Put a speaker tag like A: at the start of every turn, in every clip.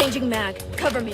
A: Changing mag. Cover me.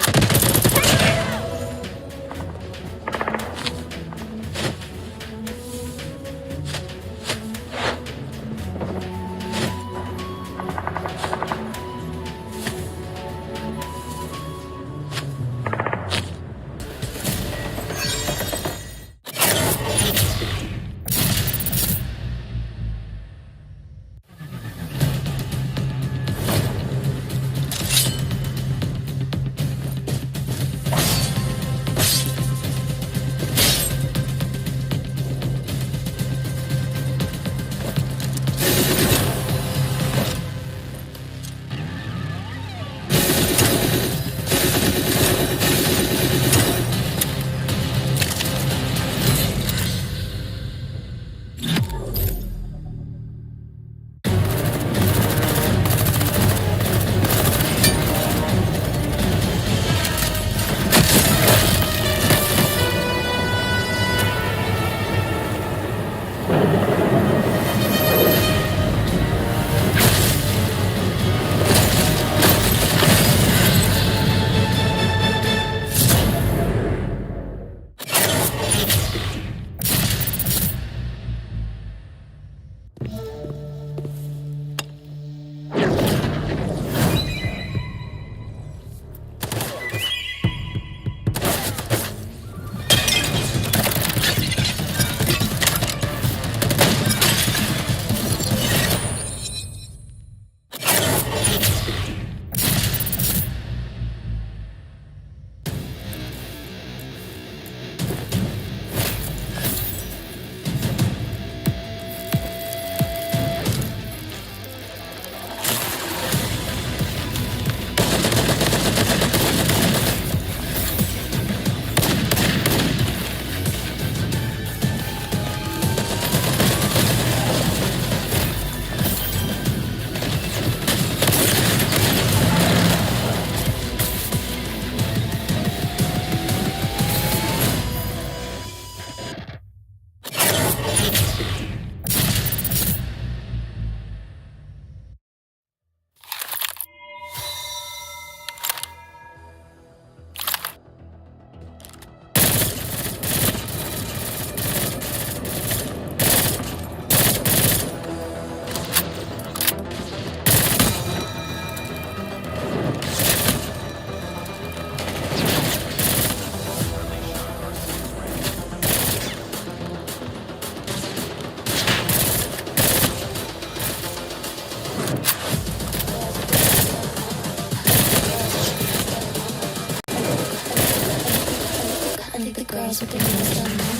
B: girls with their nails done now.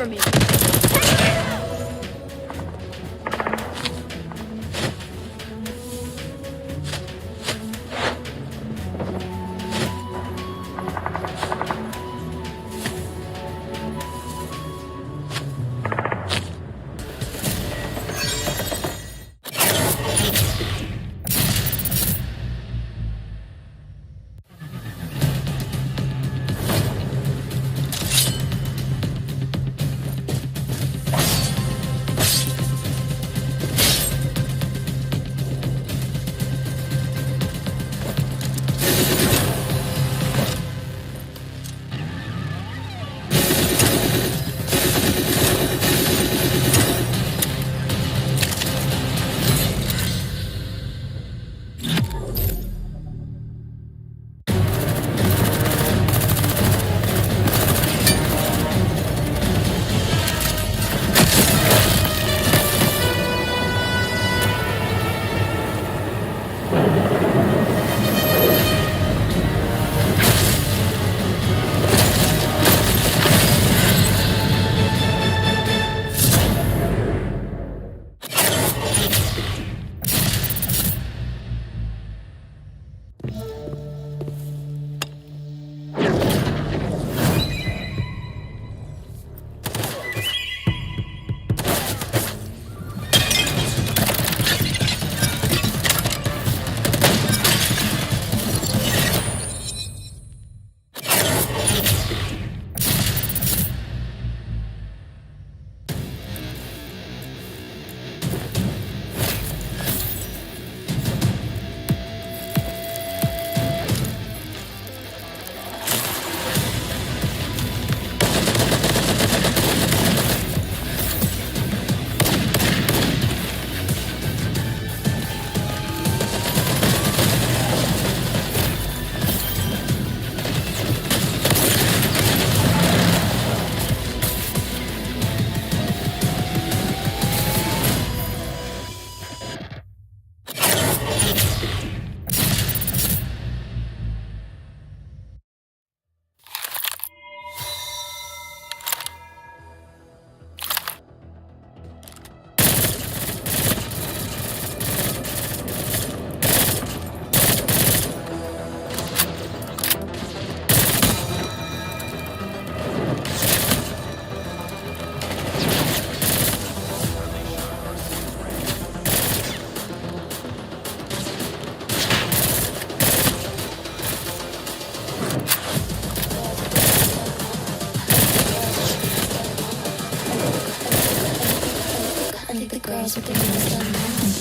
A: Cover me.
B: girls with the nails done now.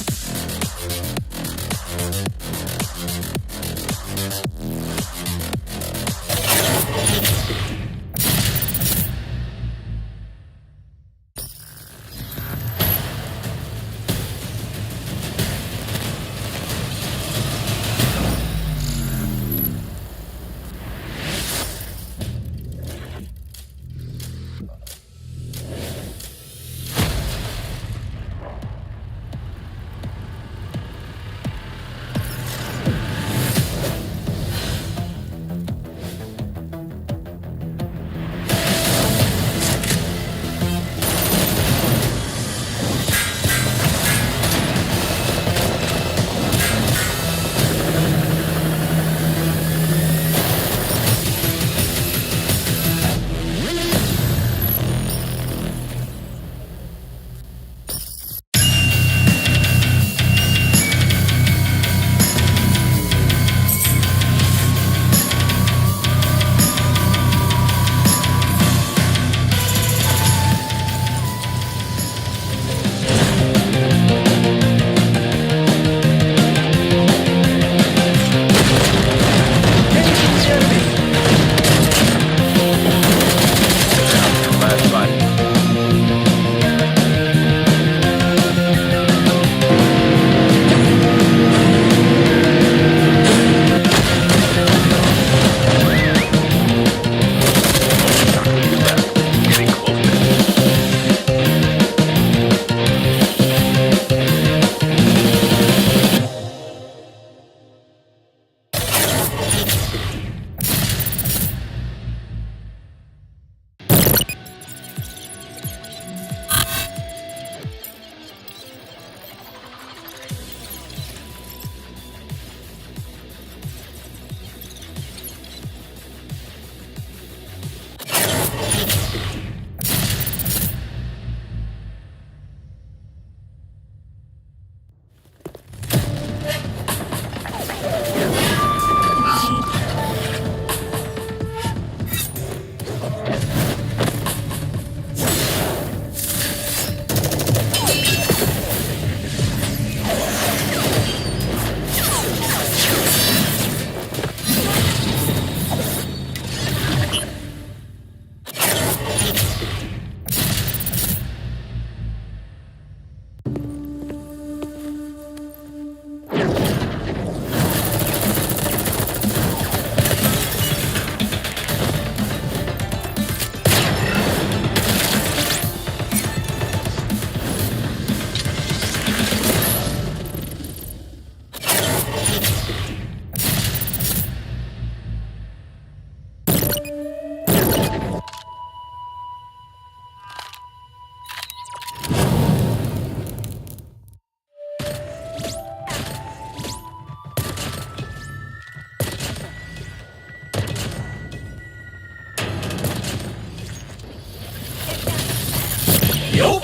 A: Yo!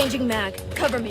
B: Changing mag. Cover me.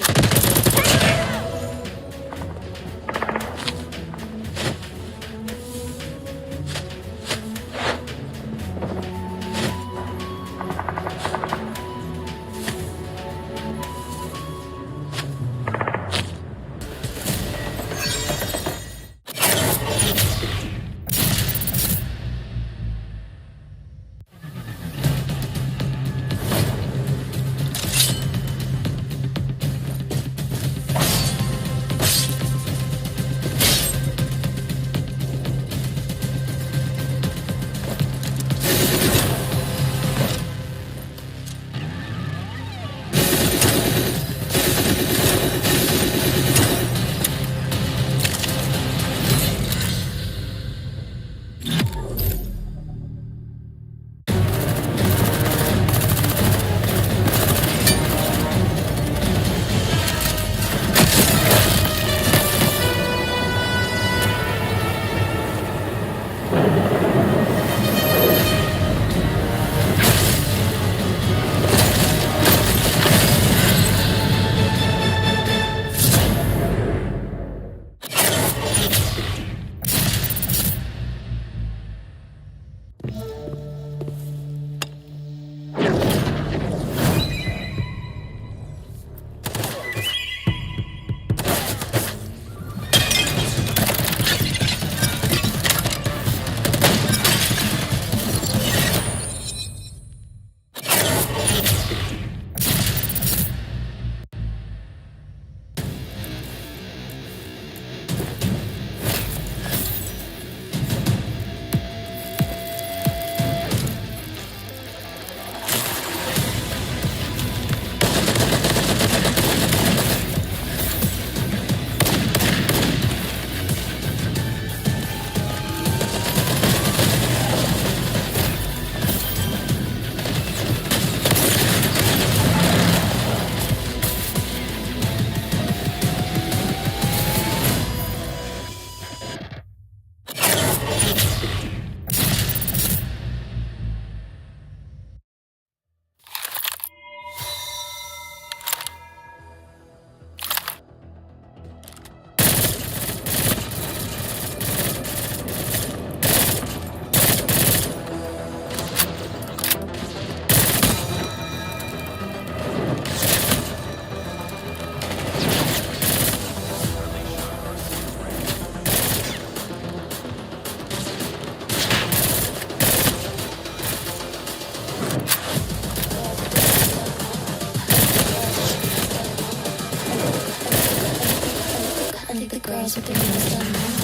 B: girls with their nails done now.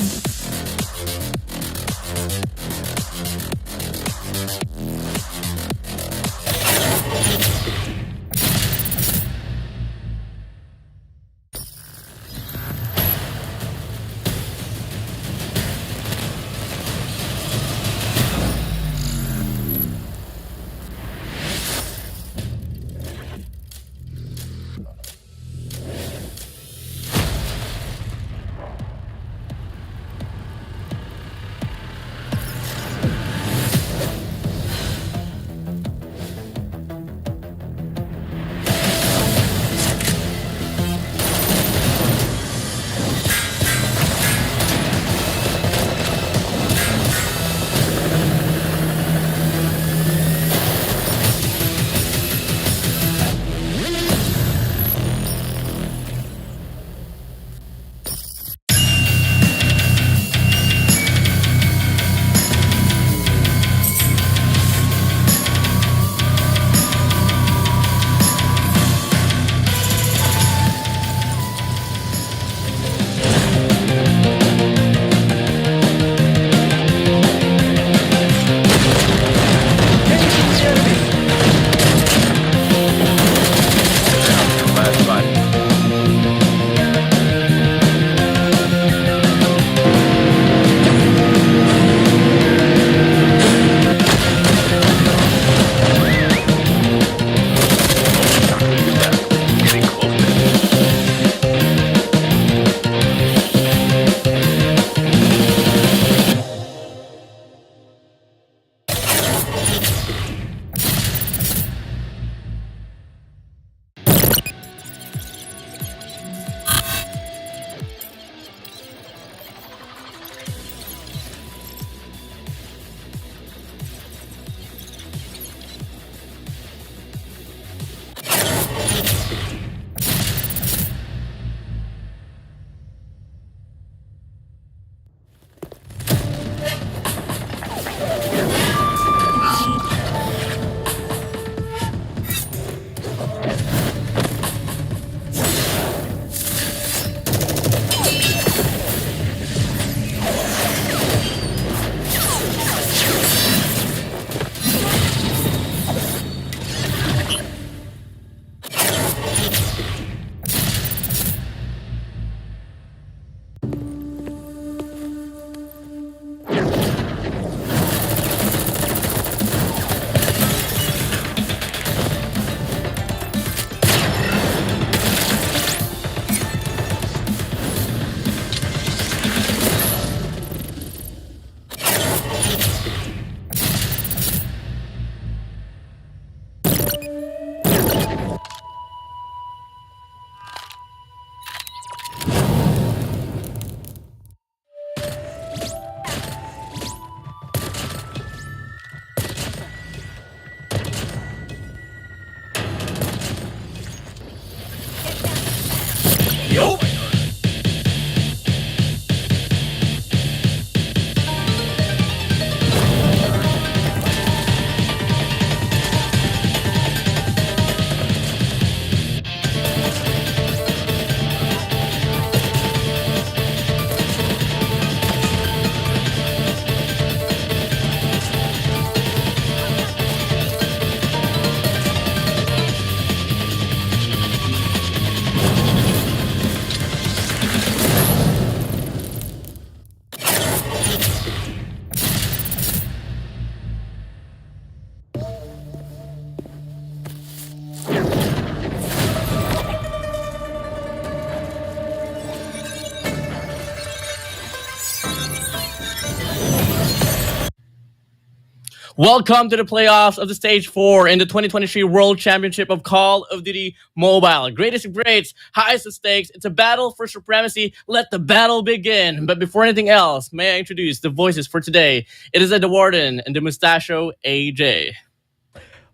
A: Welcome to the playoffs of the Stage 4 in the 2023 World Championship of Call of Duty Mobile. Greatest of greats, highest of stakes. It's a battle for supremacy. Let the battle begin. But before anything else, may I introduce the voices for today. It is the WardeN and the Mustachio AJ.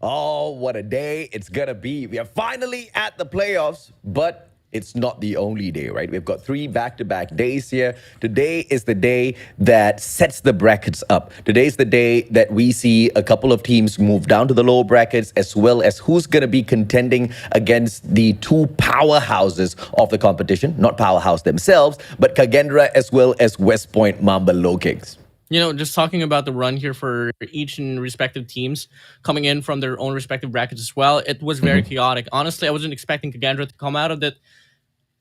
C: Oh, what a day it's gonna be. We are finally at the playoffs, but it's not the only day, right? We've got 3 back-to-back days here. Today is the day that sets the brackets up. Today is the day that we see a couple of teams move down to the lower brackets, as well as who's going to be contending against the 2 powerhouses of the competition. Not Powerhouse themselves, but KAGE as well as West Point Mamba Low Kings.
A: You know, just talking about the run here for each and respective teams coming in from their own respective brackets as well, it was very chaotic. Honestly, I wasn't expecting KAGE to come out of that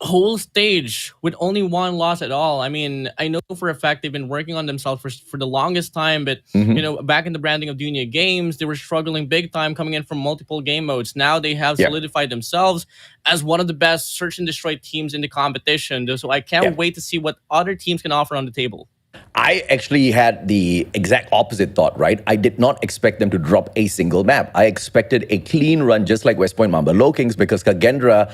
A: whole stage with only 1 loss at all. I mean, I know for a fact they've been working on themselves for the longest time, but you know, back in the branding of Dunia Games, they were struggling big time coming in from multiple game modes. Now they have solidified themselves as one of the best search and destroy teams in the competition. So I can't wait to see what other teams can offer on the table.
C: I actually had the exact opposite thought, right? I did not expect them to drop a single map. I expected a clean run just like West Point Mamba Low Kings, because KAGE,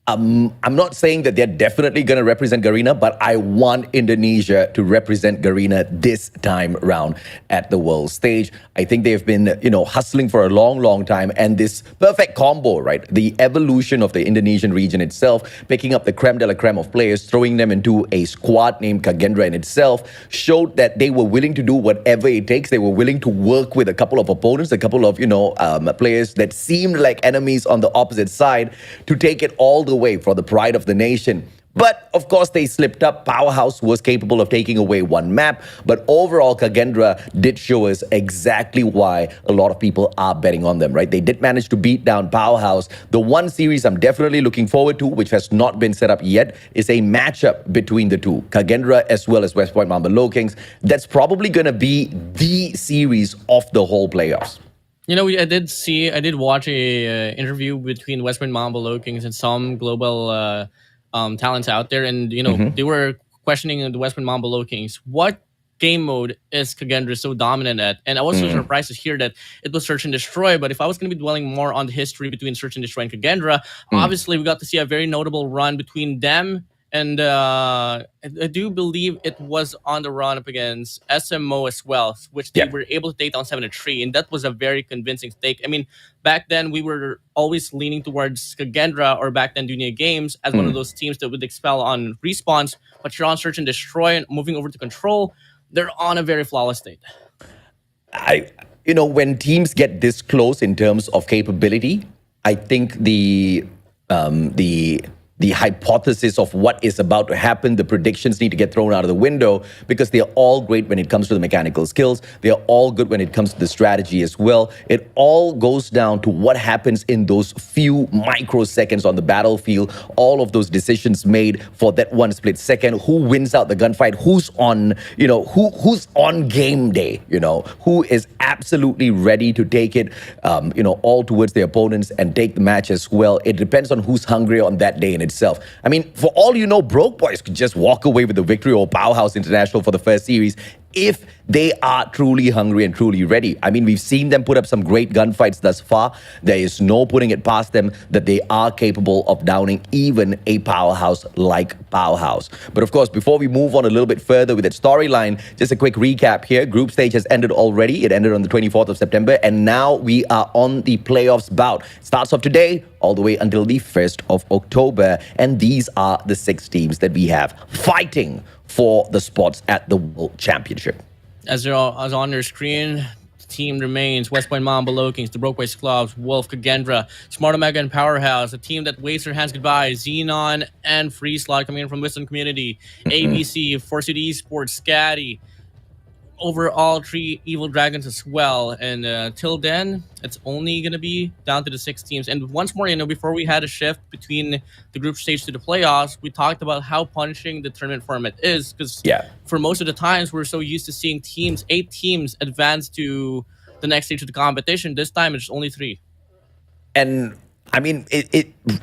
C: I'm not saying that they're definitely going to represent Garena, but I want Indonesia to represent Garena this time round at the world stage. I think they've been, you know, hustling for a long, long time. And this perfect combo, right? The evolution of the Indonesian region itself, picking up the creme de la creme of players, throwing them into a squad named KAGE in itself, showed that they were willing to do whatever it takes. They were willing to work with a couple of opponents, a couple of, you know, players that seemed like enemies on the opposite side to take it all the way for the pride of the nation. But of course, they slipped up. Powerhouse was capable of taking away 1 map, but overall, KAGE did show us exactly why a lot of people are betting on them, right? They did manage to beat down Powerhouse. The one series I'm definitely looking forward to, which has not been set up yet, is a matchup between the 2, KAGE as well as West Point Mamba Low Kings. That's probably going to be the series of the whole playoffs.
A: You know, I did watch a interview between West Point Mamba Low Kings and some global talents out there, and you know, they were questioning the West Point Mamba Low Kings. What game mode is KAGE so dominant at? And I was so surprised to hear that it was Search and Destroy. But if I was going to be dwelling more on the history between Search and Destroy and KAGE, obviously we got to see a very notable run between them. And I do believe it was on the run up against SMO as well, which they were able to take down 7-3. And that was a very convincing stake. I mean, back then we were always leaning towards KAGE, or back then Dunia Games, as one of those teams that would expel on respawns. But you're on Search and Destroy and moving over to Control, they're on a very flawless state.
C: You know, when teams get this close in terms of capability, I think the hypothesis of what is about to happen, the predictions need to get thrown out of the window, because they're all great when it comes to the mechanical skills. They're all good when it comes to the strategy as well. It all goes down to what happens in those few microseconds on the battlefield. All of those decisions made for that 1 split second. Who wins out the gunfight? Who's on, you know, who's on game day? You know, who is absolutely ready to take it, you know, all towards the opponents and take the match as well. It depends on who's hungry on that day in itself. I mean, for all you know, Broke Boys could just walk away with the victory over Powerhouse International for the first series if they are truly hungry and truly ready. I mean, we've seen them put up some great gunfights thus far. There is no putting it past them that they are capable of downing even a powerhouse like Powerhouse. But of course, before we move on a little bit further with that storyline, just a quick recap here. Group stage has ended already. It ended on the 24th of September, and now we are on the playoffs bout. It starts off today all the way until the 1st of October, and these are the 6 teams that we have fighting for the spots at the World Championship.
A: As on your screen, the team remains West Point Mamba Lokings, the Broke Boys Clubs, Wolf, Kagendra, Smart Omega, and Powerhouse. A team that waves their hands goodbye. Xenon and Free Slot coming in from Western Community. ABC, Force City eSports, Scatty. Overall, 3 Evil Dragons as well. And till then, it's only going to be down to the 6 teams. And once more, before we had a shift between the group stage to the playoffs, we talked about how punishing the tournament format is. Because for most of the times, we're so used to seeing 8 teams advance to the next stage of the competition. This time, it's only 3.
C: And I mean,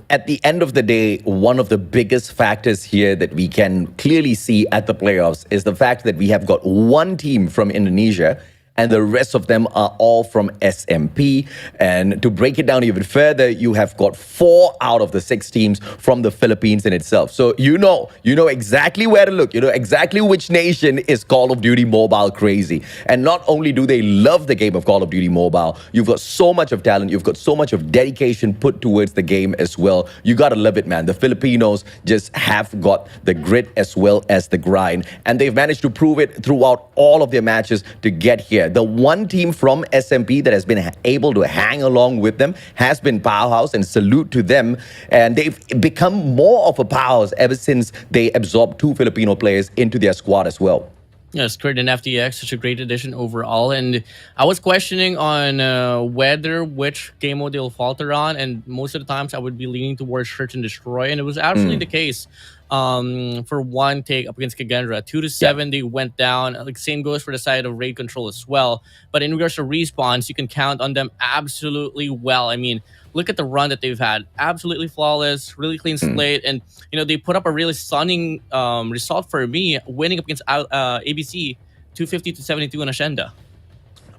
C: at the end of the day, one of the biggest factors here that we can clearly see at the playoffs is the fact that we have got one team from Indonesia and the rest of them are all from SMP. And to break it down even further, you have got 4 out of the 6 teams from the Philippines in itself. So you know exactly where to look. You know exactly which nation is Call of Duty Mobile crazy. And not only do they love the game of Call of Duty Mobile, you've got so much of talent, you've got so much of dedication put towards the game as well. You gotta love it, man. The Filipinos just have got the grit as well as the grind. And they've managed to prove it throughout all of their matches to get here. The one team from SMP that has been able to hang along with them has been Powerhouse, and salute to them. And they've become more of a powerhouse ever since they absorbed 2 Filipino players into their squad as well.
A: Yes, Kurt and FTX, such a great addition overall. And I was questioning on which game mode they'll falter on. And most of the times I would be leaning towards Search and Destroy. And it was absolutely the case for one take up against Kagendra. 2-7, they went down. Like, same goes for the side of Raid Control as well. But in regards to respawns, you can count on them absolutely well. I mean, look at the run that they've had. Absolutely flawless, really clean slate. And, they put up a really stunning result for me, winning against ABC 250-72 on Ashenda.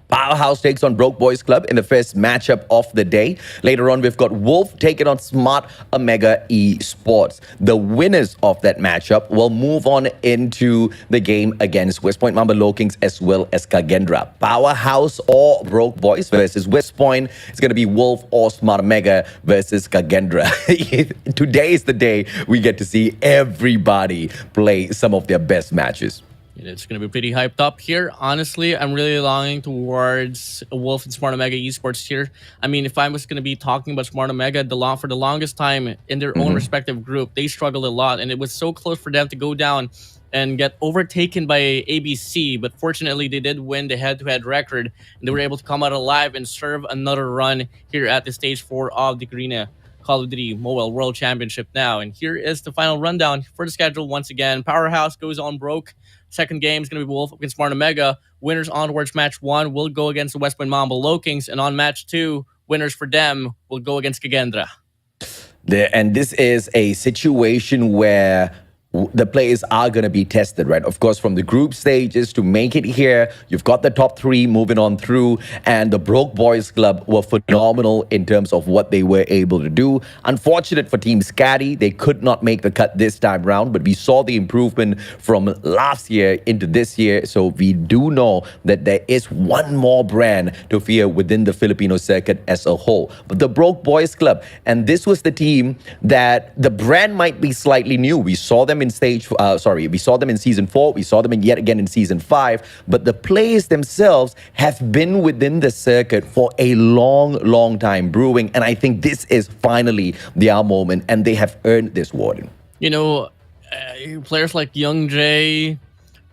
C: Powerhouse takes on Broke Boys Club in the first matchup of the day. Later on, we've got Wolf taking on Smart Omega eSports. The winners of that matchup will move on into the game against West Point Mamba Lokings as well as Kagendra. Powerhouse or Broke Boys versus West Point. It's going to be Wolf or Smart Omega versus Kagendra. Today is the day we get to see everybody play some of their best matches.
A: It's going to be pretty hyped up here. Honestly, I'm really longing towards Wolf and Smart Omega eSports here. I mean, if I was going to be talking about Smart Omega, for the longest time in their own respective group, they struggled a lot. And it was so close for them to go down and get overtaken by ABC. But fortunately, they did win the head-to-head record. And they were able to come out alive and serve another run here at the Stage 4 of the Garena Call of Duty Mobile World Championship now. And here is the final rundown for the schedule once again. Powerhouse goes on Broke. Second game is going to be Wolf against Smart Omega. Winners onwards match 1 will go against the West Point Mamba Lokings. And on match 2, winners for them will go against Kagendra.
C: And this is a situation where the players are going to be tested, right? Of course, from the group stages to make it here, you've got the top 3 moving on through, and the Broke Boys Club were phenomenal in terms of what they were able to do. Unfortunate for Team Scatty, they could not make the cut this time round, but we saw the improvement from last year into this year, so we do know that there is one more brand to fear within the Filipino circuit as a whole. But the Broke Boys Club, and this was the team that the brand might be slightly new. We saw them in we saw them in season 4, we saw them yet again in season 5, but the players themselves have been within the circuit for a long time brewing, and I think this is finally their moment, and they have earned this, WardeN.
A: Players like Young Jay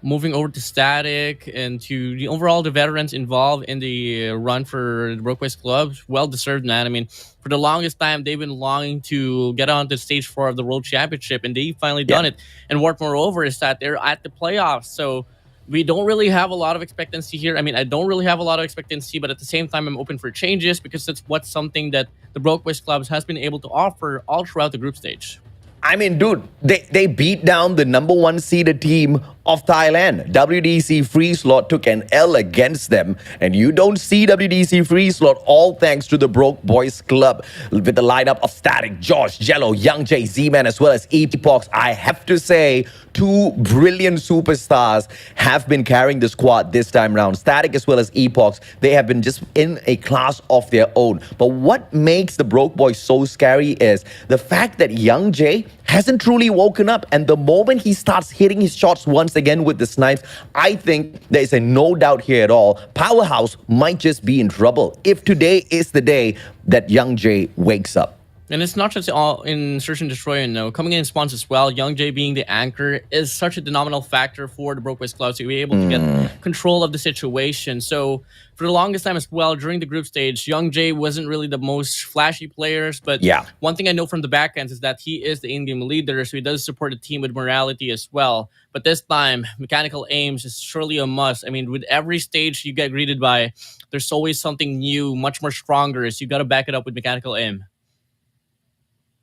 A: moving over to Static and to the veterans involved in the run for the Broke Boys Club, well deserved, man. I mean, for the longest time, they've been longing to get on to stage 4 of the World Championship, and they finally done it. And what moreover is that they're at the playoffs, so we don't really have a lot of expectancy here. I mean, I don't really have a lot of expectancy, but at the same time, I'm open for changes because that's something that the Broke Boys Clubs has been able to offer all throughout the group stage.
C: I mean, dude, they beat down the number 1 seeded team of Thailand. WDC Free Slot took an L against them, and you don't see WDC Free Slot, all thanks to the Broke Boys Club with the lineup of Static, Josh, Jello, Young J, Z-Man, as well as Epox. I have to say, two brilliant superstars have been carrying the squad this time round. Static as well as Epox, they have been just in a class of their own. But what makes the Broke Boys so scary is the fact that Young J hasn't truly woken up, and the moment he starts hitting his shots once again with the snipes, I think there is a no doubt here at all. Powerhouse might just be in trouble if today is the day that Young J wakes up.
A: And it's not just all in Search and Destroy and no. Coming in spawns as well, Young J being the anchor is such a phenomenal factor for the Broke Boys Club to be able to get control of the situation. So for the longest time as well, during the group stage, Young J wasn't really the most flashy players. But one thing I know from the back end is that he is the in-game leader, so he does support the team with morality as well. But this time, mechanical aims is surely a must. I mean, with every stage you get greeted by, there's always something new, much more stronger. So you got to back it up with mechanical aim.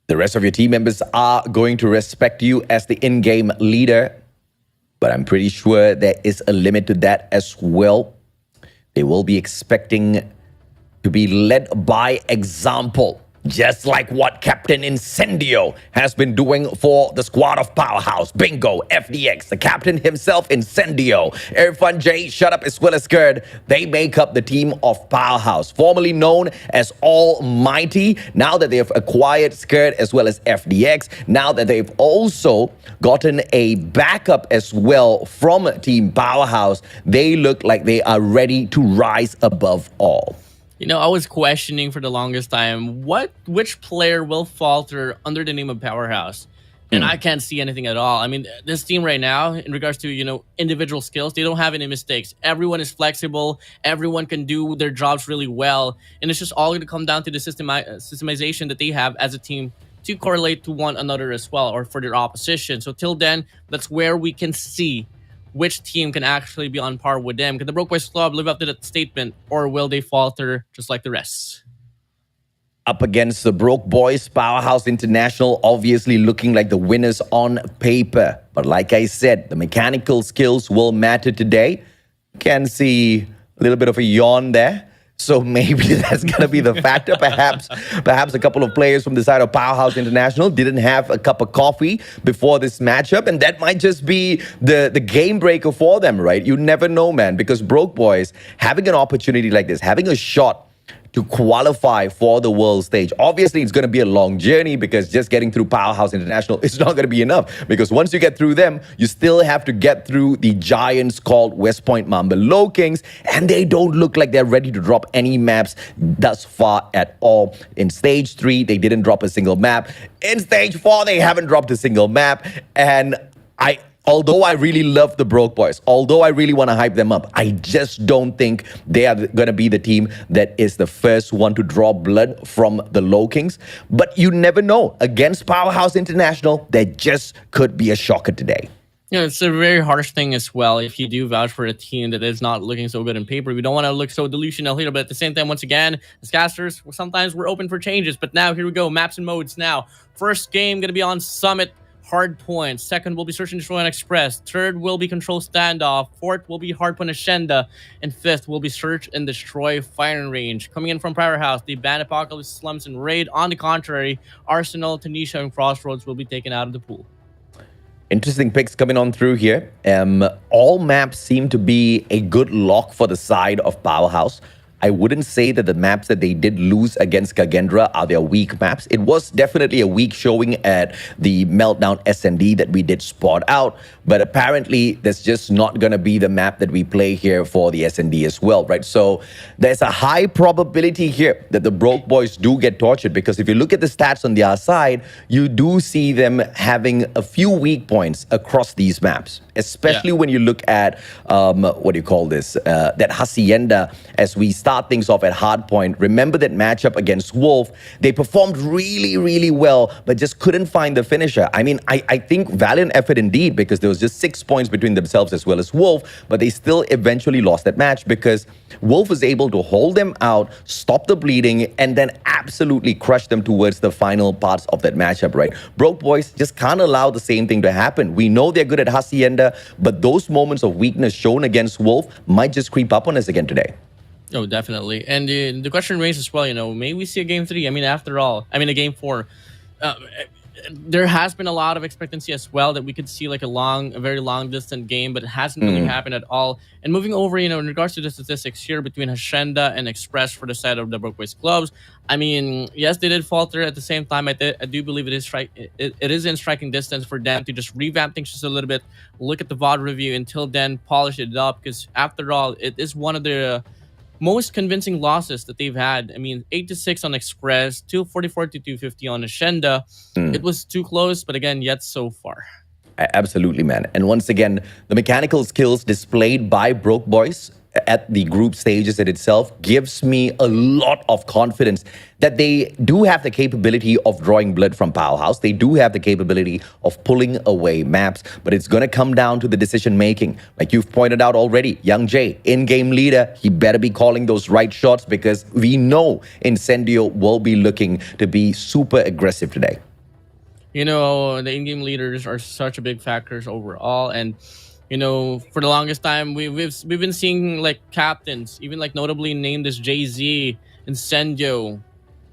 C: The rest of your team members are going to respect you as the in-game leader, but I'm pretty sure there is a limit to that as well. They will be expecting to be led by example, just like what Captain Incendio has been doing for the squad of Powerhouse. Bingo, FDX, the captain himself, Incendio, Irfan J, Shut Up, as well as Kurd. They make up the team of Powerhouse, formerly known as Almighty. Now that they have acquired Skurd as well as FDX, now that they've also gotten a backup as well from Team Powerhouse, they look like they are ready to rise above all.
A: You know, I was questioning for the longest time which player will falter under the name of Powerhouse. And I can't see anything at all. I mean, this team right now, in regards to, you know, individual skills, they don't have any mistakes. Everyone is flexible. Everyone can do their jobs really well. And it's just all going to come down to the systemization that they have as a team to correlate to one another as well, or for their opposition. So till then, that's where we can see which team can actually be on par with them. Can the Broke Boys Club live up to that statement, or will they falter just like the rest?
C: Up against the Broke Boys, Powerhouse International obviously looking like the winners on paper. But like I said, the mechanical skills will matter today. Can see a little bit of a yawn there. So maybe that's going to be the factor. Perhaps a couple of players from the side of Powerhouse International didn't have a cup of coffee before this matchup, and that might just be the game breaker for them, right? You never know, man, because Broke Boys having an opportunity like this, having a shot to qualify for the world stage. Obviously, it's going to be a long journey because just getting through Powerhouse International is not going to be enough, because once you get through them, you still have to get through the giants called West Point Mamba Low Kings, and they don't look like they're ready to drop any maps thus far at all. In stage 3, they didn't drop a single map. In stage 4, they haven't dropped a single map, and although I really love the Broke Boys, although I really want to hype them up, I just don't think they are going to be the team that is the first one to draw blood from the Low Kings. But you never know. Against Powerhouse International, there just could be a shocker today.
A: You know, it's a very harsh thing as well if you do vouch for a team that is not looking so good in paper. We don't want to look so delusional here, but at the same time, once again, as casters, sometimes we're open for changes. But now, here we go, maps and modes now. First game going to be on Summit. Hardpoint. Second will be Search and Destroy and Express. Third will be Control Standoff. Fourth will be Hardpoint Ascenda. And fifth will be Search and Destroy Firing Range. Coming in from Powerhouse, the Ban Apocalypse, Slums, and Raid. On the contrary, Arsenal, Tunisia, and Crossroads will be taken out of the pool.
C: Interesting picks coming on through here. All maps seem to be a good lock for the side of Powerhouse. I wouldn't say that the maps that they did lose against Kagendra are their weak maps. It was definitely a weak showing at the Meltdown SND that we did spot out, but apparently that's just not going to be the map that we play here for the SND as well, right? So there's a high probability here that the Broke Boys do get tortured, because if you look at the stats on their side, you do see them having a few weak points across these maps, especially when you look at, what do you call this, that Hacienda as we start things off at Hardpoint. Remember that matchup against Wolf. They performed really, really well, but just couldn't find the finisher. I mean, I think valiant effort indeed, because there was just 6 points between themselves as well as Wolf, but they still eventually lost that match because Wolf was able to hold them out, stop the bleeding, and then absolutely crush them towards the final parts of that matchup, right? Broke Boys just can't allow the same thing to happen. We know they're good at Hacienda, but those moments of weakness shown against Wolf might just creep up on us again today.
A: Oh, definitely. And the question raises as well, may we see a game 3? I mean, after all, a game 4. There has been a lot of expectancy as well that we could see like a very long distant game, but it hasn't really happened at all. And moving over, in regards to the statistics here between Hacienda and Express for the side of the Broke Boys clubs, I mean, yes, they did falter. At the same time, I do believe it is in striking distance for them to just revamp things just a little bit, look at the VOD review, until then polish it up, because after all, it is one of the most convincing losses that they've had. I mean, 8-6 on Express, 244 to 250 on Hacienda. It was too close, but again, yet so far.
C: Absolutely, man. And once again, the mechanical skills displayed by Broke Boys at the group stages in itself gives me a lot of confidence that they do have the capability of drawing blood from Powerhouse. They do have the capability of pulling away maps, but it's going to come down to the decision making. Like you've pointed out already, Young Jay, in-game leader, he better be calling those right shots, because we know Incendio will be looking to be super aggressive today.
A: The in-game leaders are such a big factors overall, and for the longest time, we've been seeing like captains, even like notably named as Jay-Z, Incendio,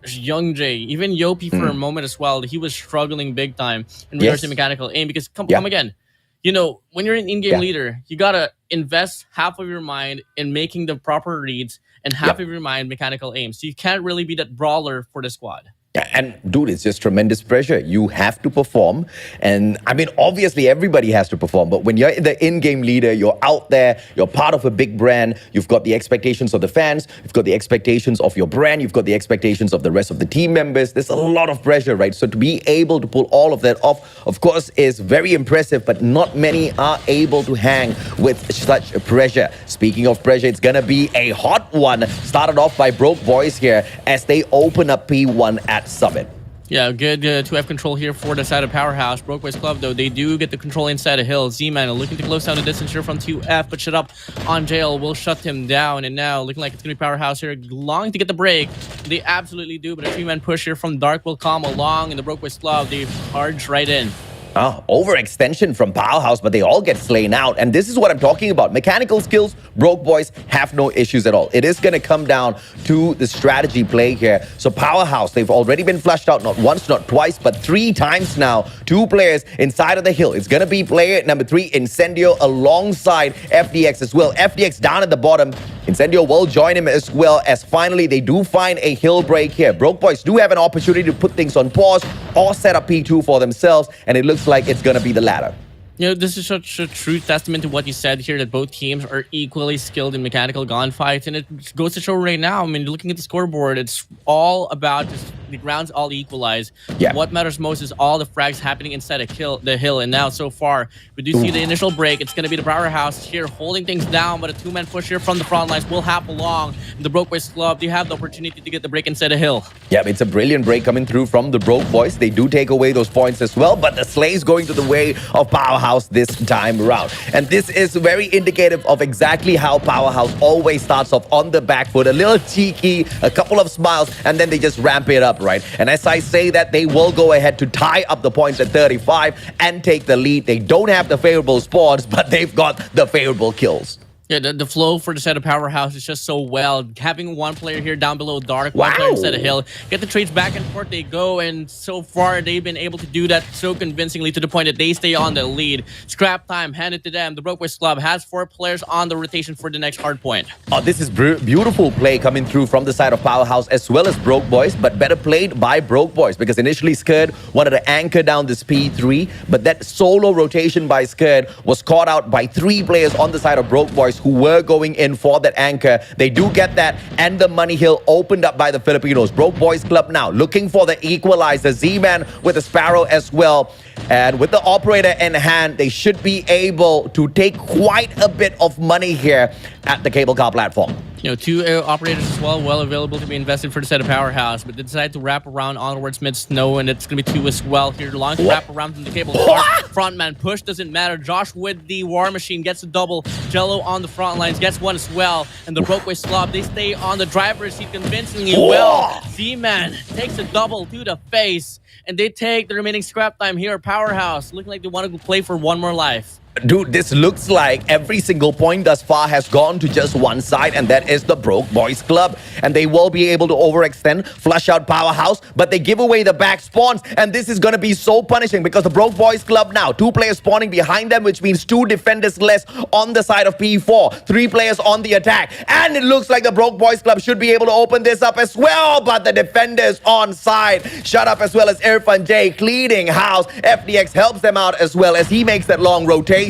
A: Young Jay, even Yopi for a moment as well. He was struggling big time in regards to mechanical aim, because come again, when you're an in-game leader, you gotta invest half of your mind in making the proper reads and half of your mind mechanical aim. So you can't really be that brawler for the squad.
C: And dude, it's just tremendous pressure. You have to perform. And I mean, obviously everybody has to perform, but when you're the in-game leader, you're out there, you're part of a big brand, you've got the expectations of the fans, you've got the expectations of your brand, you've got the expectations of the rest of the team members. There's a lot of pressure, right? So to be able to pull all of that off, of course, is very impressive, but not many are able to hang with such pressure. Speaking of pressure, it's gonna be a hot one, started off by Broke Boys here as they open up P1 at Summit.
A: Yeah, good 2F control here for the side of Powerhouse. Broke Boys Club, though, they do get the control inside a hill. Z-Man looking to close down the distance here from 2F, but shut up on Jail will shut him down. And now looking like it's going to be Powerhouse here, longing to get the break. They absolutely do, but a 3-man push here from Dark will come along, and the Broke Boys Club, they charge right in.
C: Overextension from Powerhouse, but they all get slain out. And this is what I'm talking about. Mechanical skills, Broke Boys have no issues at all. It is going to come down to the strategy play here. So Powerhouse, they've already been flushed out not once, not twice, but 3 times now. 2 players inside of the hill. It's going to be player number 3, Incendio, alongside FDX as well. FDX down at the bottom. Incendio will join him as well, as finally they do find a hill break here. Broke Boys do have an opportunity to put things on pause or set up P2 for themselves, and it looks like it's going to be the latter.
A: This is such a true testament to what you said here, that both teams are equally skilled in mechanical gunfights, and it goes to show right now. I mean, looking at the scoreboard, it's all about just the ground's all equalized. What matters most is all the frags happening inside the hill, and now so far we do see the initial break. It's going to be the Powerhouse here holding things down, but a 2-man push here from the front lines will happen along. The Broke Boys Club, they have the opportunity to get the break inside the hill. It's
C: a brilliant break coming through from the Broke Boys. They do take away those points as well, but the slay's going to the way of Powerhouse this time around. And this is very indicative of exactly how Powerhouse always starts off on the back foot, a little cheeky, a couple of smiles, and then they just ramp it up, right? And as I say that, they will go ahead to tie up the points at 35 and take the lead. They don't have the favorable spawns, but they've got the favorable kills.
A: Yeah, the flow for the set of Powerhouse is just so well. Having one player here down below Dark, one player instead of Hill, get the trades back and forth they go, and so far they've been able to do that so convincingly to the point that they stay on the lead. Scrap time handed to them. The Broke Boys Club has 4 players on the rotation for the next Hardpoint.
C: This is beautiful play coming through from the side of Powerhouse as well as Broke Boys, but better played by Broke Boys, because initially Skird wanted to anchor down this P3, but that solo rotation by Skird was caught out by 3 players on the side of Broke Boys who were going in for that anchor. They do get that, and the money hill opened up by the Filipinos. Broke Boys Club now looking for the equalizer. Z-Man with a Sparrow as well. And with the operator in hand, they should be able to take quite a bit of money here at the cable car platform.
A: Two operators as well available to be invested for the side of Powerhouse, but they decide to wrap around onwards mid snow, and it's going to be two as well here. Long to wrap around from the cable. Frontman push doesn't matter. Josh with the War Machine gets a double. Jello on the front lines gets one as well, and the Brokeway Slob, they stay on the driver's seat convincingly well. Z-Man takes a double to the face, and they take the remaining scrap time here. Powerhouse looking like they want to play for one more life.
C: Dude, this looks like every single point thus far has gone to just one side, and that is the Broke Boys Club. And they will be able to overextend, flush out Powerhouse, but they give away the back spawns, and this is going to be so punishing because the Broke Boys Club now, 2 players spawning behind them, which means 2 defenders less on the side of P4, 3 players on the attack, and it looks like the Broke Boys Club should be able to open this up as well, but the defenders on side shut up, as well as Irfan J cleaning house. FDX helps them out as well as he makes that long rotation.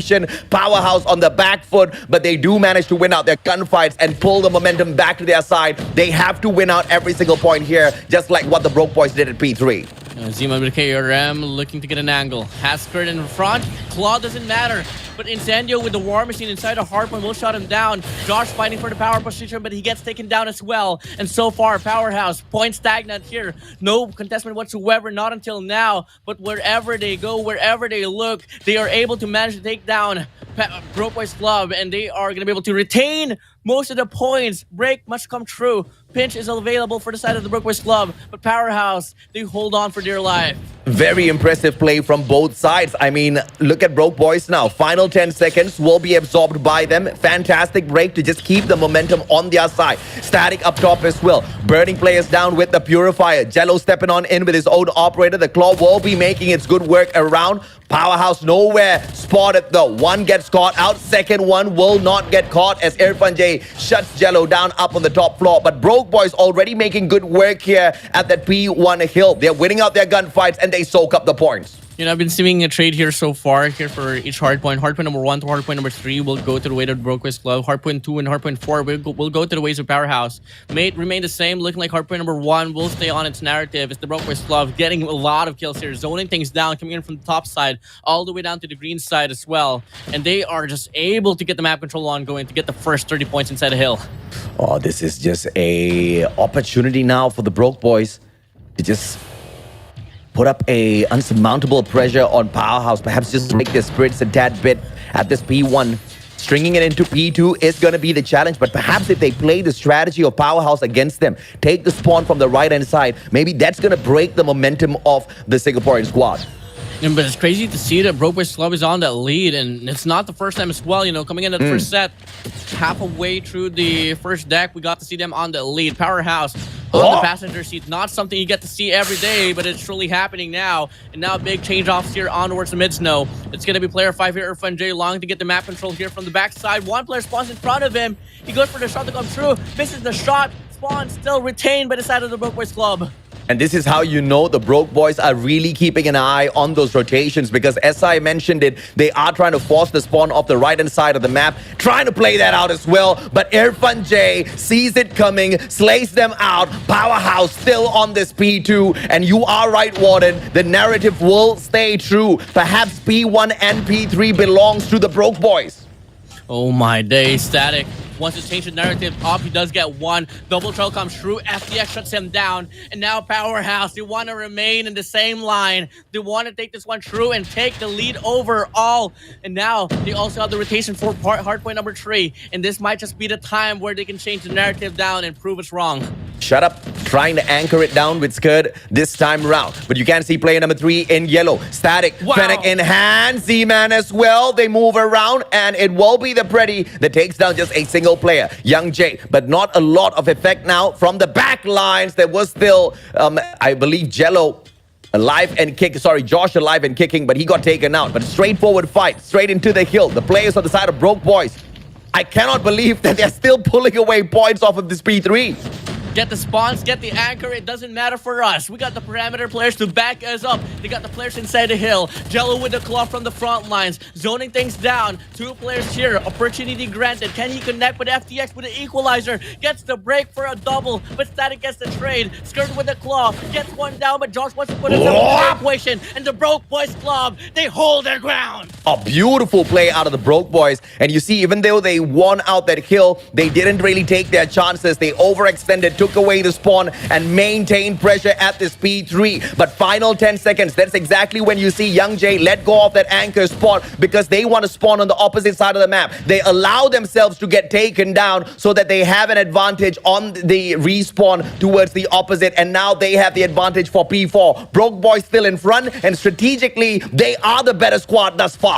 C: Powerhouse on the back foot, but they do manage to win out their gunfights and pull the momentum back to their side. They have to win out every single point here, just like what the Broke Boys did at P3.
A: Zima with KRM looking to get an angle. Haskard in front. Claw doesn't matter. But Incendio with the War Machine inside a Hardpoint will shut him down. Josh fighting for the power position, but he gets taken down as well. And so far, Powerhouse, point stagnant here. No contestment whatsoever, not until now. But wherever they go, wherever they look, they are able to manage to take down Broke Boys Club, and they are going to be able to retain most of the points. Break must come true. Pinch is available for the side of the Broke Boys Club, but Powerhouse, they hold on for dear life.
C: Very impressive play from both sides. I mean, look at Broke Boys now. Final 10 seconds will be absorbed by them. Fantastic break to just keep the momentum on their side. Static up top as well. Burning players down with the Purifier. Jello stepping on in with his own operator. The Claw will be making its good work around. Powerhouse nowhere spotted though. One gets caught out. Second one will not get caught as Irfan J shuts Jello down up on the top floor. But Broke Boys already making good work here at that P1 hill. They're winning out their gunfights and they soak up the points.
A: I've been seeing a trade here so far here for each hardpoint. Hardpoint number 1 to hardpoint number 3 will go to the way of the Broke Boys Club. Hardpoint 2 and hardpoint 4 will go to the ways of Powerhouse. Mate remain the same, looking like hardpoint number 1 will stay on its narrative. It's the Broke Boys Club getting a lot of kills here, zoning things down, coming in from the top side, all the way down to the green side as well. And they are just able to get the map control ongoing to get the first 30 points inside the hill.
C: Oh, this is just a opportunity now for the Broke Boys to just put up a unsurmountable pressure on Powerhouse. Perhaps just make their spirits a tad bit at this P1. Stringing it into P2 is going to be the challenge, but perhaps if they play the strategy of Powerhouse against them, take the spawn from the right-hand side, maybe that's going to break the momentum of the Singaporean squad.
A: But it's crazy to see that Broke Boys Club is on that lead, and it's not the first time as well. Coming in at the first set, half a way through the first deck, we got to see them on the lead. Powerhouse on the passenger seat, not something you get to see every day, but it's truly happening now. And now big change-offs here onwards to mid-snow. It's going to be player 5 here, Irfan J, long to get the map control here from the backside. One player spawns in front of him. He goes for the shot to come through, misses the shot. Spawn still retained by the side of the Broke Boys Club.
C: And this is how you know the Broke Boys are really keeping an eye on those rotations, because as I mentioned it, they are trying to force the spawn off the right-hand side of the map, trying to play that out as well. But Irfan J sees it coming, slays them out. Powerhouse still on this P2. And you are right, WardeN. The narrative will stay true. Perhaps P1 and P3 belongs to the Broke Boys.
A: Oh my day, Static wants to change the narrative up. He does get one. Double trail comes through. FDX shuts him down. And now Powerhouse, they want to remain in the same line. They want to take this one through and take the lead overall. And now they also have the rotation for hardpoint number 3. And this might just be the time where they can change the narrative down and prove us wrong.
C: Shut up. Trying to anchor it down with Scud this time around. But you can see player number 3 in yellow. Static.
A: Wow.
C: Fennec in hand. Z-Man as well. They move around. And it will be the Pretty that takes down just a single player. Young J. But not a lot of effect now from the back lines. There was still, I believe, Jello alive and kicking. Sorry, Josh alive and kicking. But he got taken out. But a straightforward fight. Straight into the hill. The players on the side of Broke Boys. I cannot believe that they're still pulling away points off of this P3.
A: Get the spawns, get the anchor, it doesn't matter for us. We got the parameter players to back us up. They got the players inside the hill. Jello with the claw from the front lines, zoning things down. 2 players here, opportunity granted. Can he connect with FTX with the equalizer? Gets the break for a double, but Static gets the trade. Skirt with the claw, gets one down, but Josh wants to put himself in the equation. And the Broke Boys Club, they hold their ground.
C: A beautiful play out of the Broke Boys. And you see, even though they won out that hill, they didn't really take their chances. They overextended, took away the spawn, and maintained pressure at this P3. But final 10 seconds, that's exactly when you see Young J let go of that anchor spot because they want to spawn on the opposite side of the map. They allow themselves to get taken down so that they have an advantage on the respawn towards the opposite. And now they have the advantage for P4. Broke Boys still in front, and strategically, they are the better squad thus far.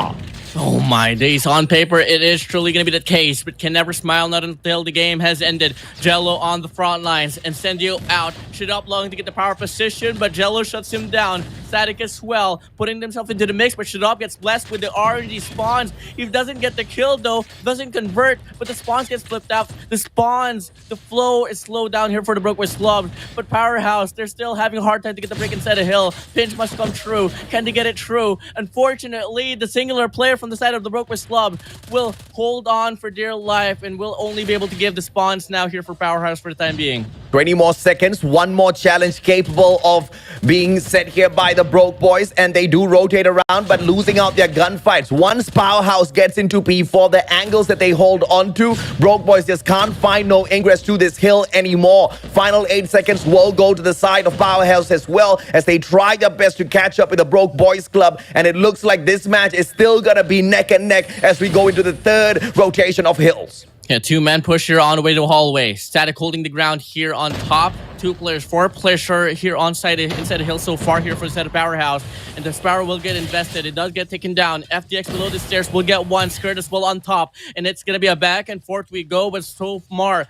A: Oh my days, on paper it is truly going to be the case, but can never smile not until the game has ended. Jello on the front lines, Incendio out, should up long to get the power position, but Jello shuts him down. Static as well, putting themselves into the mix, but Shadop gets blessed with the RNG spawns. He doesn't get the kill though, doesn't convert, but the spawns gets flipped out. The spawns, the flow is slowed down here for the Broke Boys Club, but Powerhouse, they're still having a hard time to get the break inside a hill. Pinch must come true. Can they get it true? Unfortunately, the singular player from the side of the Broke Boys Club will hold on for dear life and will only be able to give the spawns now here for Powerhouse for the time being.
C: 20 more seconds, one more challenge capable of being set here by the Broke Boys, and they do rotate around but losing out their gunfights. Once Powerhouse gets into P4, the angles that they hold onto, Broke Boys just can't find no ingress to this hill anymore. Final 8 seconds will go to the side of Powerhouse as well as they try their best to catch up with the Broke Boys Club, and it looks like this match is still gonna be neck and neck as we go into the third rotation of hills.
A: Yeah, two-man push here on the way to the hallway. Static holding the ground here on top. 2 players, 4 players here inside the hill so far here for the set of Powerhouse. And the Sparrow will get invested. It does get taken down. FDX below the stairs will get one. Skirt as well on top. And it's going to be a back and forth we go. But so far,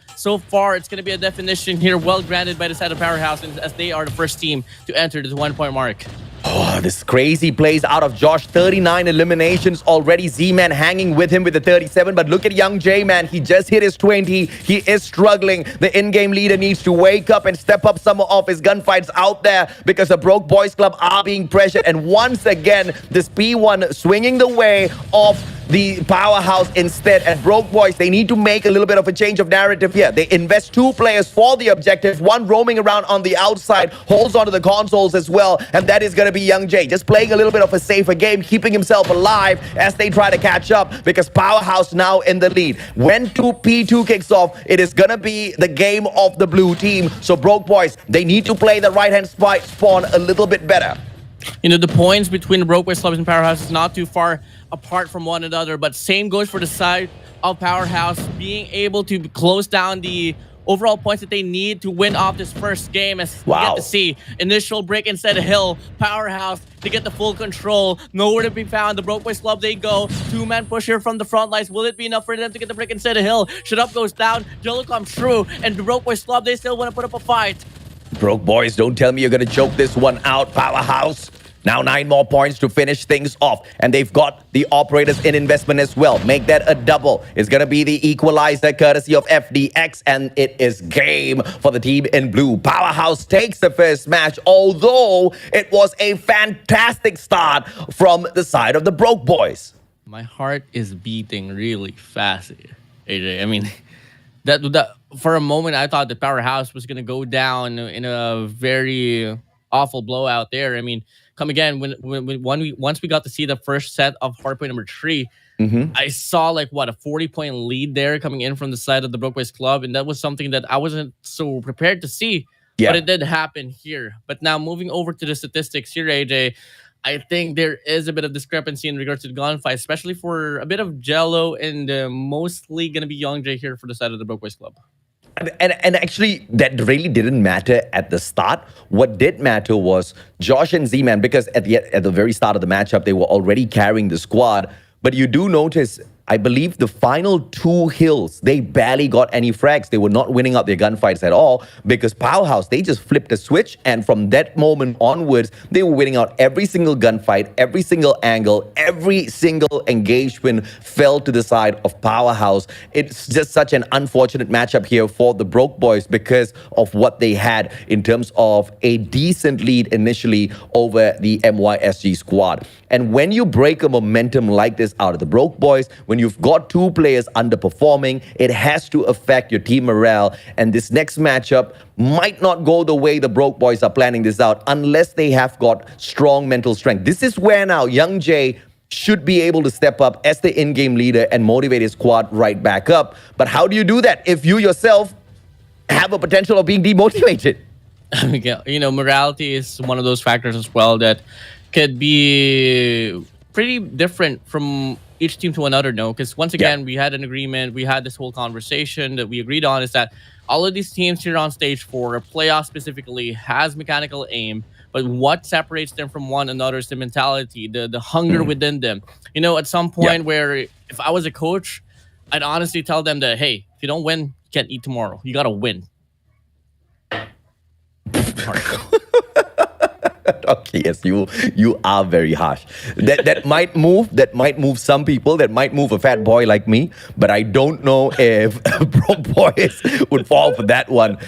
A: it's going to be a definition here well granted by the side of Powerhouse as they are the first team to enter the 1-point mark.
C: Oh, this crazy plays out of Josh. 39 eliminations already. Z-Man hanging with him with the 37. But look at Young J, man. He just hit his 20. He is struggling. The in-game leader needs to wake up and step up some of his gunfights out there because the Broke Boys Club are being pressured. And once again, this P1 swinging the way of the Powerhouse instead. And Broke Boys, they need to make a little bit of a change of narrative here. They invest 2 players for the objective, one roaming around on the outside, holds onto the consoles as well, and that is going to be Young J, just playing a little bit of a safer game, keeping himself alive as they try to catch up because Powerhouse now in the lead. When P2 kicks off, it is going to be the game of the blue team. So Broke Boys, they need to play the right-hand spawn a little bit better.
A: You know, the points between the Broke Boys Clubs and Powerhouse is not too far apart from one another, but same goes for the side of Powerhouse being able to close down the overall points that they need to win off this first game. As we get to see initial break inside a hill, Powerhouse to get the full control, nowhere to be found. The Broke Boys Club, they go 2-man push here from the front lines. Will it be enough for them to get the break inside a hill? Shut up goes down, Jello comes through, and the Broke Boys Club, they still want to put up a fight.
C: Broke Boys, don't tell me you're going to choke this one out, Powerhouse. Now 9 more points to finish things off. And they've got the operators in investment as well. Make that a double. It's going to be the equalizer courtesy of FDX. And it is game for the team in blue. Powerhouse takes the first match, although it was a fantastic start from the side of the Broke Boys.
A: My heart is beating really fast, AJ. I mean, that for a moment, I thought the Powerhouse was going to go down in a very awful blowout there. I mean, come again, once we got to see the first set of Hardpoint number 3, I saw like a 40-point lead there coming in from the side of the Broke Boys Club, and that was something that I wasn't so prepared to see. Yeah. But it did happen here. But now moving over to the statistics here, AJ, I think there is a bit of discrepancy in regards to the gunfight, especially for a bit of Jello and mostly going to be Young J here for the side of the Broke Boys Club.
C: And actually, that really didn't matter at the start. What did matter was Josh and Z-Man, because at the very start of the matchup, they were already carrying the squad. But you do notice, I believe the final 2 hills, they barely got any frags. They were not winning out their gunfights at all because Powerhouse, they just flipped a switch. And from that moment onwards, they were winning out every single gunfight, every single angle, every single engagement fell to the side of Powerhouse. It's just such an unfortunate matchup here for the Broke Boys because of what they had in terms of a decent lead initially over the MYSG squad. And when you break a momentum like this out of the Broke Boys, when you've got 2 players underperforming, it has to affect your team morale. And this next matchup might not go the way the Broke Boys are planning this out unless they have got strong mental strength. This is where now Young J, should be able to step up as the in-game leader and motivate his squad right back up. But how do you do that if you yourself have a potential of being demotivated?
A: Morality is one of those factors as well that could be pretty different from each team to another, no? Because once again, we had an agreement, we had this whole conversation that we agreed on is that all of these teams here on stage 4, playoff specifically, has mechanical aim, but what separates them from one another is the mentality, the hunger within them. At some point where if I was a coach, I'd honestly tell them that, hey, if you don't win, you can't eat tomorrow. You got to win.
C: Okay, yes, you are very harsh. That might move some people. That might move a fat boy like me. But I don't know if Broke Boys would fall for that one.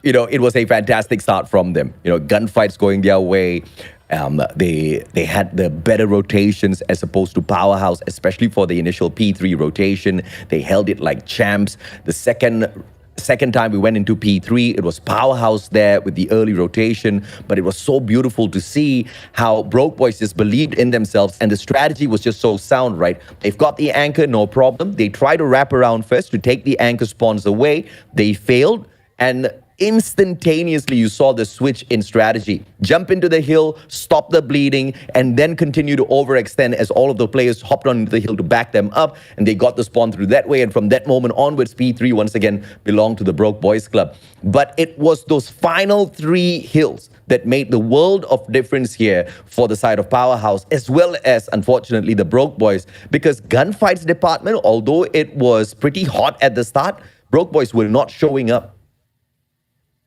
C: It was a fantastic start from them. Gunfights going their way. They had the better rotations as opposed to Powerhouse, especially for the initial P3 rotation. They held it like champs. The second time we went into P3, it was Powerhouse there with the early rotation, but it was so beautiful to see how Broke Boys just believed in themselves, and the strategy was just so sound, right? They've got the anchor, no problem. They try to wrap around first to take the anchor spawns away. They failed, and instantaneously you saw the switch in strategy. Jump into the hill, stop the bleeding, and then continue to overextend as all of the players hopped onto the hill to back them up, and they got the spawn through that way. And from that moment onwards, P3 once again belonged to the Broke Boys Club. But it was those final 3 hills that made the world of difference here for the side of Powerhouse, as well as, unfortunately, the Broke Boys. Because gunfights department, although it was pretty hot at the start, Broke Boys were not showing up.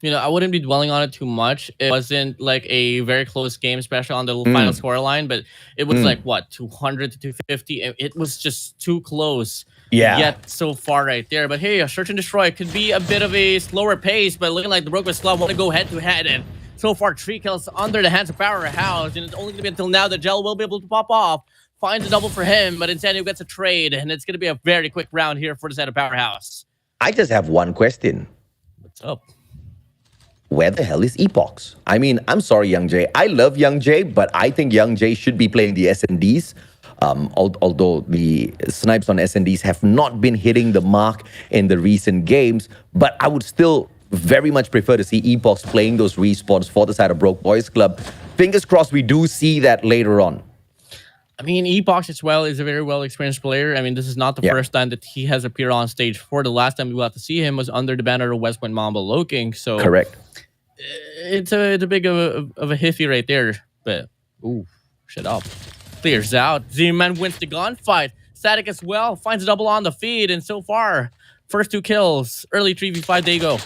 A: I wouldn't be dwelling on it too much. It wasn't like a very close game, especially on the final scoreline, but it was like, 200 to 250? It was just too close.
C: Yeah.
A: Yet so far right there. But hey, a search and destroy could be a bit of a slower pace, but looking like the Broke Boys Club want to go head-to-head, and so far 3 kills under the hands of Powerhouse, and it's only going to be until now that Gel will be able to pop off. Finds a double for him, but instead he gets a trade, and it's going to be a very quick round here for the side of Powerhouse.
C: I just have one question.
A: What's up?
C: Where the hell is Epox? I mean, I'm sorry, Young Jay. I love Young Jay, but I think Young Jay should be playing the SNDs. Although the snipes on SNDs have not been hitting the mark in the recent games, but I would still very much prefer to see Epox playing those respawns for the side of Broke Boys Club. Fingers crossed we do see that later on.
A: I mean, Epox as well is a very well-experienced player. I mean, this is not the first time that he has appeared on stage 4. The last time we got to see him was under the banner of West Point Mamba Loking. So
C: correct.
A: It's a big of a hiffy right there. But, ooh, shut up. Clears out. Z-Man wins the gunfight. Static as well. Finds a double on the feed. And so far, first 2 kills. Early 3v5, they go.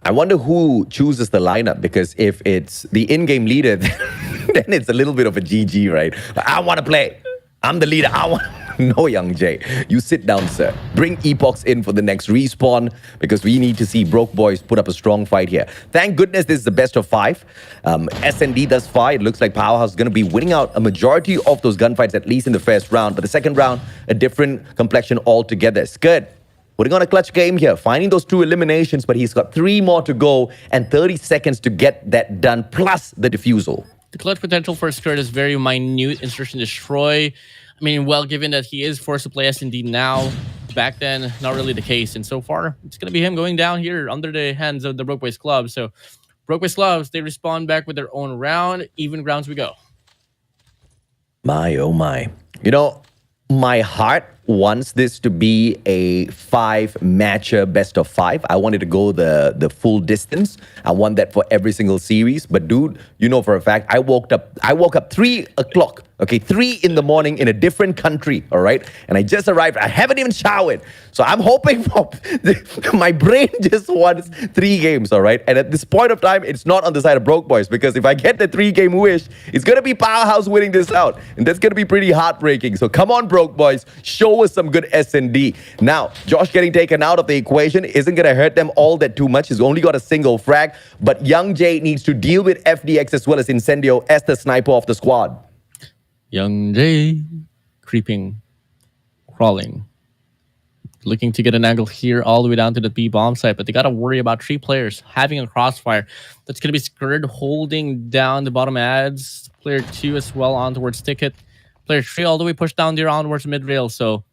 C: I wonder who chooses the lineup, because if it's the in-game leader, then it's a little bit of a GG, right? I want to play. I'm the leader. I want... No, Young Jay. You sit down, sir. Bring Epox in for the next respawn, because we need to see Broke Boys put up a strong fight here. Thank goodness this is the best of 5. SND thus far, it looks like Powerhouse is going to be winning out a majority of those gunfights, at least in the first round. But the second round, a different complexion altogether. It's good. Putting on a clutch game here, finding those 2 eliminations, but he's got 3 more to go and 30 seconds to get that done, plus the defusal.
A: The clutch potential for Skirt is very minute. Insertion destroy. I mean, well, given that he is forced to play S&D now, back then, not really the case. And so far, it's going to be him going down here under the hands of the Broke Boys Club. So, Broke Boys Clubs, they respond back with their own round. Even rounds we go.
C: My, oh my. My heart wants this to be a 5-matcher best of 5. I wanted to go the full distance. I want that for every single series. But dude, for a fact, I woke up 3 o'clock. Okay, 3 in the morning in a different country, all right? And I just arrived. I haven't even showered. So I'm hoping for... my brain just wants 3 games, all right? And at this point of time, it's not on the side of Broke Boys, because if I get the 3-game wish, it's going to be Powerhouse winning this out. And that's going to be pretty heartbreaking. So come on, Broke Boys. Show us some good S&D. Now, Josh getting taken out of the equation isn't going to hurt them all that too much. He's only got a single frag. But Young Jay needs to deal with FDX as well as Incendio as the sniper of the squad.
A: Young Jay, creeping, crawling, looking to get an angle here all the way down to the B bomb site, but they got to worry about 3 players having a crossfire. That's going to be Skirt holding down the bottom ads. Player 2 as well on towards Ticket. Player 3 all the way pushed down there onwards mid rail. So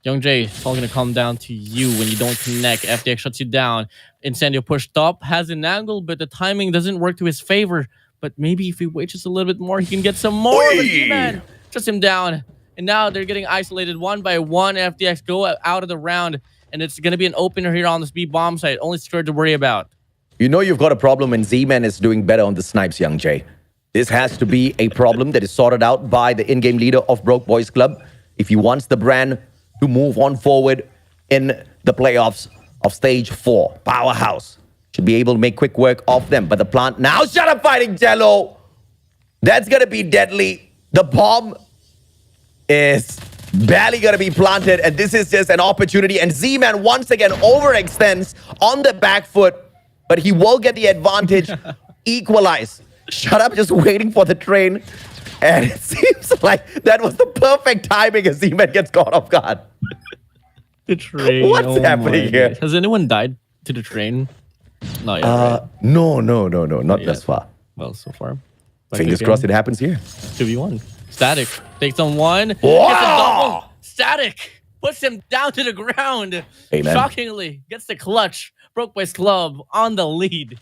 A: Young J, it's all going to come down to you when you don't connect. FTX shuts you down. Incendio pushed up, has an angle, but the timing doesn't work to his favor. But maybe if he waits just a little bit more, he can get some more. But Z-Man shuts him down. And now they're getting isolated one by one. FTX go out of the round. And it's going to be an opener here on this B bomb site. Only scared to worry about.
C: You know you've got a problem when Z-Man is doing better on the snipes, Young J. This has to be a problem that is sorted out by the in-game leader of Broke Boys Club if he wants the brand to move on forward in the playoffs of Stage 4. Powerhouse should be able to make quick work of them. But the plant now, shut up fighting Jello. That's going to be deadly. The bomb is barely going to be planted. And this is just an opportunity. And Z-Man once again overextends on the back foot. But he will get the advantage. Equalize. Shut up, just waiting for the train. And it seems like that was the perfect timing as Z-Man gets caught off guard.
A: The train.
C: What's happening here?
A: Goodness. Has anyone died to the train? Not yet. Right?
C: No, not thus far.
A: Well, so far. But
C: Fingers crossed it happens here.
A: 2v1. Static takes on one. Gets a
C: Wow!
A: double. Static puts him down to the ground.
C: Hey, man.
A: Shockingly, gets the clutch. Broke Boys Club on the lead.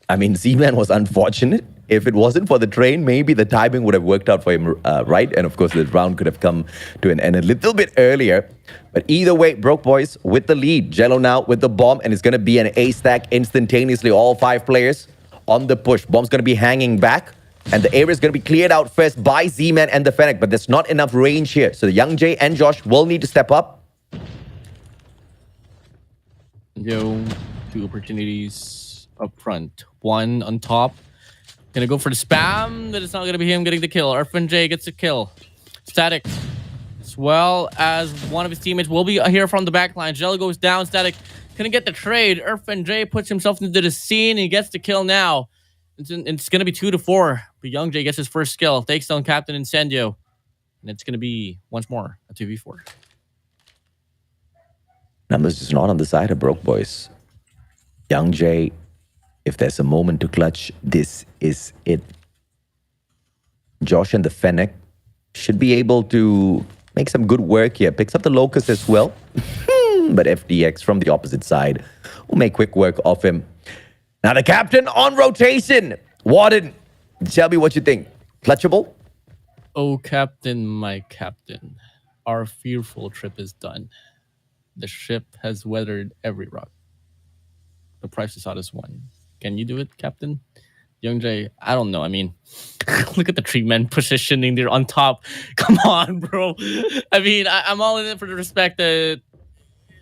C: I mean, Z-Man was unfortunate. If it wasn't for the train, maybe the timing would have worked out for him, right? And of course, the round could have come to an end a little bit earlier. But either way, Broke Boys with the lead. Jello now with the bomb, and it's going to be an A stack instantaneously. All 5 players on the push. Bomb's going to be hanging back, and the area is going to be cleared out first by Z-Man and the Fennec. But there's not enough range here. So the Young J and Josh will need to step up.
A: Yo, 2 opportunities up front. 1 on top. Gonna go for the spam. That is not gonna be him getting the kill. Irfan J gets the kill. Static, as well as one of his teammates, will be here from the back line. Jello goes down. Static couldn't get the trade. Irfan J puts himself into the scene. He gets the kill now. It's gonna be 2-4. But Young J gets his first kill. Takes down Captain Incendio. And it's gonna be once more a 2v4.
C: Numbers just not on the side of Broke Boys. Young J, if there's a moment to clutch, this is it. Josh and the Fennec should be able to make some good work here. Picks up the Locust as well. But FDX from the opposite side will make quick work of him. Now the captain on rotation. WardeN, tell me what you think. Clutchable?
A: Oh, Captain, my Captain. Our fearful trip is done. The ship has weathered every rock. The price is out as one. Can you do it, Captain? Young J, I don't know. I mean, look at the 3-man positioning there on top. Come on, bro. I mean, I'm all in it for the respect that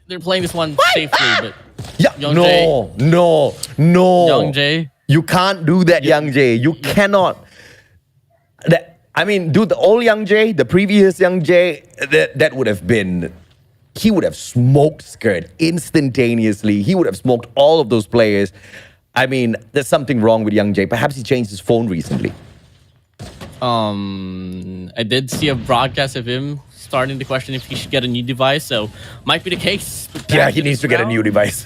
A: they're playing this one safely, but
C: Yeah,
A: Young
C: no.
A: Young J.
C: You can't do that, Young J. You cannot. I mean, dude, the old Young J, the previous Young J, that would have been... He would have smoked Skirt instantaneously. He would have smoked all of those players. I mean, there's something wrong with Young J. Perhaps he changed his phone recently.
A: I did see a broadcast of him starting to question if he should get a new device, so might be the case.
C: Yeah, he needs to get a new device.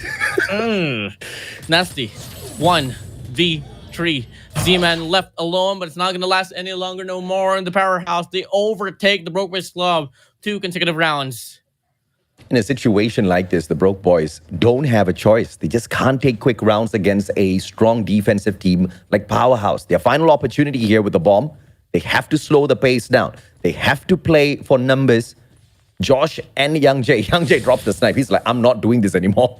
A: Nasty. 1v3. Z-Man left alone, but it's not going to last any longer no more. In the Powerhouse, they overtake the Broke Boys Club 2 consecutive rounds.
C: In a situation like this, the Broke Boys don't have a choice. They just can't take quick rounds against a strong defensive team like Powerhouse. Their final opportunity here with the bomb, they have to slow the pace down. They have to play for numbers. Josh and Young J. Young J drops the snipe. He's like, I'm not doing this anymore.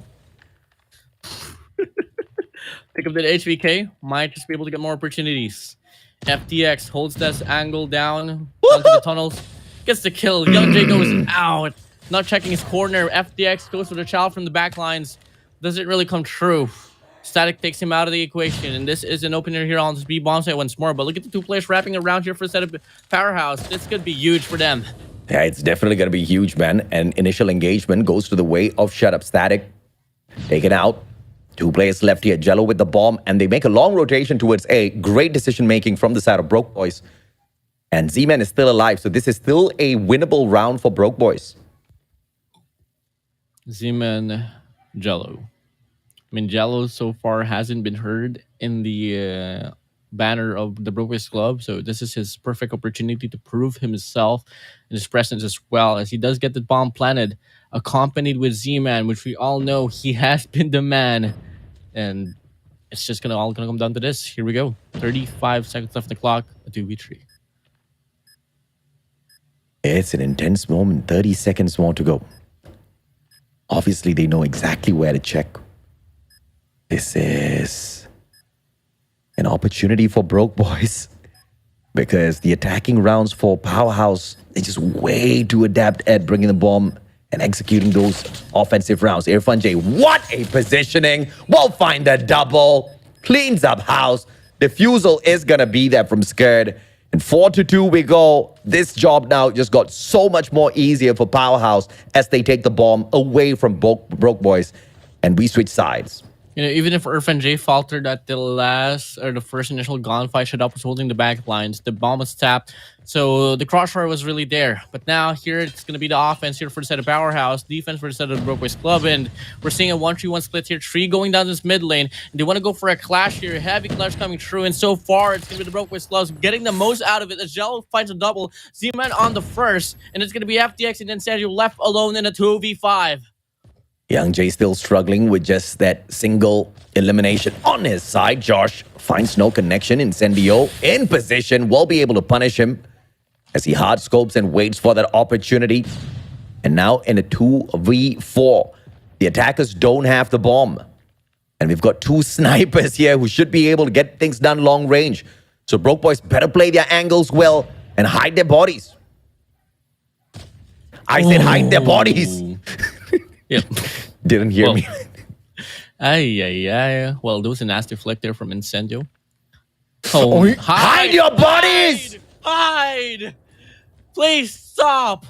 A: Pick up the HVK. Might just be able to get more opportunities. FTX holds this angle down onto the tunnels. Gets the kill. Young J goes out. Not checking his corner. FTX goes for the child from the back lines. Doesn't really come true. Static takes him out of the equation. And this is an opener here on this B bomb site once more. But look at the 2 players wrapping around here for a set of Powerhouse. This could be huge for them.
C: Yeah, it's definitely going to be huge, man. And initial engagement goes to the way of Shut Up Static. Taken out. 2 players left here. Jello with the bomb. And they make a long rotation towards A. Great decision-making from the side of Broke Boys. And Z-Man is still alive. So this is still a winnable round for Broke Boys.
A: Z-Man, Jello. I mean, Jello so far hasn't been heard in the banner of the Brooklyn Club. So this is his perfect opportunity to prove himself and his presence as well, as he does get the bomb planted, accompanied with Z-Man, which we all know he has been the man. And it's just all gonna come down to this. Here we go. 35 seconds left on the clock. A 2v3.
C: It's an intense moment. 30 seconds more to go. Obviously, they know exactly where to check. This is an opportunity for Broke Boys, because the attacking rounds for Powerhouse, they're just way too adept at bringing the bomb and executing those offensive rounds. Irfan J, what a positioning. We'll find the double. Cleans up house. Defusal is going to be there from Scared. And 4-2 we go. This job now just got so much more easier for Powerhouse as they take the bomb away from Broke Boys. And we switch sides.
A: Even if Irfan J faltered at the first initial gunfight, Shadop was holding the back lines. The bomb was tapped, so the crossfire was really there. But now here it's going to be the offense here for the set of Powerhouse, defense for the set of the Broke Boys Club, and we're seeing a 1-3-1 split here. Tree going down this mid lane, and they want to go for a clash here. Heavy clash coming through, and so far it's going to be the Broke Boys Club getting the most out of it. As Jello finds a double, Z-Man on the first, and it's going to be FDX and then Sergio left alone in a 2v5.
C: Young J still struggling with just that single elimination on his side. Josh finds no connection. Incendio in position, will be able to punish him as he hard scopes and waits for that opportunity. And now in a 2v4, the attackers don't have the bomb. And we've got two snipers here who should be able to get things done long range. So Broke Boys better play their angles well and hide their bodies. I said hide their bodies.
A: Yep.
C: Didn't hear me.
A: Well, there was a nasty flick there from Incendio.
C: Hide your bodies!
A: Hide! Please stop!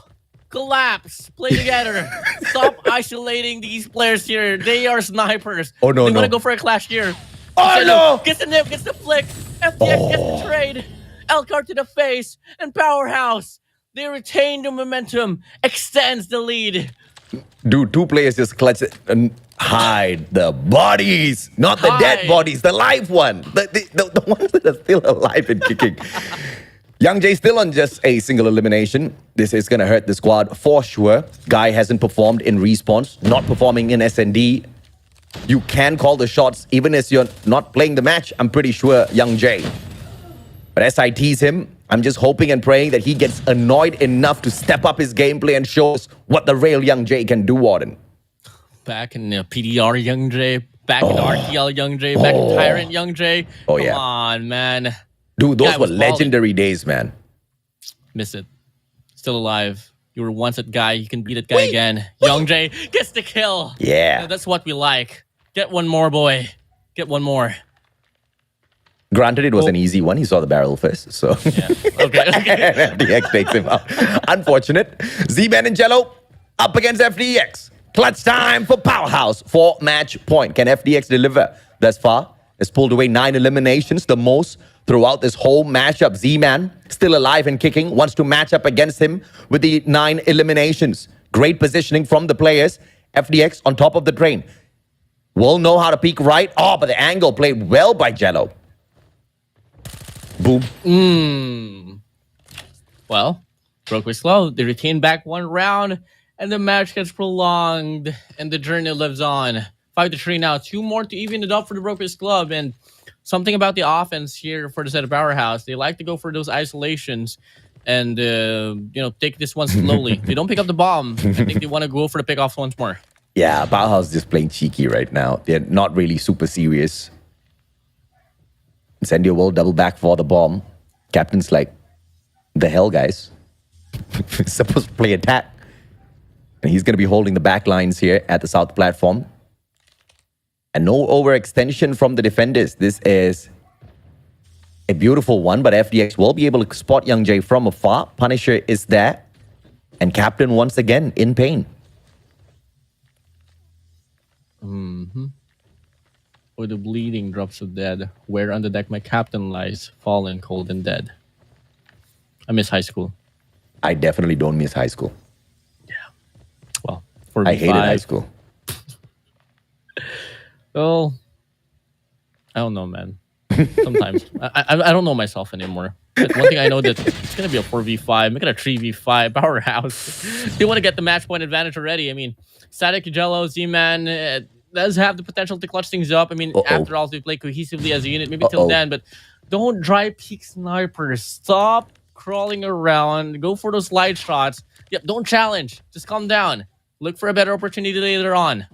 A: Collapse! Play together! Stop isolating these players here. They are snipers.
C: Oh, no,
A: They
C: no.
A: want to go for a clash here.
C: Oh,
A: Incendio
C: no!
A: Gets the nip, gets the flick. FTX gets the trade. Elcar to the face. And Powerhouse, they retain the momentum. Extends the lead.
C: Dude, two players just clutch it and hide the bodies. Not the dead
A: Hide.
C: bodies, the live one. The ones that are still alive and kicking. Young J still on just a single elimination. This is going to hurt the squad for sure. Guy hasn't performed in response, not performing in SND. You can call the shots even as you're not playing the match, I'm pretty sure, Young J. But as I tease him, I'm just hoping and praying that he gets annoyed enough to step up his gameplay and show us what the real Young J can do, WardeN.
A: Back in PDR Young J, back in RTL Young J, back in Tyrant Young J.
C: Oh,
A: Come
C: yeah.
A: on, man.
C: Dude, those
A: Guy
C: were
A: was balling.
C: legendary days, man.
A: Miss it. Still alive. You were once that guy. You can beat that guy again. Young J gets the kill.
C: Yeah.
A: That's what we like. Get one more, boy. Get one more.
C: Granted, it was an easy one. He saw the barrel first, so
A: Yeah. Okay.
C: FDX takes him out. Unfortunate. Z-Man and Jello up against FDX. Clutch time for Powerhouse for match point. Can FDX deliver? Thus far, has pulled away 9 eliminations, the most throughout this whole matchup. Z-Man, still alive and kicking, wants to match up against him with the 9 eliminations. Great positioning from the players. FDX on top of the train. Will know how to peek right. Oh, but the angle played well by Jello. Boom.
A: Well, Broke was slow. They retain back one round, and the match gets prolonged, and the journey lives on. 5-3 now. 2 more to even it up for the Brokers Club, and something about the offense here for the set of Powerhouse. They like to go for those isolations and take this one slowly. They don't pick up the bomb. I think they want to go for the pickoffs once more.
C: Yeah, Powerhouse is just playing cheeky right now. They're not really super serious. Incendio will double back for the bomb. Captain's like, the hell, guys? We're supposed to play attack. And he's going to be holding the back lines here at the south platform. And no overextension from the defenders. This is a beautiful one, but FDX will be able to spot Young J from afar. Punisher is there. And Captain once again in pain.
A: With the bleeding drops of dead, where on the deck my captain lies, fallen cold and dead. I miss high school.
C: I definitely don't miss high school.
A: Well, for
C: I hated high school.
A: Well, I don't know, man. Sometimes I don't know myself anymore. But one thing I know that it's gonna be a 4v5, make it a 3v5 powerhouse. They want to get the match point advantage already. I mean, Static, Jello, Z-Man does have the potential to clutch things up. I mean, after all, they play cohesively as a unit, maybe till then. But don't dry peek snipers. Stop crawling around. Go for those light shots. Yep, don't challenge. Just calm down. Look for a better opportunity later on.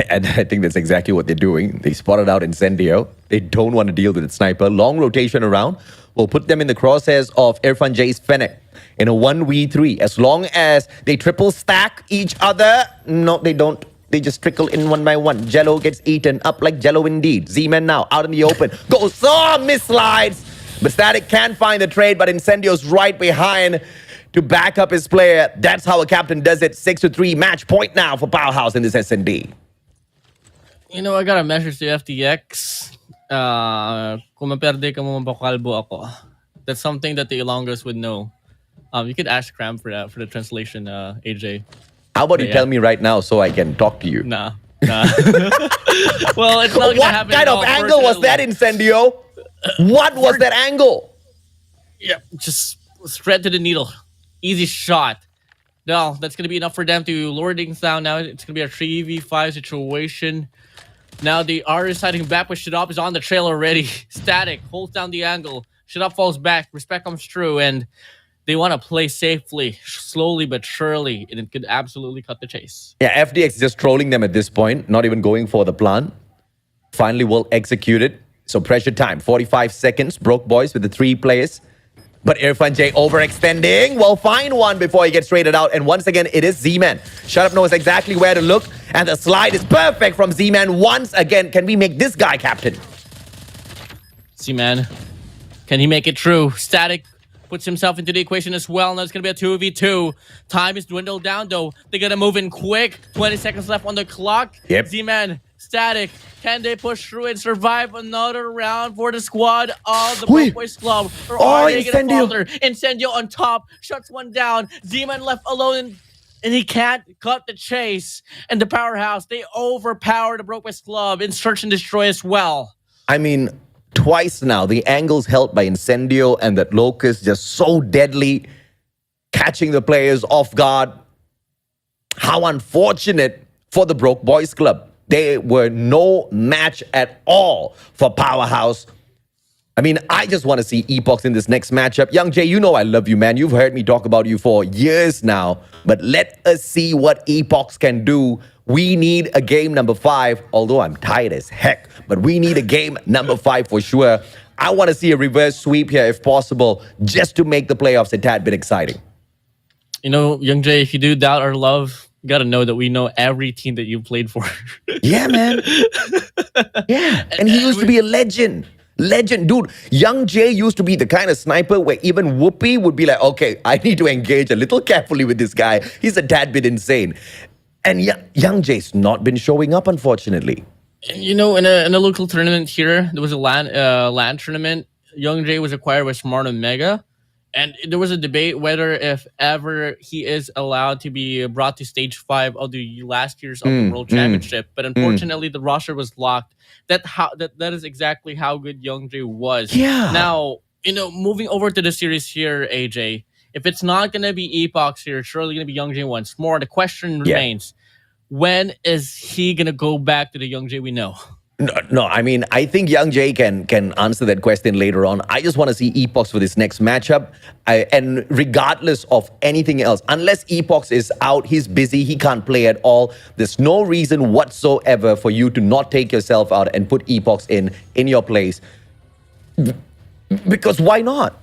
C: And I think that's exactly what they're doing. They spotted out Incendio. They don't want to deal with the sniper. Long rotation around will put them in the crosshairs of Irfan J's Fennec in a 1v3. As long as they triple stack each other, no, they don't. They just trickle in one by one. Jello gets eaten up like Jello indeed. Z-Man now out in the open. Goes, misslides. But Static can't find the trade, but Incendio's right behind to back up his player. That's how a captain does it. 6-3 match point now for Powerhouse in this S&D.
A: You know, I got a message to FTX. Kung maperde ka mo, mapakalbo ako. That's something that the Ilonggos would know. You could ask Cram for that, for the translation, AJ.
C: How about you tell me right now so I can talk to you?
A: Nah. Well, it's not gonna happen.
C: What kind of angle was that, Incendio? What was that angle?
A: Yeah, just straight to the needle. Easy shot. No, that's gonna be enough for them to lower things down. Now it's gonna be a 3v5 situation. Now they are deciding back, but Shadop is on the trail already. Static holds down the angle. Shadop falls back. Respect comes through, and they want to play safely, slowly but surely, and it could absolutely cut the chase.
C: Yeah, FDX is just trolling them at this point, not even going for the plan. Finally, will execute it. So pressure time, 45 seconds. Broke boys with the 3 players. But Irfan J overextending. Will find one before he gets traded out. And once again, it is Z-Man. Shut Up knows exactly where to look. And the slide is perfect from Z-Man once again. Can we make this guy captain?
A: Z-Man, can he make it true? Static puts himself into the equation as well. Now it's going to be a 2v2. Time is dwindled down, though. They're going to move in quick. 20 seconds left on the clock.
C: Yep.
A: Z-Man, Static, can they push through and survive another round for the squad of the Broke Boys Club? Or are they going to falter? Incendio on top, shuts one down. Z-Man left alone, and he can't cut the chase. And the Powerhouse, they overpower the Broke Boys Club in search and destroy as well.
C: I mean, twice now, the angles held by Incendio and that Locust just so deadly, catching the players off guard. How unfortunate for the Broke Boys Club. They were no match at all for Powerhouse. I mean, I just want to see Epox in this next matchup. Young Jay, you know I love you, man. You've heard me talk about you for years now. But let us see what Epox can do. We need a game number 5, although I'm tired as heck. But we need a game number 5 for sure. I want to see a reverse sweep here if possible, just to make the playoffs a tad bit exciting.
A: You know, Young Jay, if you do doubt our love, you got to know that we know every team that you played for.
C: Yeah, man. Yeah. And he used to be a legend. Legend. Dude, Young Jay used to be the kind of sniper where even Whoopi would be like, okay, I need to engage a little carefully with this guy. He's a tad bit insane. And Young Jay's not been showing up, unfortunately.
A: And, you know, in a local tournament here, there was a LAN tournament. Young Jay was acquired with Smart Omega. And there was a debate whether if ever he is allowed to be brought to stage 5 of the last year's of the World Championship. But unfortunately, the roster was locked. That is exactly how good Young Jay was.
C: Yeah.
A: Now, you know, moving over to the series here, AJ, if it's not going to be Epox here, it's surely going to be Young Jay once more. The question remains, when is he going to go back to the Young Jay we know?
C: No, I mean, I think Young Jay can answer that question later on. I just want to see Epox for this next matchup. And regardless of anything else, unless Epox is out, he's busy, he can't play at all, there's no reason whatsoever for you to not take yourself out and put Epox in your place. Because why not?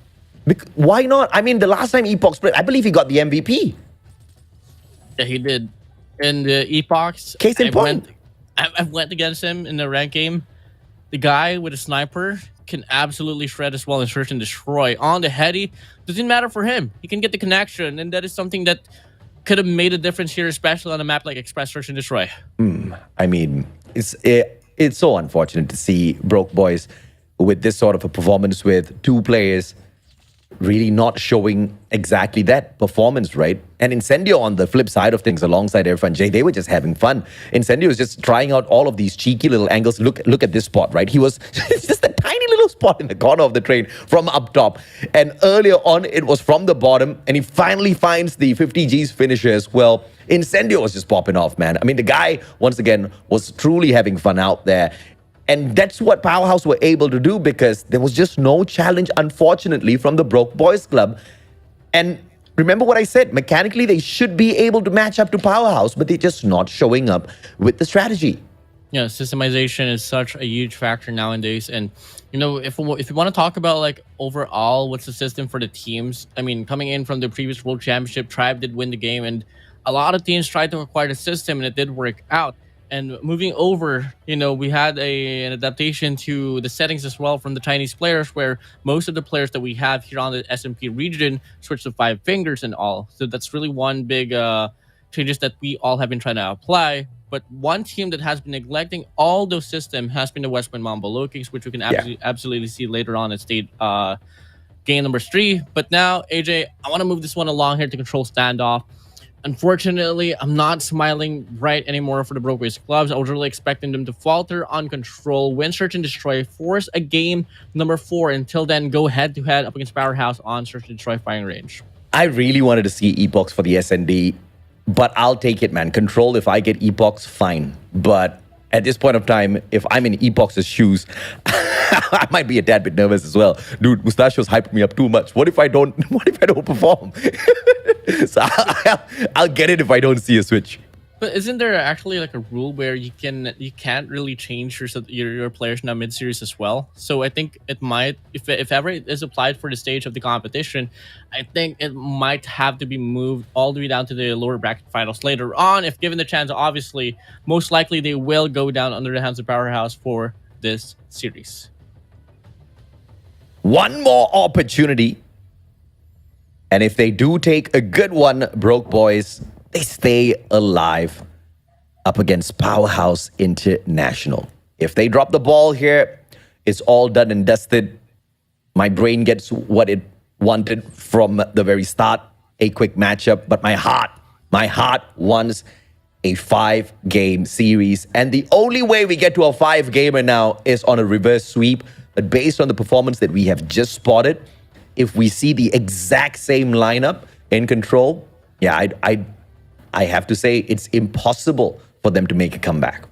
C: Why not? I mean, the last time Epox played, I believe he got the MVP.
A: Yeah, he did. And Epox,
C: Case in point.
A: I've went against him in the rank game. The guy with a sniper can absolutely shred as well and search and destroy. On the heady, doesn't matter for him. He can get the connection, and that is something that could have made a difference here, especially on a map like Express Search and Destroy.
C: I mean, it's so unfortunate to see Broke Boys with this sort of a performance with 2 players really not showing exactly that performance, right? And Incendio on the flip side of things, alongside Irfan J, they were just having fun. Incendio was just trying out all of these cheeky little angles. Look at this spot, right? He was it's just a tiny little spot in the corner of the train from up top. And earlier on, it was from the bottom, and he finally finds the 50 G's finisher as well. Incendio was just popping off, man. I mean, the guy, once again, was truly having fun out there. And that's what Powerhouse were able to do, because there was just no challenge, unfortunately, from the Broke Boys Club. And remember what I said, mechanically, they should be able to match up to Powerhouse, but they're just not showing up with the strategy.
A: Yeah, systemization is such a huge factor nowadays. And, you know, if you want to talk about, like, overall, what's the system for the teams? I mean, coming in from the previous World Championship, Tribe did win the game, and a lot of teams tried to acquire the system, and it did work out. And moving over, you know, we had an adaptation to the settings as well from the Chinese players, where most of the players that we have here on the SMP region switched to 5 fingers and all. So that's really one big changes that we all have been trying to apply. But one team that has been neglecting all those systems has been the West Point Mamba Lokings, which we can absolutely see later on at state game number 3. But now, AJ, I want to move this one along here to control standoff. Unfortunately, I'm not smiling right anymore for the Broke Boys clubs. I was really expecting them to falter on control, win Search and Destroy, force a game number 4. Until then, go head-to-head up against Powerhouse on Search and Destroy firing range.
C: I really wanted to see Epochs for the SND, but I'll take it, man. Control, if I get Epochs, fine. But at this point of time, if I'm in Epochs' shoes, I might be a tad bit nervous as well. Dude, Mustachio's hyped me up too much. What if I don't perform? So I'll get it if I don't see a switch.
A: But isn't there actually like a rule where you can't really change your players in a mid series as well? So I think it might, if ever it is applied for the stage of the competition, I think it might have to be moved all the way down to the lower bracket finals later on, if given the chance. Obviously, most likely they will go down under the hands of Powerhouse for this series.
C: One more opportunity. And if they do take a good one, Broke Boys, they stay alive up against Powerhouse International. If they drop the ball here, it's all done and dusted. My brain gets what it wanted from the very start, a quick matchup. But my heart wants a 5-game series. And the only way we get to a 5-gamer now is on a reverse sweep. But based on the performance that we have just spotted, if we see the exact same lineup in control, yeah, I have to say it's impossible for them to make a comeback.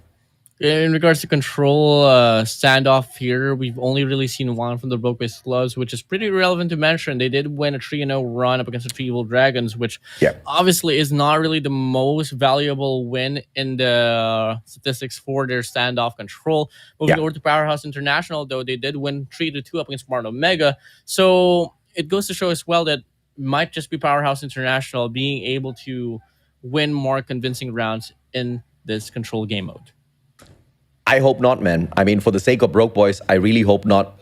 A: In regards to control standoff here, we've only really seen one from the Broke Boys clubs, which is pretty relevant to mention. They did win a 3-0 run up against the 3 Evil Dragons, which obviously is not really the most valuable win in the statistics for their standoff control. Moving over to Powerhouse International, though, they did win 3-2 up against Smart Omega. So it goes to show as well that it might just be Powerhouse International being able to win more convincing rounds in this control game mode.
C: I hope not, man. I mean, for the sake of Broke Boys, I really hope not.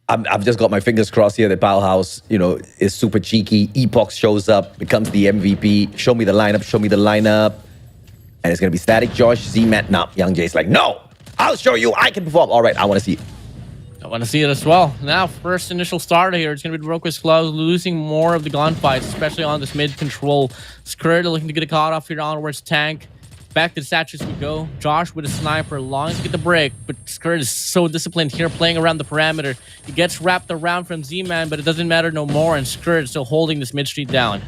C: I've just got my fingers crossed here that Powerhouse, you know, is super cheeky. Epoch shows up, becomes the MVP. Show me the lineup. And it's going to be static Josh, Z-Mat. Now, Young Jay's like, no, I'll show you. I can perform. All right, I want to see it.
A: I want to see it as well. Now, first initial starter here, it's going to be the Broke Boys clubs losing more of the gunfights, especially on this mid-control. Skrd looking to get a caught off here onwards. Tank. Back to the statues we go. Josh with a sniper, long to get the break, but Skrd is so disciplined here, playing around the perimeter. He gets wrapped around from Z-Man, but it doesn't matter no more, and Skrd still holding this mid-street down.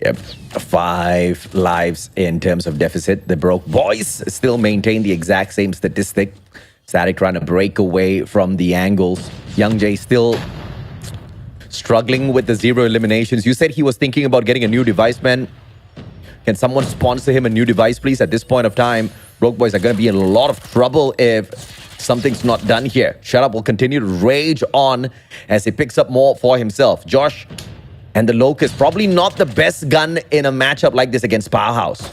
C: Yep, 5 lives in terms of deficit. The Broke Boys still maintain the exact same statistic. Static trying to break away from the angles. Young Jay still struggling with the 0 eliminations. You said he was thinking about getting a new device, man. Can someone sponsor him a new device, please? At this point of time, Broke Boys are going to be in a lot of trouble if something's not done here. Shut Up will continue to rage on as he picks up more for himself. Josh and the Locust, probably not the best gun in a matchup like this against Powerhouse.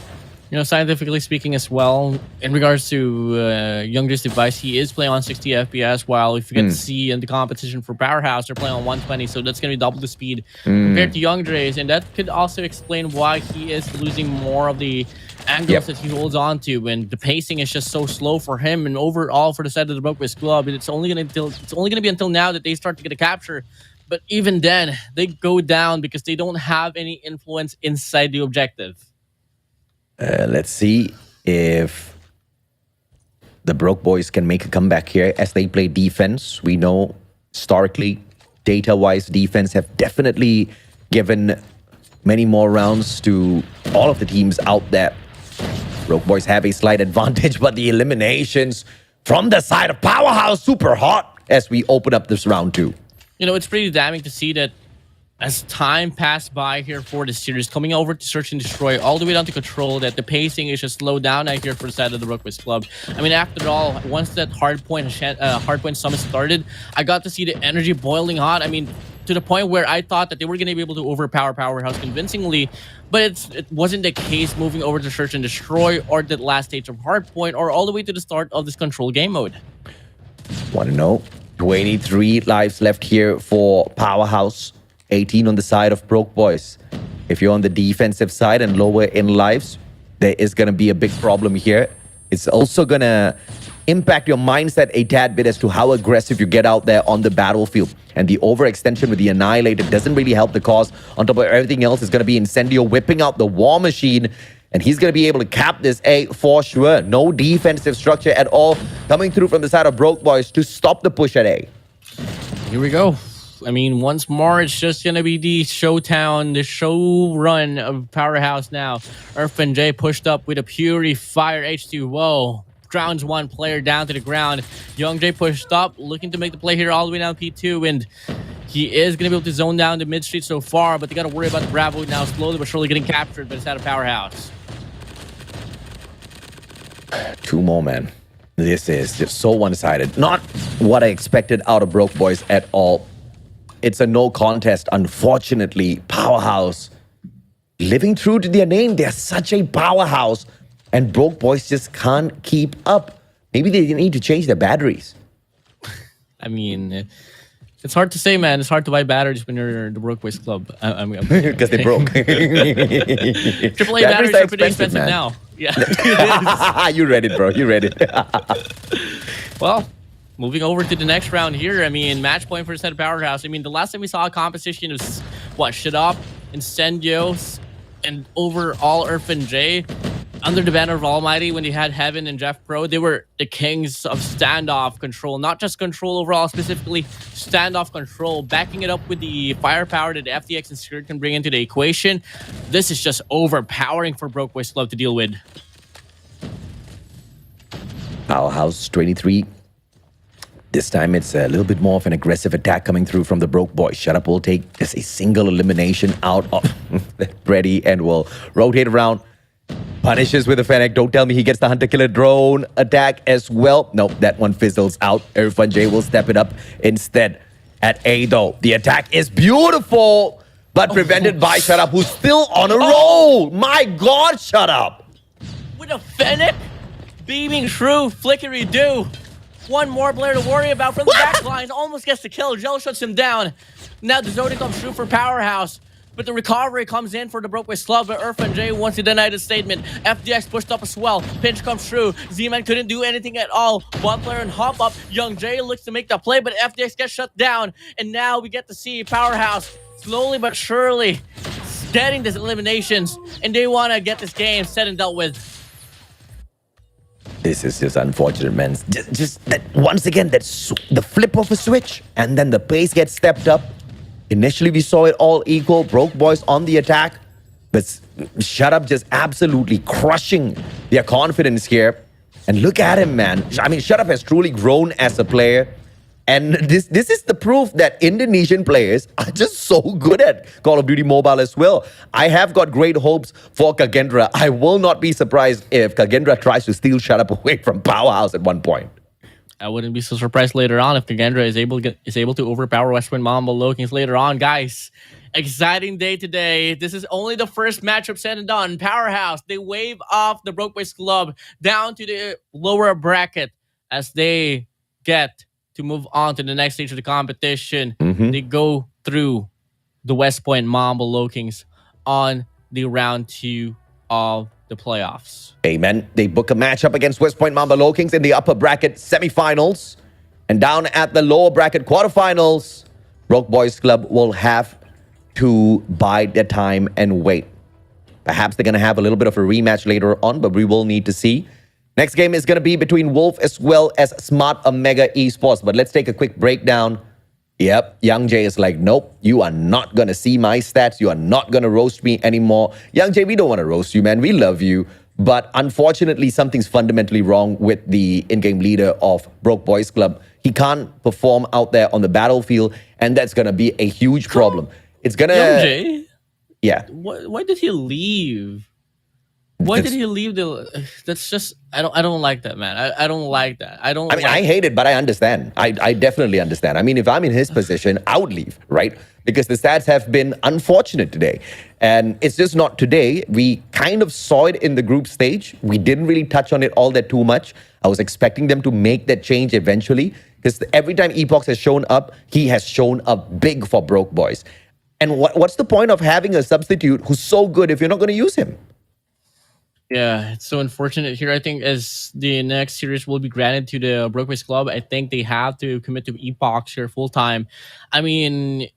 A: You know, scientifically speaking as well, in regards to Young's device, he is playing on 60 FPS, while if you can see in the competition for Powerhouse, they're playing on 120, so that's going to be double the speed compared to Young Dre's, and that could also explain why he is losing more of the angles that he holds on to, and the pacing is just so slow for him, and overall for the side of the Broke Boys club, it's only going to be until now that they start to get a capture. But even then, they go down because they don't have any influence inside the objective.
C: Let's see if the Broke Boys can make a comeback here as they play defense. We know historically, data-wise, defense have definitely given many more rounds to all of the teams out there. Broke Boys have a slight advantage, but the eliminations from the side of Powerhouse super hot as we open up this round 2.
A: You know, it's pretty damning to see that as time passed by here for the series, coming over to Search and Destroy, all the way down to Control, that the pacing is just slowed down out here for the side of the Broke Boys Club. I mean, after all, once that Hardpoint Summit started, I got to see the energy boiling hot. I mean, to the point where I thought that they were going to be able to overpower Powerhouse convincingly, but it wasn't the case moving over to Search and Destroy or the last stage of Hardpoint or all the way to the start of this Control game mode.
C: Want to know? 23 lives left here for Powerhouse. 18 on the side of Broke Boys. If you're on the defensive side and lower in lives, there is going to be a big problem here. It's also going to impact your mindset a tad bit as to how aggressive you get out there on the battlefield. And the overextension with the Annihilator doesn't really help the cause. On top of everything else, is going to be Incendio whipping out the War Machine. And he's going to be able to cap this A for sure. No defensive structure at all coming through from the side of Broke Boys to stop the push at A.
A: Here we go. I mean, once more, it's just going to be the showdown, the show run of Powerhouse now. EarthNJ pushed up with a Purifier H2O. Drowns one player down to the ground. Young J pushed up, looking to make the play here all the way down P2. And he is going to be able to zone down the mid street so far, but they got to worry about the Bravo now, slowly but surely getting captured by the side of Powerhouse.
C: 2 more, man. This is just so one-sided. Not what I expected out of Broke Boys at all. It's a no contest, unfortunately. Powerhouse living true to their name. They're such a powerhouse, and Broke Boys just can't keep up. Maybe they need to change their batteries.
A: I mean, it's hard to say, man. It's hard to buy batteries when you're the Broke Boys Club.
C: Because they broke.
A: AAA batteries are pretty expensive
C: man.
A: now. Yeah.
C: You read it, bro. You read it.
A: Well, moving over to the next round here, I mean, match point for the set of Powerhouse. I mean, the last time we saw a competition was, what, Shut Up, Incendios, and overall EarthNJ. Under the banner of Almighty, when they had Heaven and Jeff Pro, they were the kings of standoff control. Not just control overall, specifically standoff control. Backing it up with the firepower that FTX and Skirt can bring into the equation. This is just overpowering for Broke Boys Club to deal with.
C: Powerhouse 23. This time it's a little bit more of an aggressive attack coming through from the Broke Boys. Shut Up will take just a single elimination out of Freddy and will rotate around. Punishes with a Fennec. Don't tell me he gets the Hunter Killer drone attack as well. Nope, that one fizzles out. EarthNJ will step it up instead. At A though, the attack is beautiful, but prevented by Shut Up, who's still on a roll. My God, Shut Up.
A: With a Fennec beaming through Flickery Do. One more player to worry about from the back lines. Almost gets the kill. Gel shuts him down. Now the Zodiac comes through for Powerhouse. But the recovery comes in for the Broke Boys Club, but EarthNJ wants to deny the statement. FDX pushed up as well. Pinch comes through. Z-Man couldn't do anything at all. One player and hop up. Young J looks to make the play, but FDX gets shut down. And now we get to see Powerhouse slowly but surely getting these eliminations. And they want to get this game said and dealt with.
C: This is just unfortunate, man. Just that once again, that's the flip of a switch, and then the pace gets stepped up. Initially, we saw it all equal. Broke Boys on the attack, but Shut Up just absolutely crushing their confidence here. And look at him, man. I mean, Shut Up has truly grown as a player. And this is the proof that Indonesian players are just so good at Call of Duty Mobile as well. I have got great hopes for Kagendra. I will not be surprised if Kagendra tries to steal Shut Up away from Powerhouse at one point.
A: I wouldn't be so surprised later on if Kagendra is able to overpower Westwind Mambo Lokings later on, guys. Exciting day today. This is only the first matchup said and done. Powerhouse, they wave off the Broke Boys Club down to the lower bracket as they get to move on to the next stage of the competition. They go through the West Point Mambo Lokings on the round 2 of the playoffs.
C: Amen. They book a matchup against West Point Mamba Lokings in the upper bracket semifinals. And down at the lower bracket quarterfinals, Broke Boys Club will have to bide their time and wait. Perhaps they're going to have a little bit of a rematch later on, but we will need to see. Next game is going to be between Wolf as well as Smart Omega Esports. But let's take a quick breakdown. Yep, Young J is like, nope, you are not going to see my stats. You are not going to roast me anymore. Young J, we don't want to roast you, man. We love you. But unfortunately, something's fundamentally wrong with the in-game leader of Broke Boys Club. He can't perform out there on the battlefield, and that's going to be a huge problem. It's going to...
A: Young J?
C: Yeah.
A: Why did he leave? Why did he leave the? That's just I don't like that, man. I don't like that. I mean,
C: I hate it, but I understand. I definitely understand. I mean, if I'm in his position, I would leave, right? Because the stats have been unfortunate today, and it's just not today. We kind of saw it in the group stage. We didn't really touch on it all that too much. I was expecting them to make that change eventually, because every time Epox has shown up, he has shown up big for Broke Boys. And what's the point of having a substitute who's so good if you're not going to use him?
A: Yeah, it's so unfortunate here. I think as the next series will be granted to the Broke Boys Club, I think they have to commit to Epox here full time. I mean,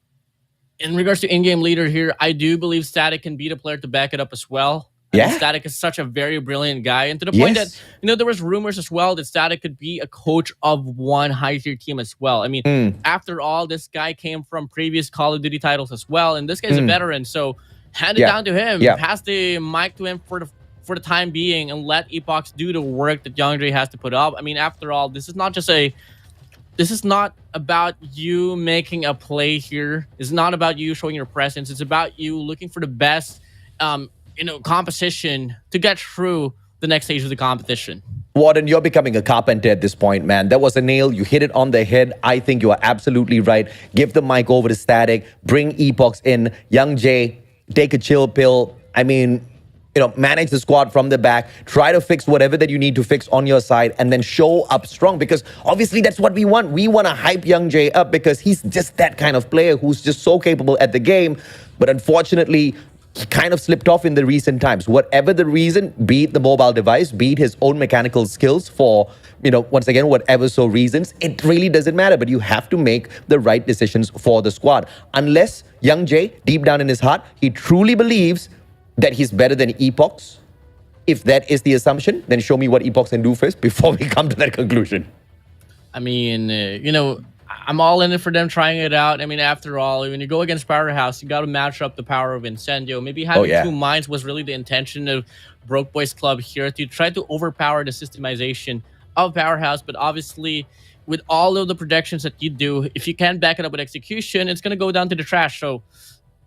A: in regards to in-game leader here, I do believe Static can be the player to back it up as well. I mean, Static is such a very brilliant guy, and to the point that there was rumors as well that Static could be a coach of one high-tier team as well. I mean, after all, this guy came from previous Call of Duty titles as well, and this guy's a veteran, so hand it down to him. Pass the mic to him for the time being, and let Epox do the work that Young J has to put up. I mean, after all, this is not about you making a play here. It's not about you showing your presence. It's about you looking for the best composition to get through the next stage of the competition.
C: WardeN, you're becoming a carpenter at this point, man. That was a nail. You hit it on the head. I think you are absolutely right. Give the mic over to Static. Bring Epox in. Young J, take a chill pill. I mean, manage the squad from the back. Try to fix whatever that you need to fix on your side, and then show up strong, because obviously that's what we want. We want to hype Young J up because he's just that kind of player who's just so capable at the game. But unfortunately, he kind of slipped off in the recent times. Whatever the reason, be it the mobile device, be it his own mechanical skills for, once again, whatever so reasons, it really doesn't matter. But you have to make the right decisions for the squad. Unless Young J, deep down in his heart, he truly believes that he's better than Epox. If that is the assumption, then show me what Epox can do first before we come to that conclusion.
A: I mean, I'm all in it for them trying it out. I mean, after all, when you go against Powerhouse, you got to match up the power of Incendio. Maybe having two minds was really the intention of Broke Boys Club here, to try to overpower the systemization of Powerhouse. But obviously, with all of the projections that you do, if you can't back it up with execution, it's going to go down to the trash. So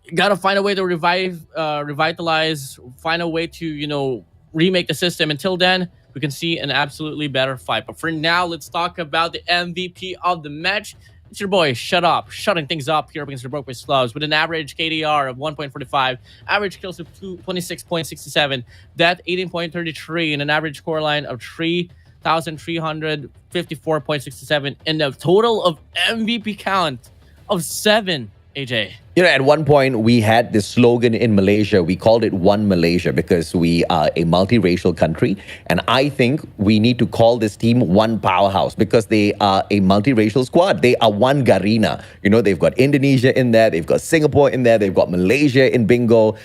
A: you got to find a way to revitalize, find a way to, remake the system. Until then, we can see an absolutely better fight. But for now, let's talk about the MVP of the match. It's your boy, shutting things up here against the Broke Boys Clubs with an average KDR of 1.45, average kills of 26.67, death 18.33, and an average score line of 3,354.67, and a total of MVP count of 7, AJ.
C: At one point, we had this slogan in Malaysia. We called it One Malaysia because we are a multiracial country. And I think we need to call this team One Powerhouse because they are a multiracial squad. They are one Garena. They've got Indonesia in there. They've got Singapore in there. They've got Malaysia in bingo.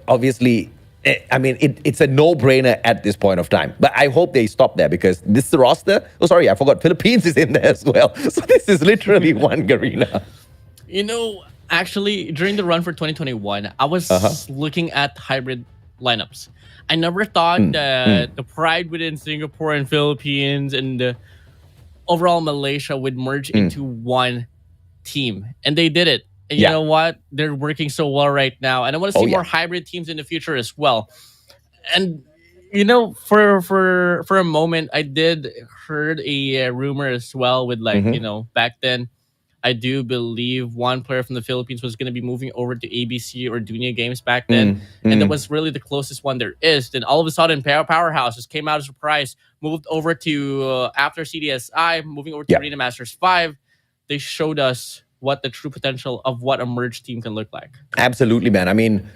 C: Obviously, I mean, it's a no-brainer at this point of time. But I hope they stop there because this is the roster. Oh, sorry, I forgot. Philippines is in there as well. So this is literally one Garena.
A: Actually, during the run for 2021, I was looking at hybrid lineups. I never thought that the pride within Singapore and Philippines and the overall Malaysia would merge into one team. And they did it. And you know what? They're working so well right now. And I want to see more hybrid teams in the future as well. And, for a moment, I did heard a rumor as well with back then, I do believe one player from the Philippines was going to be moving over to ABC or Dunia Games back then. And that was really the closest one there is. Then all of a sudden, Powerhouse just came out as a surprise, moved over to, after CDSI, moving over to Arena Masters 5. They showed us what the true potential of what a merged team can look like.
C: Absolutely, man. I mean,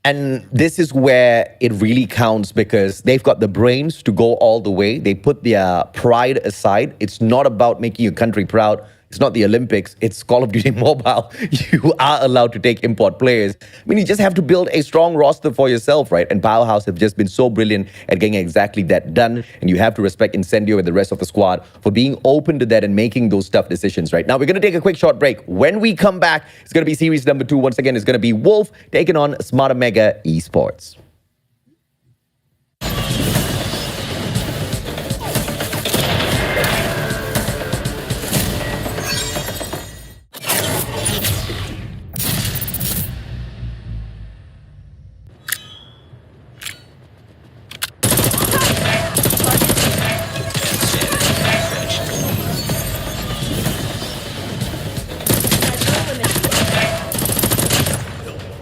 C: and this is where it really counts because they've got the brains to go all the way. They put their pride aside. It's not about making your country proud. It's not the Olympics. It's Call of Duty Mobile. You are allowed to take import players. I mean, you just have to build a strong roster for yourself, right? And Powerhouse have just been so brilliant at getting exactly that done. And you have to respect Incendio and the rest of the squad for being open to that and making those tough decisions, right? Now, we're going to take a quick short break. When we come back, it's going to be series number 2. Once again, it's going to be Wolf taking on Smarter Mega eSports.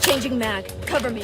B: Changing mag. Cover me.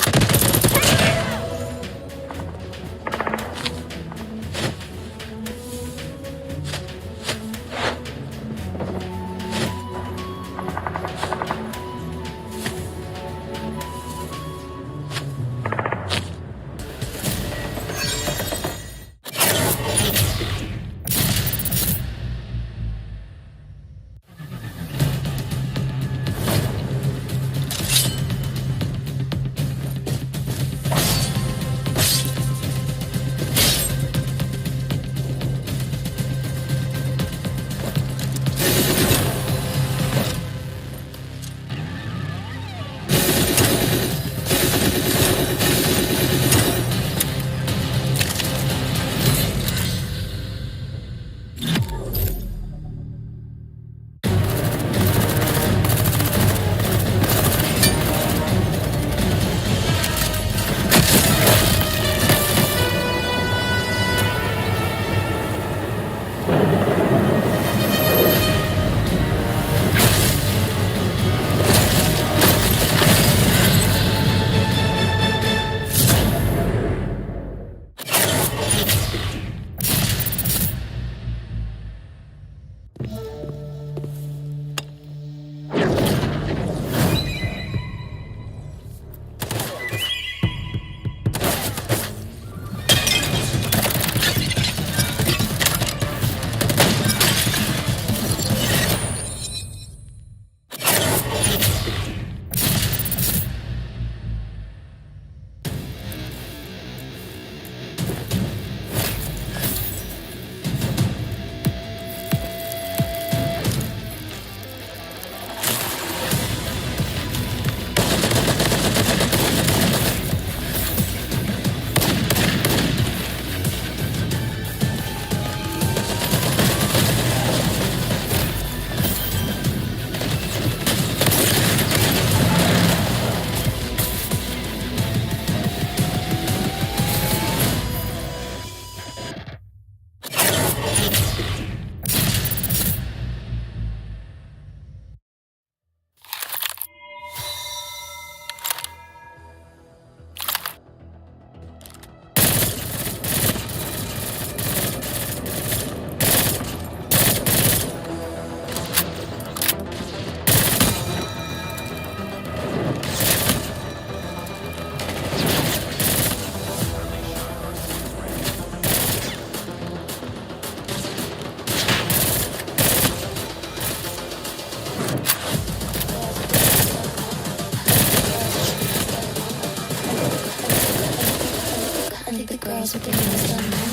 D: girls with their nails done now.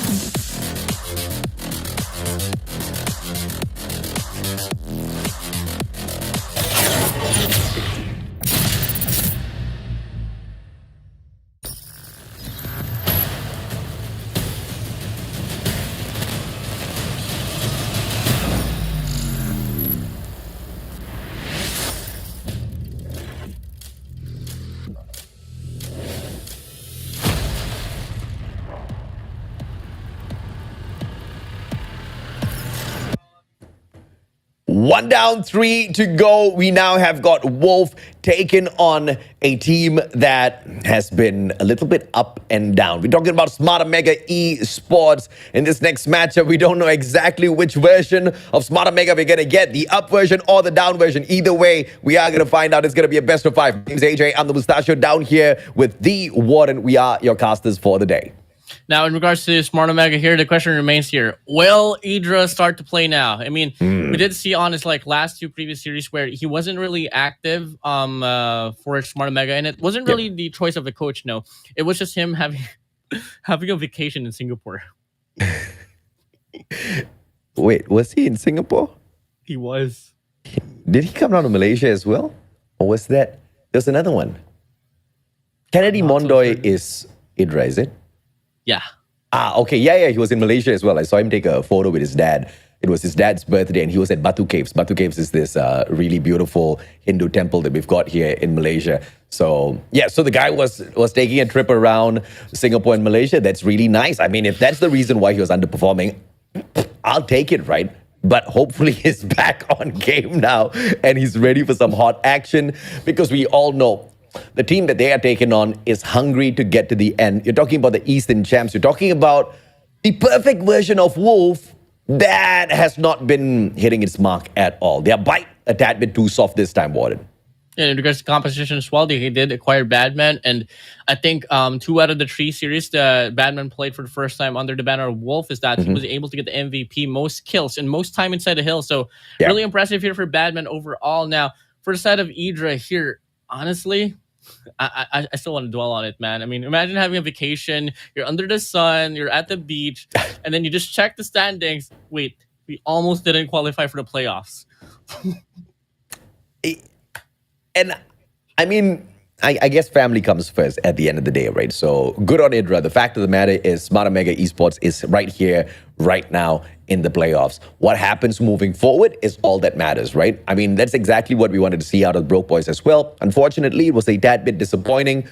C: One down, 3 to go. We now have got Wolf taking on a team that has been a little bit up and down. We're talking about Smarter Mega eSports. In this next matchup, we don't know exactly which version of Smarter Mega we're going to get, the up version or the down version. Either way, we are going to find out. It's going to be a best of 5. My name's AJ. I'm the Mustachio down here with the WardeN. We are your casters for the day.
A: Now, in regards to Smart Omega here, the question remains here: will Idra start to play now? I mean, we did see on his last two previous series where he wasn't really active for Smart Omega, and it wasn't
C: Yep.
A: really the choice of the coach. No, it was just him having having a vacation in Singapore.
C: Wait, was he in Singapore?
A: He was.
C: Did he come down to Malaysia as well? Or was that... There's another one. Kennedy
A: I'm not so
C: Mondoy
A: sure.
C: is Idra, is it?
A: Yeah.
C: Okay. Yeah. He was in Malaysia as well. I saw him take a photo with his dad. It was his dad's birthday and he was at Batu Caves. Batu Caves is this really beautiful Hindu temple that we've got here in Malaysia. So, yeah, so the guy was taking a trip around Singapore and Malaysia. That's really nice. I mean, if that's the reason why he was underperforming, I'll take it, right? But hopefully he's back on game now and he's ready for some hot action because we all know the team that they are taking on is hungry to get to the end. You're talking about the Eastern champs. You're talking about the perfect version of Wolf that has not been hitting its mark at all. They are bite a tad bit too soft this time, WardeN.
A: And in regards to competition as well, they did acquire Badman, and I think 2 out of the 3 series that Badman played for the first time under the banner of Wolf is that he was able to get the MVP, most kills, and most time inside the hill. So
C: Yeah.
A: really impressive here for Badman overall. Now, for the side of Idra here, honestly, I still want to dwell on it, man. I mean, imagine having a vacation, you're under the sun, you're at the beach, and then you just check the standings. Wait, we almost didn't qualify for the playoffs.
C: And I mean, I guess family comes first at the end of the day, right? So good on Idra. The fact of the matter is Smart Omega Esports is right here, right now in the playoffs. What happens moving forward is all that matters, right? I mean, that's exactly what we wanted to see out of the Broke Boys as well. Unfortunately, it was a tad bit disappointing.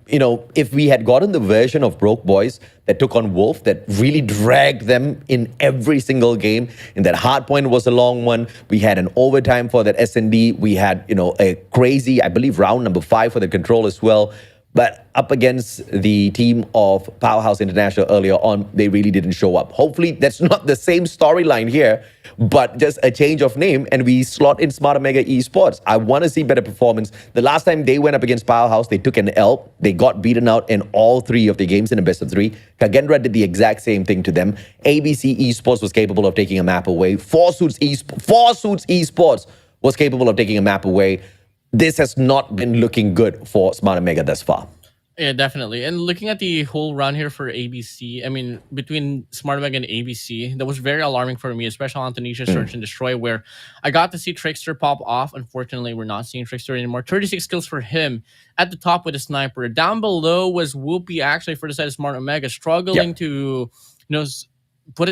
C: If we had gotten the version of Broke Boys that took on Wolf, that really dragged them in every single game, and that Hardpoint was a long one. We had an overtime for that S&D. We had, a crazy, I believe, round number 5 for the control as well. But up against the team of Powerhouse International earlier on, they really didn't show up. Hopefully, that's not the same storyline here, but just a change of name, and we slot in Smart Omega Esports. I want to see better performance. The last time they went up against Powerhouse, they took an L. They got beaten out in all 3 of the games in a best of 3. Kagendra did the exact same thing to them. ABC Esports was capable of taking a map away. Four Suits Esports was capable of taking a map away. This has not been looking good for Smart Omega thus far.
A: Yeah, definitely. And looking at the whole run here for ABC, I mean, between Smart Omega and ABC, that was very alarming for me, especially on Tunisia Search and Destroy, where I got to see Trickster pop off. Unfortunately, we're not seeing Trickster anymore. 36 kills for him at the top with a sniper. Down below was Whoopi, actually, for the side of Smart Omega, struggling to,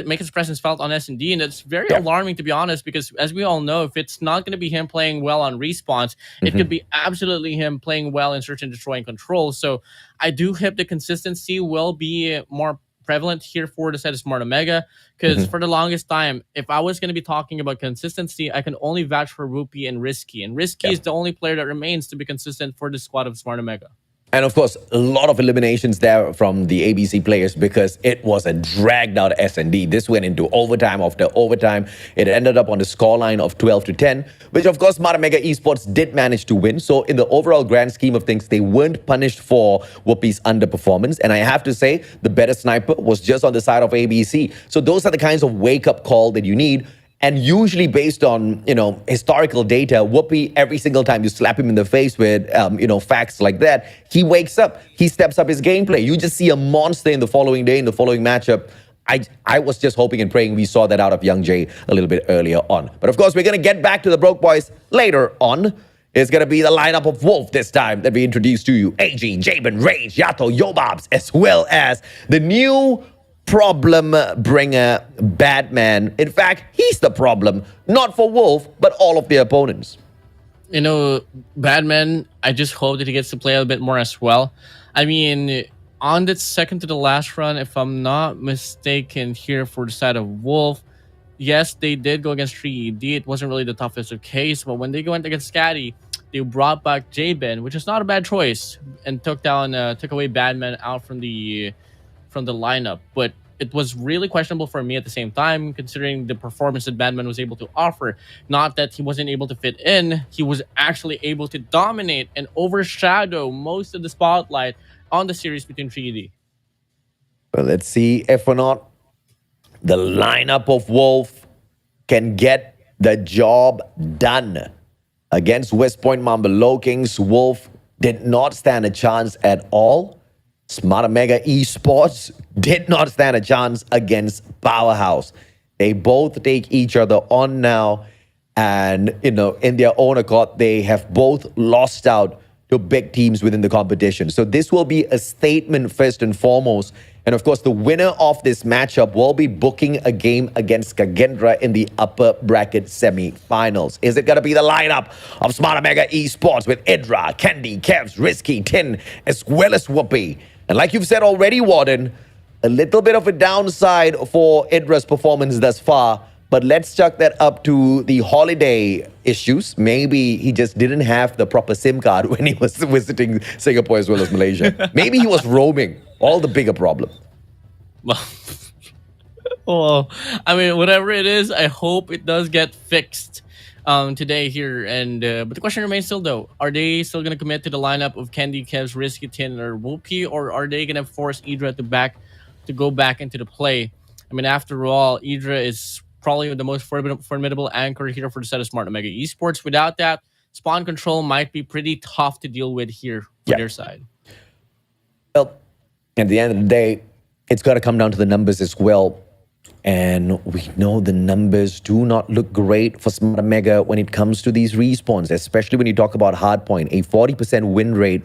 A: make his presence felt on S&D, and it's very alarming, to be honest, because as we all know, if it's not going to be him playing well on respawns, it could be absolutely him playing well in Search and Destroy and Control. So I do hope the consistency will be more prevalent here for the side of Smart Omega, because for the longest time, if I was going to be talking about consistency, I can only vouch for Whoopi and Risky, and Risky is the only player that remains to be consistent for the squad of Smart Omega.
C: And of course, a lot of eliminations there from the ABC players because it was a dragged out S&D. This went into overtime after overtime. It ended up on the scoreline of 12-10, which of course Smart Omega Esports did manage to win. So in the overall grand scheme of things, they weren't punished for Whoopi's underperformance. And I have to say, the better sniper was just on the side of ABC. So those are the kinds of wake-up call that you need. And usually based on, historical data, Whoopi, every single time you slap him in the face with, facts like that, he wakes up, he steps up his gameplay. You just see a monster in the following day, in the following matchup. I was just hoping and praying we saw that out of Young Jay a little bit earlier on. But of course, we're going to get back to the Broke Boys later on. It's going to be the lineup of Wolf this time that we introduce to you. AG, Jabin, Rage, Yato, Yobabs, as well as the new problem bringer, Badman. In fact, he's the problem, not for Wolf, but all of the opponents.
A: Badman, I just hope that he gets to play a bit more as well. I mean, on that second to the last run, if I'm not mistaken here for the side of Wolf, yes, they did go against 3ED. It wasn't really the toughest of case, but when they went against Scatty, they brought back Jabin, which is not a bad choice, and took away Badman out from the lineup. But it was really questionable for me at the same time, considering the performance that Badman was able to offer. Not that he wasn't able to fit in, he was actually able to dominate and overshadow most of the spotlight on the series between 3D.
C: Well, let's see if or not the lineup of Wolf can get the job done. Against West Point Mamba Low Kings, Wolf did not stand a chance at all. Smarter Mega eSports did not stand a chance against Powerhouse. They both take each other on now. And, in their own accord, they have both lost out to big teams within the competition. So this will be a statement first and foremost. And of course, the winner of this matchup will be booking a game against Kagendra in the upper bracket semi-finals. Is it going to be the lineup of Smarter Mega Esports with Idra, Candy, Kevs, Risky, Tin, as well as Whoopi? And like you've said already, WardeN, a little bit of a downside for Idra's performance thus far. But let's chuck that up to the holiday issues. Maybe he just didn't have the proper SIM card when he was visiting Singapore as well as Malaysia. Maybe he was roaming. All the bigger problem.
A: Well, I mean, whatever it is, I hope it does get fixed today here. And but the question remains still, though. Are they still going to commit to the lineup of Candy, Kevs, Risky, Tin, or Whoopi? Or are they going to force Idra to go back into the play? I mean, after all, Idra is probably the most formidable anchor here for the set of Smart Omega Esports. Without that, spawn control might be pretty tough to deal with here for their side.
C: Well, at the end of the day, it's got to come down to the numbers as well. And we know the numbers do not look great for Smart Omega when it comes to these respawns, especially when you talk about Hardpoint. A 40% win rate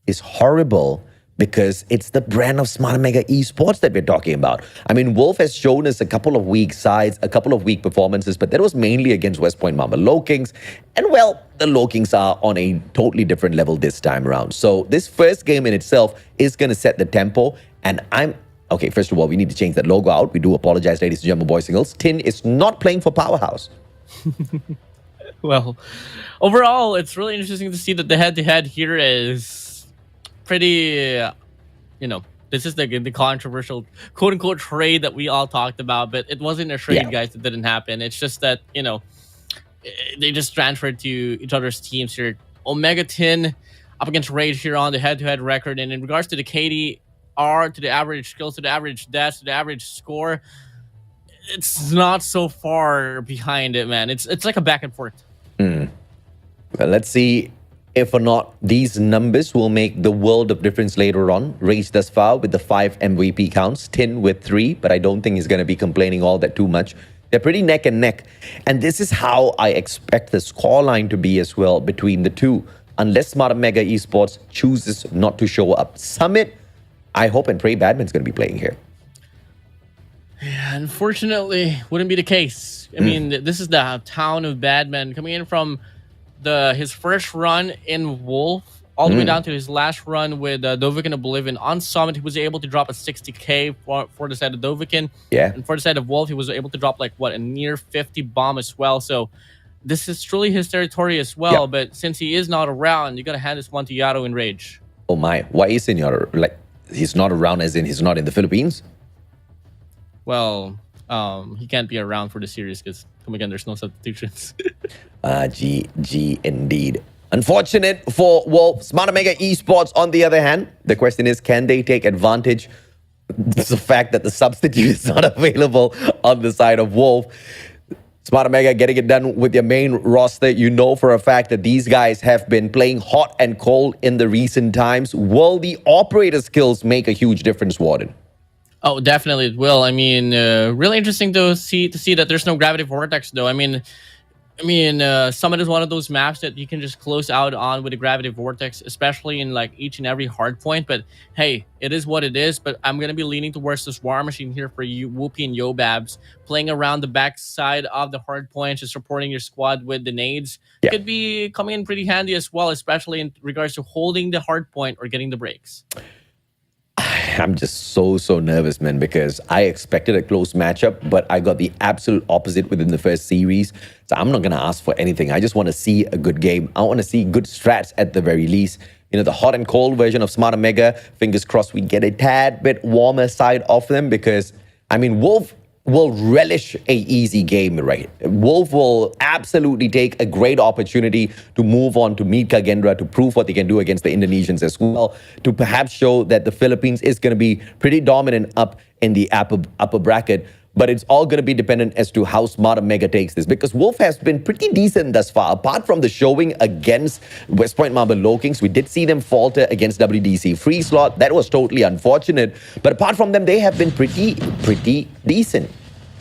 C: is horrible, because it's the brand of Smart Mega Esports that we're talking about. I mean, Wolf has shown us a couple of weak sides, a couple of weak performances, but that was mainly against West Point Mamba Low Kings. And well, the Low Kings are on a totally different level this time around. So this first game in itself is going to set the tempo. And okay, first of all, we need to change that logo out. We do apologize, ladies and gentlemen, boys and girls. Tin is not playing for Powerhouse.
A: Well, overall, it's really interesting to see that the head-to-head here is pretty, this is the controversial quote-unquote trade that we all talked about, but it wasn't a trade, guys, that didn't happen. It's just that, they just transferred to each other's teams here. Omega Tin up against Rage here on the head-to-head record, and in regards to the KDR, to the average skills, to the average deaths, to the average score, it's not so far behind it, man. It's like a back and forth.
C: Well, let's see if or not these numbers will make the world of difference later on. Rage thus far with the 5 MVP counts, Tin with 3, but I don't think he's going to be complaining all that too much. They're pretty neck and neck. And this is how I expect the scoreline to be as well between the two, unless Smart Mega Esports chooses not to show up. Summit, I hope and pray Badman's going to be playing here.
A: Yeah, unfortunately, wouldn't be the case. I mean, this is the town of Badman coming in from his first run in Wolf all the way down to his last run with Dovahkiin Oblivion. On Summit, he was able to drop a 60k for the side of Dovahkiin.
C: Yeah.
A: And for the side of Wolf, he was able to drop a near 50 bomb as well. So this is truly his territory as well. Yeah. But since he is not around, you got to hand this one to Yaro in Rage.
C: Oh my, why isn't Yaro? He's not around as in he's not in the Philippines?
A: Well, he can't be around for the series because, come again, there's no substitutions.
C: GG indeed. Unfortunate for Wolf. Smart Mega Esports, on the other hand, the question is, can they take advantage of the fact that the substitute is not available on the side of Wolf? Smart Mega getting it done with your main roster. You know for a fact that these guys have been playing hot and cold in the recent times. Will the operator skills make a huge difference, WardeN?
A: Oh, definitely it will. I mean, really interesting to see that there's no gravity vortex, though. I mean, Summit is one of those maps that you can just close out on with a gravity vortex, especially in each and every hard point. But hey, it is what it is. But I'm gonna be leaning towards this War Machine here for you, Whoopi and Yobabs, playing around the backside of the hard points, just supporting your squad with the nades. Yeah. Could be coming in pretty handy as well, especially in regards to holding the hard point or getting the breaks.
C: I'm just so nervous, man, because I expected a close matchup, but I got the absolute opposite within the first series. So I'm not going to ask for anything. I just want to see a good game. I want to see good strats at the very least. The hot and cold version of Smart Mega, fingers crossed we get a tad bit warmer side of them because, I mean, Wolf will relish a easy game, right? Wolf will absolutely take a great opportunity to move on to meet Kagendra, to prove what they can do against the Indonesians as well, to perhaps show that the Philippines is going to be pretty dominant up in the upper bracket. But it's all going to be dependent as to how Smart Omega takes this, because Wolf has been pretty decent thus far. Apart from the showing against West Point Mamba Low Kings, we did see them falter against WDC Free Slot. That was totally unfortunate. But apart from them, they have been pretty decent.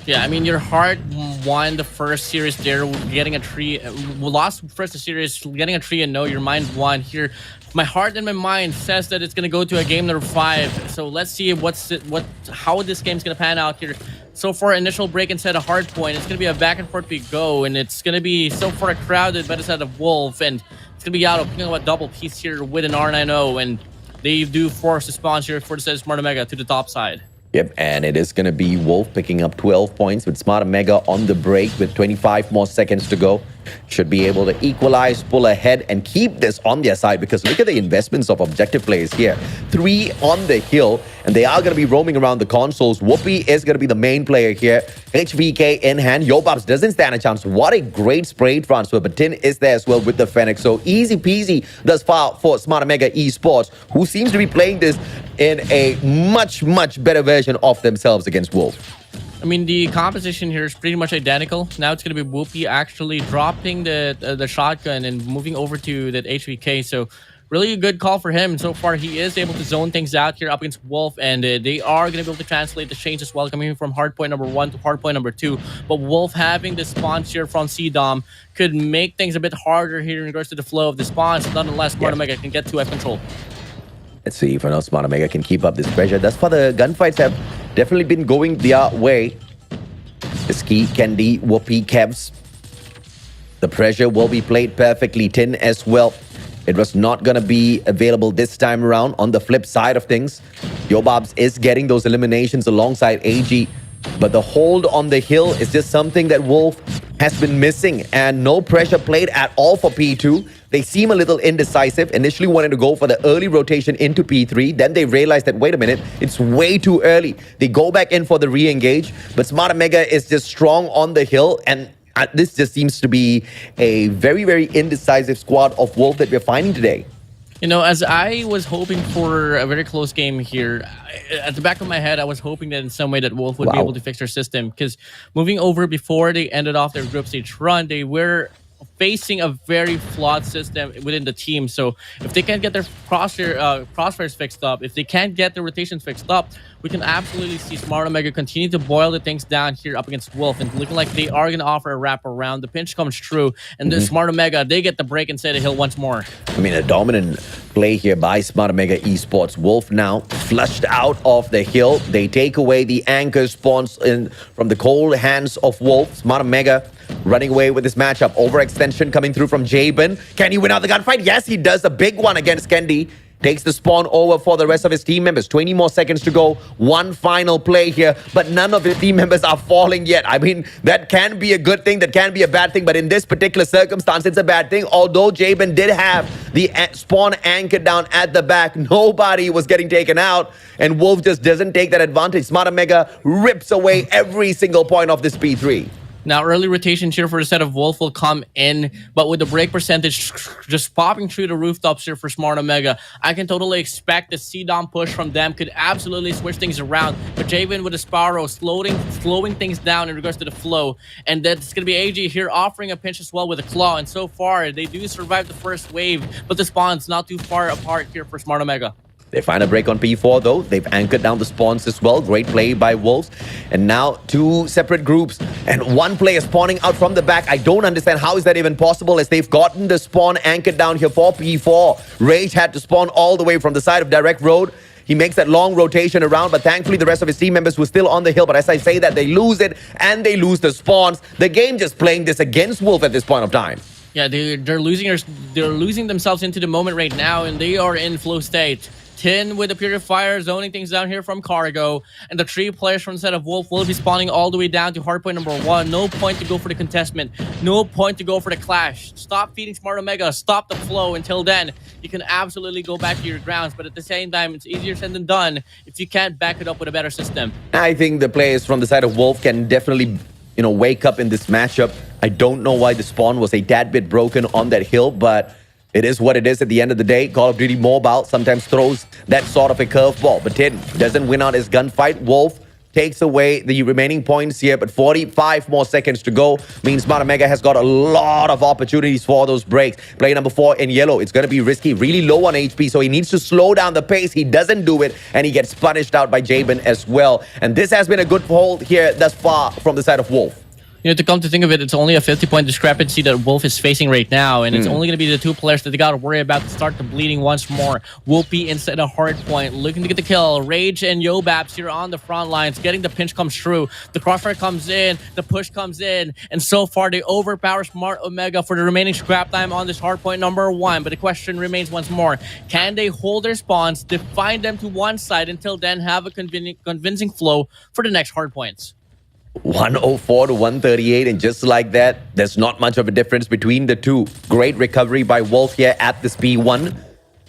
A: Yeah, I mean, your heart won the first series there, getting a 3. Lost first series, getting a 3-0. Your mind won here. My heart and my mind says that it's gonna go to a game number 5. So let's see how this game's gonna pan out here. So far, initial break inside a Hardpoint. It's gonna be a back and forth we go, and it's gonna be so far crowded by the side of Wolf, and it's gonna be Yato picking up a double piece here with an R90, and they do force the spawns here for the side of Smart Omega to the top side.
C: Yep, and it is going to be Wolf picking up 12 points with Smart Omega on the break with 25 more seconds to go. Should be able to equalize, pull ahead, and keep this on their side, because look at the investments of objective players here. 3 on the hill, and they are going to be roaming around the consoles. Whoopi is going to be the main player here. HVK in hand. Yobabs doesn't stand a chance. What a great spray transfer, but Tin is there as well with the Fennec. So easy peasy thus far for Smart Omega eSports, who seems to be playing this in a much better version of themselves against Wolf.
A: I mean, the composition here is pretty much identical. Now it's going to be Whoopi actually dropping the shotgun and moving over to that HVK. So really a good call for him. So far, he is able to zone things out here up against Wolf, and they are going to be able to translate the change as well, coming from hardpoint number 1 to hardpoint number 2. But Wolf having the spawns here from CDOM could make things a bit harder here in regards to the flow of the spawns. Nonetheless, Smart Omega can get 2F control.
C: Let's see if Smart Omega can keep up this pressure. Thus far, the gunfights have definitely been going their way. Ski, Candy, Whoopi, Kevs. The pressure will be played perfectly. Tin as well. It was not going to be available this time around. On the flip side of things, Yobabs is getting those eliminations alongside AG. But the hold on the hill is just something that Wolf has been missing. And no pressure played at all for P2. They seem a little indecisive. Initially wanted to go for the early rotation into P3. Then they realized that, wait a minute, it's way too early. They go back in for the re-engage. But Smart Omega is just strong on the hill. And this just seems to be a very indecisive squad of Wolf that we're finding today.
A: You know, as I was hoping for a very close game here, at the back of my head, I was hoping that in some way that Wolf would be able to fix their system. Because moving over before they ended off their group stage run, they were facing a very flawed system within the team. So if they can't get their crossfires fixed up, if they can't get their rotations fixed up, we can absolutely see Smart Omega continue to boil the things down here up against Wolf, and looking like they are going to offer a wrap around. The pinch comes true, and the Smart Omega, they get the break inside the hill once more.
C: I mean, a dominant play here by Smart Omega eSports. Wolf now flushed out of the hill. They take away the anchor spawns in from the cold hands of Wolf. Smart Omega running away with this matchup. Overextension coming through from Jabin. Can he win out the gunfight? Yes, he does. A big one against Kendi. Takes the spawn over for the rest of his team members. 20 more seconds to go. One final play here, but none of his team members are falling yet. I mean, that can be a good thing, that can be a bad thing, but in this particular circumstance, it's a bad thing. Although Jabin did have the spawn anchored down at the back, nobody was getting taken out, and Wolf just doesn't take that advantage. Smart Omega rips away every single point of this P3.
A: Now, early rotations here for the set of Wolf will come in, but with the break percentage just popping through the rooftops here for Smart Omega, I can totally expect the CDOM push from them could absolutely switch things around. But Javen with the Sparrow slowing things down in regards to the flow. And that's going to be AG here offering a pinch as well with a Claw. And so far, they do survive the first wave, but the spawn's not too far apart here for Smart Omega.
C: They find a break on P4 though. They've anchored down the spawns as well. Great play by Wolves. And now two separate groups and one player spawning out from the back. I don't understand how is that even possible as they've gotten the spawn anchored down here for P4. Rage had to spawn all the way from the side of Direct Road. He makes that long rotation around, but thankfully the rest of his team members were still on the hill. But as I say that, they lose it and they lose the spawns. The game just playing this against Wolf at this point of time.
A: Yeah, they're losing themselves into the moment right now, and they are in flow state. Tin with the Purifier zoning things down here from Cargo, and the three players from the set of Wolf will be spawning all the way down to hardpoint number 1. No point to go for the contestment. No point to go for the clash. Stop feeding Smart Omega. Stop the flow. Until then, you can absolutely go back to your grounds. But at the same time, it's easier said than done if you can't back it up with a better system.
C: I think the players from the side of Wolf can definitely, wake up in this matchup. I don't know why the spawn was a tad bit broken on that hill, but it is what it is at the end of the day. Call of Duty Mobile sometimes throws that sort of a curveball, but Tin doesn't win out his gunfight. Wolf takes away the remaining points here, but 45 more seconds to go means Smartamega has got a lot of opportunities for those breaks. Play number 4 in yellow. It's going to be risky, really low on HP, so he needs to slow down the pace. He doesn't do it, and he gets punished out by Jabin as well. And this has been a good hold here thus far from the side of Wolf.
A: To come to think of it, it's only a 50-point discrepancy that Wolf is facing right now, and it's only going to be the 2 players that they got to worry about to start the bleeding once more. Whoopi instead of Hardpoint, looking to get the kill. Rage and Yobabs here on the front lines, getting the pinch comes true. The crossfire comes in, the push comes in, and so far they overpower Smart Omega for the remaining scrap time on this Hardpoint number 1. But the question remains once more, can they hold their spawns, define them to one side, until then have a convincing flow for the next Hardpoints?
C: 104 to 138, and just like that, there's not much of a difference between the two. Great recovery by Wolf here at this P1.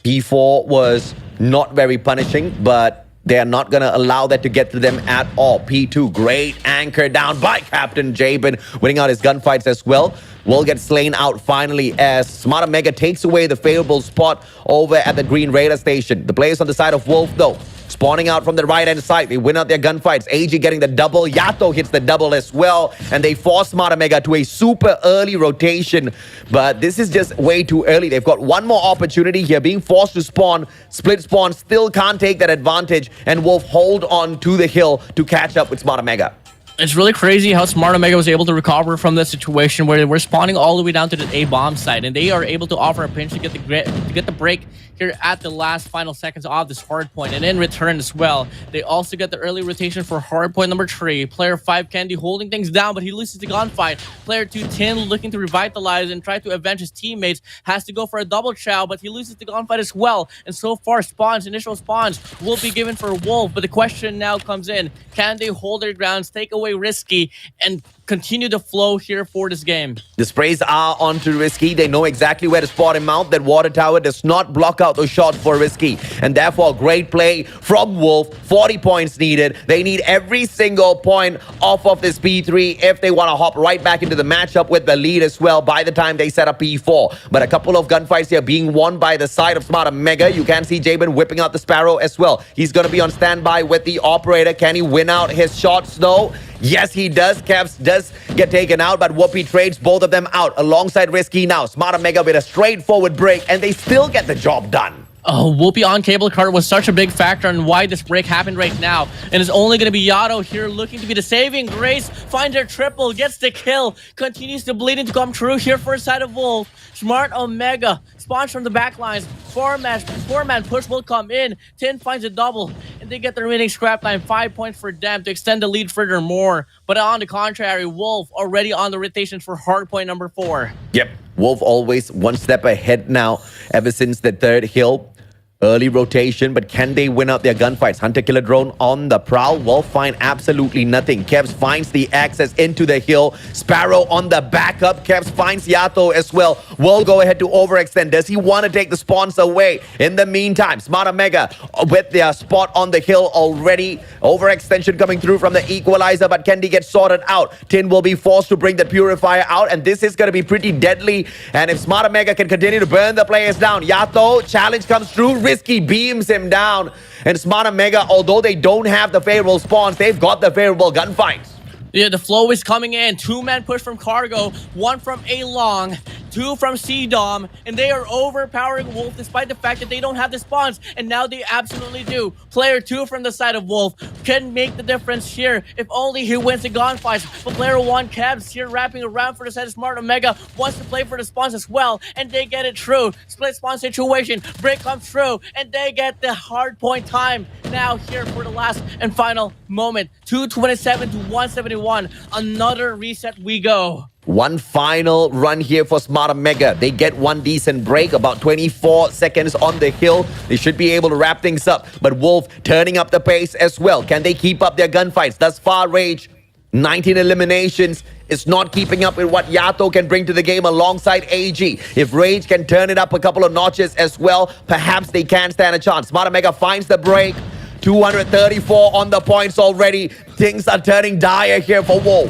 C: P4 was not very punishing, but they are not going to allow that to get to them at all. P2, great anchor down by Captain Jabin, winning out his gunfights as well. Will get slain out finally as Smartamega takes away the favorable spot over at the Green Radar Station. The players on the side of Wolf, though, spawning out from the right-hand side. They win out their gunfights. AJ getting the double. Yato hits the double as well. And they force Smartamega to a super early rotation. But this is just way too early. They've got one more opportunity here. Being forced to spawn. Split spawn. Still can't take that advantage. And Wolf hold on to the hill to catch up with Smartamega.
A: It's really crazy how Smart Omega was able to recover from that situation where they were spawning all the way down to the A bomb site, and they are able to offer a pinch to get the break here at the last final seconds of this Hardpoint. And in return as well, they also get the early rotation for Hardpoint number 3. Player 5 Candy holding things down, but he loses the gunfight. Player 2 Tin looking to revitalize and try to avenge his teammates, has to go for a double chow, but he loses the gunfight as well. And so far, initial spawns will be given for Wolf, but the question now comes in, can they hold their grounds, take away Risky, and continue the flow here for this game?
C: The sprays are onto Risky. They know exactly where to spot him out. That water tower does not block out those shots for Risky. And therefore, great play from Wolf. 40 points needed. They need every single point off of this P3 if they want to hop right back into the matchup with the lead as well by the time they set up P4. But a couple of gunfights here being won by the side of Smartamega. You can see Jabin whipping out the Sparrow as well. He's going to be on standby with the operator. Can he win out his shots though? Yes, he does. Caps does get taken out, but Whoopi trades both of them out alongside Risky now. Smartamega with a straightforward break, and they still get the job done.
A: Oh, Whoopi on cable cart was such a big factor on why this break happened right now. And it's only going to be Yato here looking to be the saving grace. Finds her triple, gets the kill. Continues the bleeding to come true here for a side of Wolf. Smart Omega spawns from the back lines. Four-man push will come in. Tin finds a double. And they get the remaining scrap time. 5 points for them to extend the lead furthermore. But on the contrary, Wolf already on the rotation for Hardpoint number 4.
C: Yep. Wolf always one step ahead now ever since the third hill. Early rotation, but can they win out their gunfights? Hunter Killer Drone on the prowl. Wolf find absolutely nothing. Kevs finds the access into the hill. Sparrow on the backup. Kevs finds Yato as well. Will go ahead to overextend. Does he want to take the spawns away? In the meantime, Smartamega with their spot on the hill already. Overextension coming through from the equalizer, but can they get sorted out? Tin will be forced to bring the purifier out, and this is going to be pretty deadly. And if Smartamega can continue to burn the players down, Yato, challenge comes through. Risky beams him down. And Smartamega, although they don't have the favorable spawns, they've got the favorable gunfights.
A: Yeah, the flow is coming in. 2-man push from Cargo, 1 from A Long, 2 from C-Dom, and they are overpowering Wolf despite the fact that they don't have the spawns, and now they absolutely do. Player 2 from the side of Wolf can make the difference here if only he wins the gunfights. But player 1, Cabs, here wrapping around for the side of Smart Omega, wants to play for the spawns as well, and they get it true. Split spawn situation, break comes through, and they get the hard point time. Now here for the last and final moment. 227 to 171. Another reset we go.
C: One final run here for Smartamega. They get one decent break, about 24 seconds on the hill. They should be able to wrap things up. But Wolf turning up the pace as well. Can they keep up their gunfights? Thus far, Rage 19 eliminations is not keeping up with what Yato can bring to the game alongside AG. If Rage can turn it up a couple of notches as well, perhaps they can stand a chance. Smart Omega finds the break. 234 on the points already. Things are turning dire here for Wolf.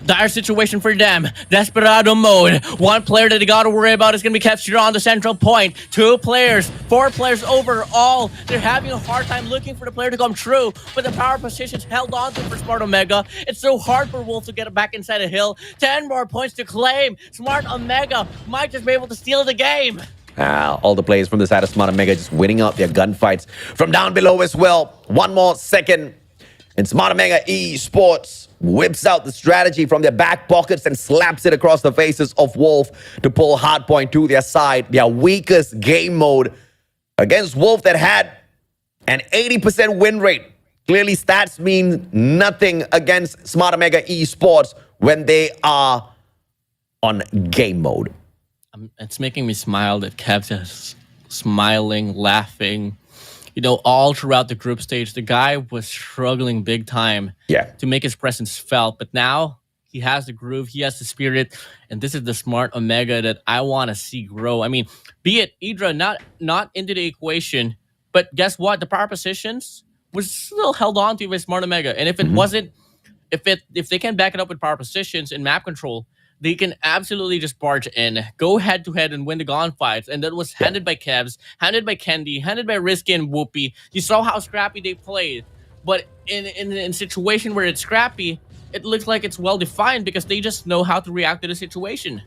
A: Dire situation for them. Desperado mode. One player that they gotta worry about is gonna be captured on the central point. 2 players, 4 players overall. They're having a hard time looking for the player to come true, but the power position's held on to for Smart Omega. It's so hard for Wolf to get back inside a hill. 10 more points to claim. Smart Omega might just be able to steal the game.
C: All the players from the side of Smart Omega just winning out their gunfights from down below as well. One more second, and Smart Omega eSports whips out the strategy from their back pockets and slaps it across the faces of Wolf to pull Hardpoint to their side. Their weakest game mode against Wolf that had an 80% win rate. Clearly, stats mean nothing against Smart Omega eSports when they are on game mode.
A: It's making me smile that Kev's is smiling, laughing. You know, all throughout the group stage, the guy was struggling big time to make his presence felt. But now he has the groove, he has the spirit, and this is the Smart Omega that I want to see grow. I mean, be it Idra not into the equation, but guess what? The power positions was still held on to by Smart Omega. And if it wasn't, if they can back it up with power positions and map control, they can absolutely just barge in, go head to head, and win the gunfights. And that was handed by Kevs, handed by Kendi, handed by Risky and Whoopi. You saw how scrappy they played. But in a situation where it's scrappy, it looks like it's well defined because they just know how to react to the situation.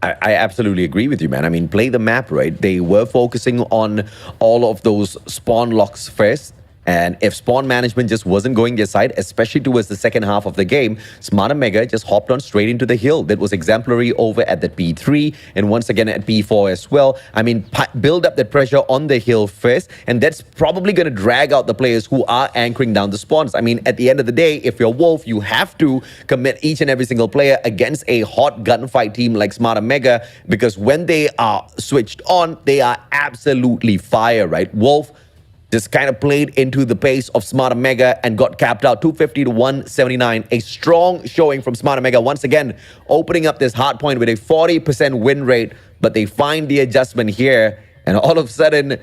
C: I absolutely agree with you, man. I mean, play the map, right? They were focusing on all of those spawn locks first. And if spawn management just wasn't going their side, especially towards the second half of the game, Smart Omega just hopped on straight into the hill. That was exemplary over at the P3 and once again at P4 as well. I mean, build up that pressure on the hill first, and that's probably going to drag out the players who are anchoring down the spawns. I mean, at the end of the day, if you're Wolf, you have to commit each and every single player against a hot gunfight team like Smart Omega, because when they are switched on, they are absolutely fire, right? Wolf just kind of played into the pace of Smart Omega and got capped out 250 to 179. A strong showing from Smart Omega. Once again, opening up this hard point with a 40% win rate, but they find the adjustment here. And all of a sudden,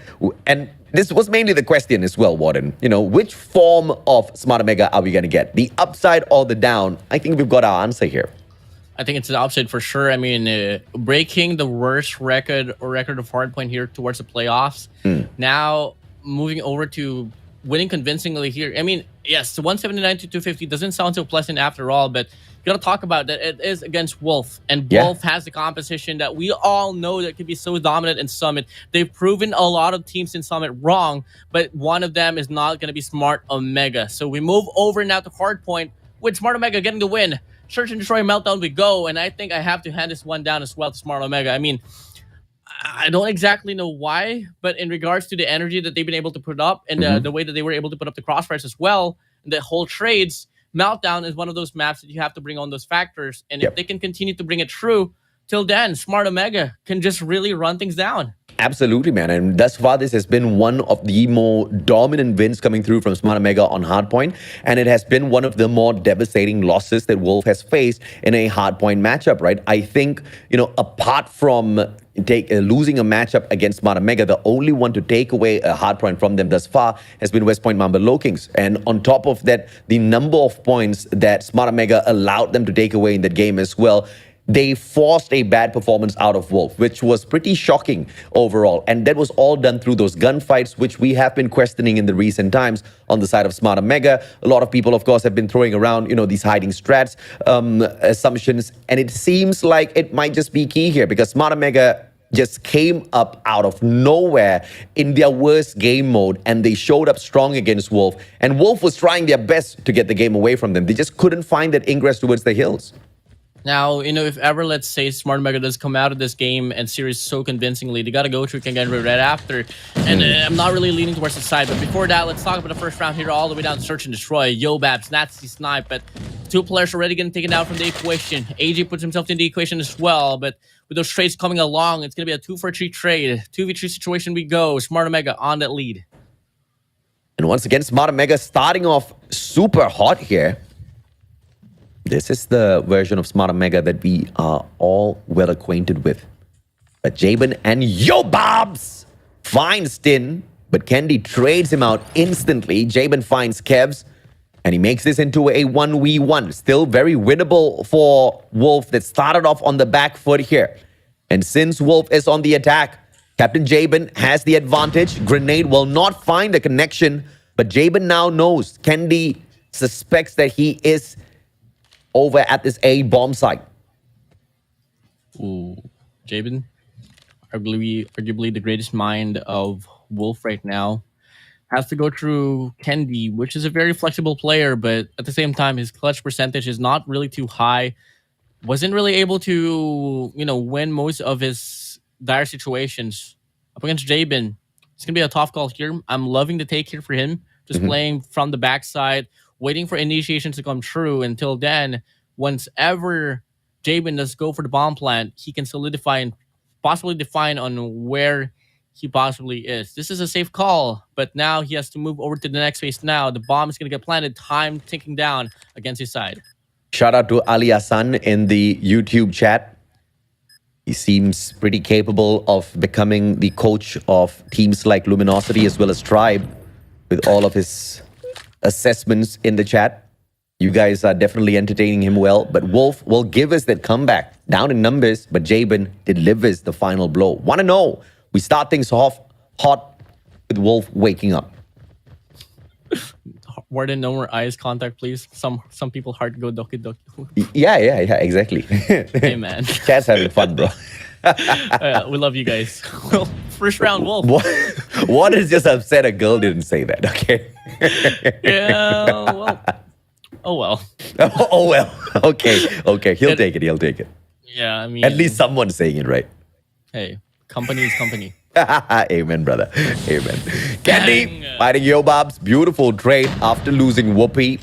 C: and this was mainly the question as well, WardeN. You know, which form of Smart Omega are we going to get? The upside or the down? I think we've got our answer here.
A: I think it's the upside for sure. I mean, breaking the worst record of Hardpoint here towards the playoffs. Now, moving over to winning convincingly here. I mean, yes, 179 to 250 doesn't sound so pleasant after all, but you gotta talk about that. It is against Wolf, and Wolf has the composition that we all know that could be so dominant in Summit. They've proven a lot of teams in Summit wrong, but one of them is not gonna be Smart Omega. So we move over now to Hardpoint with Smart Omega getting the win. Search and Destroy Meltdown we go, and I think I have to hand this one down as well to Smart Omega. I mean, I don't exactly know why, but in regards to the energy that they've been able to put up and the way that they were able to put up the crossfires as well, and the whole trades, Meltdown is one of those maps that you have to bring on those factors. And if they can continue to bring it true, till then, Smart Omega can just really run things down.
C: Absolutely, man. And thus far, this has been one of the more dominant wins coming through from Smart Omega on Hardpoint. And it has been one of the more devastating losses that Wolf has faced in a Hardpoint matchup, right? I think, you know, apart from losing a matchup against Smart Omega, the only one to take away a Hardpoint from them thus far has been West Point Mamba Lokings. And on top of that, the number of points that Smart Omega allowed them to take away in that game as well, they forced a bad performance out of Wolf, which was pretty shocking overall. And that was all done through those gunfights, which we have been questioning in the recent times on the side of Smart Omega. A lot of people, of course, have been throwing around, you know, these hiding strats assumptions. And it seems like it might just be key here, because Smart Omega just came up out of nowhere in their worst game mode, and they showed up strong against Wolf. And Wolf was trying their best to get the game away from them. They just couldn't find that ingress towards the hills.
A: Now, you know, if ever, let's say, Smart Omega does come out of this game and series so convincingly, they got to go through Kagendra right after. And I'm not really leaning towards the side. But before that, let's talk about the first round here, all the way down to Search and Destroy. Yobabs, Nazi Snipe, but 2 players already getting taken out from the equation. AJ puts himself in the equation as well, but with those trades coming along, it's going to be a 2-for-3 trade. 2v3 situation we go. Smart Omega on that lead.
C: And once again, Smart Omega starting off super hot here. This is the version of Smart Omega that we are all well acquainted with. But Jabin and Yobabs finds Tin, but Kendi trades him out instantly. Jabin finds Kevs, and he makes this into a 1v1. Still very winnable for Wolf that started off on the back foot here. And since Wolf is on the attack, Captain Jabin has the advantage. Grenade will not find a connection, but Jabin now knows. Kendi suspects that he is over at this A bomb site.
A: Ooh, Jabin, arguably the greatest mind of Wolf right now, has to go through Kendi, which is a very flexible player, but at the same time, his clutch percentage is not really too high. Wasn't really able to, win most of his dire situations up against Jabin. It's gonna be a tough call here. I'm loving the take here for him, just playing from the backside, waiting for initiations to come true. Until then, once ever Jabin does go for the bomb plant, he can solidify and possibly define on where he possibly is. This is a safe call, but now he has to move over to the next phase now. The bomb is going to get planted, time ticking down against his side.
C: Shout out to Ali Hassan in the YouTube chat. He seems pretty capable of becoming the coach of teams like Luminosity as well as Tribe with all of his assessments in the chat. You guys are definitely entertaining him well, but Wolf will give us that comeback. Down in numbers, but Jabin delivers the final blow. Want to know? We start things off hot with Wolf waking up.
A: WardeN, no more eyes contact, please. Some people heart go doki doki.
C: Yeah, exactly.
A: Hey, man.
C: Cat's having fun, bro.
A: We love you guys. Well, first round, Wolf.
C: What is just upset a girl didn't say that, okay?
A: Yeah, well. Oh, well.
C: Oh, well. Okay. He'll take it.
A: Yeah, I mean.
C: At least someone's saying it right.
A: Hey, company is company.
C: Amen, brother. Amen. Kendi fighting Yobabs. Beautiful trade after losing Whoopi.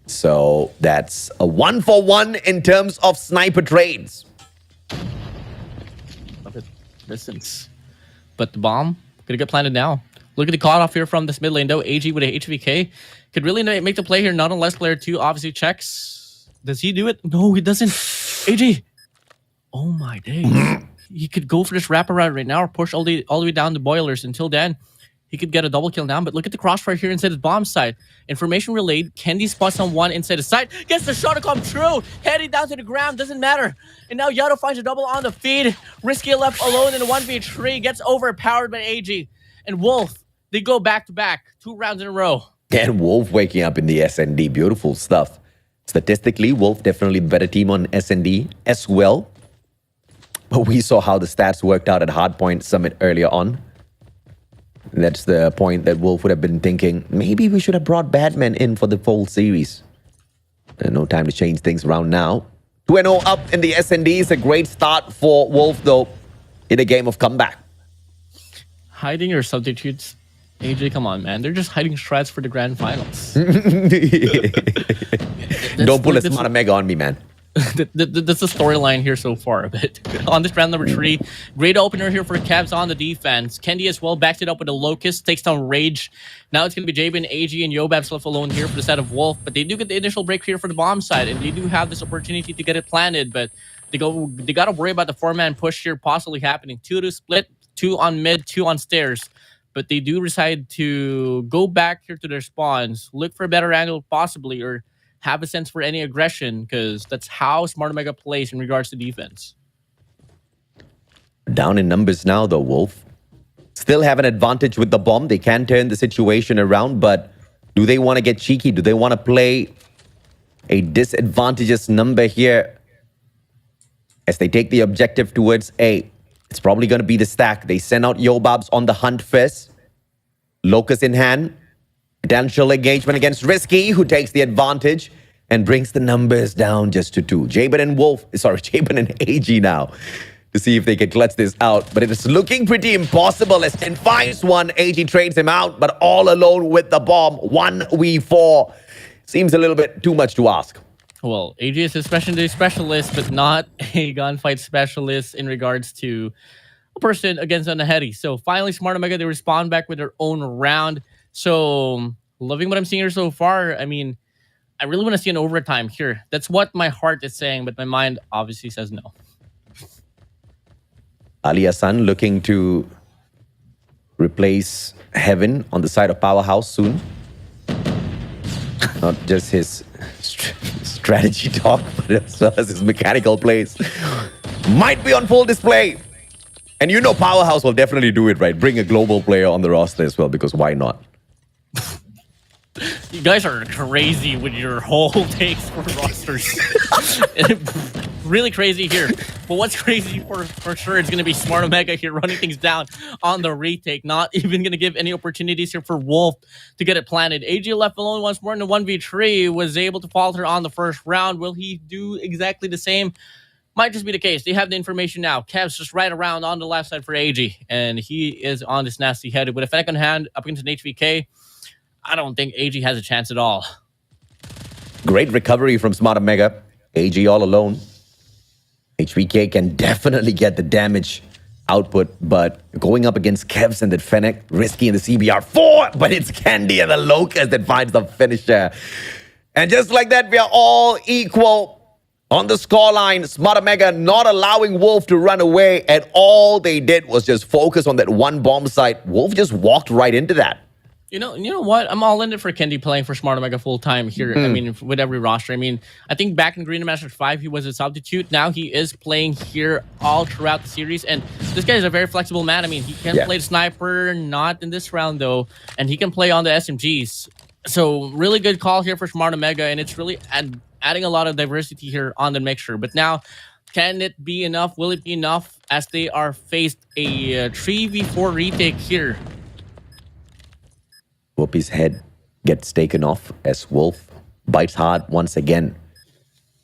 C: So that's a 1-for-1 in terms of sniper trades.
A: Love it. Distance. But the bomb gonna get planted now. Look at the cutoff here from this mid lane though. AG with a HVK could really make the play here. Not unless player 2 obviously checks. Does he do it? No, he doesn't. AG. Oh my days. He could go for this wraparound right now or push all the way down the boilers. Until then, he could get a double kill down. But look at the crossfire here inside his bomb side. Information relayed. Kendi spots on one inside the side. Gets the shot to come true. Heading down to the ground. Doesn't matter. And now Yato finds a double on the feed. Risky left alone in the 1v3. Gets overpowered by AG. And Wolf, they go back to back. 2 rounds in a row.
C: And Wolf waking up in the SND. Beautiful stuff. Statistically, Wolf definitely the better team on SND as well. But we saw how the stats worked out at Hardpoint Summit earlier on. That's the point that Wolf would have been thinking, maybe we should have brought Batman in for the full series. No time to change things around now. 2-0 up in the SND is a great start for Wolf, though, in a game of comeback.
A: Hiding your substitutes. AJ, come on, man. They're just hiding shreds for the grand finals.
C: Don't pull a Smart Omega on me, man.
A: That's the storyline here so far. But on this round number 3, great opener here for Cavs on the defense. Kendi as well backs it up with a Locust, takes down Rage. Now it's going to be Jabin, AG, and Yobabs left alone here for the side of Wolf. But they do get the initial break here for the bomb side, and they do have this opportunity to get it planted. But they got to worry about the 4-man push here possibly happening. 2 to split, 2 on mid, 2 on stairs. But they do decide to go back here to their spawns, look for a better angle possibly, or have a sense for any aggression, because that's how Smart Omega plays in regards to defense.
C: Down in numbers now, though, Wolf. Still have an advantage with the bomb. They can turn the situation around, but do they want to get cheeky? Do they want to play a disadvantageous number here as they take the objective towards A? It's probably going to be the stack. They send out Yobabs on the hunt first. Locust in hand. Potential engagement against Risky, who takes the advantage and brings the numbers down just to 2. Jabin and AG now to see if they can clutch this out. But it is looking pretty impossible as 10 finds one. AG trades him out, but all alone with the bomb. 1v4. Seems a little bit too much to ask.
A: Well, AG is a specialty specialist, but not a gunfight specialist in regards to a person against Anahedi. So finally, Smart Omega, they respond back with their own round. So loving what I'm seeing here so far. I mean, I really want to see an overtime here. That's what my heart is saying, but my mind obviously says no.
C: Ali Hassan looking to replace Heaven on the side of Powerhouse soon. Not just his strategy talk, but as well as his mechanical plays. Might be on full display. And you know Powerhouse will definitely do it, right? Bring a global player on the roster as well, because why not?
A: You guys are crazy with your whole takes for rosters. Really crazy here. But what's crazy for sure is going to be Smart Omega here running things down on the retake. Not even going to give any opportunities here for Wolf to get it planted. AJ left alone once more in the 1v3. Was able to falter on the first round. Will he do exactly the same? Might just be the case. They have the information now. Kev's just right around on the left side for AJ. And he is on this nasty headed. With a Fennec on hand up against an HVK, I don't think AG has a chance at all.
C: Great recovery from Smart Omega. AG all alone. HVK can definitely get the damage output, but going up against Kevs and the Fennec, risky in the CBR4, but it's Candy and the Locust that finds the finisher. And just like that, we are all equal on the scoreline. Smart Omega not allowing Wolf to run away, and all they did was just focus on that one bomb site. Wolf just walked right into that.
A: You know what? I'm all in it for Kendi playing for Smart Omega full time here. I mean, with every roster. I mean, I think back in Garena Masters 5, he was a substitute. Now he is playing here all throughout the series. And this guy is a very flexible man. I mean, he can play the sniper, not in this round though. And he can play on the SMGs. So really good call here for Smart Omega. And it's really adding a lot of diversity here on the mixture. But now, can it be enough? Will it be enough as they are faced a 3v4 retake here?
C: Whoopi's head gets taken off as Wolf bites hard once again.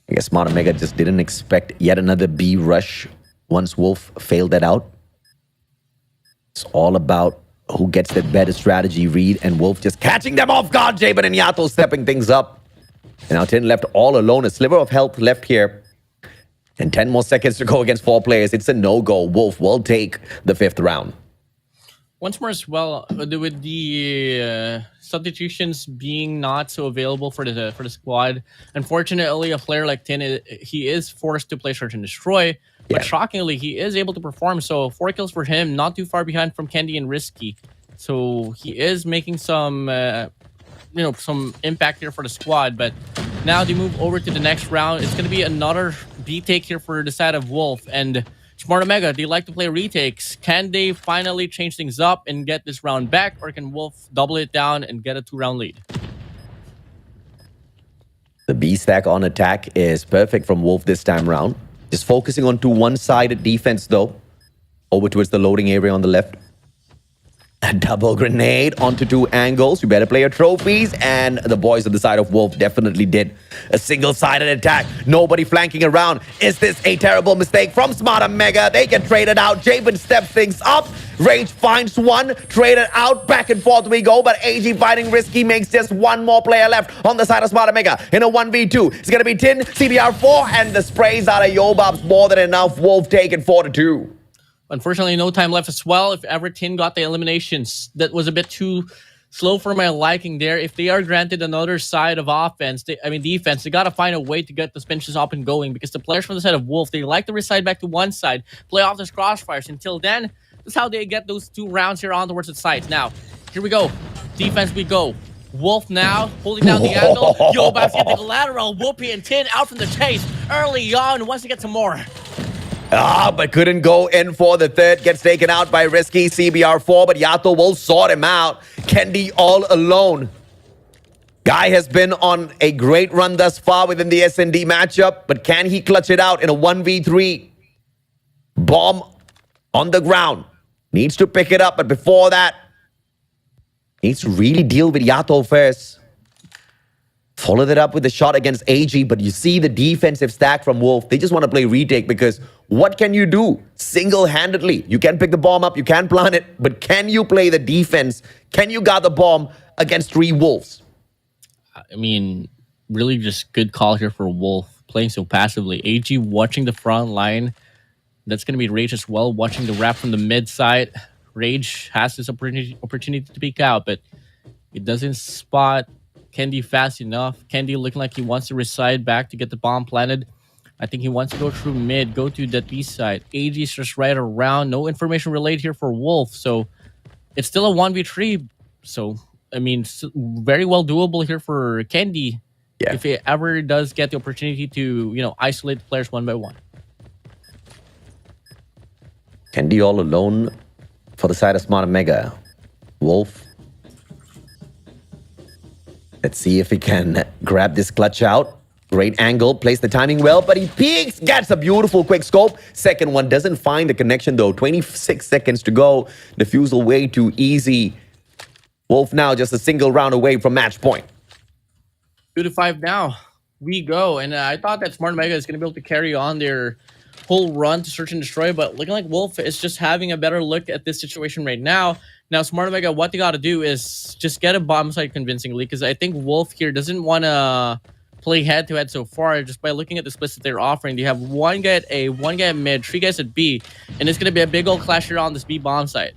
C: I guess Smart Omega just didn't expect yet another B rush once Wolf failed that out. It's all about who gets that better strategy read, and Wolf just catching them off guard. Jabin and Yato stepping things up. And now 10 left all alone. A sliver of health left here. And 10 more seconds to go against 4 players. It's a no-go. Wolf will take the 5th round.
A: Once more as well, with the substitutions being not so available for the squad, unfortunately, a player like Tin, he is forced to play Search and Destroy. But shockingly, he is able to perform. So 4 kills for him, not too far behind from Candy and Risky. So he is making some, some impact here for the squad. But now they move over to the next round. It's going to be another B take here for the side of Wolf. And Smart Omega, they like to play retakes. Can they finally change things up and get this round back, or can Wolf double it down and get a 2-round lead?
C: The B stack on attack is perfect from Wolf this time round. Just focusing on to one-sided defense though. Over towards the loading area on the left. A double grenade onto 2 angles. You better play your trophies. And the boys on the side of Wolf definitely did a single-sided attack. Nobody flanking around. Is this a terrible mistake from Smart Omega? They can trade it out. Jabin steps things up. Rage finds one. Trade it out. Back and forth we go. But AG fighting Risky makes just one more player left on the side of Smart Omega. In a 1v2. It's going to be Tin, CBR4. And the sprays out of Yobab's more than enough. Wolf taking 4-2.
A: Unfortunately, no time left as well. If Everton got the eliminations, that was a bit too slow for my liking there. If they are granted another side of defense, they got to find a way to get the benches up and going, because the players from the side of Wolf, they like to reside back to one side, play off those crossfires. Until then, that's how they get those 2 rounds here on towards the sides. Now, here we go. Defense we go. Wolf now holding down the angle. Yobab's getting the collateral. Whoopi and Tin out from the chase early on. Wants to get some more.
C: But couldn't go in for the 3rd. Gets taken out by Risky CBR4, but Yato will sort him out. Kendi all alone. Guy has been on a great run thus far within the S&D matchup, but can he clutch it out in a 1v3? Bomb on the ground. Needs to pick it up, but before that, needs to really deal with Yato first. Followed it up with a shot against AG, but you see the defensive stack from Wolf. They just want to play retake, because what can you do single-handedly? You can pick the bomb up, you can plant it, but can you play the defense? Can you guard the bomb against 3 Wolves?
A: I mean, really just good call here for Wolf, playing so passively. AG watching the front line. That's going to be Rage as well, watching the wrap from the mid side. Rage has this opportunity to peek out, but it doesn't spot Kendi fast enough. Kendi looking like he wants to reside back to get the bomb planted. I think he wants to go through mid, go to that B side. AG is just right around. No information relayed here for Wolf, so it's still a 1v3. So, I mean, very well doable here for Kendi if he ever does get the opportunity to, isolate the players one by one.
C: Kendi all alone for the side of Smart Mega. Wolf. Let's see if he can grab this clutch out. Great angle, plays the timing well, but he peeks, gets a beautiful quick scope. Second one doesn't find the connection though. 26 seconds to go. Defusal way too easy. Wolf now just a single round away from match point.
A: 2-5 now. We go. And I thought that Smart Mega is going to be able to carry on their whole run to search and destroy, but looking like Wolf is just having a better look at this situation right now. Now, Smart Mega, what they got to do is just get a bomb site convincingly, because I think Wolf here doesn't want to play head-to-head so far. Just by looking at the splits that they're offering, they have one guy at A, one guy at mid, 3 guys at B, and it's going to be a big old clash here on this B bomb site.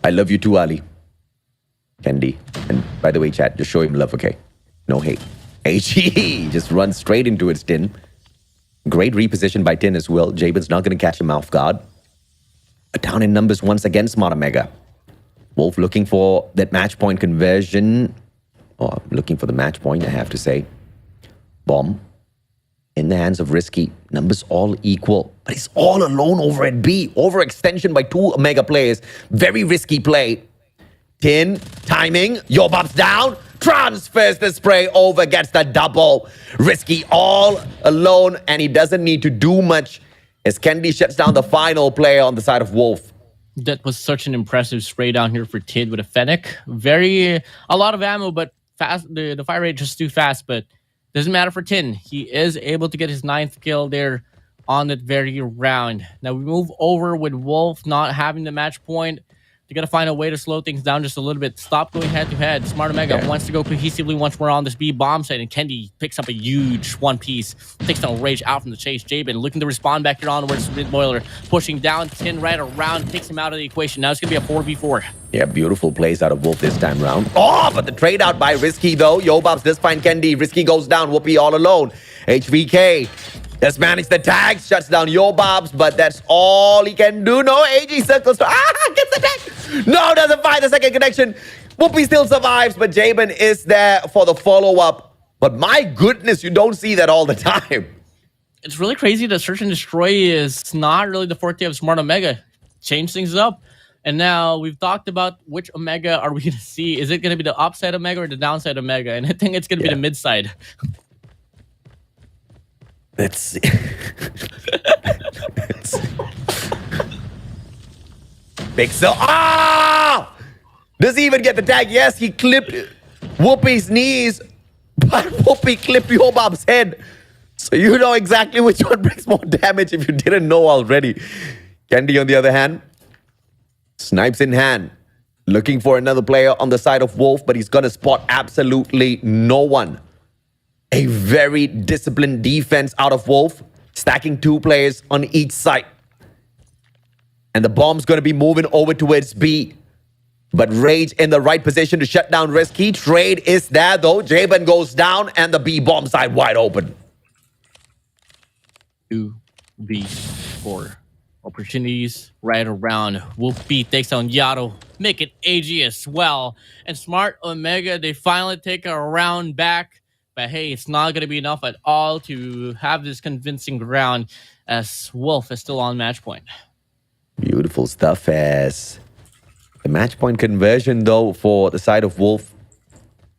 C: I love you too, Ali. Kendi. And by the way, chat, just show him love, okay? No hate. HE just runs straight into its tin. Great reposition by Tin as well. Jabin's not going to catch him off guard. But down in numbers once again, Smarter Mega. Wolf looking for that match point conversion. Or looking for the match point, I have to say. Bomb. In the hands of Risky. Numbers all equal. But he's all alone over at B. Overextension by 2 Omega players. Very risky play. Tin. Timing. Yobab's down. Transfers the spray over. Gets the double. Risky all alone. And he doesn't need to do much as Kendi shuts down the final player on the side of Wolf.
A: That was such an impressive spray down here for Tid with a Fennec. A lot of ammo, but fast. The fire rate just too fast, but doesn't matter for Tin. He is able to get his 9th kill there on that very round. Now we move over with Wolf not having the match point. They got to find a way to slow things down just a little bit. Stop going head-to-head. Smart Omega wants to go cohesively once more on this B bomb site, and Kendi picks up a huge one piece. Takes down Rage out from the chase. Jabin looking to respond back here onwards. Mid Boiler pushing down Tin right around, takes him out of the equation. Now it's going to be a 4v4.
C: Yeah, beautiful plays out of Wolf this time round. Oh, but the trade out by Risky though. Yobabs does find Kendi. Risky goes down. Whoopi all alone. HVK just managed the tags, shuts down Yobabs, but that's all he can do. No, AG circles. Gets the tag. No, doesn't find the second connection. Whoopi still survives, but Jabin is there for the follow-up. But my goodness, you don't see that all the time.
A: It's really crazy that Search and Destroy is not really the forte of Smart Omega. Change things up. And now we've talked about which Omega are we going to see. Is it going to be the upside Omega or the downside Omega? And I think it's going to be the mid side.
C: Let's see. Pixel. Ah! Does he even get the tag? Yes, he clipped Whoopi's knees, but Whoopi clipped Yobab's head. So you know exactly which one brings more damage if you didn't know already. Kendi, on the other hand, snipes in hand. Looking for another player on the side of Wolf, but he's going to spot absolutely no one. A very disciplined defense out of Wolf, stacking 2 players on each side. And the bomb's going to be moving over towards B. But Rage in the right position to shut down Risky. Trade is there though. Jabin goes down and the B bomb side wide open.
A: 2v4. Opportunities right around. Whoopi takes on Yato. Make it AG as well. And Smart Omega, they finally take a round back. But hey, it's not going to be enough at all to have this convincing round as Wolf is still on match point.
C: Beautiful stuff as the match point conversion though for the side of Wolf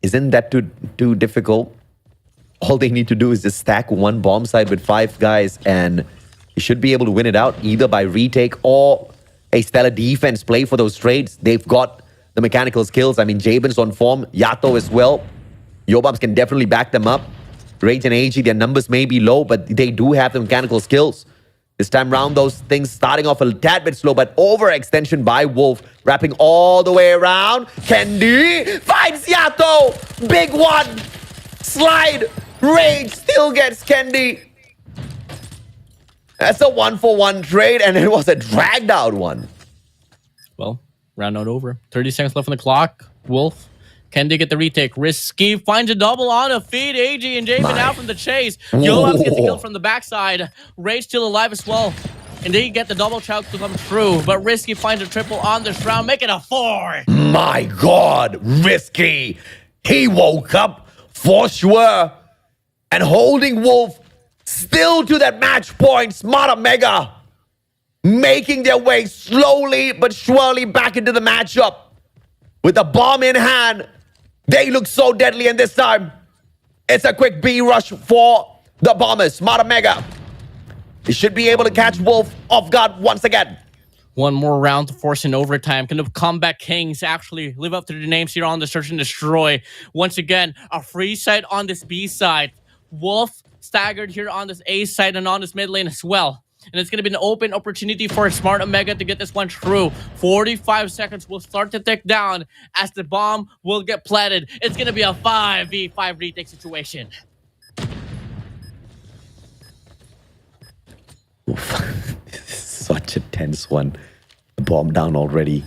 C: isn't that too difficult. All they need to do is just stack 1 bomb side with 5 guys and you should be able to win it out either by retake or a stellar defense play for those trades. They've got the mechanical skills. I mean, Jabin's on form, Yato as well. Yobabs can definitely back them up. Rage and AG, their numbers may be low, but they do have the mechanical skills. This time round, those things starting off a tad bit slow, but overextension by Wolf, wrapping all the way around. Kendi finds Yato. Big one. Slide. Rage still gets Kendi. That's a 1-for-1 trade, and it was a dragged out one.
A: Well, round not over. 30 seconds left on the clock. Wolf Can they get the retake? Risky finds a double on a feed. AJ and Javen out from the chase. Yoabs gets the kill from the backside. Rage still alive as well. And they get the double choke to come through. But Risky finds a triple on this round, make it a 4.
C: My God, Risky. He woke up for sure. And holding Wolf still to that match point. Smart Omega making their way slowly but surely back into the matchup. With the bomb in hand, they look so deadly, and this time, it's a quick B rush for the Bombers. Smart Omega, they should be able to catch Wolf off guard once again.
A: One more round to force in overtime. Can the comeback kings actually live up to their names here on the Search and Destroy? Once again, a free side on this B side. Wolf staggered here on this A side and on this mid lane as well. And it's going to be an open opportunity for Smart Omega to get this one through. 45 seconds will start to tick down as the bomb will get planted. It's going to be a 5v5 retake situation.
C: This is such a tense one. The bomb down already.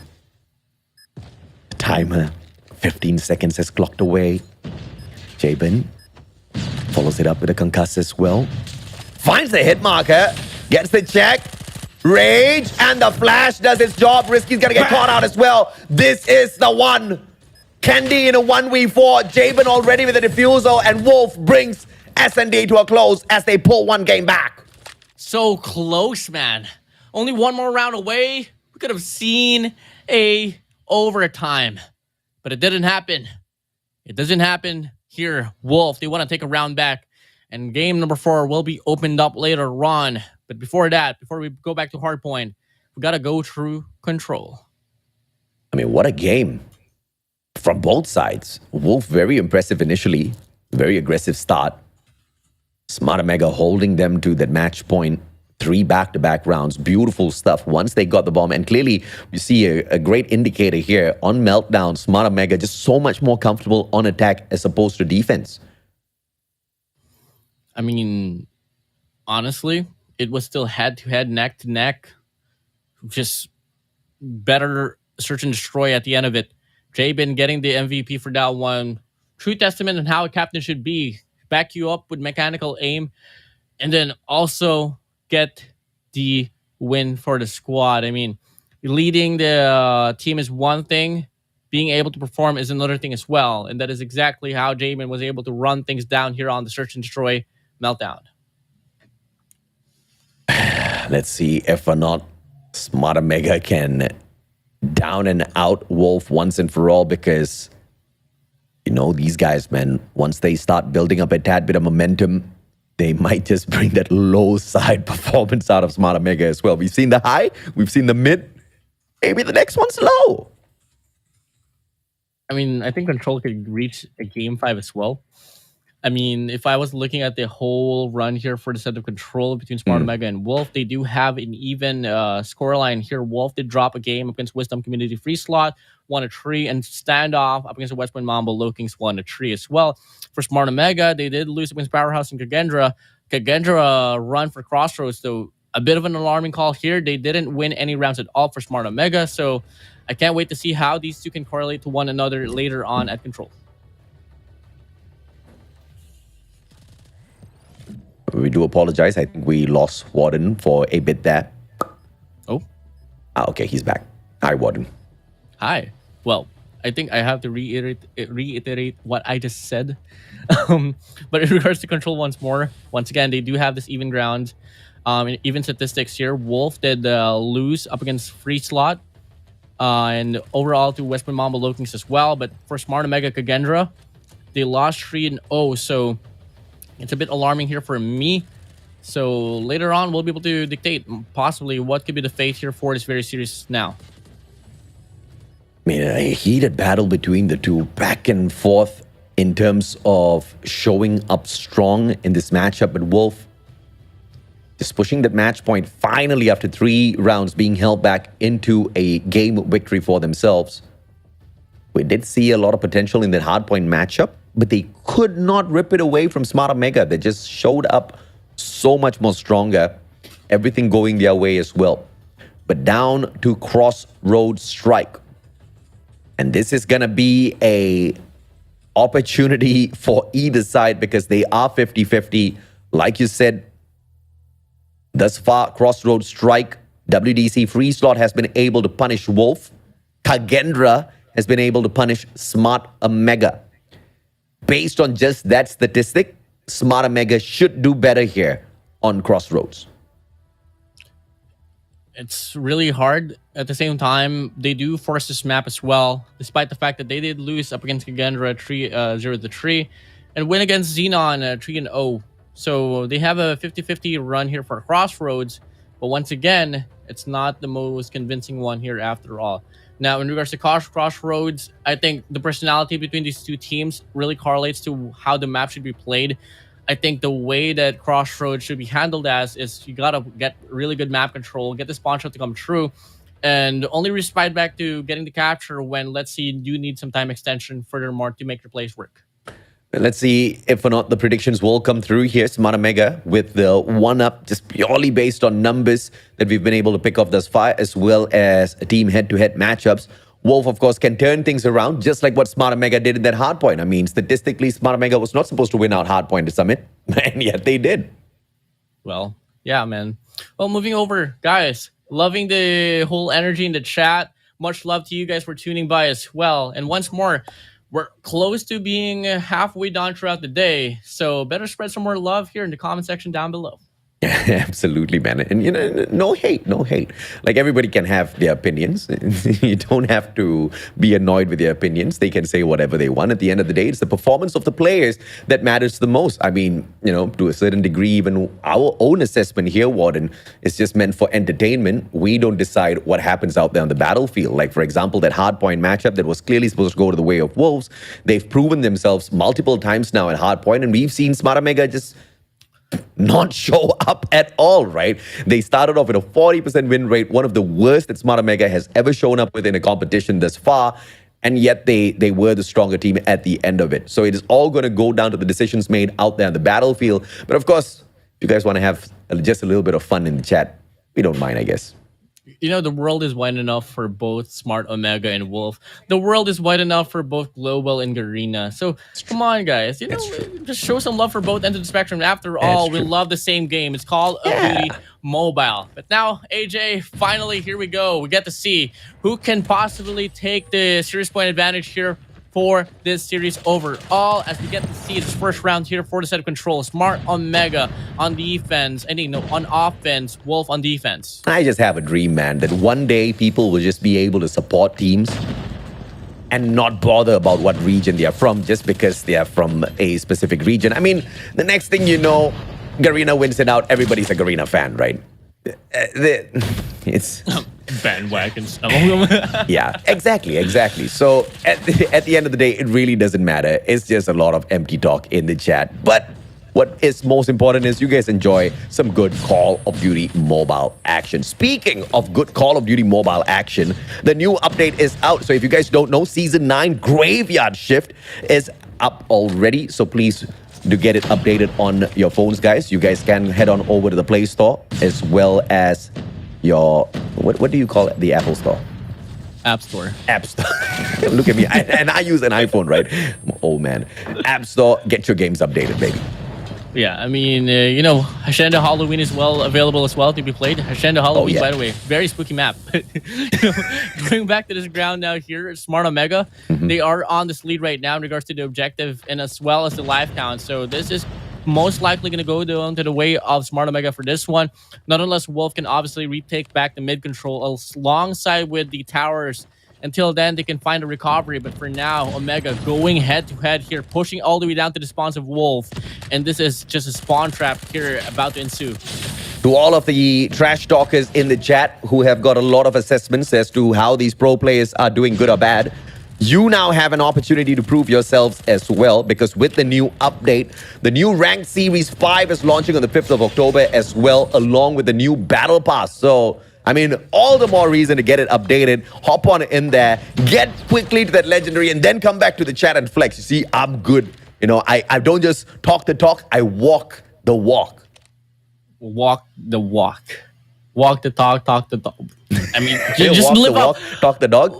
C: The timer, 15 seconds has clocked away. Jabin follows it up with a concuss as well. Finds the hit marker. Gets the check. Rage and the flash does its job. Risky's gonna get caught out as well. This is the one. Candy in a 1v4. Jabin already with the diffusal, and Wolf brings S&D to a close as they pull one game back.
A: So close, man. Only one more round away. We could have seen a overtime, but it didn't happen. It doesn't happen here. Wolf, they want to take a round back, and game number 4 will be opened up later on. But before that, before we go back to Hardpoint, we got to go through Control.
C: I mean, what a game from both sides. Wolf very impressive initially. Very aggressive start. Smart Omega holding them to that match point. 3 back-to-back rounds. Beautiful stuff once they got the bomb. And clearly, you see a great indicator here. On Meltdown, Smart Omega just so much more comfortable on attack as opposed to defense.
A: I mean, honestly, it was still head-to-head, neck-to-neck. Just better Search and Destroy at the end of it. Jabin getting the MVP for that one. True testament on how a captain should be. Back you up with mechanical aim. And then also get the win for the squad. I mean, leading the team is one thing. Being able to perform is another thing as well. And that is exactly how Jabin was able to run things down here on the Search and Destroy Meltdown.
C: Let's see if or not Smart Omega can down and out Wolf once and for all, because, you know, these guys, man, once they start building up a tad bit of momentum, they might just bring that low side performance out of Smart Omega as well. We've seen the high, we've seen the mid, maybe the next one's low.
A: I mean, I think Control could reach a game 5 as well. I mean, if I was looking at the whole run here for the set of Control between Smart Omega and Wolf, they do have an even scoreline here. Wolf did drop a game against Wisdom Community Free Slot, 1-3, and Standoff up against the West Point Mambo Lokings, 1-3 as well. For Smart Omega, they did lose against Powerhouse and Kagendra. Kagendra run for Crossroads, so a bit of an alarming call here. They didn't win any rounds at all for Smart Omega, so I can't wait to see how these two can correlate to one another later on at Control.
C: We do apologize. I think we lost WardeN for a bit there.
A: Oh.
C: Okay, he's back. Hi, WardeN.
A: Hi. Well, I think I have to reiterate what I just said. But in regards to Control once more, once again, they do have this even ground. Even statistics here. Wolf did lose up against Free Slot. And overall to West Point Mambo Lokings as well. But for Smart Omega Kagendra, they lost 3-0. So it's a bit alarming here for me. So later on, we'll be able to dictate possibly what could be the fate here for this very series now.
C: I mean, a heated battle between the two, back and forth in terms of showing up strong in this matchup. But Wolf just pushing that match point finally after 3 rounds being held back into a game victory for themselves. We did see a lot of potential in that Hardpoint matchup, but they could not rip it away from Smart Omega. They just showed up so much more stronger, everything going their way as well. But down to Crossroads Strike. And this is going to be a opportunity for either side because they are 50-50. Like you said, thus far, Crossroads Strike, WDC Free Slot has been able to punish Wolf. Kagendra has been able to punish Smart Omega. Based on just that statistic, Smart Omega should do better here on Crossroads.
A: It's really hard. At the same time, they do force this map as well, despite the fact that they did lose up against Kagendra 0-3 and win against Xenon 3-0. So they have a 50-50 run here for Crossroads, but once again, it's not the most convincing one here after all. Now, in regards to Crossroads, I think the personality between these two teams really correlates to how the map should be played. I think the way that Crossroads should be handled as is you gotta get really good map control, get the spawn shot to come true, and only respite back to getting the capture when, let's see, you need some time extension furthermore to make your plays work.
C: Let's see if or not the predictions will come through here. Smart Omega with the 1-up just purely based on numbers that we've been able to pick off thus far, as well as team head-to-head matchups. Wolf, of course, can turn things around just like what Smart Omega did in that Hardpoint. I mean, statistically, Smart Omega was not supposed to win out Hardpoint to Summit, and yet they did.
A: Well, yeah, man. Well, moving over, guys, loving the whole energy in the chat. Much love to you guys for tuning by as well. And once more, we're close to being halfway done throughout the day, so better spread some more love here in the comment section down below.
C: Absolutely, man. And, you know, no hate. Like, everybody can have their opinions. You don't have to be annoyed with their opinions. They can say whatever they want. At the end of the day, it's the performance of the players that matters the most. I mean, you know, to a certain degree, even our own assessment here, WardeN, is just meant for entertainment. We don't decide what happens out there on the battlefield. Like, for example, that Hardpoint matchup that was clearly supposed to go to the way of Wolves. They've proven themselves multiple times now at Hardpoint, and we've seen Smart Omega just not show up at all, right? They started off with a 40% win rate, one of the worst that Smart Omega has ever shown up with in a competition thus far, and yet they were the stronger team at the end of it. So it is all going to go down to the decisions made out there on the battlefield. But of course, if you guys want to have just a little bit of fun in the chat, we don't mind, I guess.
A: You know, the world is wide enough for both Smart Omega and Wolf. The world is wide enough for both Global and Garena. So, come on, guys. You know, just show some love for both ends of the spectrum. After all, we love the same game. It's Call of Duty Mobile. But now, AJ, finally, here we go. We get to see who can possibly take the series point advantage here for this series overall, as we get to see this first round here for the set of control. Smart Omega on defense, on offense, Wolf on defense.
C: I just have a dream, man, that one day people will just be able to support teams and not bother about what region they are from just because they are from a specific region. I mean, the next thing you know, Garena wins it out. Everybody's a Garena fan, right? It's
A: bandwagon, some of them.
C: Yeah, exactly. So at the end of the day, it really doesn't matter. It's just a lot of empty talk in the chat. But what is most important is you guys enjoy some good Call of Duty mobile action. Speaking of good Call of Duty mobile action, the new update is out. So if you guys don't know, Season 9 Graveyard Shift is up already. So please do get it updated on your phones, guys. You guys can head on over to the Play Store as well as your, what do you call it? The Apple Store?
A: App Store.
C: App Store. Look at me. And I use an iPhone, right? Oh, man. App Store, get your games updated, baby.
A: Yeah, I mean, you know, Hacienda Halloween is available as well to be played. Hacienda Halloween, by the way, very spooky map. Going back to this ground now here, Smart Omega, they are on this lead right now in regards to the objective and as well as the life count. So this is most likely going to go down to the way of Smart Omega for this one. Not unless Wolf can obviously retake back the mid control alongside with the towers. Until then, they can find a recovery. But for now, Omega going head-to-head here, pushing all the way down to the spawns of Wolf. And this is just a spawn trap here about to ensue.
C: To all of the trash talkers in the chat who have got a lot of assessments as to how these pro players are doing good or bad, you now have an opportunity to prove yourselves as well, because with the new update, the new Ranked Series 5 is launching on the 5th of October as well, along with the new Battle Pass. So, I mean, all the more reason to get it updated. Hop on in there, get quickly to that legendary, and then come back to the chat and flex. You see, I'm good. You know, I don't just talk the talk, I walk the walk.
A: Walk the walk. Walk the talk the talk. I mean,
C: Yeah,
A: just
C: walk
A: live
C: the
A: up.
C: walk, talk the dog.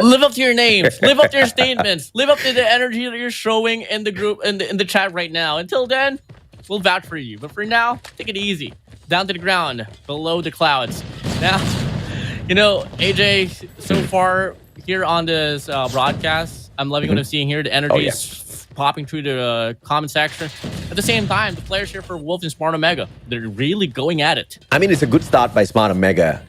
A: Live up to your names. Live up to your statements. Live up to the energy that you're showing in the group, in the chat right now. Until then, we'll vouch for you. But for now, take it easy. Down to the ground, below the clouds. Now, AJ, so far here on this broadcast, I'm loving what I'm seeing here. The energy is popping through the comment section. At the same time, the players here for Wolf and Smart Omega, they're really going at it.
C: I mean, it's a good start by Smart Omega,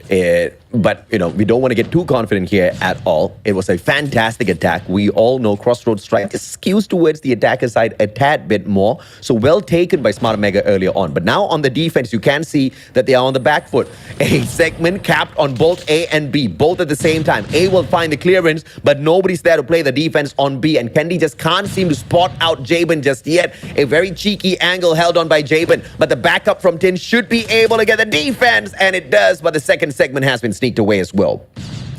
C: but we don't want to get too confident here at all. It was a fantastic attack. We all know Crossroads Strike skews towards the attacker side a tad bit more. So well taken by Smart Omega earlier on. But now on the defense, you can see that they are on the back foot. A segment capped on both A and B, both at the same time. A will find the clearance, but nobody's there to play the defense on B. And Kendi just can't seem to spot out Jabin just yet. A very cheeky angle held on by Jabin, but the backup from Tin should be able to get the defense, and it does, but the second segment has been sneaked away as well.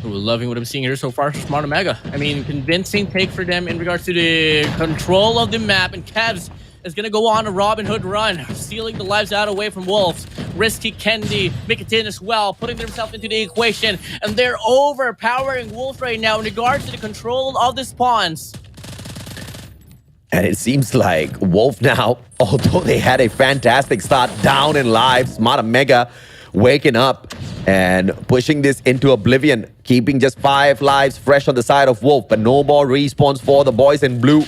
A: We're loving what I'm seeing here so far for Smart Omega. I mean, convincing take for them in regards to the control of the map, and Kevs is going to go on a Robin Hood run, stealing the lives out away from Wolves. Risky Kendi, Mikatin as well, putting themselves into the equation, and they're overpowering Wolves right now in regards to the control of the spawns.
C: And it seems like Wolf now, although they had a fantastic start down in lives, Smart Omega waking up and pushing this into oblivion, keeping just 5 lives fresh on the side of Wolf, but no more respawns for the boys in blue.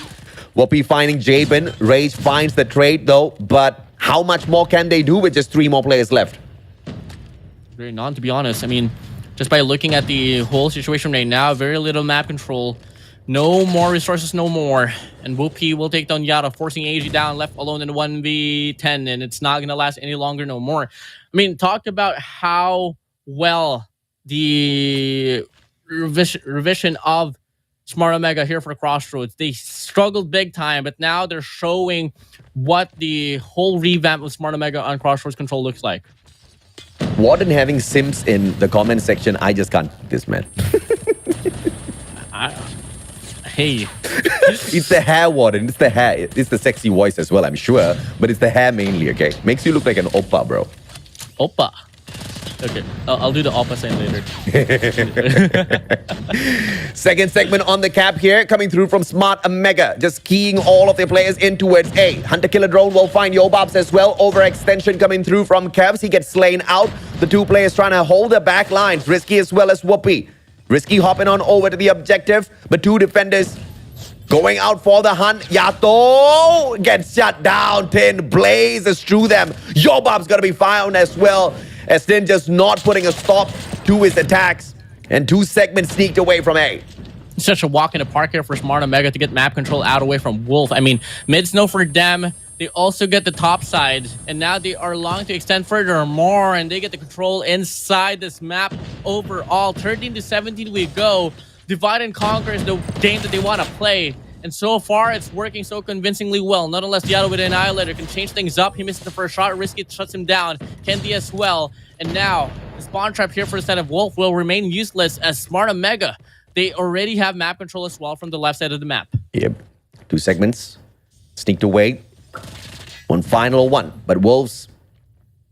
C: Whoopi finding Jabin. Rage finds the trade though, but how much more can they do with just 3 more players left?
A: Very none, to be honest. I mean, just by looking at the whole situation right now, very little map control. No more resources, no more. And Whoopi will take down Yara, forcing AJ down, left alone in the 1v10, and it's not going to last any longer, no more. I mean, talk about how well the revision of Smart Omega here for Crossroads. They struggled big time, but now they're showing what the whole revamp of Smart Omega on Crossroads control looks like.
C: WardeN having Sims in the comment section, I just can't do this, man.
A: Hey.
C: It's the hair, WardeN. It's the hair. It's the sexy voice as well, I'm sure. But it's the hair mainly, okay? Makes you look like an oppa, bro.
A: Oppa. Okay, I'll do the oppa sign later.
C: Second segment on the cap here, coming through from Smart Omega. Just keying all of their players in towards A. Hunter Killer Drone will find Yobabs as well. Overextension coming through from Kevs. He gets slain out. The 2 players trying to hold the back lines. Risky as well as Whoopi. Risky hopping on over to the objective, but 2 defenders going out for the hunt. Yato gets shut down. Tin blazes through them. Yobab's gonna be found as well, as Tin just not putting a stop to his attacks. And 2 segments sneaked away from A.
A: Such a walk in the park here for Smart Omega to get map control out away from Wolf. I mean, mid snow for them. They also get the top side, and now they are long to extend further more, and they get the control inside this map overall. 13 to 17 we go. Divide and conquer is the game that they want to play. And so far, it's working so convincingly well. Not unless Yato with an Annihilator can change things up. He misses the first shot. Risky shuts him down. Kendi as well. And now, the spawn trap here for the side of Wolf will remain useless as Smart Omega. They already have map control as well from the left side of the map.
C: Yep. 2 segments. Sneaked away. 1 final one. But Wolves,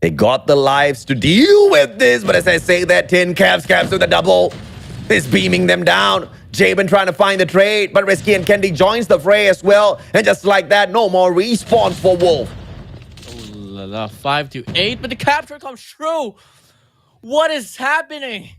C: they got the lives to deal with this. But as I say that, Tin caps with a double. Is beaming them down. Jabin trying to find the trade, but Risky and Kendi joins the fray as well. And just like that, no more respawns for Wolf.
A: Oh la la, 5 to 8, but the capture comes true. What is happening?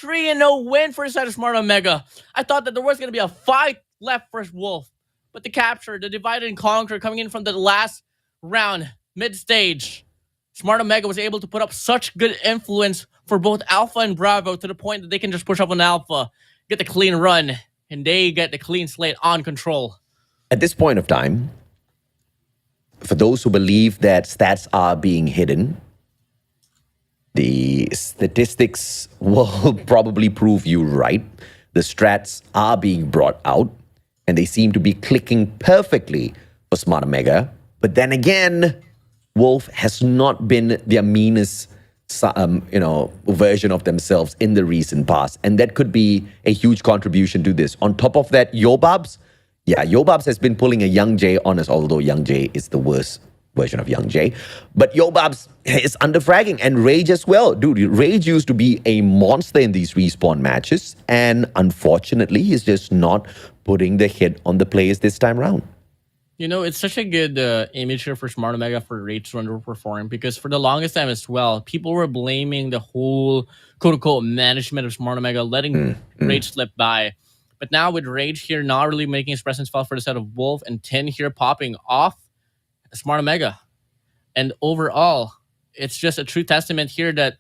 A: 3-0 win for the side of Smart Omega. I thought that there was going to be a fight left for Wolf, but the capture, the divide and conquer coming in from the last round, mid-stage. Smart Omega was able to put up such good influence for both Alpha and Bravo to the point that they can just push up on Alpha, get the clean run, and they get the clean slate on control.
C: At this point of time, for those who believe that stats are being hidden, the statistics will probably prove you right. The strats are being brought out, and they seem to be clicking perfectly for Smart Omega. But then again, Wolf has not been their meanest version of themselves in the recent past. And that could be a huge contribution to this. On top of that, Yobabs has been pulling a Young J on us, although Young J is the worst version of Young Jay. But Yobabs is under fragging and Rage as well. Dude, Rage used to be a monster in these respawn matches. And unfortunately, he's just not putting the hit on the players this time around.
A: You know, it's such a good image here for Smart Omega for Rage to underperform, because for the longest time as well, people were blaming the whole quote-unquote management of Smart Omega, letting Rage slip by. But now with Rage here not really making his presence felt for the side of Wolf, and 10 here popping off, Smart Omega. And overall, it's just a true testament here that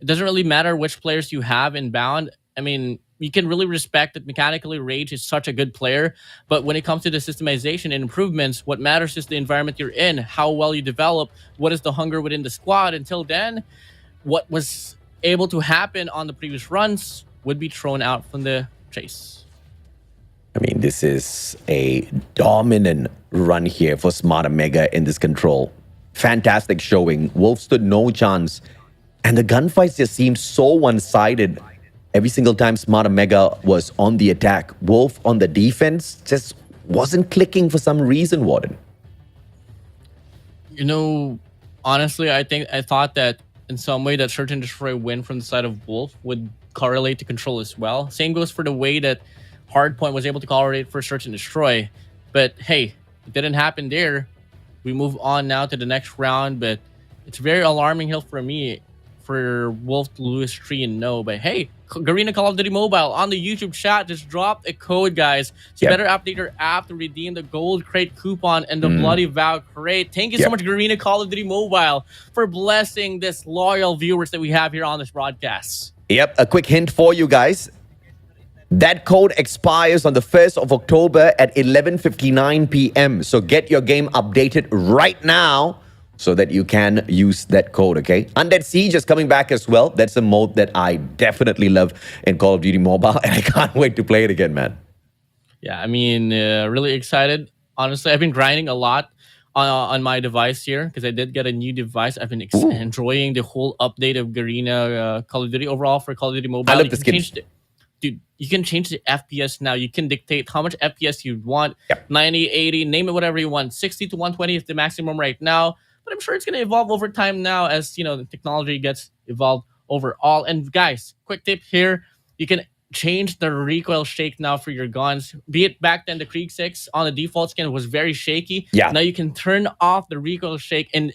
A: it doesn't really matter which players you have inbound. I mean, you can really respect that mechanically Rage is such a good player, but when it comes to the systemization and improvements, what matters is the environment you're in, how well you develop, what is the hunger within the squad. Until then, what was able to happen on the previous runs would be thrown out from the chase.
C: I mean, this is a dominant run here for Smart Omega in this control. Fantastic showing. Wolf stood no chance. And the gunfights just seemed so one-sided. Every single time Smart Omega was on the attack, Wolf on the defense just wasn't clicking for some reason, WardeN.
A: You know, honestly, I thought that in some way that Search and Destroy win from the side of Wolf would correlate to control as well. Same goes for the way that Hardpoint was able to correlate for Search and Destroy. But hey, it didn't happen there. We move on now to the next round, but it's very alarming hill for me for Wolf to lose 3-0. But hey, Garena Call of Duty Mobile on the YouTube chat just dropped a code, guys. So better update your app to redeem the gold crate coupon and the bloody vow crate. Thank you so much, Garena Call of Duty Mobile, for blessing this loyal viewers that we have here on this broadcast.
C: Yep, a quick hint for you guys. That code expires on the 1st of October at 11:59 p.m. So get your game updated right now so that you can use that code, okay? Undead Siege is coming back as well. That's a mode that I definitely love in Call of Duty Mobile, and I can't wait to play it again, man.
A: Yeah, I mean, really excited. Honestly, I've been grinding a lot on my device here because I did get a new device. I've been enjoying the whole update of Garena Call of Duty overall for Call of Duty Mobile.
C: I love the skins.
A: Dude, you can change the FPS now. You can dictate how much FPS you want. 90, 80, name it whatever you want. 60 to 120 is the maximum right now. But I'm sure it's going to evolve over time now as, you know, the technology gets evolved overall. And guys, quick tip here. You can change the recoil shake now for your guns. Be it back then, the Krieg 6 on the default skin was very shaky. Now you can turn off the recoil shake and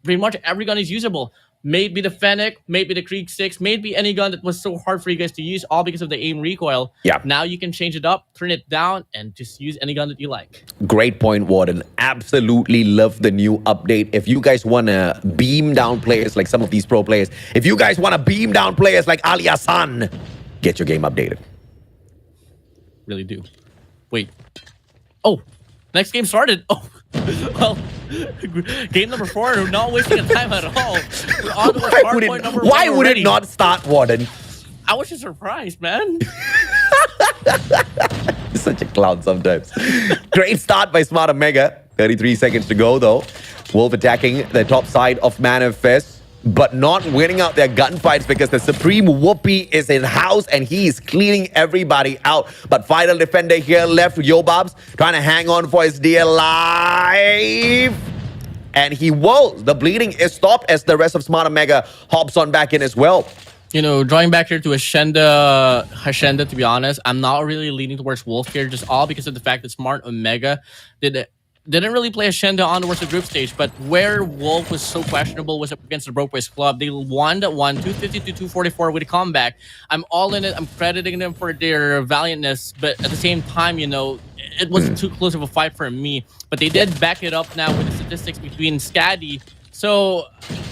A: pretty much every gun is usable. Maybe the Fennec, maybe the Krieg 6, maybe any gun that was so hard for you guys to use, all because of the aim recoil. Now you can change it up, turn it down, and just use any gun that you like.
C: Great point, WardeN. Absolutely love the new update. If you guys want to beam down players like some of these pro players, if you guys want to beam down players like Ali Hassan, get your game updated.
A: Really do. Wait. Oh, next game started. Oh, well, game number 4, not wasting a time at all. We're on with Hardpoint number 1
C: Why would
A: already.
C: it not start, WardeN?
A: I was just surprised, man.
C: Such a clown sometimes. Great start by Smart Omega. 33 seconds to go, though. Wolf attacking the top side of Manifest, but not winning out their gunfights because the Supreme Whoopi is in house and he is cleaning everybody out. But Final Defender here left, Yobabs trying to hang on for his dear life. And he will. The bleeding is stopped as the rest of Smart Omega hops on back in as well.
A: You know, drawing back here to Hacienda, to be honest, I'm not really leaning towards Wolf here, just all because of the fact that Smart Omega didn't really play Hacienda on towards the group stage, but where Wolf was so questionable was up against the Broke Boys Club. They won that one, 250 to 244 with a comeback. I'm all in it. I'm crediting them for their valiantness, but at the same time, you know, it wasn't too close of a fight for me. But they did back it up now with the statistics between Scaddy. So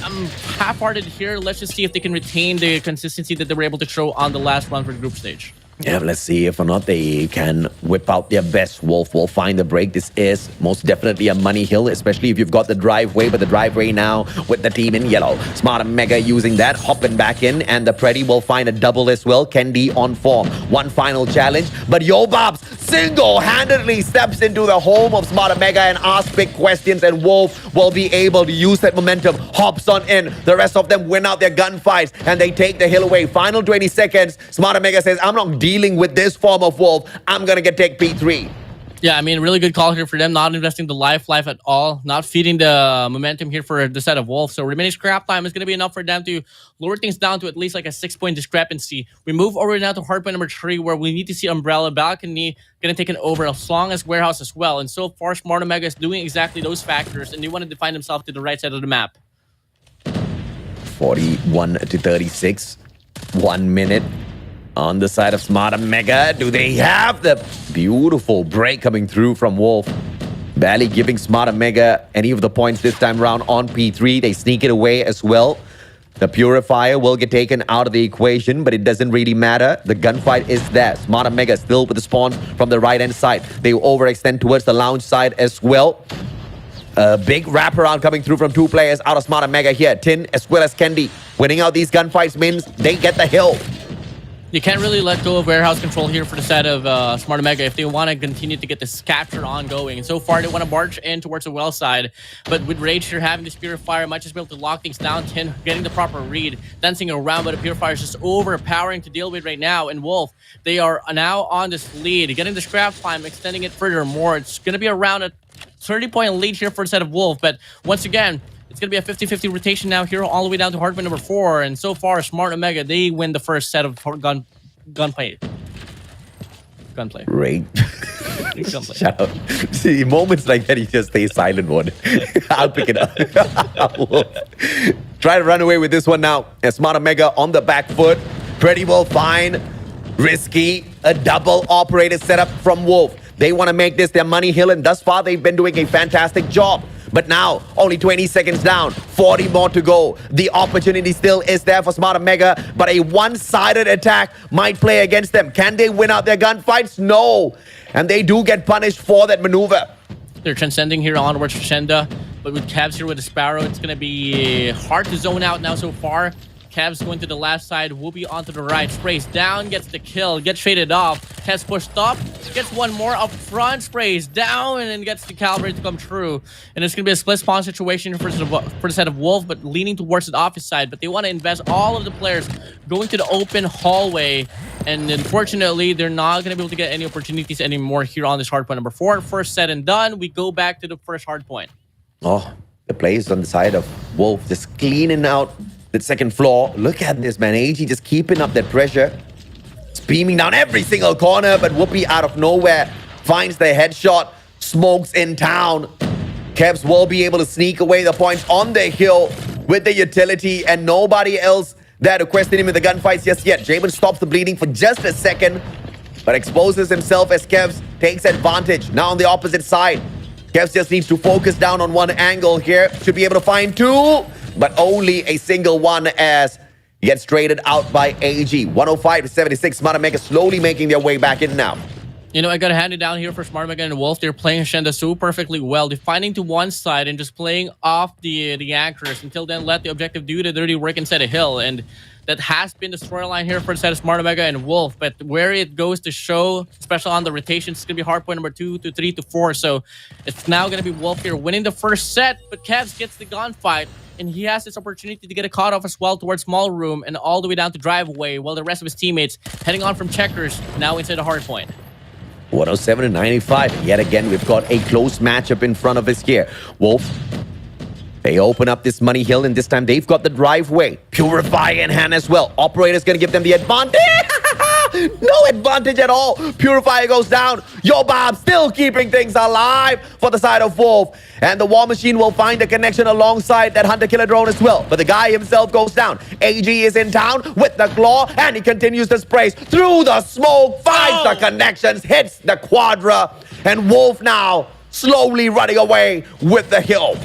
A: I'm half-hearted here. Let's just see if they can retain the consistency that they were able to show on the last run for the group stage.
C: Yeah, let's see if or not they can whip out their best. Wolf will find the break. This is most definitely a money hill, especially if you've got the driveway, but the driveway now with the team in yellow. Smart Omega using that, hopping back in, and the Preddy will find a double as well. Kendi on form. One final challenge, but Yobabs single-handedly steps into the home of Smart Omega and asks big questions, and Wolf will be able to use that momentum, hops on in. The rest of them win out their gunfights, and they take the hill away. Final 20 seconds. Smart Omega says, I'm not dealing with this form of Wolf. I'm gonna take P3.
A: Yeah, I mean, really good call here for them, not investing the life at all, not feeding the momentum here for the set of Wolf. So remaining scrap time is going to be enough for them to lower things down to at least like a 6-point discrepancy. We move over now to hardpoint number 3, where we need to see Umbrella Balcony going to take it over, as long as Warehouse as well. And so far, Smart Omega is doing exactly those factors, and they want to define themselves to the right side of the map.
C: 41 to 36. 1 minute on the side of Smart Omega. Do they have the beautiful break coming through from Wolf? Barely giving Smart Omega any of the points this time around on P3. They sneak it away as well. The Purifier will get taken out of the equation, but it doesn't really matter. The gunfight is there. Smart Omega still with the spawns from the right-hand side. They overextend towards the lounge side as well. A big wraparound coming through from 2 players out of Smart Omega here. Tin as well as Kendi. Winning out these gunfights means they get the hill.
A: You can't really let go of warehouse control here for the set of Smart Omega if they want to continue to get this capture ongoing. And so far, they want to march in towards the well side. But with Rage here having this Purifier, might just be able to lock things down. Tin getting the proper read, dancing around, but the Purifier is just overpowering to deal with right now. And Wolf, they are now on this lead, getting the scrap climb, extending it furthermore. It's going to be around a 30-point lead here for the set of Wolf. But once again, it's going to be a 50-50 rotation now here all the way down to hardpoint number 4. And so far, Smart Omega, they win the first set of gunplay.
C: Great.
A: Gunplay.
C: Shut up. See, moments like that, you just stay silent one. I'll pick it up. Try to run away with this one now. And Smart Omega on the back foot. Pretty well fine. Risky. A double operated setup from Wolf. They want to make this their money hill, and thus far, they've been doing a fantastic job. But now, only 20 seconds down, 40 more to go. The opportunity still is there for Smart Omega, but a one-sided attack might play against them. Can they win out their gunfights? No. And they do get punished for that maneuver.
A: They're transcending here onwards for Shenda, but with Cavs here with the Sparrow, it's going to be hard to zone out now so far. Cavs going to the left side, Whoopi onto the right, sprays down, gets the kill, gets traded off. Cavs pushed up, gets one more up front, sprays down, and then gets the calibrate to come true. And it's going to be a split spawn situation for the set of Wolf, but leaning towards the office side. But they want to invest all of the players going to the open hallway. And unfortunately, they're not going to be able to get any opportunities anymore here on this hardpoint number 4. First set and done, we go back to the first hardpoint.
C: Oh, the players on the side of Wolf just cleaning out the second floor. Look at this, man. AG just keeping up that pressure. It's beaming down every single corner, but Whoopi out of nowhere finds the headshot. Smokes in town. Kevs will be able to sneak away the points on the hill with the utility, and nobody else there to question him in the gunfights just yet. Jabin stops the bleeding for just a second, but exposes himself as Kevs takes advantage. Now on the opposite side, Kevs just needs to focus down on one angle here. Should be able to find 2. But only a single one as he gets traded out by AG. 105 to 76. Smart Omega slowly making their way back in now.
A: You know, I got to hand it down here for Smart Omega and Wolf. They're playing Shenda so perfectly well, defining to one side and just playing off the anchors. Until then, let the objective do the dirty work inside a hill. And that has been the storyline here for the set of Smart Omega and Wolf. But where it goes to show, especially on the rotations, it's going to be hardpoint number 2 to 3 to 4. So it's now going to be Wolf here winning the first set. But Cavs gets the gunfight. And he has this opportunity to get a cut off as well towards small room and all the way down to driveway, while the rest of his teammates heading on from checkers now inside the hard point.
C: 107 to 95. Yet again, we've got a close matchup in front of us here. Wolf, they open up this money hill, and this time they've got the driveway. Purify in hand as well. Operator's going to give them the advantage. No advantage at all. Purifier goes down. Yo Bob still keeping things alive for the side of Wolf. And the War Machine will find a connection alongside that Hunter-Killer drone as well. But the guy himself goes down. AG is in town with the claw, and he continues to spray through the smoke. Finds the connections, hits the quadra. And Wolf now slowly running away with the hill.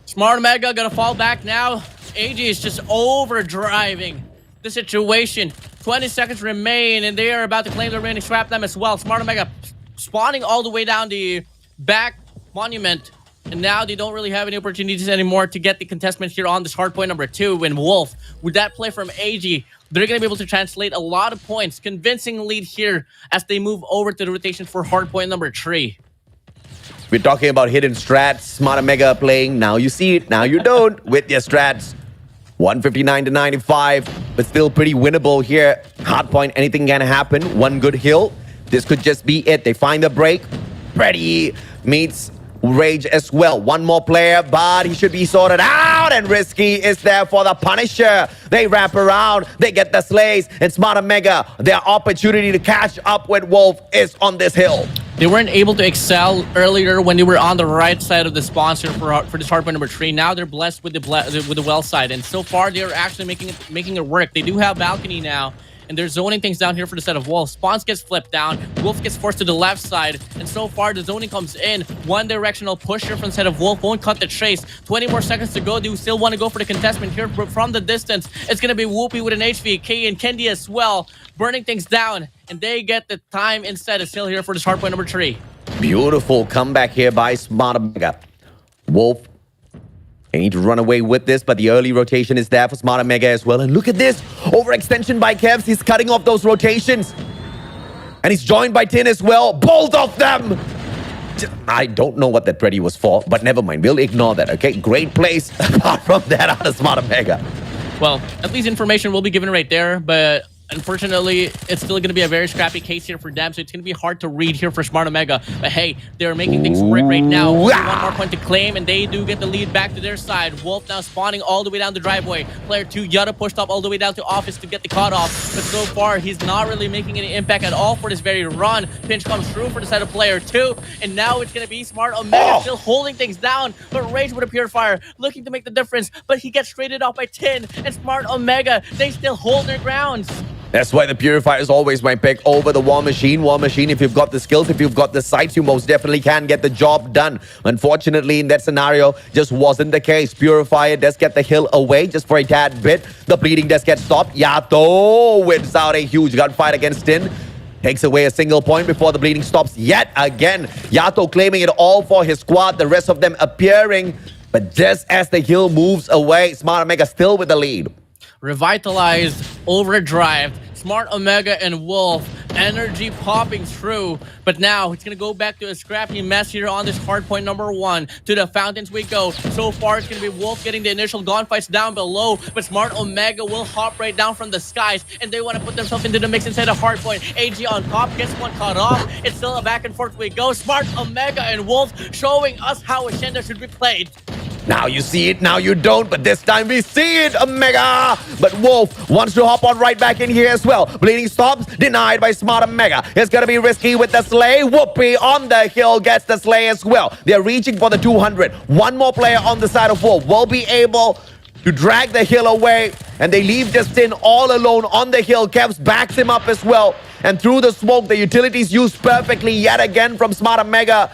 A: Smart Omega gonna fall back now. AG is just overdriving the situation. 20 seconds remain, and they are about to claim the remaining scrap time as well. Smart Omega spawning all the way down the back monument, and now they don't really have any opportunities anymore to get the contestment here on this hardpoint number 2. And Wolf, with that play from AG, they're going to be able to translate a lot of points. Convincing lead here as they move over to the rotation for hardpoint number 3.
C: We're talking about hidden strats. Smart Omega playing. Now you see it, now you don't with their strats. 159 to 95, but still pretty winnable here. Hardpoint, anything can happen. One good hill. This could just be it. They find the break. Pretty meets Rage as well. One more player, but he should be sorted out. And Risky is there for the Punisher. They wrap around. They get the slays. And Smart and Mega, their opportunity to catch up with Wolf is on this hill.
A: They weren't able to excel earlier when they were on the right side of the sponsor for this hardpoint number 3. Now they're blessed with the well side, and so far they're actually making it work. They do have balcony now, and they're zoning things down here for the set of Wolf. Spawns gets flipped down. Wolf gets forced to the left side, and so far the zoning comes in. One directional push here from the set of Wolf won't cut the trace. 20 more seconds to go. They still want to go for the contestment here from the distance. It's gonna be Whoopi with an HVK and Kendi as well, burning things down, and they get the time instead. Is still here for this hardpoint number 3.
C: Beautiful comeback here by Smart Mega. Wolf, they need to run away with this, but the early rotation is there for Smart Mega as well. And look at this overextension by Kevs. He's cutting off those rotations, and he's joined by Tin as well. Both of them. I don't know what that Pretty was for, but never mind. We'll ignore that. Okay, great place. Apart from that, out of Smart Mega.
A: Well, at least information will be given right there, but unfortunately, it's still going to be a very scrappy case here for them, so it's going to be hard to read here for Smart Omega. But hey, they're making things work right now. Only one more point to claim, and they do get the lead back to their side. Wolf now spawning all the way down the driveway. Player 2, Yada, pushed up all the way down to office to get the cutoff. But so far, he's not really making any impact at all for this very run. Pinch comes through for the side of player 2, and now it's going to be Smart Omega still holding things down. But Rage with a Purifier looking to make the difference, but he gets traded off by Tin, and Smart Omega, they still hold their grounds.
C: That's why the Purifier is always my pick over the War Machine. War Machine, if you've got the skills, if you've got the sights, you most definitely can get the job done. Unfortunately, in that scenario, just wasn't the case. Purifier does get the hill away just for a tad bit. The bleeding does get stopped. Yato wins out a huge gunfight against Tin. Takes away a single point before the bleeding stops yet again. Yato claiming it all for his squad. The rest of them appearing. But just as the hill moves away, Smart Omega still with the lead.
A: Revitalized, overdrive, Smart Omega and Wolf, energy popping through. But now it's going to go back to a scrappy mess here on this hardpoint number 1. To the fountains we go. So far, it's going to be Wolf getting the initial gunfights down below, but Smart Omega will hop right down from the skies, and they want to put themselves into the mix inside of hardpoint. AG on top, gets one cut off. It's still a back and forth we go. Smart Omega and Wolf showing us how Agenda should be played.
C: Now you see it, now you don't, but this time we see it, Omega! But Wolf wants to hop on right back in here as well. Bleeding stops, denied by Smart Omega. It's gonna be risky with the slay. Whoopi on the hill gets the slay as well. They're reaching for the 200. One more player on the side of Wolf will be able to drag the hill away, and they leave Justin all alone on the hill. Kevs backs him up as well, and through the smoke, the utilities used perfectly yet again from Smart Omega.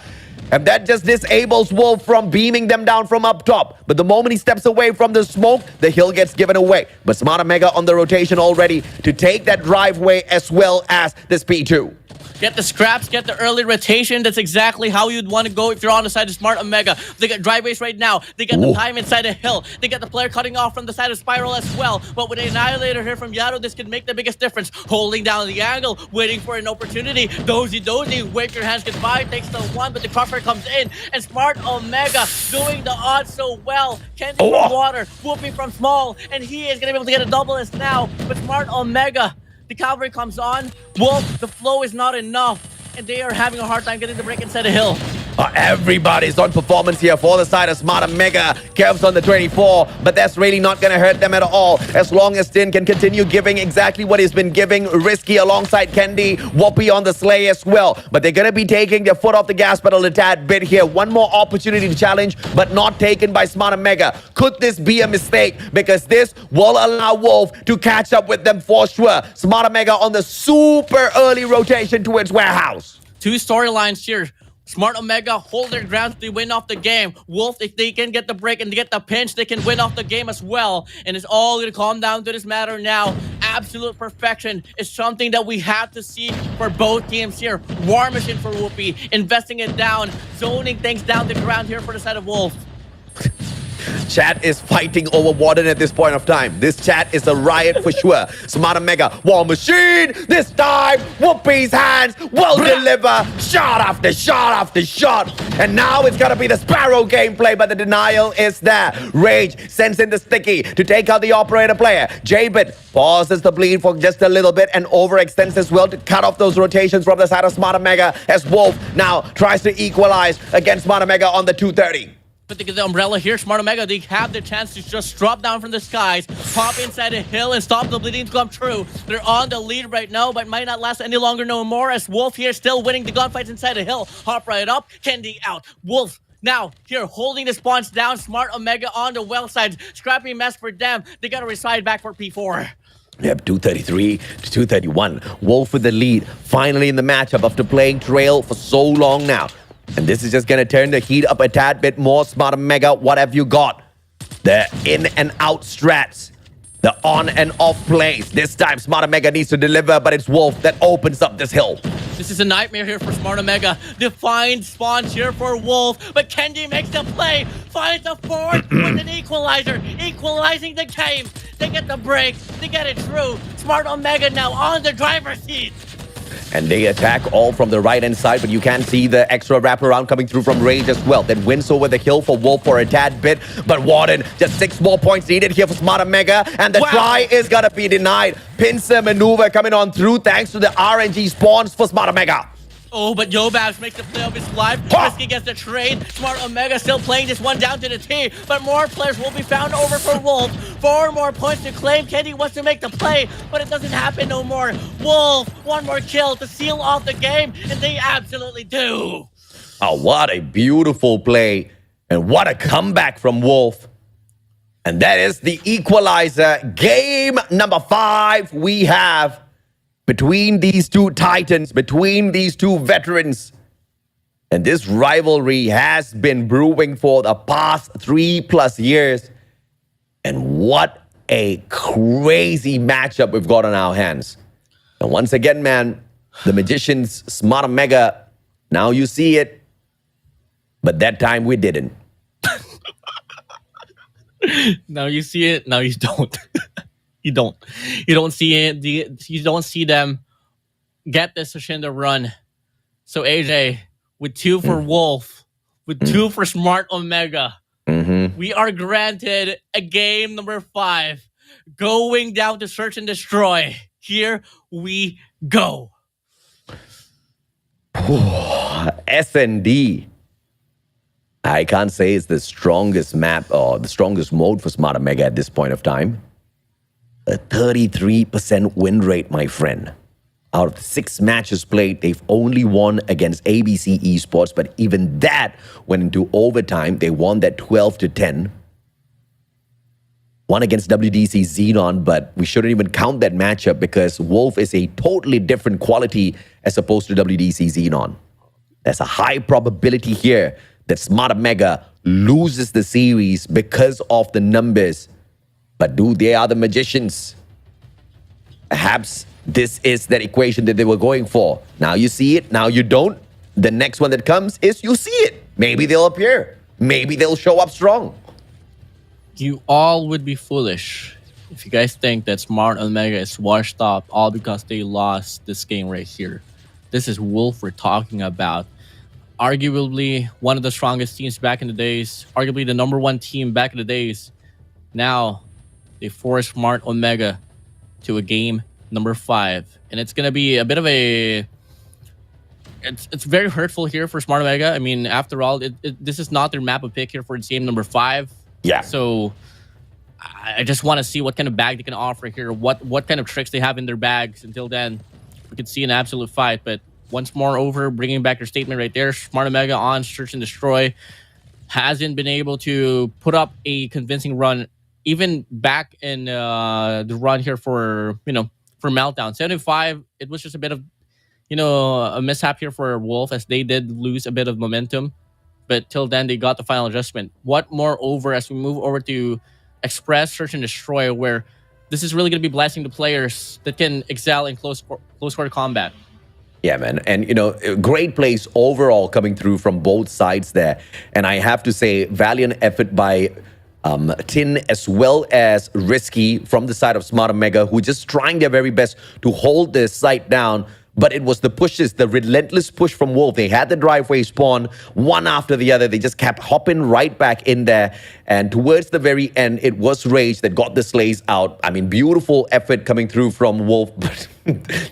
C: And that just disables Wolf from beaming them down from up top. But the moment he steps away from the smoke, the hill gets given away. But Smart Omega on the rotation already to take that driveway as well as this P2.
A: Get the scraps, get the early rotation. That's exactly how you'd want to go if you're on the side of Smart Omega. They get driveways right now. They get the time inside the hill. They get the player cutting off from the side of Spiral as well. But with an Annihilator here from Yato, this could make the biggest difference. Holding down the angle, waiting for an opportunity. Dozy, wave your hands goodbye. Takes the one, but the crossfire comes in. And Smart Omega doing the odds so well. Kendi from water, Whoopi from small. And he is going to be able to get a double as now. But Smart Omega, the cavalry comes on. Wolf, the flow is not enough, and they are having a hard time getting the break inside the hill.
C: Everybody's on performance here for the side of Smart Omega. Kev's on the 24, but that's really not going to hurt them at all. As long as Tin can continue giving exactly what he's been giving. Risky alongside Kendi. Whoopi on the slay as well. But they're going to be taking their foot off the gas pedal a tad bit here. One more opportunity to challenge, but not taken by Smart Omega. Could this be a mistake? Because this will allow Wolf to catch up with them for sure. Smart Omega on the super early rotation towards Warehouse.
A: Two storylines here. Smart Omega hold their ground to win off the game. Wolf, if they can get the break and get the pinch, they can win off the game as well. And it's all going to calm down to this matter now. Absolute perfection is something that we have to see for both teams here. War Machine for Whoopi, investing it down, zoning things down the ground here for the side of Wolf.
C: Chat is fighting over WardeN at this point of time. This chat is a riot for sure. Smart Mega, War Machine. This time, Whoopi's hands will deliver shot after shot after shot. And now it's gonna be the Sparrow gameplay, but the denial is there. Rage sends in the sticky to take out the operator player. Jabit pauses the bleed for just a little bit and overextends as well to cut off those rotations from the side of Smart Mega as Wolf now tries to equalize against Smart Mega on the 230.
A: But they get the umbrella here. Smart Omega, they have the chance to just drop down from the skies, pop inside a hill, and stop the bleeding to come true. They're on the lead right now, but might not last any longer no more, as Wolf here still winning the gunfights inside a hill. Hop right up, Kendi out. Wolf now here holding the spawns down. Smart Omega on the well side. Scrappy mess for them. They gotta reside back for P4.
C: Yep, 233 to 231. Wolf with the lead. Finally in the matchup after playing Trail for so long now. And this is just going to turn the heat up a tad bit more. Smart Mega, what have you got? The in and out strats. The on and off plays. This time, Smart Mega needs to deliver, but it's Wolf that opens up this hill.
A: This is a nightmare here for Smart Omega. Defined spawns here for Wolf, but Kendi makes the play. Finds the fourth with an equalizer. Equalizing the game. They get the break. They get it through. Smart Omega now on the driver's seat.
C: And they attack all from the right-hand side, but you can see the extra wraparound coming through from Rage as well. Then wins over the hill for Wolf for a tad bit. But WardeN, just 6 more points needed here for Smart Mega. And the try is going to be denied. Pincer maneuver coming on through thanks to the RNG spawns for Smart Mega.
A: Oh, but Yobabs makes the play of his life. Risky gets the trade. Smart Omega still playing this one down to the T. But more players will be found over for Wolf. 4 more points to claim. Kendi wants to make the play, but it doesn't happen no more. Wolf, 1 more kill to seal off the game, and they absolutely do.
C: Oh, what a beautiful play. And what a comeback from Wolf. And that is the equalizer. Game number 5 we have between these two titans, between these two veterans. And this rivalry has been brewing for the past 3+ years. And what a crazy matchup we've got on our hands. And once again, man, the Magicians, Smart Mega, now you see it. But that time we didn't.
A: Now you see it, now you don't. You don't see it. You don't see them get this Shinda run. So AJ, with 2 for Wolf, with 2 for Smart Omega, we are granted a game number 5, going down to search and destroy. Here we go.
C: S&D. I can't say it's the strongest map or the strongest mode for Smart Mega at this point of time. A 33% win rate, my friend. Out of 6 matches played, they've only won against ABC eSports, but even that went into overtime. They won that 12-10. Won against WDC Xenon, but we shouldn't even count that matchup because Wolf is a totally different quality as opposed to WDC Xenon. There's a high probability here that Smart Mega loses the series because of the numbers. But dude, they are the Magicians. Perhaps this is that equation that they were going for. Now you see it, now you don't. The next one that comes is you see it. Maybe they'll appear. Maybe they'll show up strong.
A: You all would be foolish if you guys think that Smart Omega is washed up all because they lost this game right here. This is Wolf we're talking about. Arguably one of the strongest teams back in the days. Arguably the #1 team back in the days. Now, they force Smart Omega to a game number 5. And it's going to be a bit of a... It's very hurtful here for Smart Omega. I mean, after all, this is not their map of pick here for game number 5.
C: Yeah.
A: So I just want to see what kind of bag they can offer here. What kind of tricks they have in their bags. Until then, we could see an absolute fight. But once more over, bringing back your statement right there. Smart Omega on Search and Destroy hasn't been able to put up a convincing run even back in the run here for Meltdown. 75, it was just a bit of, a mishap here for Wolf as they did lose a bit of momentum. But till then, they got the final adjustment. What more over as we move over to Express, Search, and Destroy, where this is really going to be blessing the players that can excel in close quarter combat.
C: Yeah, man. And, great plays overall coming through from both sides there. And I have to say, valiant effort by Tin as well as Risky from the side of Smart Omega, who just trying their very best to hold their site down. But it was the pushes, the relentless push from Wolf. They had the driveway spawn one after the other. They just kept hopping right back in there. And towards the very end, it was Rage that got the slays out. I mean, beautiful effort coming through from Wolf. But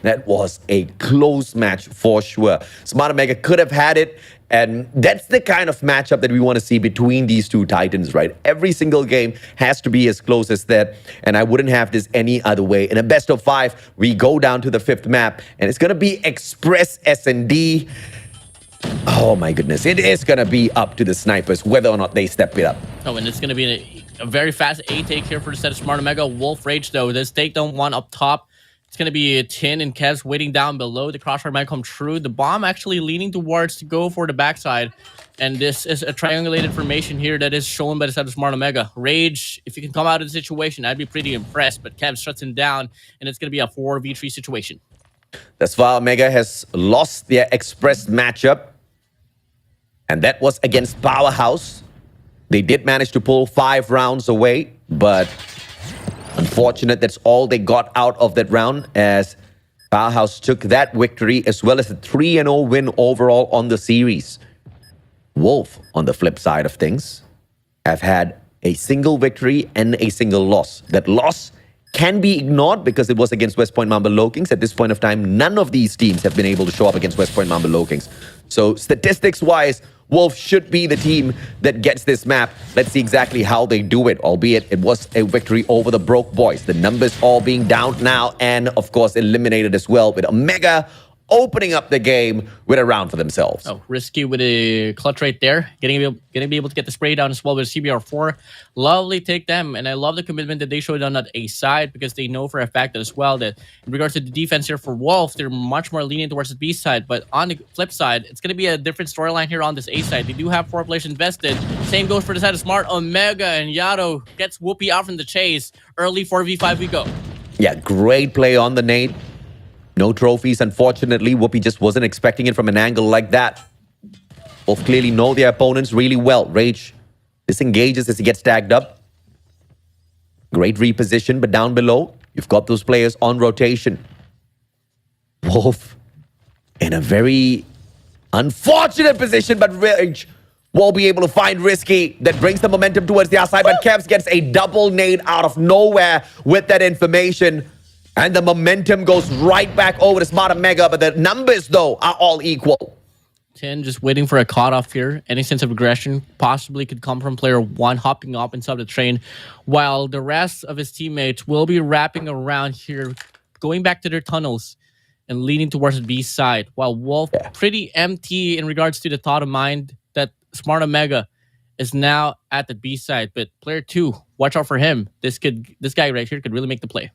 C: that was a close match for sure. Smart Omega could have had it. And that's the kind of matchup that we want to see between these two titans, right? Every single game has to be as close as that. And I wouldn't have this any other way. In a best of 5, we go down to the 5th map. And it's going to be Express S&D. Oh my goodness. It is going to be up to the snipers whether or not they step it up.
A: Oh, and it's going to be a very fast A take here for the set of Smart Omega. Wolf Rage, though. This takedown one up top. It's going to be Tin and Kevs waiting down below. The crossfire might come true. The bomb actually leaning towards to go for the backside. And this is a triangulated formation here that is shown by the side of Smart Omega. Rage, if you can come out of the situation, I'd be pretty impressed. But Kevs shuts him down, and it's going to be a 4v3 situation.
C: That's why Omega has lost their Express matchup. And that was against Powerhouse. They did manage to pull 5 rounds away, but unfortunate, that's all they got out of that round, as Powerhouse took that victory as well as a 3-0 win overall on the series. Wolf, on the flip side of things, have had a single victory and a single loss. That loss can be ignored because it was against West Point Mamba Low Kings. At this point of time, none of these teams have been able to show up against West Point Mamba Low Kings. So statistics-wise, Wolf should be the team that gets this map. Let's see exactly how they do it, albeit it was a victory over the Broke Boys. The numbers all being down now and, of course, eliminated as well, with Omega opening up the game with a round for themselves.
A: Oh, Risky with a clutch right there. Getting to be able to get the spray down as well with CBR4. Lovely take them, and I love the commitment that they showed on that A side, because they know for a fact that as well that in regards to the defense here for Wolf, they're much more leaning towards the B side. But on the flip side, it's going to be a different storyline here on this A side. They do have 4 players invested. Same goes for the side of Smart Omega, and Yado gets Whoopi out from the chase. Early 4v5 we go.
C: Yeah, great play on the nade. No trophies, unfortunately. Whoopi just wasn't expecting it from an angle like that. Both clearly know their opponents really well. Rage disengages as he gets tagged up. Great reposition, but down below, you've got those players on rotation. Wolf in a very unfortunate position, but Rage will be able to find Risky. That brings the momentum towards the outside, but Kevs gets a double nade out of nowhere with that information. And the momentum goes right back over to Smart Omega, but the numbers, though, are all equal.
A: Tin just waiting for a cutoff here. Any sense of aggression possibly could come from player 1 hopping up inside the train, while the rest of his teammates will be wrapping around here, going back to their tunnels and leaning towards the B side, while Wolf pretty empty in regards to the thought of mind that Smart Omega is now at the B side. But player 2, watch out for him. This guy right here could really make the play.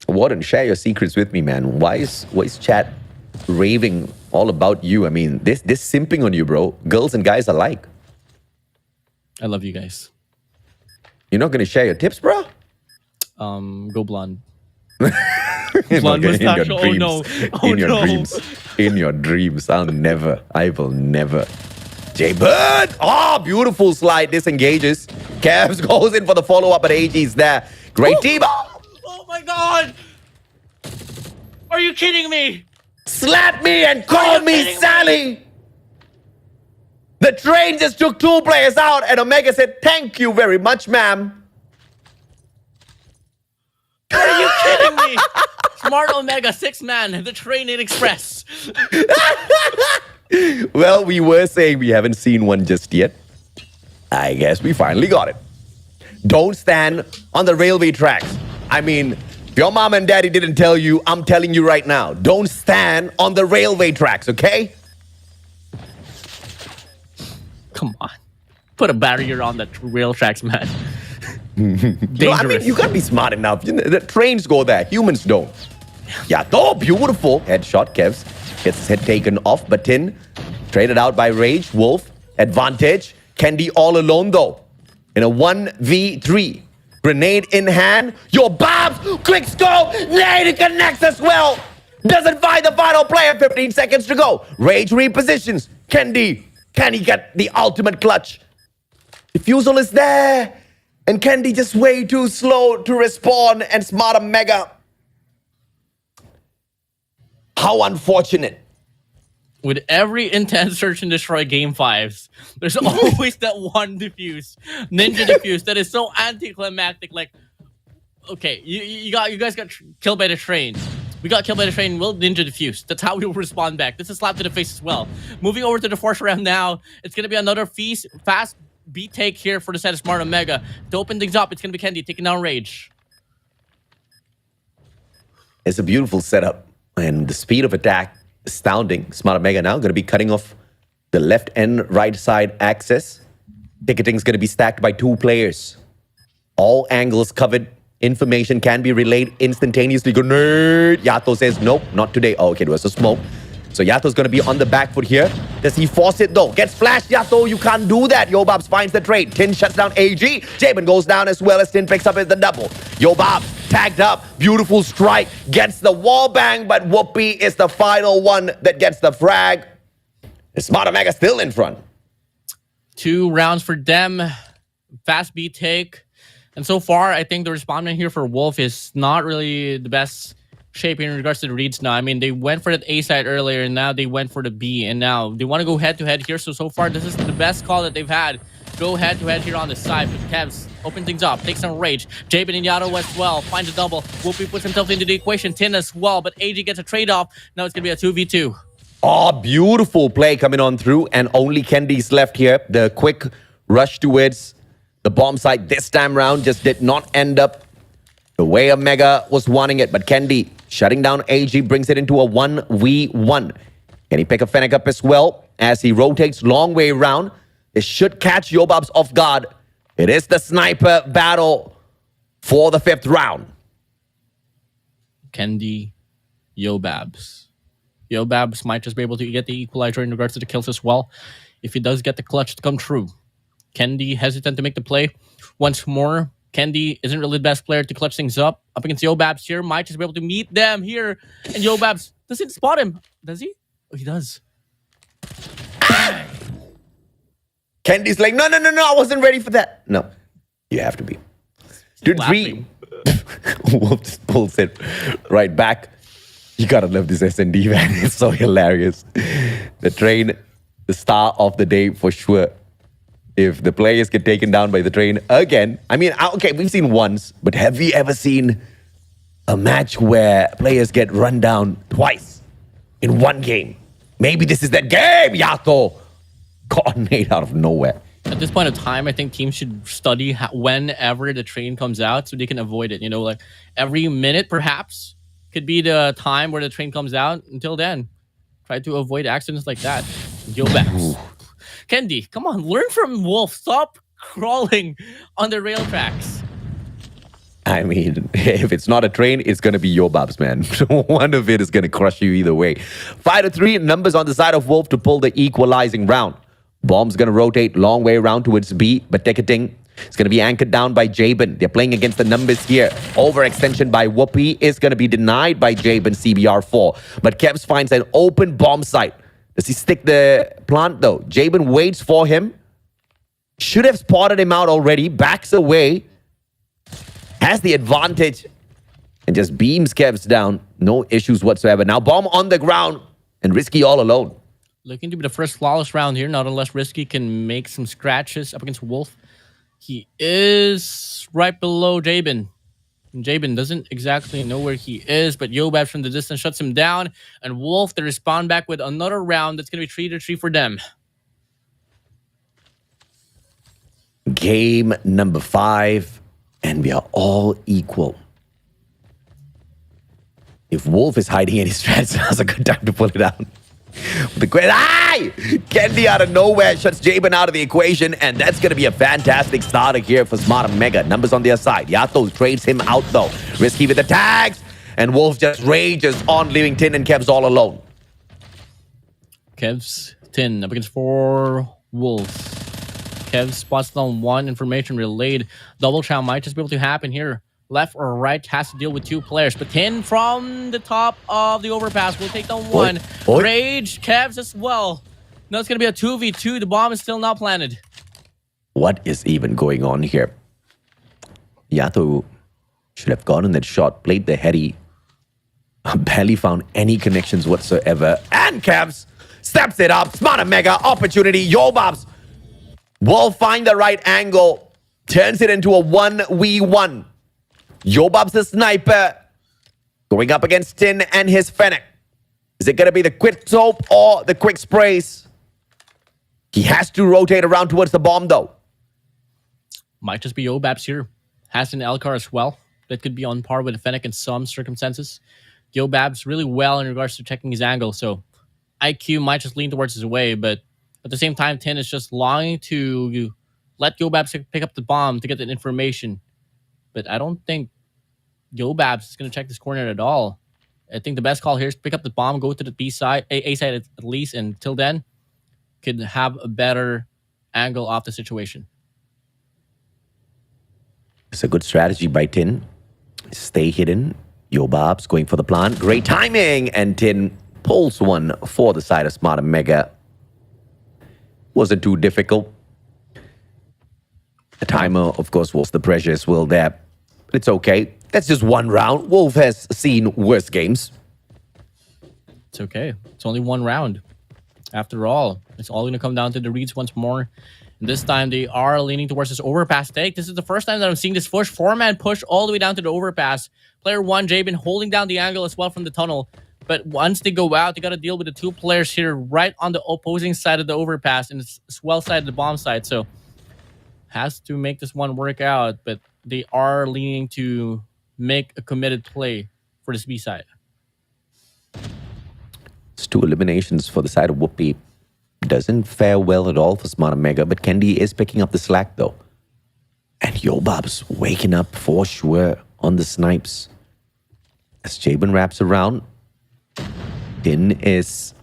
C: WardeN, share your secrets with me, man. Why is chat raving all about you? I mean, this simping on you, bro. Girls and guys alike.
A: I love you guys.
C: You're not going to share your tips, bro?
A: Go blonde.
C: Blonde
A: Mustachio. Oh no. Oh
C: in your
A: no.
C: dreams. In your dreams. I will never. J-Bird! Oh, beautiful slide. Disengages. Cavs goes in for the follow-up, but AG's there. Great team.
A: Oh my god! Are you kidding me?
C: Slap me and call me Sally! The train just took 2 players out, and Omega said, "Thank you very much, ma'am."
A: Are you kidding me? Smart Omega, 6-man, the train in express.
C: Well, we were saying we haven't seen one just yet. I guess we finally got it. Don't stand on the railway tracks. I mean, if your mom and daddy didn't tell you, I'm telling you right now. Don't stand on the railway tracks, okay?
A: Come on. Put a barrier on the rail tracks, man. Dangerous.
C: No, I mean, you gotta be smart enough. The trains go there. Humans don't. Yeah, though, beautiful. Headshot, Kevs. Gets his head taken off, but Tin traded out by Rage. Wolf, advantage. Candy all alone, though. In a 1v3. Grenade in hand. Your Babs! Quick scope! Nade connects as well! Doesn't find the final player. 15 seconds to go. Rage repositions. Candy. Can he get the ultimate clutch? Diffusal is there. And Candy just way too slow to respond, and Smarter Mega. How unfortunate.
A: With every intense search and destroy game 5s, there's always that one defuse, ninja defuse, that is so anticlimactic. Like, okay, you guys got killed by the train. We got killed by the train. We'll ninja defuse. That's how we'll respond back. This is slap to the face as well. Moving over to the fourth round now. It's gonna be another fast beat take here for the set of Smart Omega. To open things up, it's gonna be Candy taking down Rage.
C: It's a beautiful setup, and the speed of attack astounding. Smart Omega now going to be cutting off the left and right side axis. Ticketing is going to be stacked by 2 players. All angles covered. Information can be relayed instantaneously. Grenade. Yato says, nope, not today. Oh, okay, there was a smoke. So Yato's going to be on the back foot here. Does he force it though? Gets flashed, Yato. You can't do that. Yobabs finds the trade. Tin shuts down AG. Jabin goes down as well as Tin picks up the double. Yobab tagged up. Beautiful strike. Gets the wall bang, but Whoopi is the final one that gets the frag. Smart Omega still in front.
A: 2 rounds for them. Fast beat take. And so far, I think the respondent here for Wolf is not really the best shape in regards to the reads now. I mean, they went for that A side earlier, and now they went for the B, and now they want to go head-to-head here. So far, this is the best call that they've had. Go head-to-head here on the side. But Kevs open things up, takes some Rage. Jabin and Yato as well, finds a double. Whoopi puts himself into the equation. Tin as well, but AG gets a trade-off. Now it's going to be a 2v2.
C: Oh, beautiful play coming on through, and only Candy's left here. The quick rush towards the bomb site this time round just did not end up the way Omega was wanting it, but Candy shutting down AG brings it into a 1v1. Can he pick a Fennec up as well as he rotates long way around? This should catch Yobabs off guard. It is the sniper battle for the 5th round.
A: Candy, Yobabs. Yobabs might just be able to get the equalizer in regards to the kills as well, if he does get the clutch to come true. Candy hesitant to make the play once more. Candy isn't really the best player to clutch things up against Yobabs here. Might just be able to meet them here. And Yobabs doesn't spot him. Does he? Oh, he does.
C: Candy's like, no, I wasn't ready for that. No, you have to be. Dude, 3. Wolf just pulls it right back. You gotta love this SND, man. It's so hilarious. The train, the star of the day for sure. If the players get taken down by the train again, I mean, okay, we've seen once, but have we ever seen a match where players get run down twice in one game? Maybe this is that game, Yato. Coordinate out of nowhere.
A: At this point of time, I think teams should study whenever the train comes out so they can avoid it. You know, like every minute perhaps could be the time where the train comes out. Until then, try to avoid accidents like that. Yobabs. Candy, come on, learn from Wolf. Stop crawling on the rail tracks.
C: I mean, if it's not a train, it's going to be Yobabs, man. One of it is going to crush you either way. 5-3, numbers on the side of Wolf to pull the equalizing round. Bomb's going to rotate long way around towards B, but ticketing is going to be anchored down by Jabin. They're playing against the numbers here. Overextension by Whoopi is going to be denied by Jabin CBR4. But Kevs finds an open bomb site. Does he stick the plant though? Jabin waits for him. Should have spotted him out already. Backs away. Has the advantage. And just beams Kevs down. No issues whatsoever. Now bomb on the ground. And Risky all alone.
A: Looking to be the first flawless round here. Not unless Risky can make some scratches up against Wolf. He is right below Jabin. And Jabin doesn't exactly know where he is, but Yobabs from the distance shuts him down. And Wolf, they respond back with another round that's going to be 3-3 for them.
C: Game number 5. And we are all equal. If Wolf is hiding any strats, now's a good time to pull it out. The Candy out of nowhere shuts Jabin out of the equation, and that's going to be a fantastic starter here for Smart Omega. Numbers on their side. Yato trades him out though. Risky with the tags, and Wolf just rages on, leaving Tin and Kevs all alone.
A: Kevs, Tin up against 4 Wolves. Kevs spots down 1, information relayed. Double chow might just be able to happen here. Left or right has to deal with 2 players. But Tin from the top of the overpass will take down 1. Rage, Kevs as well. Now it's going to be a 2v2. The bomb is still not planted.
C: What is even going on here? Yato should have gotten that shot, played the heady. Barely found any connections whatsoever. And Cavs steps it up. Smart mega opportunity. Yobabs will find the right angle. Turns it into a 1v1. Yobab's the sniper. Going up against Tin and his Fennec. Is it going to be the quick soap or the quick sprays? He has to rotate around towards the bomb though.
A: Might just be Yobabs here. Has an Elcar as well. That could be on par with Fennec in some circumstances. Yobabs really well in regards to checking his angle, so IQ might just lean towards his way, but at the same time, Tin is just longing to let Yobabs pick up the bomb to get that information. But I don't think Yobabs is going to check this corner at all. I think the best call here is pick up the bomb, go to the B side, A side at least, and until then, could have a better angle off the situation.
C: It's a good strategy by Tin. Stay hidden. Yobabs going for the plant. Great timing. And Tin pulls one for the side of Smart Mega. Wasn't too difficult. The timer, of course, was the pressure as well there. But it's okay. That's just one round. Wolf has seen worse games.
A: It's okay. It's only one round. After all, it's all going to come down to the reads once more. And this time, they are leaning towards this overpass take. This is the first time that I'm seeing this push, four-man push all the way down to the overpass. Player 1, Jabin, holding down the angle as well from the tunnel. But once they go out, they got to deal with the two players here right on the opposing side of the overpass and as well side of the bomb side. So, has to make this one work out. But they are leaning to make a committed play for this B side.
C: It's 2 eliminations for the side of Whoopi. Doesn't fare well at all for Smart Mega, but Kendi is picking up the slack though. And Yobab's waking up for sure on the snipes. As Jabin wraps around, Tin is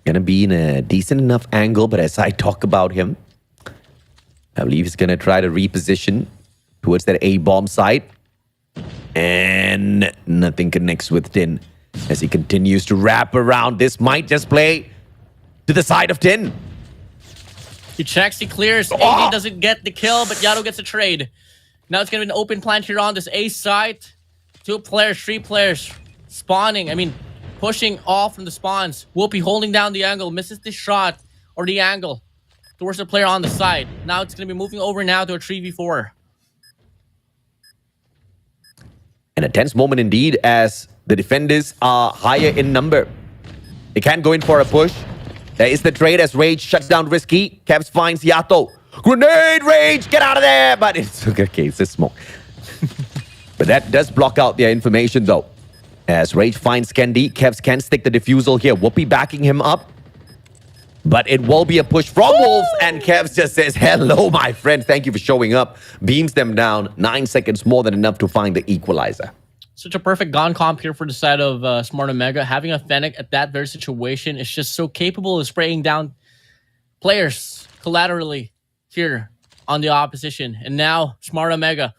C: gonna be in a decent enough angle, but as I talk about him, I believe he's gonna try to reposition towards that A bomb site. And nothing connects with Tin as he continues to wrap around. This might just play to the side of Tin.
A: He checks, he clears. AD doesn't get the kill, but Yato gets a trade. Now it's going to be an open plant here on this A side. 2 players, 3 players spawning. I mean, pushing off from the spawns. Whoopi holding down the angle, misses the shot or the angle towards the player on the side. Now it's going to be moving over now to a 3v4.
C: And a tense moment indeed as the defenders are higher in number. They can't go in for a push. There is the trade as Rage shuts down Risky. Kevs finds Yato. Grenade, Rage, get out of there! But it's okay, it's a smoke. But that does block out their information though. As Rage finds Kendi, Kevs can stick the defusal here. Whoopi backing him up. But it will be a push from Wolves, and Kevs just says, hello, my friend. Thank you for showing up. Beams them down. 9 seconds more than enough to find the equalizer.
A: Such a perfect gun comp here for the side of Smart Omega. Having a Fennec at that very situation is just so capable of spraying down players collaterally here on the opposition. And now, Smart Omega,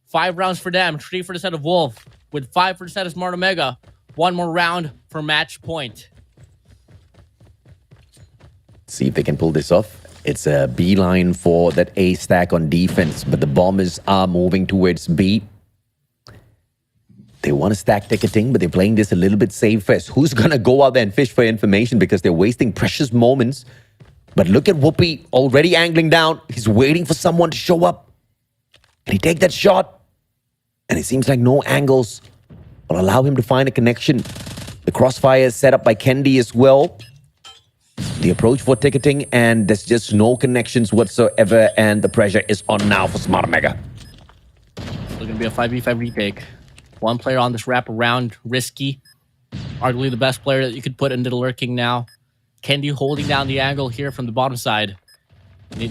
A: 5 rounds for them, 3 for the side of Wolf, with 5 for the side of Smart Omega. 1 more round for match point.
C: See if they can pull this off. It's a beeline for that A stack on defense, but the bombers are moving towards B. They want to stack ticketing, but they're playing this a little bit safe first. Who's going to go out there and fish for information because they're wasting precious moments? But look at Whoopi already angling down. He's waiting for someone to show up. Can he take that shot? And it seems like no angles will allow him to find a connection. The crossfire is set up by Kendi as well. The approach for ticketing, and there's just no connections whatsoever, and the pressure is on now for Smart Omega.
A: It's going to be a 5v5 retake. 1 player on this wrap around, Risky. Arguably the best player that you could put into the lurking now. Kendi holding down the angle here from the bottom side.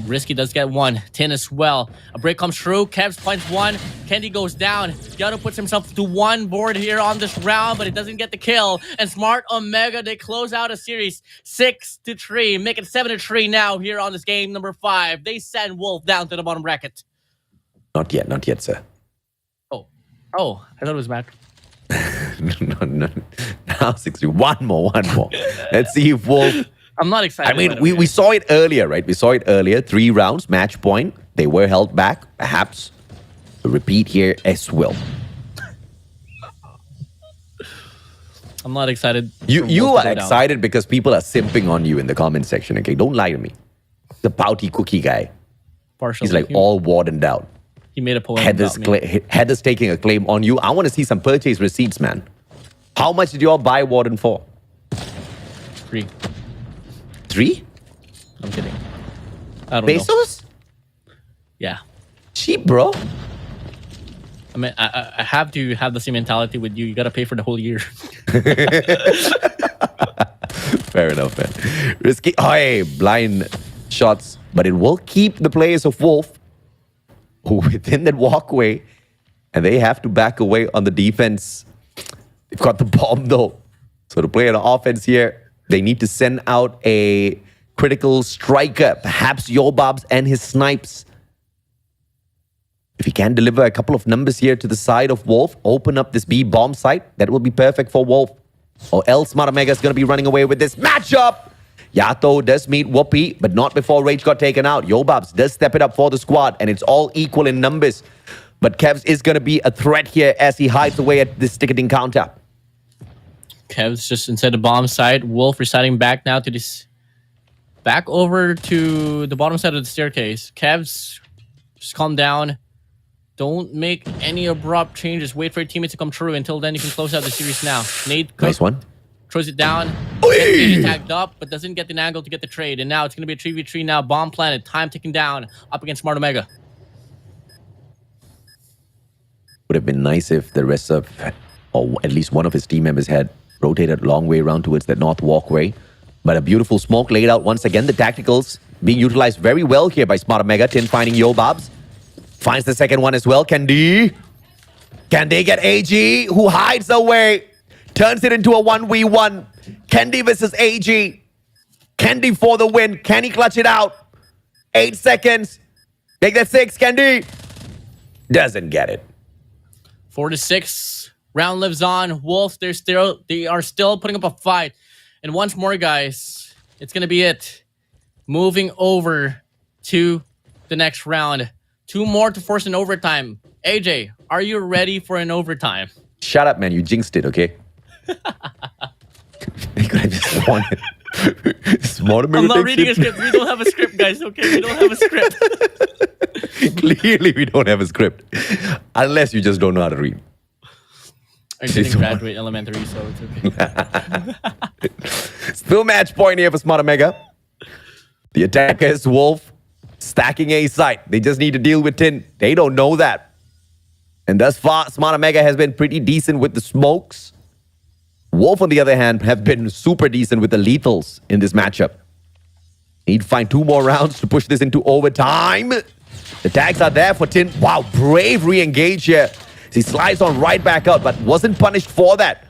A: Risky does get 1. Tin as well. A break comes through. Kevs finds 1. Kendi goes down. Yato puts himself to 1 board here on this round, but it doesn't get the kill. And Smart Omega, they close out a series 6-3. Make it 7-3 now here on this game number 5. They send Wolf down to the bottom bracket.
C: Not yet, sir.
A: Oh, I thought it was Matt.
C: no. Now 6-3. One more. Let's see if Wolf...
A: I'm not excited.
C: I mean, we saw it earlier, right? We saw it earlier. 3 rounds, match point. They were held back, perhaps. repeat here as well.
A: I'm not excited.
C: You are excited because people are simping on you in the comment section, okay? Don't lie to me. The pouty cookie guy.
A: Partially.
C: He's like all WardeN'd out.
A: He made a poem about me.
C: Heather's taking a claim on you. I want to see some purchase receipts, man. How much did you all buy WardeN for?
A: 3.
C: 3?
A: I'm kidding. I don't know.
C: Pesos?
A: Yeah.
C: Cheap, bro.
A: I mean, I have to have the same mentality with you. You got to pay for the whole year.
C: Fair enough, man. Risky. Oh, hey, blind shots. But it will keep the players of Wolf within that walkway. And they have to back away on the defense. They've got the bomb, though. So to play on offense here, they need to send out a critical striker. Perhaps Yobabs and his snipes. If he can deliver a couple of numbers here to the side of Wolf, open up this B bomb site, that will be perfect for Wolf. Or else SmartOmega is going to be running away with this matchup. Yato does meet Whoopi, but not before Rage got taken out. Yobabs does step it up for the squad, and it's all equal in numbers. But Kevs is going to be a threat here as he hides away at this ticketing counter.
A: Kev's just inside the bomb site. Wolf residing back now to this... Back over to the bottom side of the staircase. Kev's, just calm down. Don't make any abrupt changes. Wait for your teammates to come through. Until then, you can close out the series now. Nade Cook
C: Nice one.
A: throws it down. Getting tagged up, but doesn't get the angle to get the trade. And now it's going to be a 3v3 now. Bomb planted. Time ticking down. Up against SmartOmega.
C: Would have been nice if the rest of, or at least one of his team members had rotated a long way around towards that north walkway. But a beautiful smoke laid out once again. The tacticals being utilized very well here by SmartOmega. Tin finding Yobabs. Finds the second one as well. Can they get AG, who hides away? Turns it into a 1v1. Kendi versus AG. Kendi for the win. Can he clutch it out? 8 seconds. Make that 6. Kendi doesn't get it.
A: 4-6. Round lives on. Wolf, they are still putting up a fight. And once more, guys, it's going to be it. Moving over to the next round. 2 more to force an overtime. AJ, are you ready for an overtime?
C: Shut up, man. You jinxed it, okay? You could have just won it.
A: I'm not reading a script. We don't have a script, guys, okay? We don't have a script.
C: Clearly, we don't have a script. Unless you just don't know how to read.
A: I didn't graduate elementary, so it's okay.
C: Still match point here for SmartOmega. The attacker is Wolf. Stacking A site. They just need to deal with Tin. They don't know that. And thus far, SmartOmega has been pretty decent with the smokes. Wolf, on the other hand, have been super decent with the lethals in this matchup. Need to find 2 more rounds to push this into overtime. The tags are there for Tin. Wow, brave re-engage here. He slides on right back out, but wasn't punished for that.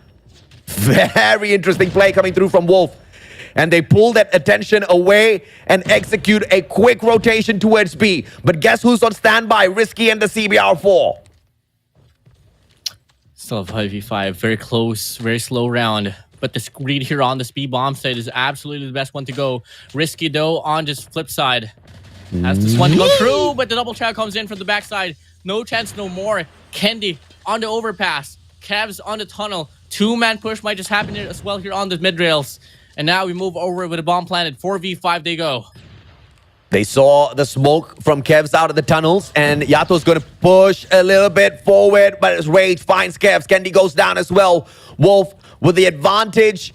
C: Very interesting play coming through from Wolf. And they pull that attention away and execute a quick rotation towards B. But guess who's on standby? Risky and the CBR4.
A: Still a 5v5. Very close, very slow round. But the read here on the speed bomb side is absolutely the best one to go. Risky, though, on just flip side. Has this one to go through, but the double trap comes in from the backside. No chance, no more. Kendi on the overpass. Cavs on the tunnel. 2-man push might just happen as well here on the mid rails. And now we move over with a bomb planted. 4v5 they go.
C: They saw the smoke from Kevs out of the tunnels, and Yato's going to push a little bit forward, but as Rage finds Kevs, Kendi goes down as well. Wolf with the advantage.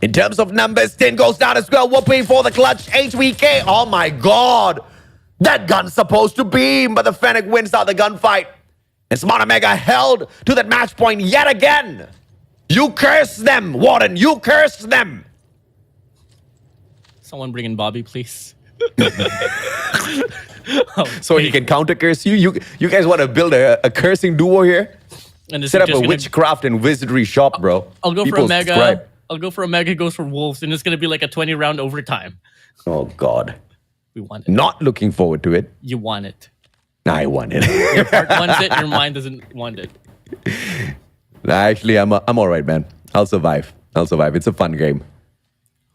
C: In terms of numbers, Tin goes down as well. Whooping for the clutch. HVK. Oh my god. That gun's supposed to beam, but the Fennec wins out the gunfight. And SmartOmega held to that match point yet again. You curse them, WardeN. You curse them.
A: Someone bring in Bobby, please.
C: So he can counter curse you? You guys want to build a cursing duo here?
A: And
C: set up a witchcraft and wizardry shop, bro.
A: I'll go for a mega. Subscribe. I'll go for a mega. Goes for Wolves, and it's gonna be like a 20-round overtime.
C: Oh God.
A: We want it.
C: Not looking forward to it.
A: You want it.
C: I want it.
A: Your heart wants it. Your mind doesn't want it.
C: Actually, I'm all right, man. I'll survive. It's a fun game.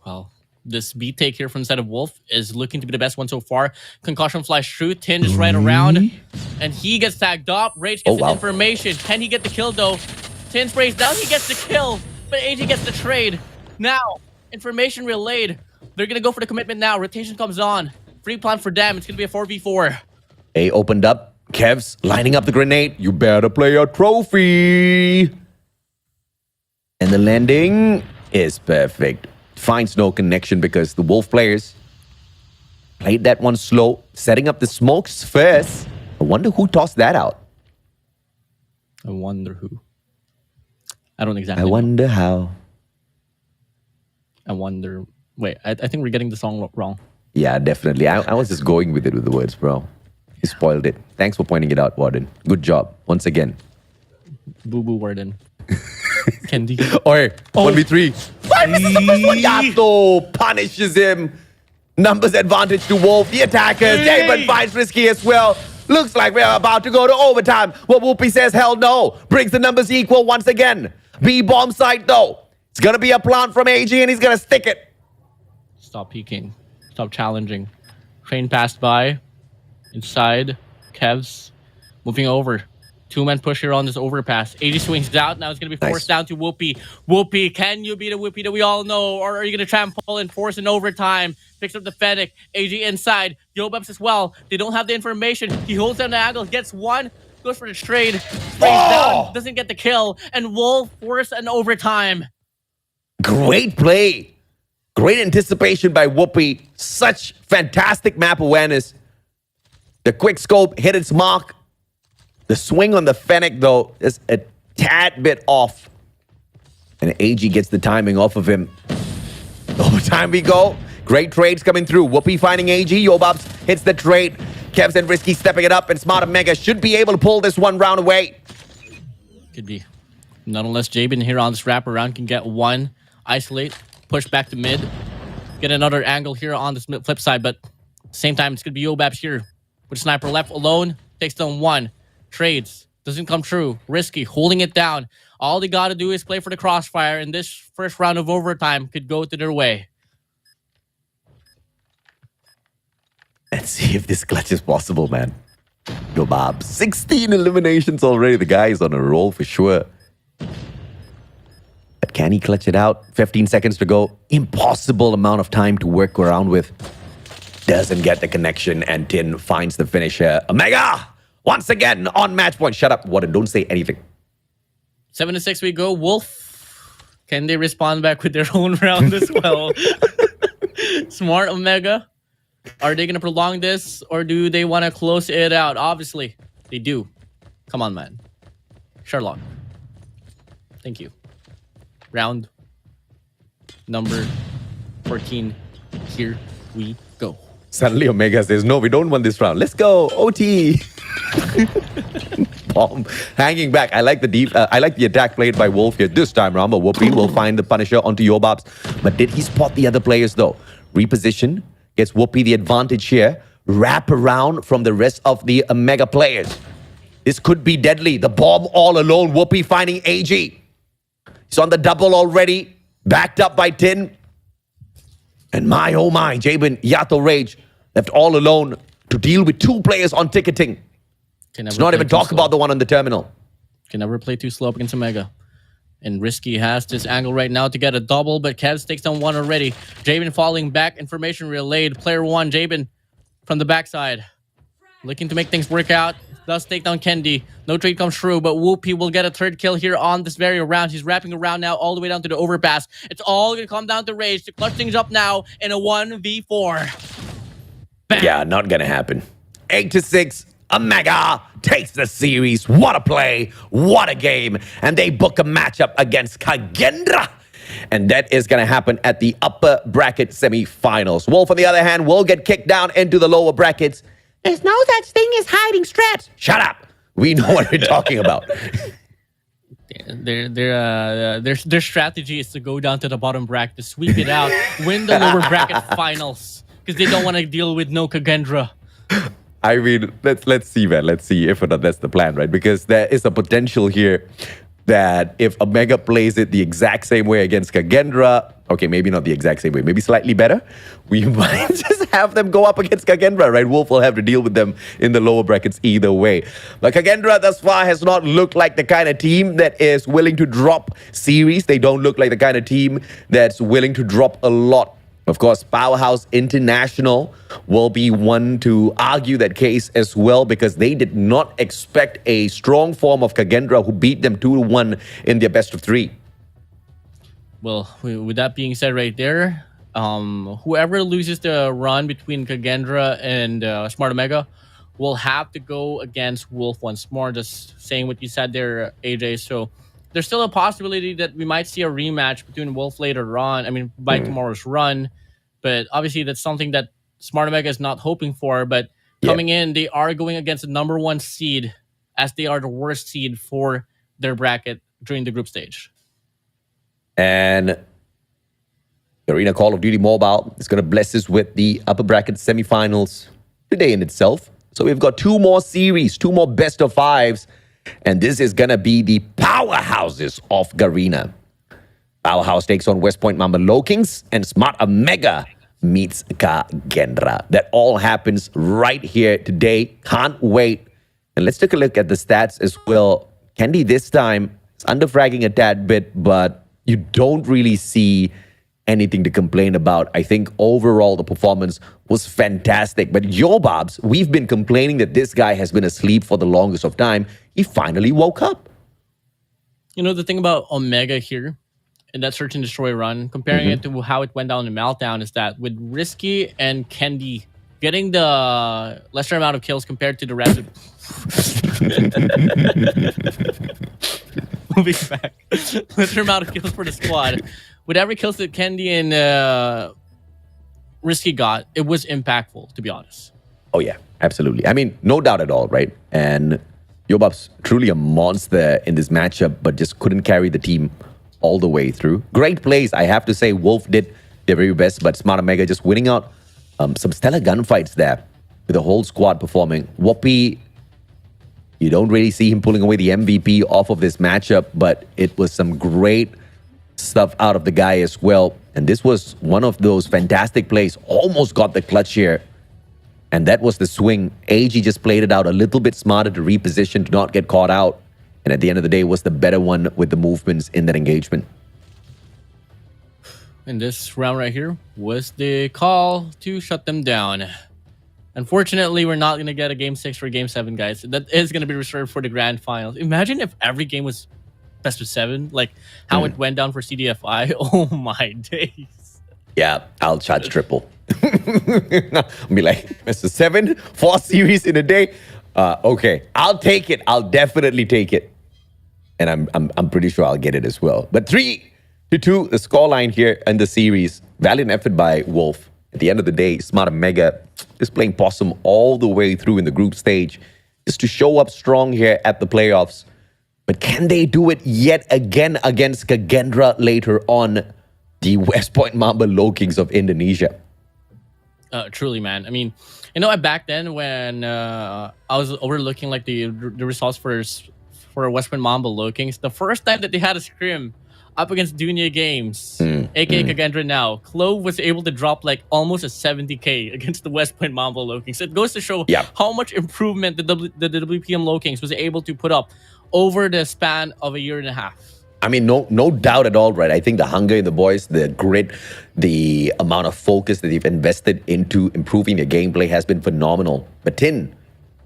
A: Well, This beat take here from the side of Wolf is looking to be the best one so far. Concussion flash through. Tin just right around. And he gets tagged up. Rage gets the information. Can he get the kill though? Tin sprays down. He gets the kill. But AJ gets the trade. Now, information relayed. They're going to go for the commitment now. Rotation comes on. Free plan for them. It's going to be a 4v4.
C: A opened up. Kev's lining up the grenade. You better play your trophy. And the landing is perfect. Finds no connection because the Wolf players played that one slow, setting up the smokes first. I wonder who tossed that out.
A: I wonder who. I don't exactly
C: I
A: know.
C: wonder how.
A: I wonder. Wait, I think we're getting the song wrong.
C: Yeah, definitely. I was just going with it with the words, bro. You spoiled it. Thanks for pointing it out, WardeN. Good job. Once again.
A: Boo boo WardeN. Candy.
C: Oi, 1v3. Why misses the first one? Yato punishes him. Numbers advantage to Wolf. The attackers. David finds risky as well. Looks like we're about to go to overtime. Well, Whoopi says hell no. Brings the numbers equal once again. B-bomb site though. It's going to be a plant from AG and he's going to stick it.
A: Stop peeking. Stop challenging. Train passed by. Inside. Kevs. Moving over. Two-man push here on this overpass. AG swings out. Now it's going to be forced down to Whoopi. Whoopi, can you be the Whoopi that we all know? Or are you going to try and pull and force an overtime? Picks up the Fennec. AG inside. Yobubs as well. They don't have the information. He holds down the angle. Gets one. Goes for the trade. Sprays down. Doesn't get the kill. And Wolf force an overtime.
C: Great play. Great anticipation by Whoopi. Such fantastic map awareness. The quick scope hit its mark. The swing on the Fennec, though, is a tad bit off. And AG gets the timing off of him. Overtime we go. Great trades coming through. Whoopi finding AG. Yobubs hits the trade. Kevs and Risky stepping it up. And Smart Omega should be able to pull this one round away.
A: Could be. Not unless Jabin here on this wraparound can get one. Isolate. Push back to mid. Get another angle here on this flip side. But same time, it's going to be Yobabs here. With Sniper left alone. Takes down one. Trades. Doesn't come true. Risky. Holding it down. All they got to do is play for the crossfire. And this first round of overtime could go to their way.
C: Let's see if this clutch is possible, man. Yo, Bob. 16 eliminations already. The guy is on a roll for sure. But can he clutch it out? 15 seconds to go. Impossible amount of time to work around with. Doesn't get the connection. And Tin finds the finisher. Omega! Once again on match point. Shut up, WardeN. Don't say anything.
A: 7-6 we go. Wolf. Can they respond back with their own round as well? Smart Omega. Are they going to prolong this or do they want to close it out? Obviously, they do. Come on, man. Sherlock. Thank you. Round number 14. Here we go.
C: Suddenly Omega says, no, we don't want this round. Let's go. OT. Bomb. Hanging back. I like the attack played by Wolf here. This time around, but Whoopi will find the Punisher onto Yobabs. But did he spot the other players though? Reposition. Gets Whoopi the advantage here. Wrap around from the rest of the Omega players. This could be deadly. The bomb all alone. Whoopi finding AG. He's on the double already. Backed up by Tin. And my, oh my, Jabin, Yato Rage left all alone to deal with two players on ticketing. Let's not even talk about the one on the terminal.
A: Can never play too slow up against Omega. And Risky has this angle right now to get a double, but Kevs takes down one already. Jabin falling back. Information relayed. Player one, Jabin from the backside. Looking to make things work out. Does take down Kendi. No trade comes through, but Whoopi will get a third kill here on this very round. He's wrapping around now all the way down to the overpass. It's all going to come down to Rage to clutch things up now in a 1v4. Bam.
C: Yeah, not going to happen. 8-6. Omega takes the series. What a play. What a game. And they book a matchup against Kagendra. And that is going to happen at the upper bracket semifinals. Wolf, on the other hand, will get kicked down into the lower brackets. There's no such thing as hiding strats. Shut up. We know what we're talking about.
A: Their strategy is to go down to the bottom bracket, to sweep it out, win the lower bracket finals, because they don't want to deal with no Kagendra.
C: I mean, let's see, man. Let's see if or not that's the plan, right? Because there is a potential here that if Omega plays it the exact same way against Kagendra, Okay, maybe not the exact same way, maybe slightly better. We might just have them go up against Kagendra, right? Wolf will have to deal with them in the lower brackets either way. But Kagendra thus far has not looked like the kind of team that is willing to drop series. They don't look like the kind of team that's willing to drop a lot. Of course, Powerhouse International will be one to argue that case as well, because they did not expect a strong form of Kagendra, who beat them 2-1 in their best of 3.
A: Well, with that being said right there, whoever loses the run between Kagendra and Smart Omega will have to go against Wolf once more. Just saying what you said there, AJ. So there's still a possibility that we might see a rematch between Wolf later on. I mean, by tomorrow's run. But obviously, that's something that Smart Omega is not hoping for. But coming in, they are going against the number 1 seed, as they are the worst seed for their bracket during the group stage.
C: And Garena Call of Duty Mobile is going to bless us with the upper bracket semifinals today in itself. So we've got 2 more series, 2 more best of 5s. And this is going to be the powerhouses of Garena. Powerhouse takes on West Point Mamba Low Kings, and Smart Omega meets Kagendra. That all happens right here today. Can't wait. And let's take a look at the stats as well. Candy this time is under-fragging a tad bit, but you don't really see anything to complain about. I think overall the performance was fantastic. But Yobabs, we've been complaining that this guy has been asleep for the longest of time. He finally woke up.
A: You know, the thing about Omega here, in that search and destroy run, comparing it to how it went down in Meltdown, is that with Risky and Kendi getting the lesser amount of kills compared to the rest of moving back, lesser amount of kills for the squad, with every kills that Kendi and Risky got, it was impactful, to be honest.
C: Oh yeah, absolutely. I mean, no doubt at all, right? And Yobab's truly a monster in this matchup, but just couldn't carry the team all the way through. Great plays, I have to say. Wolf did their very best, but Smart Omega just winning out some stellar gunfights there with the whole squad performing. Whoopi, you don't really see him pulling away the MVP off of this matchup, but it was some great stuff out of the guy as well. And this was one of those fantastic plays. Almost got the clutch here. And that was the swing. AG just played it out a little bit smarter to reposition, to not get caught out. And at the end of the day, was the better one with the movements in that engagement.
A: And this round right here was the call to shut them down. Unfortunately, we're not going to get a Game 6 for Game 7, guys. That is going to be reserved for the Grand Finals. Imagine if every game was best of 7, like how it went down for CDFI. Oh my days.
C: Yeah, I'll charge triple. I'll be like, Mr. 7, 4 series in a day. Okay, I'll take it. I'll definitely take it. And I'm pretty sure I'll get it as well. But 3-2, the scoreline here in the series. Valiant effort by Wolf. At the end of the day, Smart Omega is playing possum all the way through in the group stage, just to show up strong here at the playoffs. But can they do it yet again against Kagendra later on? The West Point Mamba Low Kings of Indonesia.
A: Truly, man. I mean, you know, back then when I was overlooking like the results for West Point Mamba Low Kings, the first time that they had a scrim up against Dunya Games, aka Kagendra now, Clove was able to drop like almost a 70k against the West Point Mamba Low Kings. So it goes to show how much improvement the WPM Low Kings was able to put up over the span of a year and a half.
C: I mean, no doubt at all, right? I think the hunger in the boys, the grit, the amount of focus that they've invested into improving their gameplay has been phenomenal. But Tin,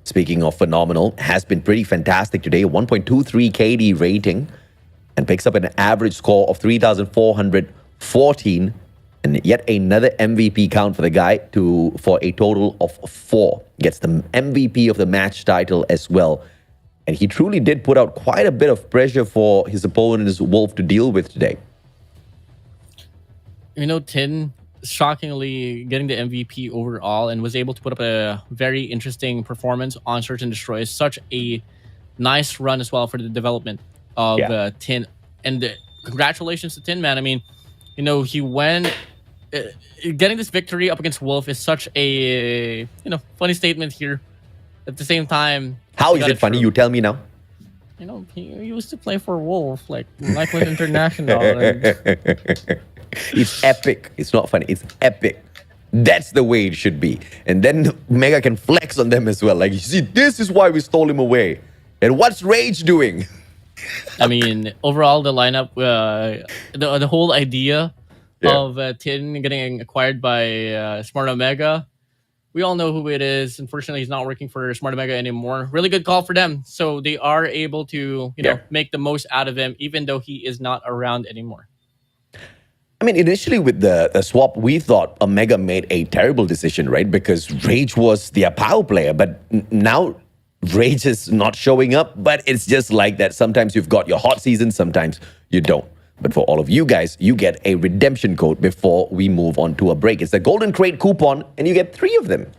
C: speaking of phenomenal, has been pretty fantastic today. 1.23 KD rating and picks up an average score of 3,414. And yet another MVP count for the guy for a total of 4. Gets the MVP of the match title as well. And he truly did put out quite a bit of pressure for his opponent's Wolf to deal with today.
A: You know, Tin, shockingly getting the MVP overall and was able to put up a very interesting performance on Search and Destroy. Such a nice run as well for the development of Tin. And congratulations to Tin, man. I mean, you know, he went... getting this victory up against Wolf is such a, funny statement here. At the same time...
C: How is it funny? You tell me now.
A: You know, he used to play for Wolf, like with International. And
C: It's epic. It's not funny. It's epic. That's the way it should be. And then Mega can flex on them as well. Like, you see, this is why we stole him away. And what's Rage doing?
A: I mean, overall, the lineup, the whole idea of Tin getting acquired by Smart Omega, we all know who it is. Unfortunately, he's not working for Smart Omega anymore. Really good call for them. So they are able to, you know, make the most out of him, even though he is not around anymore.
C: I mean, initially with the swap, we thought Omega made a terrible decision, right? Because Rage was their power player, but now Rage is not showing up. But it's just like that. Sometimes you've got your hot season, sometimes you don't. But for all of you guys, you get a redemption code before we move on to a break. It's a Golden Crate coupon, and you get 3 of them.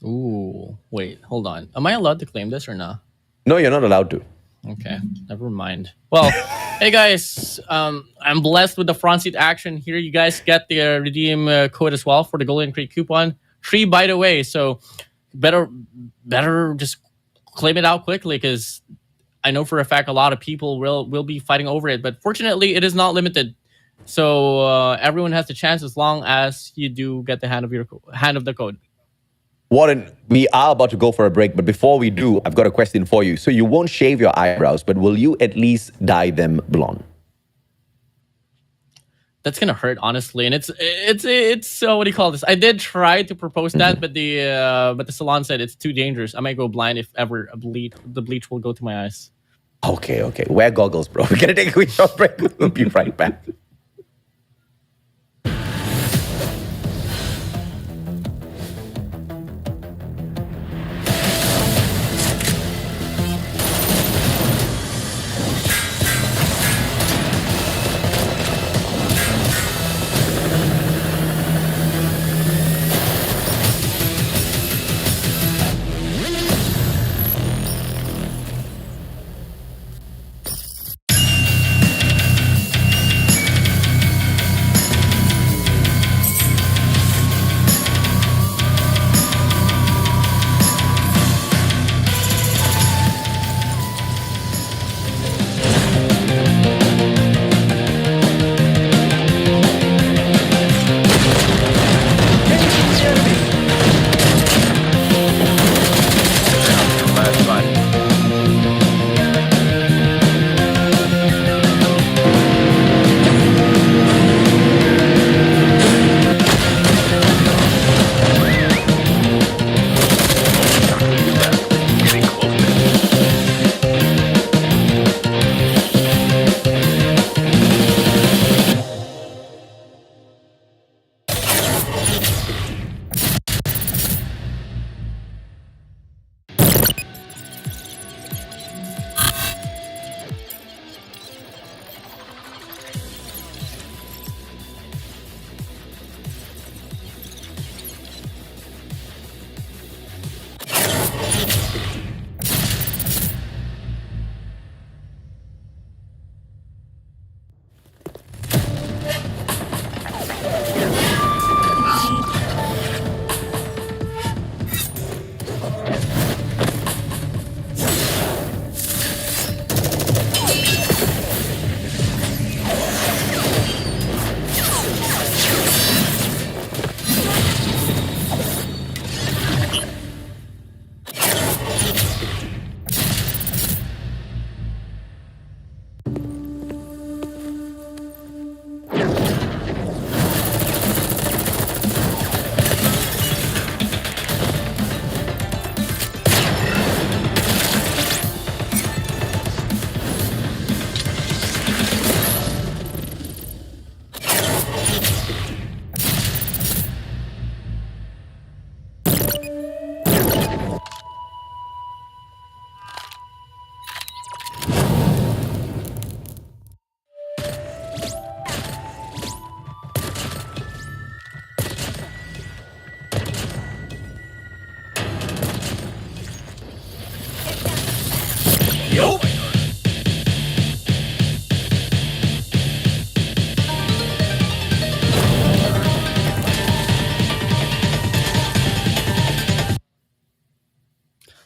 A: Ooh, wait, hold on. Am I allowed to claim this or not?
C: No, you're not allowed to.
A: Okay, never mind. Well, hey guys, I'm blessed with the front seat action here. You guys get the redeem code as well for the Golden Crate coupon. 3 by the way, so better just claim it out quickly, because I know for a fact a lot of people will be fighting over it. But fortunately, it is not limited, so everyone has the chance as long as you do get the hand of the code.
C: WardeN, we are about to go for a break, but before we do, I've got a question for you. So you won't shave your eyebrows, but will you at least dye them blonde?
A: That's gonna hurt, honestly, and it's what do you call this? I did try to propose that, but the salon said it's too dangerous. I might go blind if ever the bleach will go to my eyes.
C: Okay. Wear goggles, bro. We're gonna take a quick short break. We'll be right back.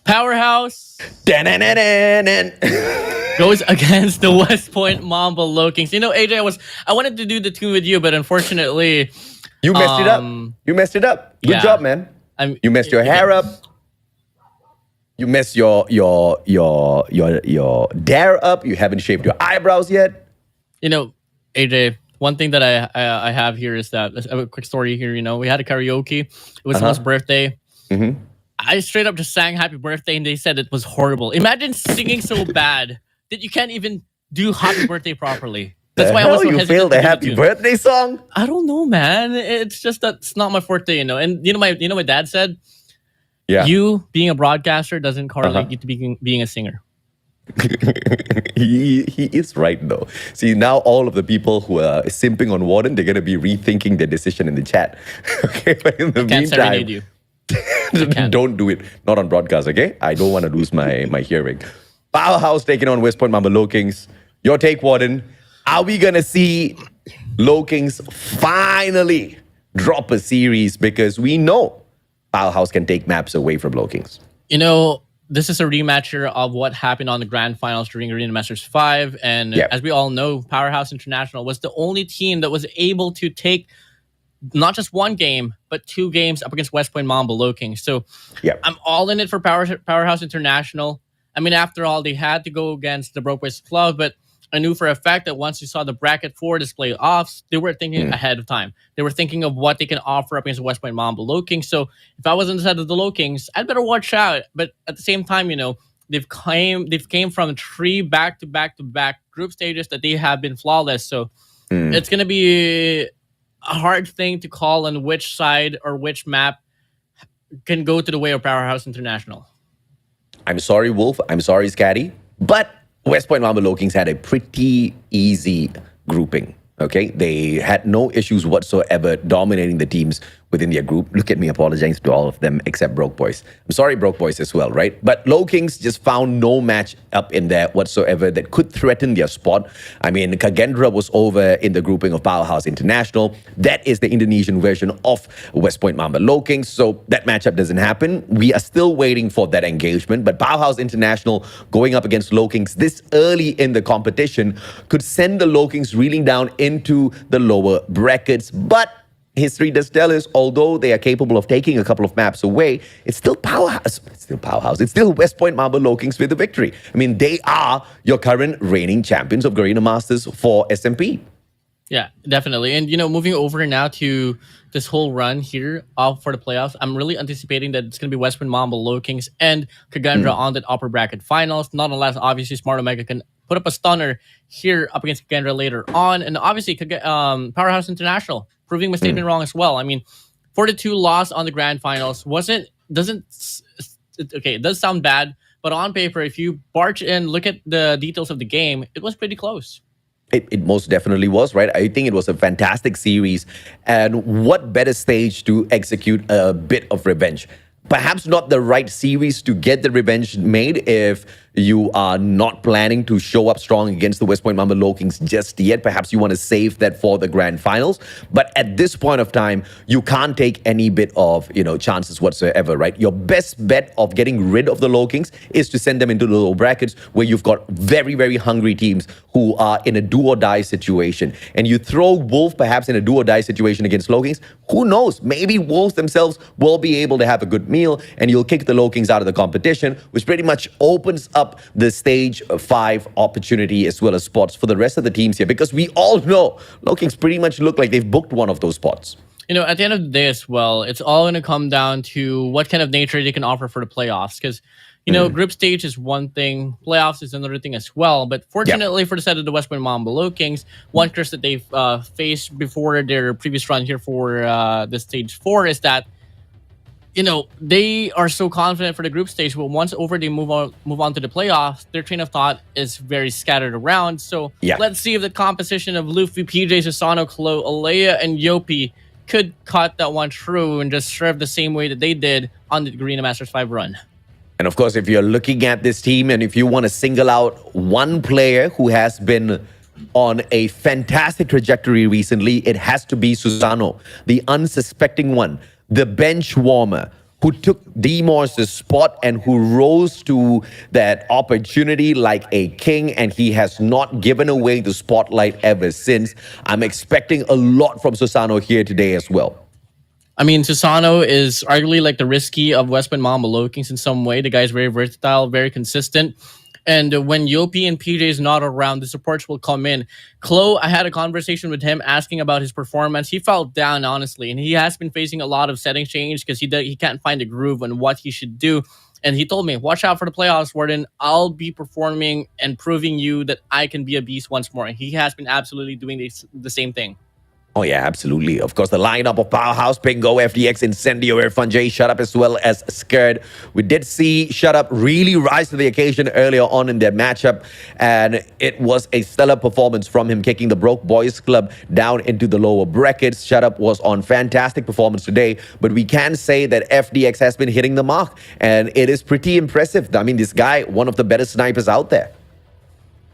A: Powerhouse.
C: Great
A: goes against the West Point Mamba Low Kings. AJ, I wanted to do the tune with you, but unfortunately,
C: You messed it up. You messed it up. Good
A: yeah.
C: job, man. You messed your hair up. You messed your dare up. You haven't shaved your eyebrows yet.
A: AJ, one thing that I have here is that a quick story here. We had a karaoke. It was someone's birthday.
C: Mm-hmm.
A: I straight up just sang happy birthday and they said it was horrible. Imagine singing so bad that you can't even do happy birthday properly. That's why I was so hesitant.
C: You failed a happy birthday song?
A: I don't know, man. It's just that it's not my forte, And my dad said,
C: yeah,
A: you being a broadcaster doesn't correlate you to being a singer.
C: he is right though. See, now all of the people who are simping on WardeN, they're gonna be rethinking their decision in the chat. Okay, but in the meantime,
A: you.
C: don't do it. Not on broadcast, okay? I don't want to lose my hearing. Powerhouse taking on West Point Mamba Low Kings. Your take, WardeN. Are we going to see Low Kings finally drop a series? Because we know Powerhouse can take maps away from Low Kings.
A: This is a rematch here of what happened on the grand finals during Garena Masters 5. And as we all know, Powerhouse International was the only team that was able to take not just one game, but 2 games up against West Point Mamba Low Kings. So I'm all in it for Powerhouse International. I mean, after all, they had to go against the Broke Boys Club, but I knew for a fact that once you saw the bracket 4 display offs, they were thinking ahead of time. They were thinking of what they can offer up against West Point Mamba Low Kings. So if I was on the side of the Low Kings, I'd better watch out. But at the same time, they've came from 3 back-to-back group stages that they have been flawless. So it's going to be a hard thing to call on which side or which map can go to the way of Powerhouse International.
C: I'm sorry, Wolf. I'm sorry, Scatty. But West Point Mamba Low Kings had a pretty easy grouping. Okay, they had no issues whatsoever dominating the teams within their group. Look at me apologizing to all of them except Broke Boys. I'm sorry, Broke Boys as well, right? But Low Kings just found no match up in there whatsoever that could threaten their spot. I mean, Kagendra was over in the grouping of Powerhouse International. That is the Indonesian version of West Point Mamba Low Kings. So that matchup doesn't happen. We are still waiting for that engagement. But Powerhouse International going up against Low Kings this early in the competition could send the Low Kings reeling down into the lower brackets. But history does tell us, although they are capable of taking a couple of maps away, it's still Powerhouse. It's still West Point Mamba Low Kings with the victory. I mean, they are your current reigning champions of Garena Masters for SMP.
A: Yeah, definitely. And, moving over now to this whole run here for the playoffs, I'm really anticipating that it's going to be West Point Mamba Low Kings and Kagendra on that upper bracket finals. Not unless, obviously, Smart Omega can put up a stunner here up against Kagendra later on. And obviously, Powerhouse International proving my statement wrong as well. I mean, 4-2 loss on the grand finals it does sound bad, but on paper, if you barge in, look at the details of the game, it was pretty close.
C: It most definitely was, right? I think it was a fantastic series. And what better stage to execute a bit of revenge? Perhaps not the right series to get the revenge made if you are not planning to show up strong against the West Point Mamba Low Kings just yet. Perhaps you want to save that for the grand finals. But at this point of time, you can't take any bit of, chances whatsoever, right? Your best bet of getting rid of the Low Kings is to send them into the low brackets where you've got very, very hungry teams who are in a do-or-die situation. And you throw Wolf perhaps in a do-or-die situation against Low Kings. Who knows? Maybe Wolves themselves will be able to have a good meal and you'll kick the Low Kings out of the competition, which pretty much opens up the stage 5 opportunity as well as spots for the rest of the teams here, because we all know Low Kings pretty much look like they've booked one of those spots.
A: At the end of the day as well, it's all going to come down to what kind of nature they can offer for the playoffs. Because, group stage is one thing, playoffs is another thing as well. But fortunately for the side of the West Point Mamba Low Kings, one curse that they've faced before their previous run here for the stage 4 is that they are so confident for the group stage, but once over they move on to the playoffs, their train of thought is very scattered around. So let's see if the composition of Luffy, PJ, Susano, Klo, Alea, and Yopi could cut that one through and just serve the same way that they did on the Garena Masters 5 run.
C: And of course, if you're looking at this team and if you want to single out one player who has been on a fantastic trajectory recently, it has to be Susano, the unsuspecting one, the bench warmer, who took Demor's spot and who rose to that opportunity like a king, and he has not given away the spotlight ever since. I'm expecting a lot from Susano here today as well.
A: I mean, Susano is arguably like the risky of West Point Mamba Low Kings in some way. The guy's very versatile, very consistent. And when Yopi and PJ is not around, the supports will come in. Chloe, I had a conversation with him asking about his performance. He felt down, honestly, and he has been facing a lot of settings change because he can't find a groove on what he should do. And he told me, watch out for the playoffs, WardeN. I'll be performing and proving you that I can be a beast once more. And he has been absolutely doing the same thing.
C: Oh, yeah, absolutely. Of course, the lineup of Powerhouse, Pingo, FDX, Incendio, Irfan, Shut Up, as well as Scared. We did see Shut Up really rise to the occasion earlier on in their matchup, and it was a stellar performance from him, kicking the Broke Boys Club down into the lower brackets. Shut Up was on fantastic performance today, but we can say that FDX has been hitting the mark, and it is pretty impressive. I mean, this guy, one of the better snipers out there.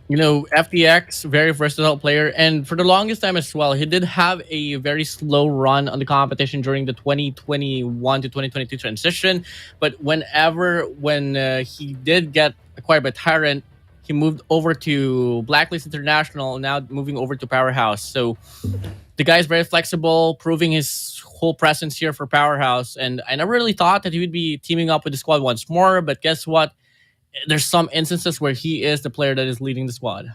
A: You know, FDX, very versatile player. And for the longest time as well, he did have a very slow run on the competition during the 2021 to 2022 transition. But when he did get acquired by Tyrant, he moved over to Blacklist International, now moving over to Powerhouse. So the guy's very flexible, proving his whole presence here for Powerhouse. And I never really thought that he would be teaming up with the squad once more. But guess what? There's some instances where he is the player that is leading the squad.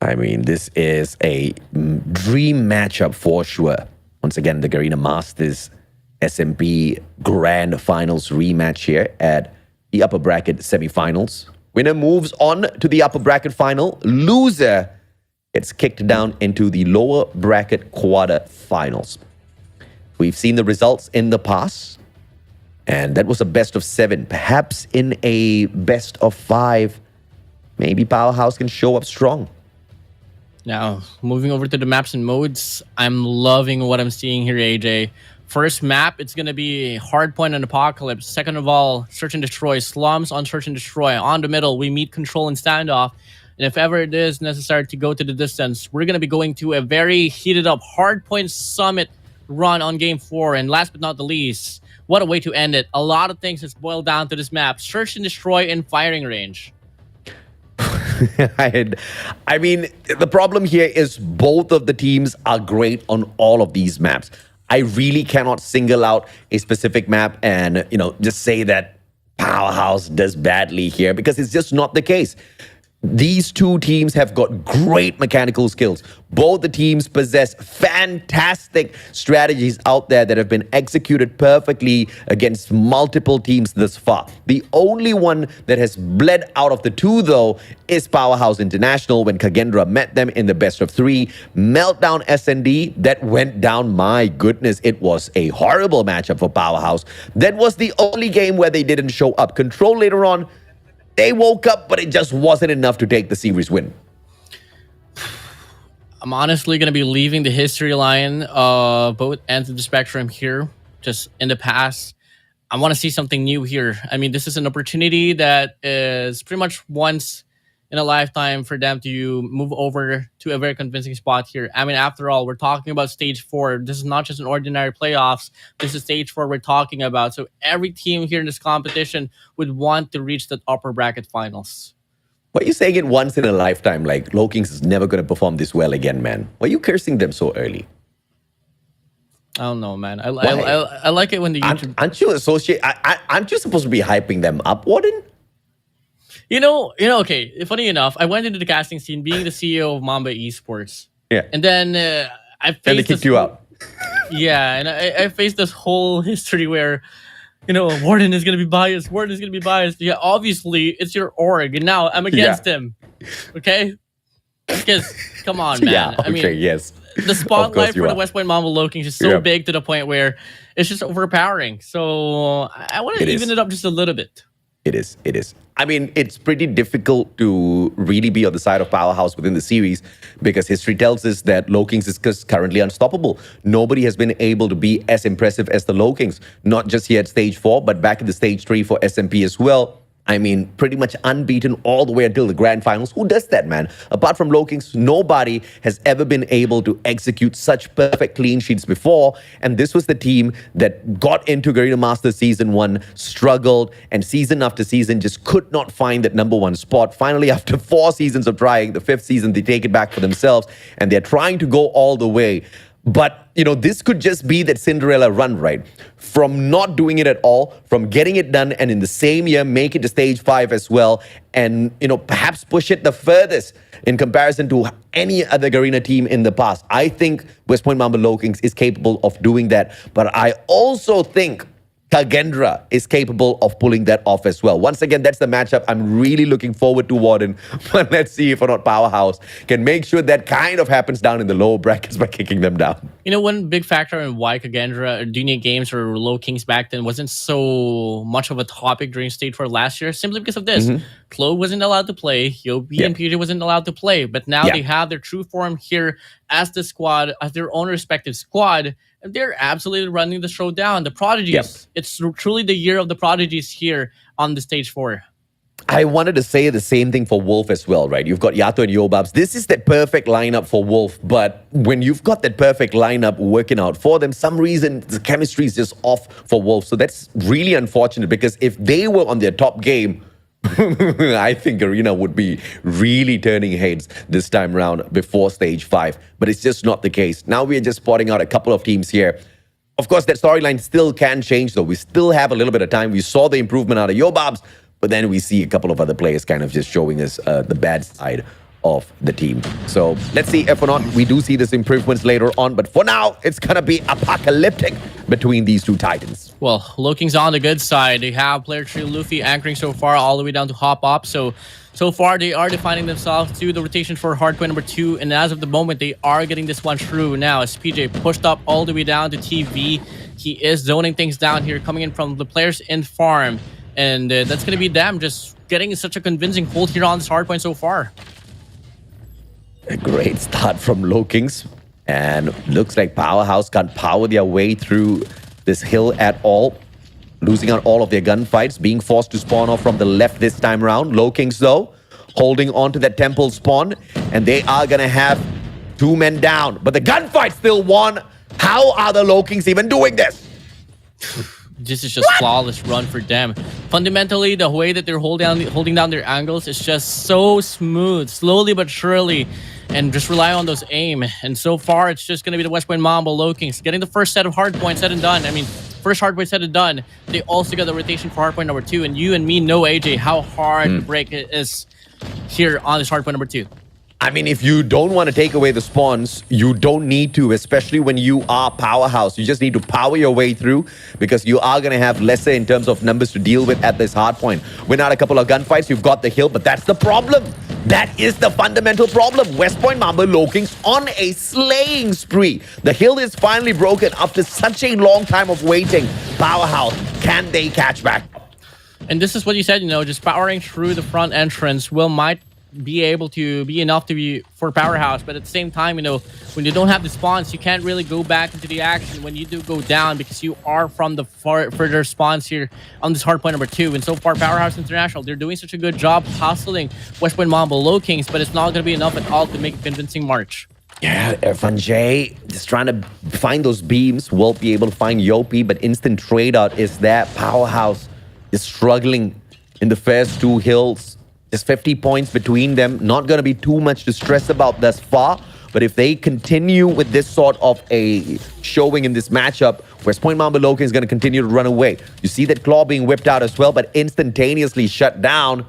C: I mean, this is a dream matchup for sure. Once again, the Garena Masters SMP Grand Finals rematch here at the upper bracket semifinals. Winner moves on to the upper bracket final. Loser gets kicked down into the lower bracket quarterfinals. We've seen the results in the past. And that was a best of 7. Perhaps in a best of 5, maybe Powerhouse can show up strong.
A: Now, moving over to the maps and modes, I'm loving what I'm seeing here, AJ. First map, it's going to be Hardpoint and Apocalypse. Second of all, Search and Destroy. Slums on Search and Destroy. On the middle, we meet Control and Standoff. And if ever it is necessary to go to the distance, we're going to be going to a very heated up Hardpoint Summit run on Game 4. And last but not the least, what a way to end it. A lot of things has boiled down to this map. Search and Destroy in firing range.
C: I mean, the problem here is both of the teams are great on all of these maps. I really cannot single out a specific map and, just say that Powerhouse does badly here, because it's just not the case. These two teams have got great mechanical skills. Both the teams possess fantastic strategies out there that have been executed perfectly against multiple teams thus far. The only one that has bled out of the two, though, is Powerhouse International when Kagendra met them in the best of 3. Meltdown SND, that went down. My goodness, it was a horrible matchup for Powerhouse. That was the only game where they didn't show up. Control later on, they woke up, but it just wasn't enough to take the series win.
A: I'm honestly going to be leaving the history line of both ends of the spectrum here. Just in the past, I want to see something new here. I mean, this is an opportunity that is pretty much once in a lifetime for them to move over to a very convincing spot here. I mean, after all, we're talking about stage 4. This is not just an ordinary playoffs. This is stage 4 we're talking about. So every team here in this competition would want to reach that upper bracket finals.
C: Why are you saying it once in a lifetime? Like, Low Kings is never going to perform this well again, man. Why are you cursing them so early?
A: I don't know, man. I like it when the YouTube...
C: Aren't you supposed to be hyping them up, WardeN?
A: Okay, funny enough, I went into the casting scene being the CEO of Mamba eSports.
C: Yeah.
A: And then I faced...
C: And they kicked you out.
A: Yeah, and I faced this whole history where, WardeN is going to be biased. WardeN is going to be biased. Yeah, obviously, it's your org. And now I'm against him. Okay? Because, come on, man.
C: Yeah, okay, yes.
A: The spotlight for the West Point Mamba Low Kings is so big to the point where it's just overpowering. So I want to even it up just a little bit.
C: It is. I mean, it's pretty difficult to really be on the side of Powerhouse within the series because history tells us that Low Kings is currently unstoppable. Nobody has been able to be as impressive as the Low Kings, not just here at stage 4, but back in the stage 3 for SMP as well. I mean, pretty much unbeaten all the way until the grand finals. Who does that, man? Apart from Lokings, nobody has ever been able to execute such perfect clean sheets before. And this was the team that got into Garena Masters Season 1, struggled, and season after season just could not find that #1 spot. Finally, after 4 seasons of trying, the 5th season, they take it back for themselves, and they're trying to go all the way. But, this could just be that Cinderella run, right? From not doing it at all, from getting it done, and in the same year, make it to stage 5 as well, and, perhaps push it the furthest in comparison to any other Garena team in the past. I think West Point Mamba Lokings is capable of doing that, but I also think KAGE is capable of pulling that off as well. Once again, that's the matchup I'm really looking forward to, WardeN. But let's see if or not Powerhouse can make sure that kind of happens down in the lower brackets by kicking them down.
A: One big factor in why KAGE or Dunia Games or Lokings back then wasn't so much of a topic during Stage 4 last year, simply because of this. Chloe wasn't allowed to play, Yobi and PJ wasn't allowed to play, but now they have their true form here as the squad, as their own respective squad. And they're absolutely running the show down. The Prodigies, it's truly the year of the Prodigies here on the Stage 4.
C: I wanted to say the same thing for Wolf as well, right? You've got Yato and Yobabs. This is that perfect lineup for Wolf, but when you've got that perfect lineup working out for them, some reason the chemistry is just off for Wolf. So that's really unfortunate, because if they were on their top game, I think Garena would be really turning heads this time around before Stage 5. But it's just not the case. Now we are just spotting out a couple of teams here. Of course, that storyline still can change, though. We still have a little bit of time. We saw the improvement out of Yobabs, but then we see a couple of other players kind of just showing us the bad side of the team. So let's see if or not we do see these improvements later on. But for now, it's going to be apocalyptic between these two titans.
A: Well, Lokings on the good side. They have player tree Luffy anchoring so far all the way down to Hop Up. So far, they are defining themselves to the rotation for Hardpoint #2. And as of the moment, they are getting this one through. Now, as PJ pushed up all the way down to TV, he is zoning things down here, coming in from the players in farm. And that's going to be them just getting such a convincing hold here on this Hardpoint so far.
C: A great start from Lokings, and looks like Powerhouse can't power their way through this hill at all, losing out all of their gunfights, being forced to spawn off from the left this time around. Lokings, though, holding on to that temple spawn, and they are going to have 2 men down, but the gunfight still won. How are the Lokings even doing this?
A: This is just flawless run for them. Fundamentally, the way that they're holding down their angles is just so smooth, slowly but surely, and just rely on those aim. And so far, it's just going to be the West Point Mamba Lokings getting the first set of Hardpoint said and done. I mean, first Hardpoint said and done. They also got the rotation for Hardpoint #2, and you and me know, AJ, how hard the break is here on this Hardpoint #2.
C: I mean, if you don't want to take away the spawns, you don't need to, especially when you are Powerhouse. You just need to power your way through, because you are going to have lesser in terms of numbers to deal with at this hard point. Win out a couple of gunfights, you've got the hill, but that's the problem. That is the fundamental problem. West Point Mamba Lokings on a slaying spree. The hill is finally broken after such a long time of waiting. Powerhouse, can they catch back?
A: And this is what you said, just powering through the front entrance might be able to be enough to be for Powerhouse, but at the same time, when you don't have the spawns, you can't really go back into the action when you do go down, because you are from the further spawns here on this Hardpoint #2. And so far, Powerhouse International, they're doing such a good job hustling West Point Mamba Lokings, but it's not going to be enough at all to make a convincing march.
C: Yeah, Irfan J just trying to find those beams. Won't be able to find Yopi, but instant trade out is there. Powerhouse is struggling in the first 2 hills. Just 50 points between them. Not going to be too much to stress about thus far. But if they continue with this sort of a showing in this matchup, West Point Mamba Lokings is going to continue to run away. You see that claw being whipped out as well, but instantaneously shut down.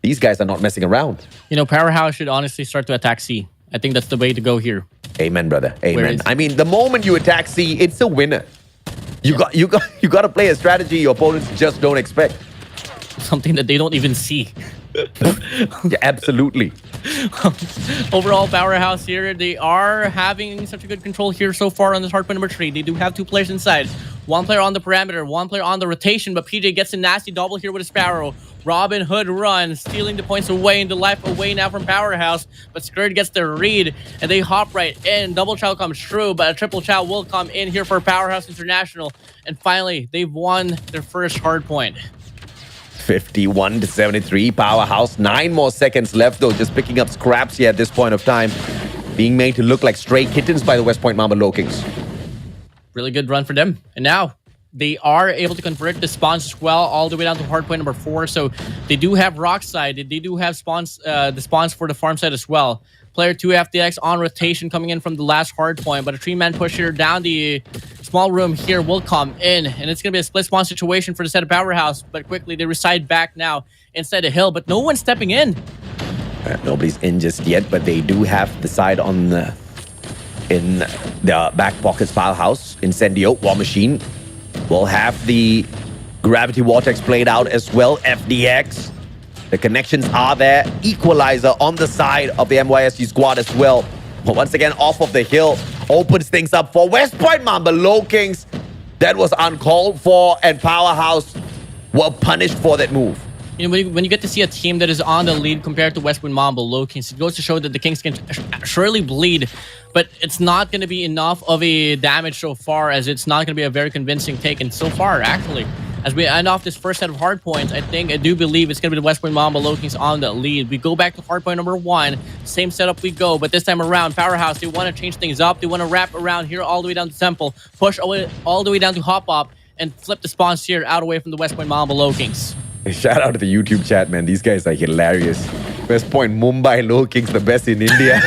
C: These guys are not messing around.
A: Powerhouse should honestly start to attack C. I think that's the way to go here.
C: Amen, brother. Amen. I mean, the moment you attack C, it's a winner. You got to play a strategy your opponents just don't expect.
A: Something that they don't even see.
C: Yeah, absolutely.
A: Overall, Powerhouse here, they are having such a good control here so far on this Hardpoint #3. They do have 2 players inside. 1 player on the perimeter, 1 player on the rotation, but PJ gets a nasty double here with a Sparrow. Robin Hood runs, stealing the points away and the life away now from Powerhouse, but Skirt gets the read, and they hop right in. Double chow comes through, but a triple chow will come in here for Powerhouse International, and finally, they've won their first Hardpoint.
C: 51-73. Powerhouse. 9 more seconds left, though. Just picking up scraps here at this point of time. Being made to look like stray kittens by the West Point Mamba Low Kings.
A: Really good run for them. And now they are able to convert the spawns as well, all the way down to hardpoint number 4. So they do have rock side. They do have spawns, the spawns for the farm side as well. Player 2 FTX on rotation coming in from the last hardpoint, but a 3-man push here down the small room here will come in, and it's going to be a split spawn situation for the set of Powerhouse, but quickly they reside back now inside the hill, but no one's stepping in.
C: Nobody's in just yet, but they do have the side on the, in the back pockets. Powerhouse, Incendio, War Machine will have the Gravity Vortex played out as well. FDX, the connections are there. Equalizer on the side of the MYSG squad as well. But once again, off of the hill, opens things up for West Point Mamba Low Kings. That was uncalled for, and Powerhouse were punished for that move.
A: You know, when you get to see a team that is on the lead compared to West Point Mamba Low Kings, it goes to show that the Kings can surely bleed, but it's not going to be enough of a damage so far, as it's not going to be a very convincing take. And so far, actually, as we end off this first set of hardpoints, I do believe it's going to be the West Point Mamba Low Kings on the lead. We go back to hardpoint number 1, same setup we go, but this time around, Powerhouse, they want to change things up. They want to wrap around here all the way down to Temple, push away, all the way down to Hop Up, and flip the spawns here out away from the West Point Mamba Low Kings.
C: Shout out to the YouTube chat, man. These guys are hilarious. West Point Mumbai Low Kings, the best in India.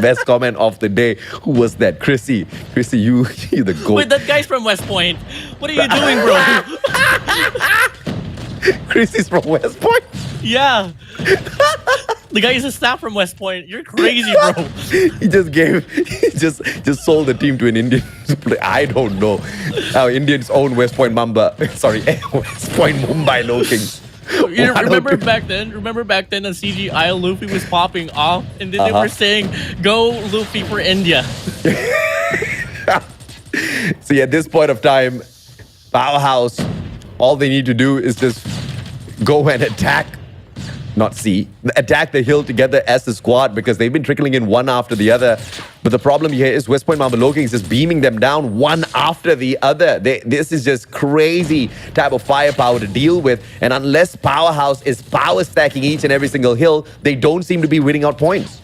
C: Best comment of the day. Who was that? Chrissy. Chrissy, you're the goat.
A: Wait, that guy's from West Point. What are you doing, bro?
C: Chrissy's from West Point?
A: Yeah. The guy is a staff from West Point. You're crazy, bro.
C: He just sold the team to an Indian player. I don't know. Our Indians own West Point Mamba. Sorry, West Point Mumbai Low Kings.
A: You remember back then? Remember back then, the CGI Luffy was popping off, and then they were saying, "Go Luffy for India."
C: See, at this point of time, Powerhouse, all they need to do is just go and attack. Attack the hill together as a squad, because they've been trickling in one after the other. But the problem here is West Point Mamba Low Kings is beaming them down one after the other. This is just crazy type of firepower to deal with. And unless Powerhouse is power stacking each and every single hill, they don't seem to be winning out points.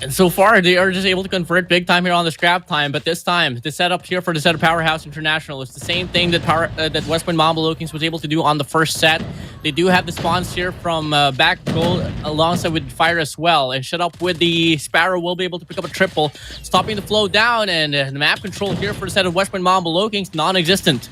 A: And so far, they are just able to convert big time here on the scrap time. But this time, the setup here for the set of Powerhouse International is the same thing that West Point Mamba Low Kings was able to do on the first set. They do have the spawns here from back goal alongside with Fire as well. And shut up with the Sparrow will be able to pick up a triple, stopping the flow down. And the map control here for the set of West Point Mamba Low Kings, non-existent.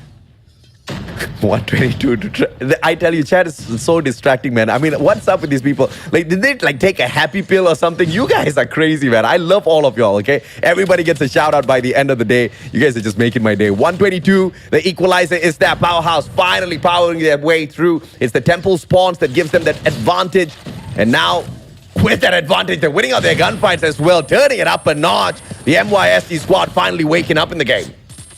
C: 122 I tell you, chat is so distracting, man. I mean, what's up with these people? Like, did they like take a happy pill or something? You guys are crazy, man. I love all of y'all, okay? Everybody gets a shout out by the end of the day. You guys are just making my day. 122, the equalizer is there. Powerhouse finally powering their way through. It's the temple spawns that gives them that advantage. And now, with that advantage, they're winning out their gunfights as well, turning it up a notch. The MYSG squad finally waking up in the game.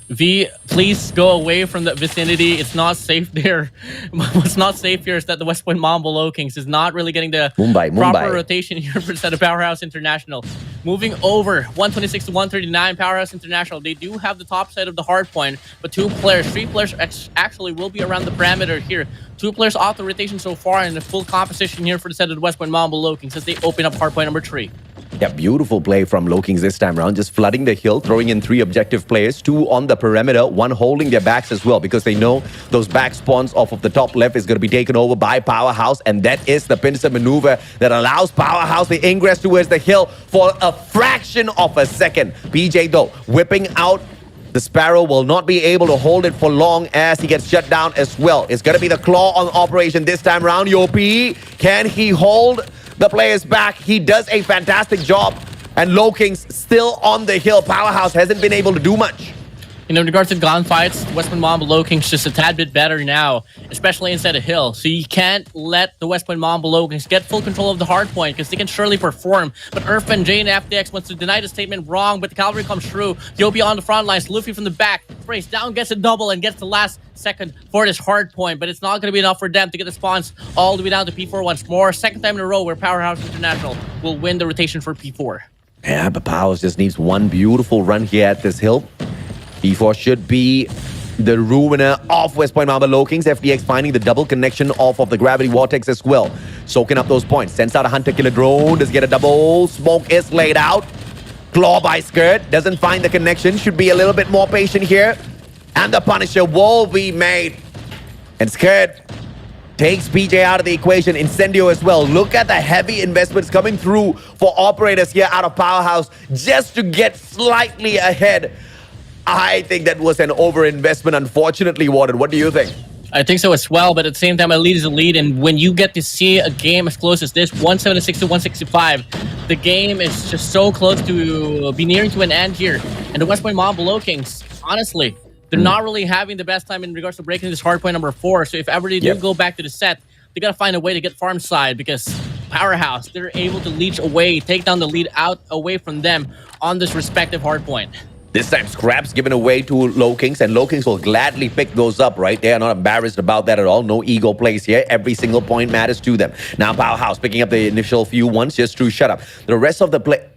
A: V, please go away from that vicinity. It's not safe there. What's not safe here is that the West Point Mamba Low Kings is not really getting the proper rotation here for the set of Powerhouse International. Moving over, 126 to 139, Powerhouse International. They do have the top side of the hard point, but 3 players actually will be around the parameter here. 2 players off the rotation so far, and the full composition here for the set of the West Point Mamba Low Kings as they open up hard point number 3.
C: Yeah, beautiful play from Low Kings this time around, just flooding the hill, throwing in 3 objective players, 2 on the perimeter, 1 holding their backs as well, because they know those back spawns off of the top left is going to be taken over by Powerhouse, and that is the pincer maneuver that allows Powerhouse the ingress towards the hill for a fraction of a second. PJ, though, whipping out the Sparrow, will not be able to hold it for long as he gets shut down as well. It's going to be the claw on operation this time around. Yopi, can he hold the players back? He does a fantastic job, and Low Kings still on the hill. Powerhouse hasn't been able to do much.
A: You know, in regards to gunfights, West Point Mamba Low Kings just a tad bit better now, especially inside a hill. So you can't let the West Point Mamba Low Kings get full control of the hard point, because they can surely perform. But Irfan, Jane, FTX wants to deny the statement wrong, but the cavalry comes through. Yobi on the front lines, Luffy from the back, sprays down, gets a double, and gets the last second for this hard point. But it's not going to be enough for them to get the spawns all the way down to P4 once more. Second time in a row where Powerhouse International will win the rotation for P4.
C: Yeah, but Powerhouse just needs one beautiful run here at this hill. P4 should be the ruiner of West Point Mamba Low Kings. FDX finding the double connection off of the gravity vortex as well. Soaking up those points. Sends out a hunter killer drone. Does get a double. Smoke is laid out. Claw by Skirt. Doesn't find the connection. Should be a little bit more patient here. And the Punisher will be made. And Skirt takes PJ out of the equation. Incendio as well. Look at the heavy investments coming through for operators here out of Powerhouse just to get slightly ahead. I think that was an overinvestment, unfortunately, WardeN. What do you think?
A: I think so as well, but at the same time, a lead is a lead, and when you get to see a game as close as this, 176 to 165, the game is just so close to be nearing to an end here. And the West Point Mamba Low Kings, honestly, they're not really having the best time in regards to breaking this hardpoint number 4. So if ever they do go back to the set, they got to find a way to get farm side, because Powerhouse, they're able to leech away, take down the lead out away from them on this respective hardpoint.
C: This time, scraps given away to Low Kings, and Low Kings will gladly pick those up, right? They are not embarrassed about that at all. No ego plays here. Every single point matters to them. Now, Powerhouse picking up the initial few ones just to shut up. The rest of the play...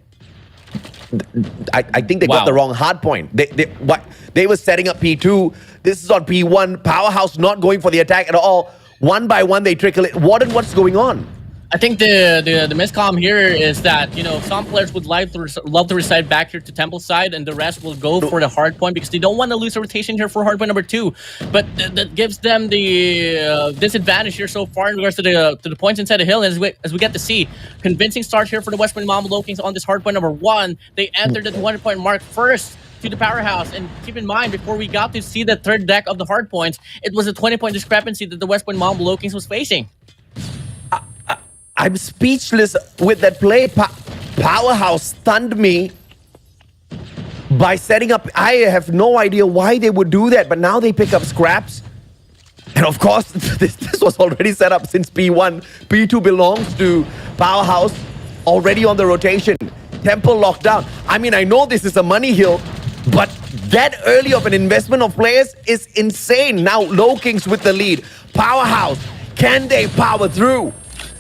C: I think they got the wrong hard point. They were setting up P2. This is on P1. Powerhouse not going for the attack at all. One by one, they trickle it. WardeN, what's going on?
A: I think the miscom here is that, you know, some players would love to reside back here to Temple side, and the rest will go for the hard point because they don't want to lose a rotation here for hard point number 2. But that gives them the disadvantage here so far in regards to the points inside the hill. And as we get to see, convincing start here for the West Point Mamba Low Kings on this hard point number 1. They entered the 200 point mark first to the Powerhouse, and keep in mind, before we got to see the third deck of the hard points, it was a 20-point discrepancy that the West Point Mamba Low Kings was facing.
C: I'm speechless with that play. Powerhouse stunned me by setting up. I have no idea why they would do that, but now they pick up scraps. And of course, this was already set up since P1. P2 belongs to Powerhouse, already on the rotation. Temple locked down. I mean, I know this is a money hill, but that early of an investment of players is insane. Now, Low Kings with the lead. Powerhouse, can they power through?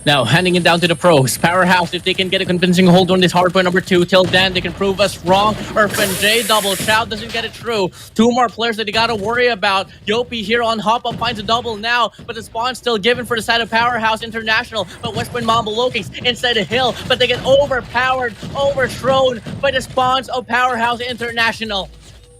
A: Now, handing it down to the pros. Powerhouse, if they can get a convincing hold on this hardpoint number 2, till then, they can prove us wrong. Irfan J, double. Chow doesn't get it through. 2 more players that they got to worry about. Yopi here on hop up finds a double now, but the spawn's still given for the side of Powerhouse International. But West Point Mamba Low Kings inside the hill, but they get overpowered, overthrown by the spawns of Powerhouse International.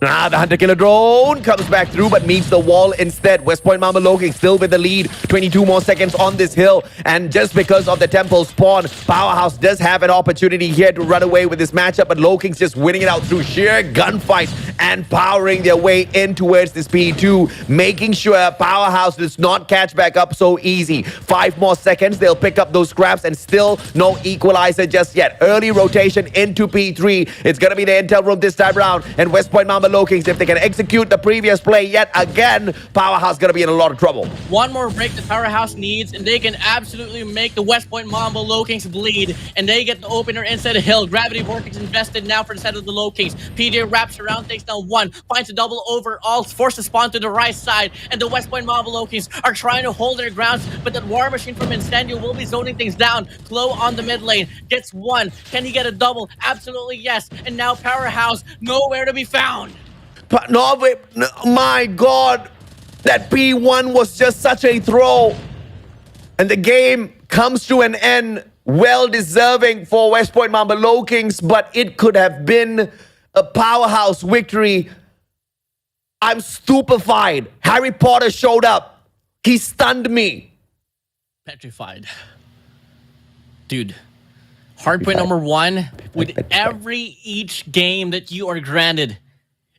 C: The Hunter Killer Drone comes back through but meets the wall instead. West Point Mamba Low Kings still with the lead. 22 more seconds on this hill. And just because of the Temple spawn, Powerhouse does have an opportunity here to run away with this matchup. But Low Kings just winning it out through sheer gunfight and powering their way in towards this P2. Making sure Powerhouse does not catch back up so easy. 5 more seconds. They'll pick up those scraps and still no equalizer just yet. Early rotation into P3. It's going to be the intel room this time around. And West Point Mamba Low Kings, if they can execute the previous play yet again, Powerhouse gonna be in a lot of trouble.
A: One more break the Powerhouse needs, and they can absolutely make the West Point Mamba Low Kings bleed, and they get the opener inside the hill. Gravity Vortex invested now for the side of the Low Kings. PJ wraps around, takes down 1, finds a double overall, forced to spawn to the right side, and the West Point Mamba Low Kings are trying to hold their grounds, but that War Machine from Incendio will be zoning things down. Chloe on the mid lane, gets 1. Can he get a double? Absolutely yes. And now Powerhouse, nowhere to be found.
C: No, my God, that P1 was just such a throw. And the game comes to an end, well deserving for West Point Mamba Low Kings, but it could have been a Powerhouse victory. I'm stupefied. Harry Potter showed up. He stunned me.
A: Petrified. Dude, hardpoint number 1, with each game that you are granted,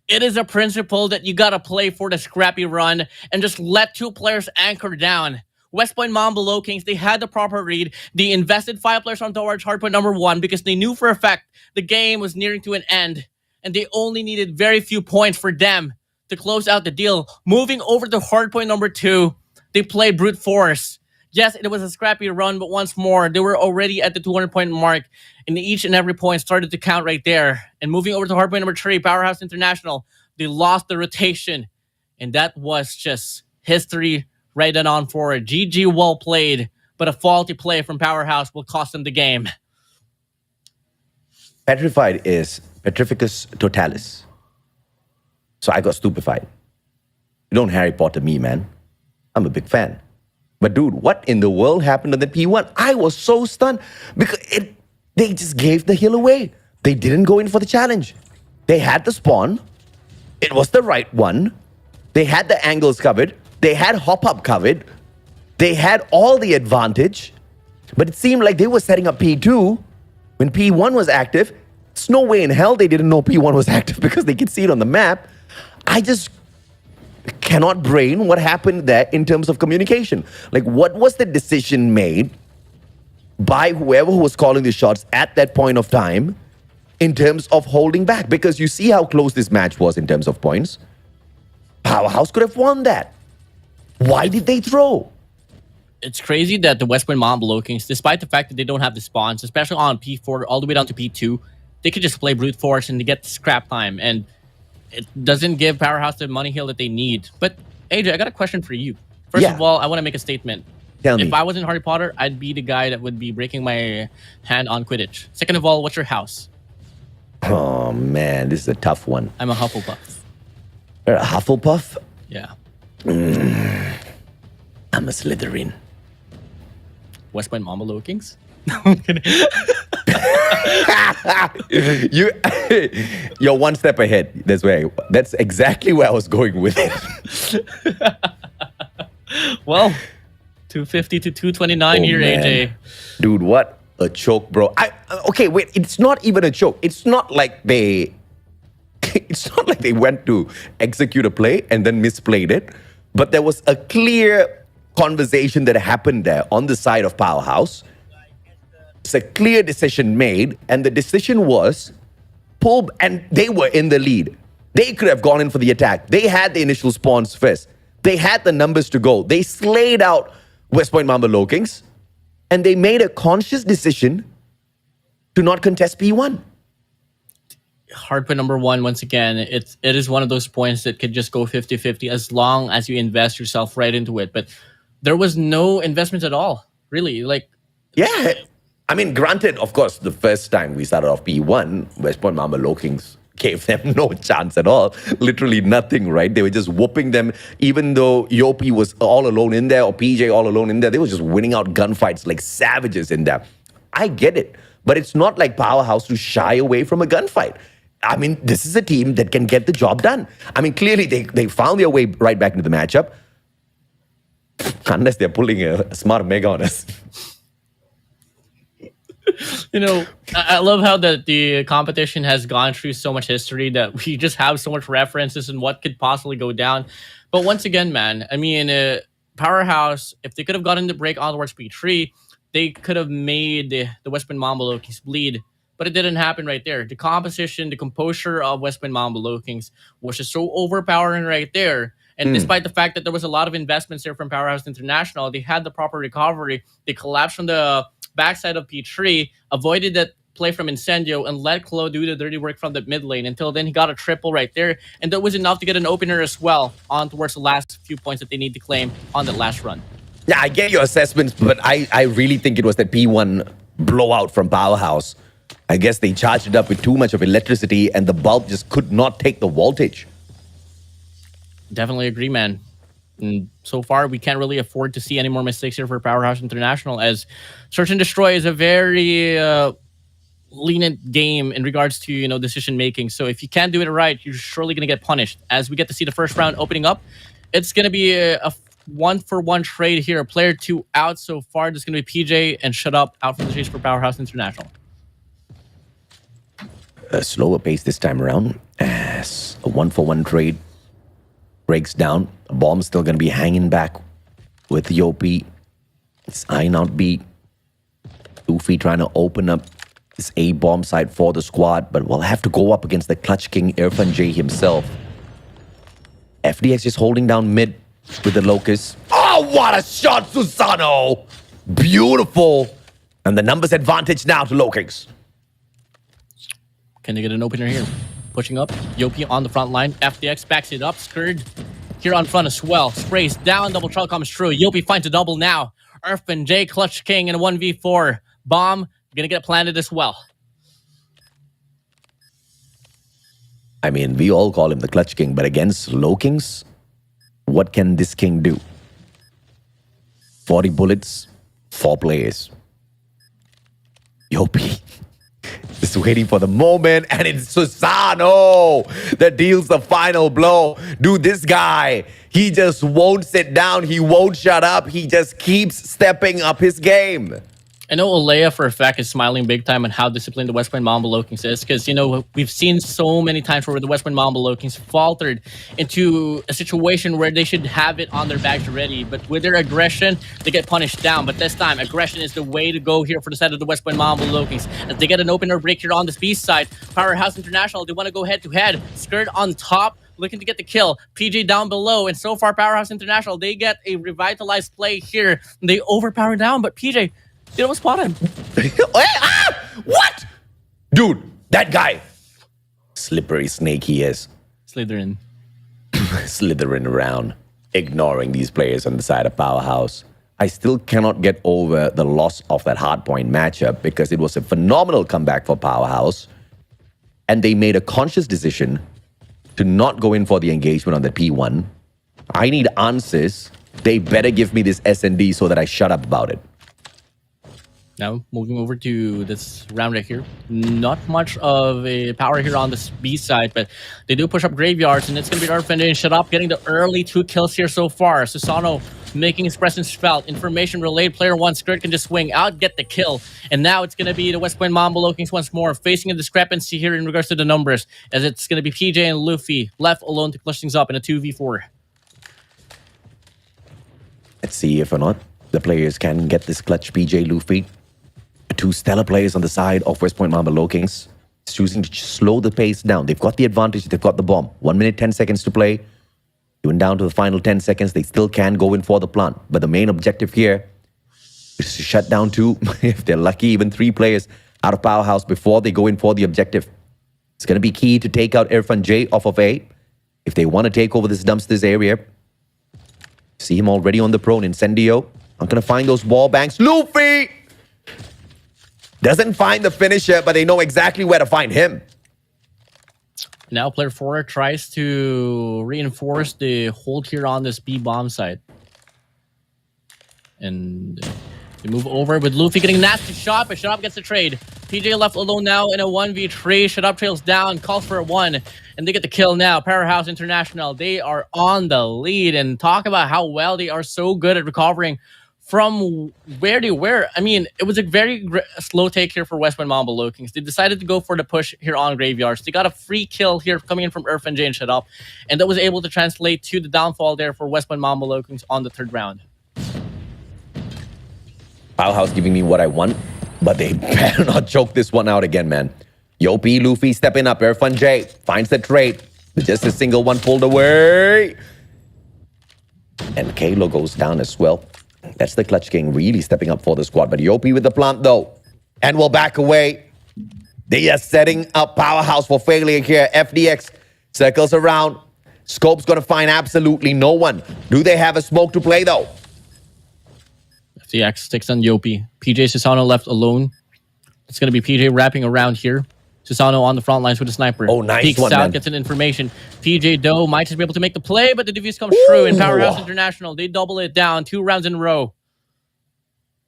A: it is a principle that you gotta play for the scrappy run and just let 2 players anchor down. West Point Mamba Low Kings, they had the proper read. They invested 5 players on towards hardpoint number 1 because they knew for a fact the game was nearing to an end, and they only needed very few points for them to close out the deal. Moving over to hardpoint number 2, they played brute force. Yes, it was a scrappy run, but once more, they were already at the 200-point mark, and each and every point started to count right there. And moving over to hardpoint number 3, Powerhouse International, they lost the rotation, and that was just history right on forward. GG, well played, but a faulty play from Powerhouse will cost them the game.
C: Petrified is Petrificus totalis. So I got stupefied. don't Harry Potter me, man. I'm a big fan. But dude, what in the world happened on the P1? I was so stunned because they just gave the hill away. They didn't go in for the challenge. They had the spawn. It was the right one. They had the angles covered. They had hop-up covered. They had all the advantage. But it seemed like they were setting up P2 when P1 was active. There's no way in hell they didn't know P1 was active because they could see it on the map. I just cannot brain what happened there in terms of communication. Like, what was the decision made by whoever who was calling the shots at that point of time in terms of holding back? Because you see how close this match was in terms of points. Powerhouse could have won that. Why did they throw?
A: It's crazy that the Westwind Mamba Kings, despite the fact that they don't have the spawns, especially on P4 all the way down to P2, they could just play brute force and they get the scrap time, and it doesn't give Powerhouse the money heal that they need. But AJ, I got a question for you. First of all, I want to make a statement.
C: Tell me.
A: If I wasn't Harry Potter, I'd be the guy that would be breaking my hand on Quidditch. Second of all, what's your house?
C: Oh man, this is a tough one.
A: I'm a Hufflepuff.
C: You're a Hufflepuff?
A: Yeah.
C: I'm a Slytherin.
A: Westwind Mamba Kings? No, I'm kidding.
C: You're one step ahead. That's exactly where I was going with it.
A: Well, 250 to 229 here,
C: man.
A: AJ.
C: Dude, what a choke, bro. Okay, wait, it's not even a choke. It's not like they went to execute a play and then misplayed it. But there was a clear conversation that happened there on the side of Powerhouse. It's a clear decision made, and the decision was pull, and they were in the lead. They could have gone in for the attack. They had the initial spawns first. They had the numbers to go. They slayed out Westpoint Mamba Kings, and they made a conscious decision to not contest P1.
A: Hardpoint number one, once again, it is one of those points that could just go 50-50 as long as you invest yourself right into it. But there was no investment at all, really.
C: Yeah. I mean, granted, of course, the first time we started off P1, West Point Mamba Kings gave them no chance at all. Literally nothing, right? They were just whooping them, even though Yopi was all alone in there or PJ all alone in there. They were just winning out gunfights like savages in there. I get it. But it's not like Powerhouse to shy away from a gunfight. I mean, this is a team that can get the job done. I mean, clearly they found their way right back into the matchup. Unless they're pulling a smart mega on us.
A: You know, I love how that the competition has gone through so much history that we just have so much references and what could possibly go down. But once again, man, I mean, Powerhouse, if they could have gotten the break onwards P3, they could have made the Westman Mamba Kings bleed. But it didn't happen right there. The composition, the composure of Westman Mamba Kings was just so overpowering right there. And despite the fact that there was a lot of investments there from Powerhouse International, they had the proper recovery. They collapsed from the backside of P3, avoided that play from Incendio, and let Klo do the dirty work from the mid lane. Until then, he got a triple right there. And that was enough to get an opener as well on towards the last few points that they need to claim on that last run.
C: Yeah, I get your assessments, but I really think it was that P1 blowout from Powerhouse. I guess they charged it up with too much of electricity, and the bulb just could not take the voltage.
A: Definitely agree, man. And so far, we can't really afford to see any more mistakes here for Powerhouse International, as Search and Destroy is a very lenient game in regards to decision making. So if you can't do it right, you're surely going to get punished. As we get to see the first round opening up, it's going to be a 1-for-1 trade here. Player 2 out so far. There's going to be PJ and Shut Up out from the chase for Powerhouse International.
C: A slower pace this time around, as a 1-for-1 trade breaks down. A bomb's still going to be hanging back with Yopi. It's eyeing out B. Luffy trying to open up this A bomb site for the squad, but we'll have to go up against the Clutch King Irfan J himself. FDX just holding down mid with the Locust. Oh, what a shot, Susano! Beautiful! And the numbers advantage now to Locust.
A: Can they get an opener here? Pushing up. Yopi on the front line. FDX backs it up. Skurd here on front as well. Sprays down. Double trial comes through. Yopi finds a double now. Irfan J, Clutch King in a 1v4. Bomb. Gonna get planted as well.
C: I mean, we all call him the Clutch King, but against Low Kings, What can this king do? 40 bullets, 4 players. Yopi just waiting for the moment, and it's Susano that deals the final blow. Dude, this guy, he just won't sit down. He won't shut up. He just keeps stepping up his game.
A: I know Alea for a fact is smiling big time on how disciplined the West Point Mamba Lokings is, because, you know, we've seen so many times where the West Point Mamba Lokings faltered into a situation where they should have it on their bags already, but with their aggression, they get punished down. But this time, aggression is the way to go here for the side of the West Point Mamba Lokings. As they get an opener break here on the B side, Powerhouse International, they want to go head-to-head. Skirt on top, looking to get the kill. PJ down below, and so far, Powerhouse International, they get a revitalized play here. They overpower down, but PJ, you don't spot him.
C: What? Dude, that guy. Slippery snake he is.
A: Slytherin.
C: Slithering around, ignoring these players on the side of Powerhouse. I still cannot get over the loss of that Hardpoint matchup because it was a phenomenal comeback for Powerhouse. And they made a conscious decision to not go in for the engagement on the P1. I need answers. They better give me this S&D so that I shut up about it.
A: Now, moving over to this round right here. Not much of a power here on the B side, but they do push up graveyards, and it's going to be Arfin and Shut Up getting the early 2 kills here so far. Susano making his presence felt. Information relayed. Player 1, Skirt can just swing out, get the kill. And now it's going to be the West Point Mamba Lokings once more, facing a discrepancy here in regards to the numbers, as it's going to be PJ and Luffy left alone to clutch things up in a 2v4.
C: Let's see if or not the players can get this clutch. PJ, Luffy. 2 stellar players on the side of West Point Mamba Lokings, choosing to slow the pace down. They've got the advantage. They've got the bomb. 1 minute, 10 seconds to play. Even down to the final 10 seconds, they still can go in for the plant. But the main objective here is to shut down 2, if they're lucky, even 3 players out of Powerhouse before they go in for the objective. It's going to be key to take out Irfan J off of A if they want to take over this dumpsters area. See him already on the prone. Incendio. I'm going to find those wall banks. Luffy! Doesn't find the finisher, but they know exactly where to find him.
A: Now player 4 tries to reinforce the hold here on this B bomb side. And they move over with Luffy getting a nasty shot, but Shut Up gets the trade. PJ left alone now in a 1v3. Shut Up trails down, calls for a 1, and they get the kill now. Powerhouse International, they are on the lead, and talk about how well they are so good at recovering from where they were. I mean, it was a very slow take here for West Point Mamba Lokings. They decided to go for the push here on Graveyards. They got a free kill here coming in from Irfan J and Shut Up, and that was able to translate to the downfall there for West Point Mamba Lokings on the 3rd round.
C: Powerhouse giving me what I want, but they better not choke this one out again, man. Yopi, Luffy stepping up. Irfan J finds the trade. Just a single one pulled away. And Kalo goes down as well. That's the Clutch King really stepping up for the squad. But Yopi with the plant, though. And will back away. They are setting up Powerhouse for failure here. FDX circles around. Scope's going to find absolutely no one. Do they have a smoke to play, though?
A: FDX sticks on Yopi. PJ Susano left alone. It's going to be PJ wrapping around here. Susano on the front lines with a sniper.
C: Oh, nice
A: Peeks
C: one,
A: out,
C: man.
A: Gets an information. PJ Doe might just be able to make the play, but the defuse comes through. And Powerhouse International, they double it down 2 rounds in a row.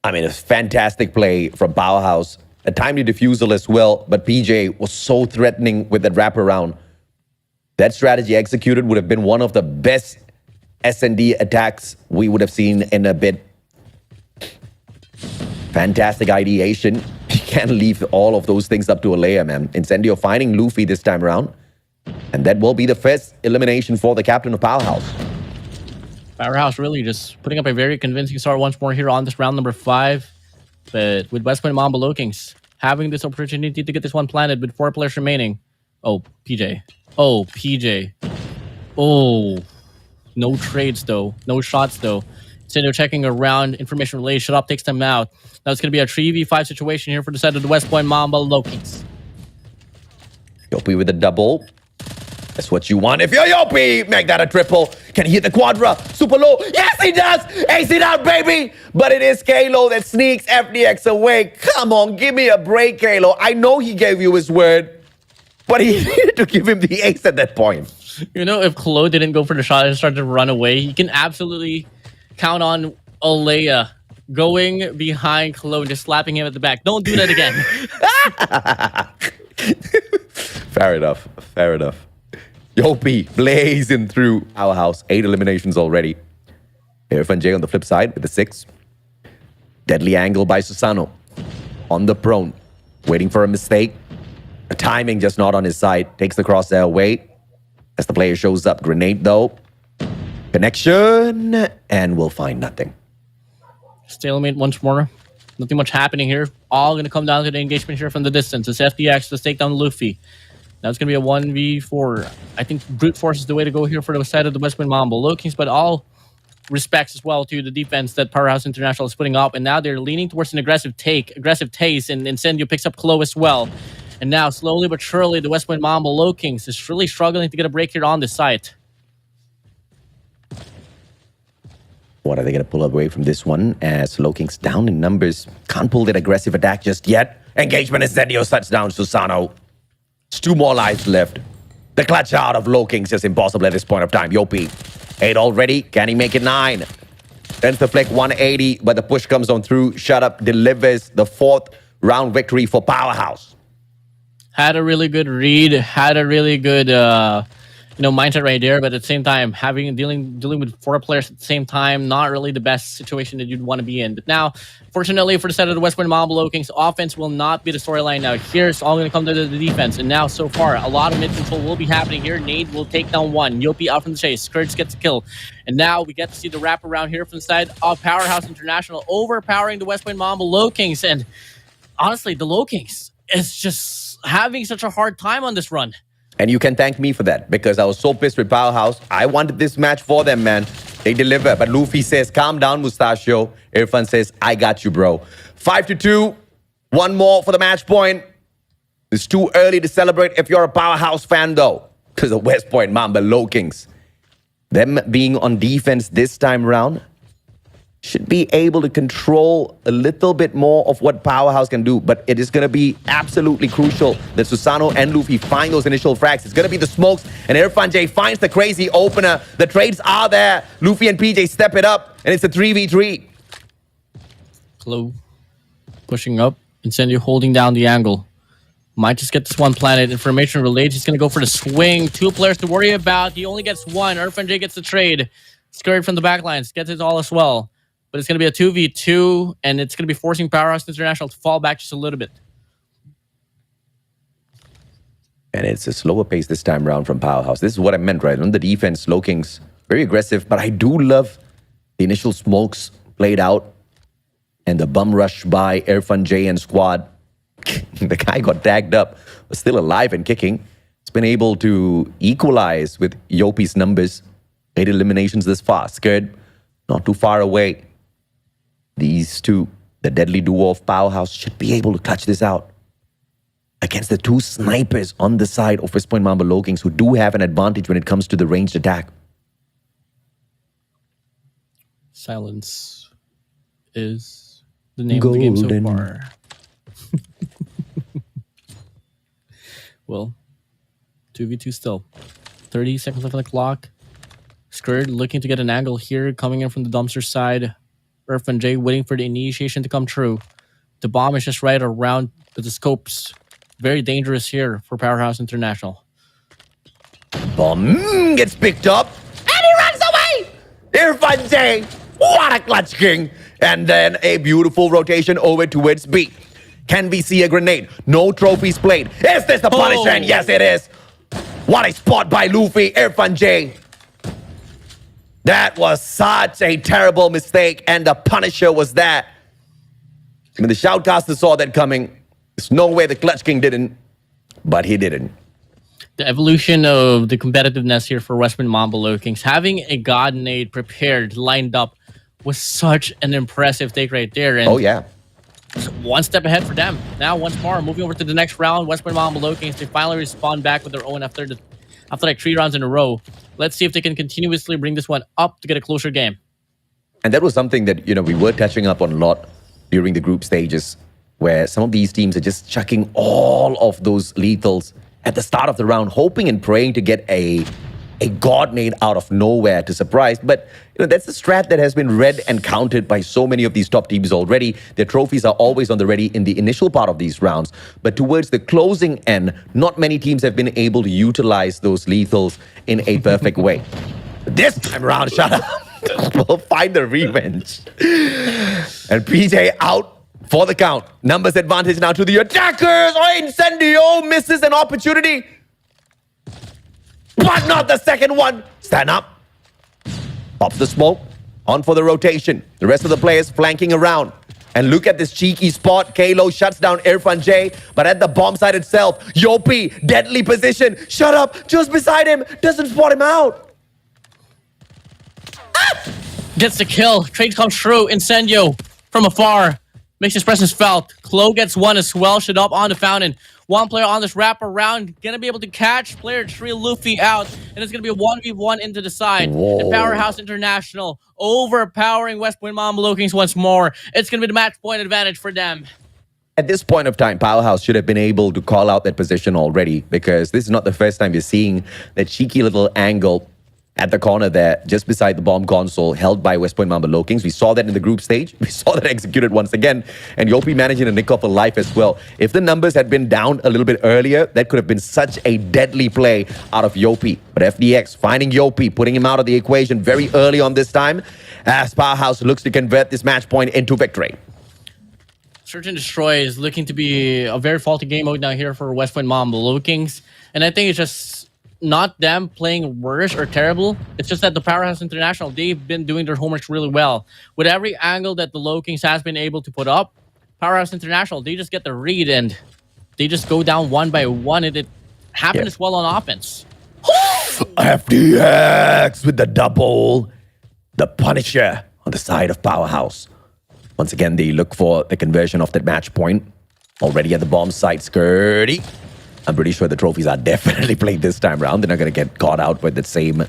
C: I mean, a fantastic play from Powerhouse. A timely defusal as well, but PJ was so threatening with that wraparound. That strategy executed would have been one of the best S&D attacks we would have seen in a bit. Fantastic ideation. You can't leave all of those things up to Alea, man. Incendio finding Luffy this time around. And that will be the first elimination for the captain of Powerhouse.
A: Powerhouse really just putting up a very convincing start once more here on this round number 5. But with West Point Mamba Lokings having this opportunity to get this one planted with 4 players remaining. Oh, PJ. Oh, PJ. Oh, no trades though. No shots though. Incendio checking around. Information relay. Shut Up takes them out. Now it's going to be a 3v5 situation here for the side of the West Point Mamba Lokings.
C: Yopi with a double. That's what you want. If you're Yopi, make that a triple. Can he hit the quadra? Super low. Yes, he does. Ace it out, baby. But it is Kalo that sneaks FDX away. Come on, give me a break, Kalo. I know he gave you his word, but he needed to give him the ace at that point.
A: You know, if Chloe didn't go for the shot and started to run away, you can absolutely count on Alea going behind Chloe and just slapping him at the back. Don't do that again.
C: Fair enough. Fair enough. Yopi blazing through Powerhouse. 8 eliminations already. Irfan J on the flip side with the 6. Deadly angle by Susano. On the prone. Waiting for a mistake. The timing just not on his side. Takes the crosshair away. As the player shows up. Grenade though. Connection. And we'll find nothing.
A: Stalemate once more. Nothing much happening here. All going to come down to the engagement here from the distance. It's FDX to take down Luffy. Now it's going to be a 1v4. I think brute force is the way to go here for the side of the West Point Mambo Lokings, but all respects as well to the defense that Powerhouse International is putting up. And now they're leaning towards an aggressive taste, and Incendio picks up Chloe as well. And now, slowly but surely, the West Point Mambo Lokings is really struggling to get a break here on this site.
C: What are they going to pull away from this one? As Lokings down in numbers. Can't pull that aggressive attack just yet. Engagement Incendio shuts down Susano. There's 2 more lives left. The clutch out of Lokings is impossible at this point of time. Yopi, 8 already. Can he make it 9? Then the flick 180, but the push comes on through. Shut Up delivers the 4th round victory for Powerhouse.
A: Had a really good read, had a really good mindset right there, but at the same time, dealing with 4 players at the same time, not really the best situation that you'd want to be in. But now, fortunately for the side of the West Point Mambo Lokings, offense will not be the storyline now. Here, it's all going to come to the defense. And now, so far, a lot of mid-control will be happening here. Nade will take down 1. Yopi out from the chase. Scourge gets a kill. And now we get to see the wrap around here from the side of Powerhouse International, overpowering the West Point Mambo Lokings. And honestly, the Lokings is just having such a hard time on this run.
C: And you can thank me for that, because I was so pissed with Powerhouse. I wanted this match for them, man. They deliver. But Luffy says, calm down, Mustachio. Irfan says, I got you, bro. 5-2. 1 more for the match point. It's too early to celebrate if you're a Powerhouse fan, though, because the West Point Mambo Lokings, them being on defense this time around, should be able to control a little bit more of what Powerhouse can do. But it is going to be absolutely crucial that Susano and Luffy find those initial frags. It's going to be the smokes, and Irfan J finds the crazy opener. The trades are there. Luffy and PJ step it up, and it's a 3v3.
A: Chloe pushing up. Incendio holding down the angle. Might just get this one planet. Information relayed. He's going to go for the swing. 2 players to worry about. He only gets 1. Irfan J gets the trade. Scurried from the backlines. Gets it all as well. But it's going to be a 2v2, and it's going to be forcing Powerhouse International to fall back just a little bit.
C: And it's a slower pace this time around from Powerhouse. This is what I meant, right? On the defense, Lokings, very aggressive, but I do love the initial smokes played out and the bum rush by Irfan J and squad. The guy got tagged up, but still alive and kicking. It's been able to equalize with Yopi's numbers. 8 eliminations this far. Scared, not too far away. These 2, the deadly duo of Powerhouse, should be able to clutch this out against the 2 snipers on the side of West Point Mambo Lokings, who do have an advantage when it comes to the ranged attack.
A: Silence is the name of the game so far. Well, 2v2 still. 30 seconds left on the clock. Scourge looking to get an angle here, coming in from the dumpster side. Irfan J waiting for the initiation to come true. The bomb is just right around, but the scope's very dangerous here for Powerhouse International.
C: Bomb gets picked up, and he runs away! Irfan J, what a clutch king! And then a beautiful rotation over towards B. Can we see a grenade? No trophies played. Is this the punishment? Yes, it is. What a spot by Luffy, Irfan J. That was such a terrible mistake, and the Punisher was that. I mean, the Shoutcaster saw that coming. There's no way the Clutch King didn't, but he didn't.
A: The evolution of the competitiveness here for West Point Mambo Lokings, having a God Nade prepared, lined up, was such an impressive take right there. And
C: oh, yeah.
A: One step ahead for them. Now, once more, moving over to the next round, West Point Mambo Lokings, they finally respond back with their own after like 3 rounds in a row. Let's see if they can continuously bring this one up to get a closer game.
C: And that was something that, we were touching up on a lot during the group stages, where some of these teams are just chucking all of those lethals at the start of the round, hoping and praying to get a a god nade out of nowhere to surprise. But that's a strat that has been read and counted by so many of these top teams already. Their trophies are always on the ready in the initial part of these rounds. But towards the closing end, not many teams have been able to utilize those lethals in a perfect way. This time around, shut up. We'll find the revenge. And PJ out for the count. Numbers advantage now to the attackers. Oh, Incendio misses an opportunity. But not the second one. Stand up. Pops the smoke. On for the rotation. The rest of the players flanking around. And look at this cheeky spot. Kalo shuts down Irfan J. But at the bomb site itself, Yopi, deadly position. Shut up. Just beside him. Doesn't spot him out.
A: Gets the kill. Trade comes through. Incendio from afar. Makes his presence felt. Klo gets one as well. Shut up on the fountain. One player on this wrap around. Gonna be able to catch player 3 Luffy out. And it's gonna be a 1v1 into the side.
C: Whoa.
A: And Powerhouse International overpowering West Point Mambo Kings once more. It's gonna be the match point advantage for them.
C: At this point of time, Powerhouse should have been able to call out that position already, because this is not the first time you're seeing that cheeky little angle at the corner there, just beside the bomb console, held by West Point Mambo Kings. We saw that in the group stage. We saw that executed once again. And Yopi managing to nick off a life as well. If the numbers had been down a little bit earlier, that could have been such a deadly play out of Yopi. But FDX finding Yopi, putting him out of the equation very early on this time, as Powerhouse looks to convert this match point into victory.
A: Search and Destroy is looking to be a very faulty game mode now here for West Point Mambo Kings. And I think it's just not them playing worse or terrible. It's just that the Powerhouse International, they've been doing their homework really well. With every angle that the Low Kings has been able to put up, Powerhouse International, they just get the read and they just go down one by one, and it happened as well on offense.
C: FDX with the double. The Punisher on the side of Powerhouse. Once again, they look for the conversion of that match point. Already at the bomb site, Skirty. I'm pretty sure the trophies are definitely played this time around. They're not going to get caught out with the same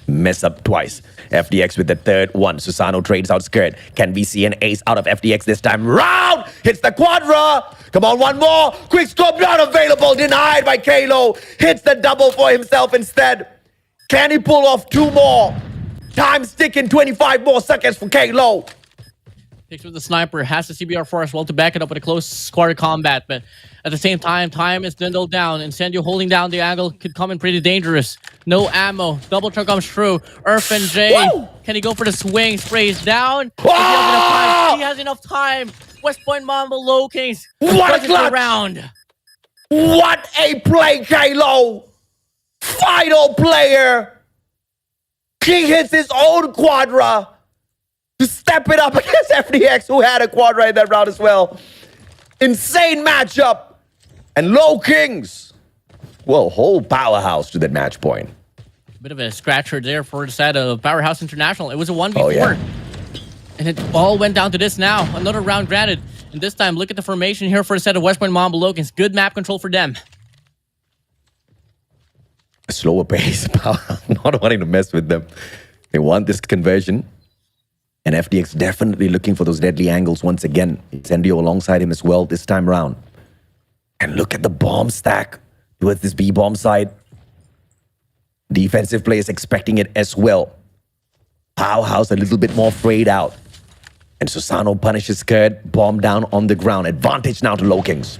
C: mess up twice. FDX with the third one. Susano trades out Skirt. Can we see an ace out of FDX this time round? Hits the quadra. Come on, one more. Quick scope not available. Denied by Kalo. Hits the double for himself instead. Can he pull off 2 more? Time sticking 25 more seconds for Kalo.
A: Picks with the sniper, has the CBR4 as well to back it up with a close quarter combat, but at the same time, time is dwindled down. Incendio holding down the angle could come in pretty dangerous. No ammo. Double truck comes through. Irfan J. Whoa! Can he go for the swing? Sprays down. He has enough time. West Point Mambo Low Kings.
C: What a clutch!
A: Round.
C: What a play, Kalo! Final player. He hits his own quadra to step it up against FDX, who had a quadra in that round as well. Insane matchup. And Low Kings will hold Powerhouse to that match point.
A: Bit of a scratcher there for the side of Powerhouse International. It was a 1v4.
C: Oh, yeah.
A: And it all went down to this now. Another round granted. And this time, look at the formation here for the set of West Point Mambo Kings. Good map control for them.
C: A slower pace. Not wanting to mess with them. They want this conversion. And FDX definitely looking for those deadly angles once again. Incendio alongside him as well this time round. And look at the bomb stack towards this B-bomb side. Defensive players expecting it as well. Powerhouse a little bit more frayed out. And Susano punishes Skirt. Bomb down on the ground. Advantage now to Low Kings.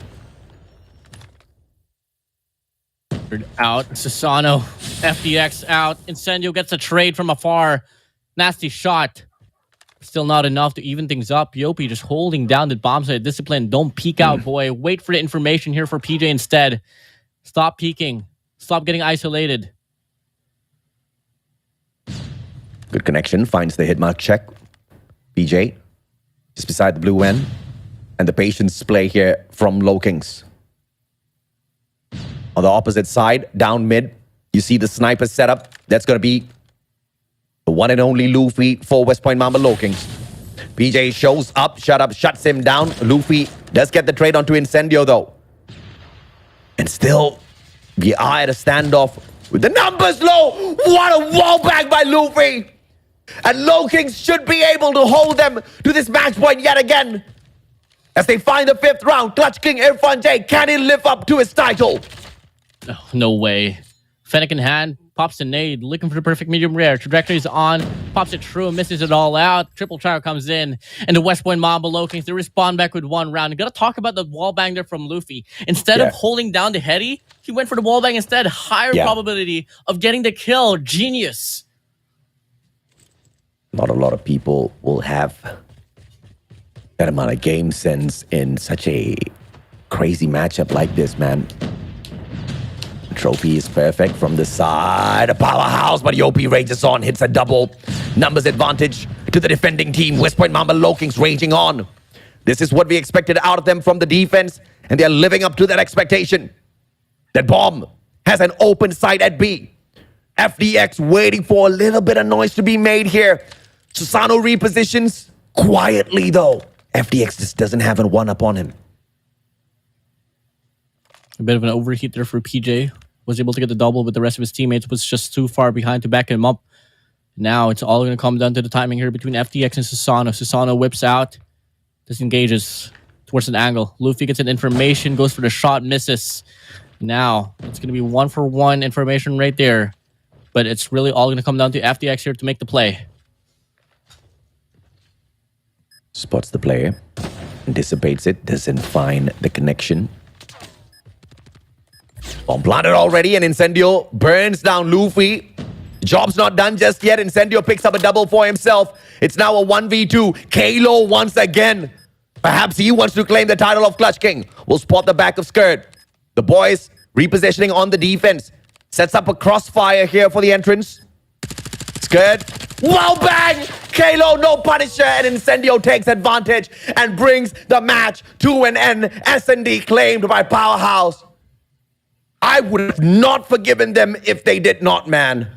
A: Out. Susano. FDX out. Incendio gets a trade from afar. Nasty shot. Still not enough to even things up. Yopi just holding down the bomb site. Discipline. Don't peek out, boy. Wait for the information here for PJ instead. Stop peeking. Stop getting isolated.
C: Good connection. Finds the hit mark check. PJ just beside the blue end. And the patience play here from Low Kings. On the opposite side, down mid, you see the sniper setup. That's going to be the one and only Luffy for West Point Mambo Kings. PJ shows up, shuts him down. Luffy does get the trade onto Incendio though. And still, we are at a standoff with the numbers low. What a wall bang by Luffy. And Low Kings should be able to hold them to this match point yet again. As they find the 5th round, Clutch King Irfan J. Can he live up to his title?
A: Oh, no way. Fennec in hand. pops a nade, looking for the perfect medium rare. Trajectory is on, pops it through, misses it all out. Triple trio comes in, and the West Point Mamba Low Kings, they respond back with one round. You gotta talk about the wall bang there from Luffy. Instead of holding down the heady, he went for the wall bang instead. Higher probability of getting the kill. Genius.
C: Not a lot of people will have that amount of game sense in such a crazy matchup like this, man. The trophy is perfect from the side. A Powerhouse, but Yopi rages on, hits a double. Numbers advantage to the defending team. West Point Mamba Low Kings raging on. This is what we expected out of them from the defense, and they're living up to that expectation. That bomb has an open sight at B. FDX waiting for a little bit of noise to be made here. Susano repositions quietly, though. FDX just doesn't have a one-up on him.
A: A bit of an overheat there for PJ. Was able to get the double, but the rest of his teammates was just too far behind to back him up. Now it's all going to come down to the timing here between FDX and Susano. Susano whips out, disengages towards an angle. Luffy gets an information, goes for the shot, misses. Now it's going to be 1-for-1 information right there. But it's really all going to come down to FDX here to make the play.
C: Spots the player, anticipates it, doesn't find the connection. Bomb planted already, and Incendio burns down Luffy. Job's not done just yet. Incendio picks up a double for himself. It's now a 1v2. Kalo once again. Perhaps he wants to claim the title of Clutch King. We'll spot the back of Skirt. The boys repositioning on the defense. Sets up a crossfire here for the entrance. Skirt. Wow, bang! Kalo, no punisher, and Incendio takes advantage and brings the match to an end. S&D claimed by Powerhouse. I would have not forgiven them if they did not, man.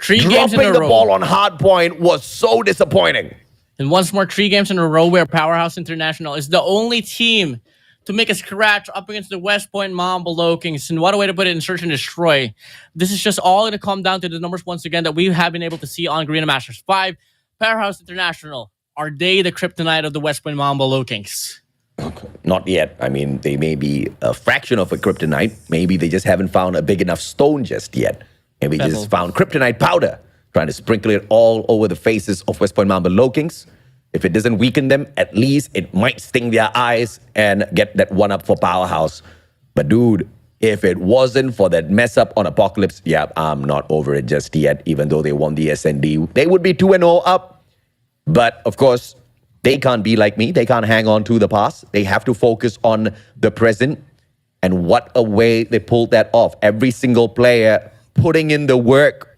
A: 3 games in a row.
C: Dropping the ball on Hardpoint was so disappointing.
A: And once more, 3 games in a row where Powerhouse International is the only team to make a scratch up against the West Point Mamba Low Kings. And what a way to put it in search and destroy. This is just all going to come down to the numbers once again that we have been able to see on Garena Masters 5. Powerhouse International, are they the kryptonite of the West Point Mamba Low Kings?
C: Not yet. I mean, they may be a fraction of a kryptonite. Maybe they just haven't found a big enough stone just yet. Maybe they just found kryptonite powder, trying to sprinkle it all over the faces of West Point Mamba Low Kings. If it doesn't weaken them, at least it might sting their eyes and get that one up for Powerhouse. But dude, if it wasn't for that mess up on Apocalypse, yeah, I'm not over it just yet. Even though they won the SND, they would be 2-0 up. But of course, they can't be like me. They can't hang on to the past. They have to focus on the present. And what a way they pulled that off. Every single player putting in the work.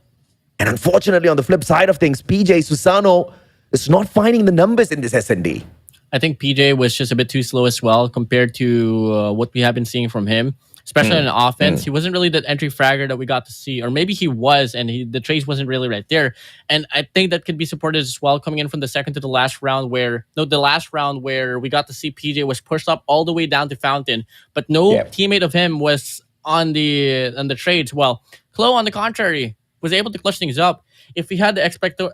C: And unfortunately, on the flip side of things, PJ Susano is not finding the numbers in this S&D.
A: I think PJ was just a bit too slow as well compared to what we have been seeing from him, especially in offense. He wasn't really that entry fragger that we got to see, or maybe he was, and the trace wasn't really right there. And I think that could be supported as well coming in from the second to the last round where we got to see PJ was pushed up all the way down to Fountain, but no teammate of him was on the trades. Well, Chloe, on the contrary, was able to clutch things up. If he had the Expecto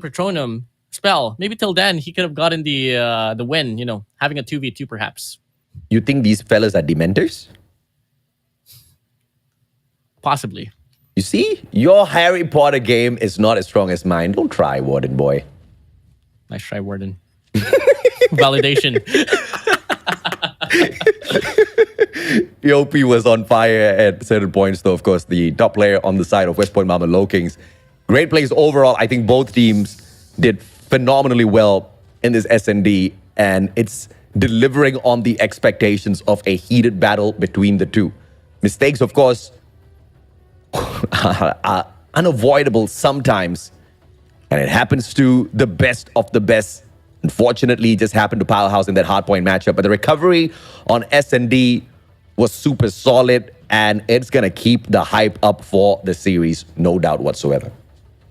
A: Patronum spell, maybe till then he could have gotten the win, having a 2v2 perhaps.
C: You think these fellas are dementors?
A: Possibly.
C: You see, your Harry Potter game is not as strong as mine. Don't try, WardeN boy.
A: Nice try, WardeN. Validation.
C: EOP was on fire at certain points, though, of course, the top player on the side of West Point Mamba Low Kings. Great plays overall. I think both teams did phenomenally well in this S&D, and it's delivering on the expectations of a heated battle between the two. Mistakes, of course, are unavoidable sometimes, and it happens to the best of the best. Unfortunately, it just happened to Powerhouse in that hardpoint matchup, but the recovery on S&D was super solid, and it's going to keep the hype up for the series, no doubt whatsoever.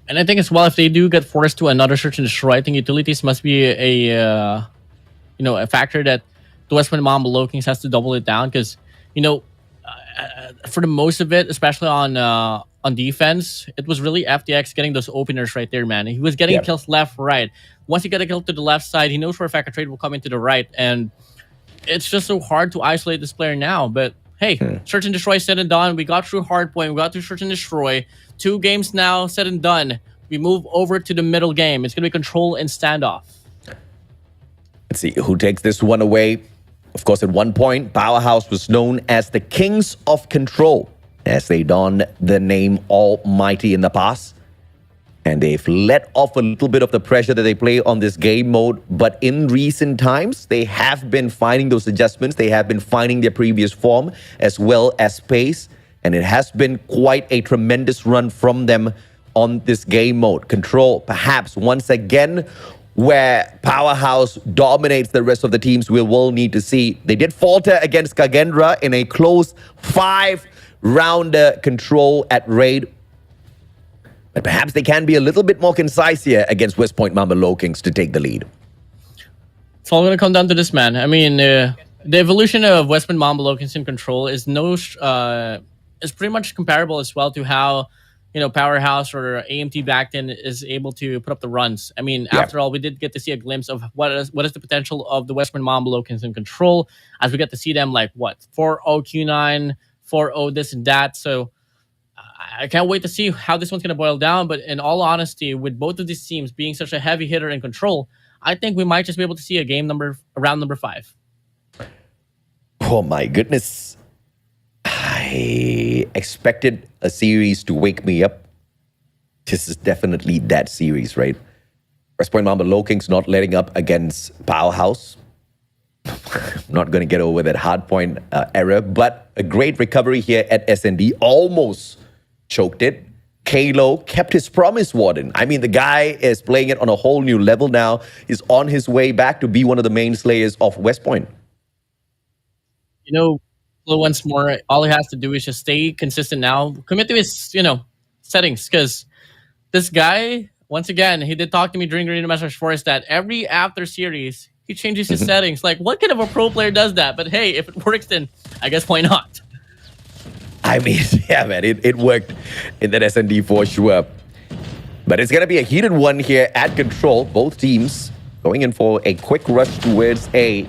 A: And I think as well, if they do get forced to another search and destroy, I think utilities must be a factor that the West Point Mamba Low Kings has to double it down, because for the most of it, especially on defense, it was really FDX getting those openers right there, man. He was getting kills left, right. Once you get a kill to the left side, he knows for a fact a trade will come into the right, and it's just so hard to isolate this player now. But hey, search and destroy said and done. We got through Hardpoint. We got through search and destroy. 2 games now said and done. We move over to the middle game. It's going to be control and standoff.
C: Let's see who takes this one away. Of course, at one point, Powerhouse was known as the Kings of Control, as they donned the name Almighty in the past. And they've let off a little bit of the pressure that they play on this game mode. But in recent times, they have been finding those adjustments. They have been finding their previous form as well as pace. And it has been quite a tremendous run from them on this game mode. Control, perhaps once again, where Powerhouse dominates the rest of the teams, we will need to see. They did falter against Kagendra in a close 5-rounder Control at Raid. But perhaps they can be a little bit more concise here against West Point Mamba Low Kings to take the lead.
A: It's all going to come down to this, man. I mean, the evolution of West Point Mamba Low Kings in Control is is pretty much comparable as well to how, you know, Powerhouse or AMT back then is able to put up the runs. I mean, after all, we did get to see a glimpse of what is the potential of the West Point Mamba Low Kings in Control, as we get to see them like, what, 4-0 Q9, 4-0 this and that. So I can't wait to see how this one's going to boil down. But in all honesty, with both of these teams being such a heavy hitter in Control, I think we might just be able to see a round number 5.
C: Oh my goodness. I expected a series to wake me up. This is definitely that series, right? West Point Mamba Low Kings not letting up against Powerhouse. Not going to get over that Hardpoint error, but a great recovery here at SND. Almost choked it. Kalo kept his promise, WardeN. I mean, the guy is playing it on a whole new level now. He's on his way back to be one of the main slayers of West Point.
A: You know, once more, all he has to do is just stay consistent now. Commit to his, you know, settings. Because this guy, once again, he did talk to me during Garena Masters Forest that every after series, he changes his settings. Like, what kind of a pro player does that? But hey, if it works, then I guess why not?
C: I mean, yeah, man, it worked in that SND for sure. But it's going to be a heated one here at Control. Both teams going in for a quick rush towards A.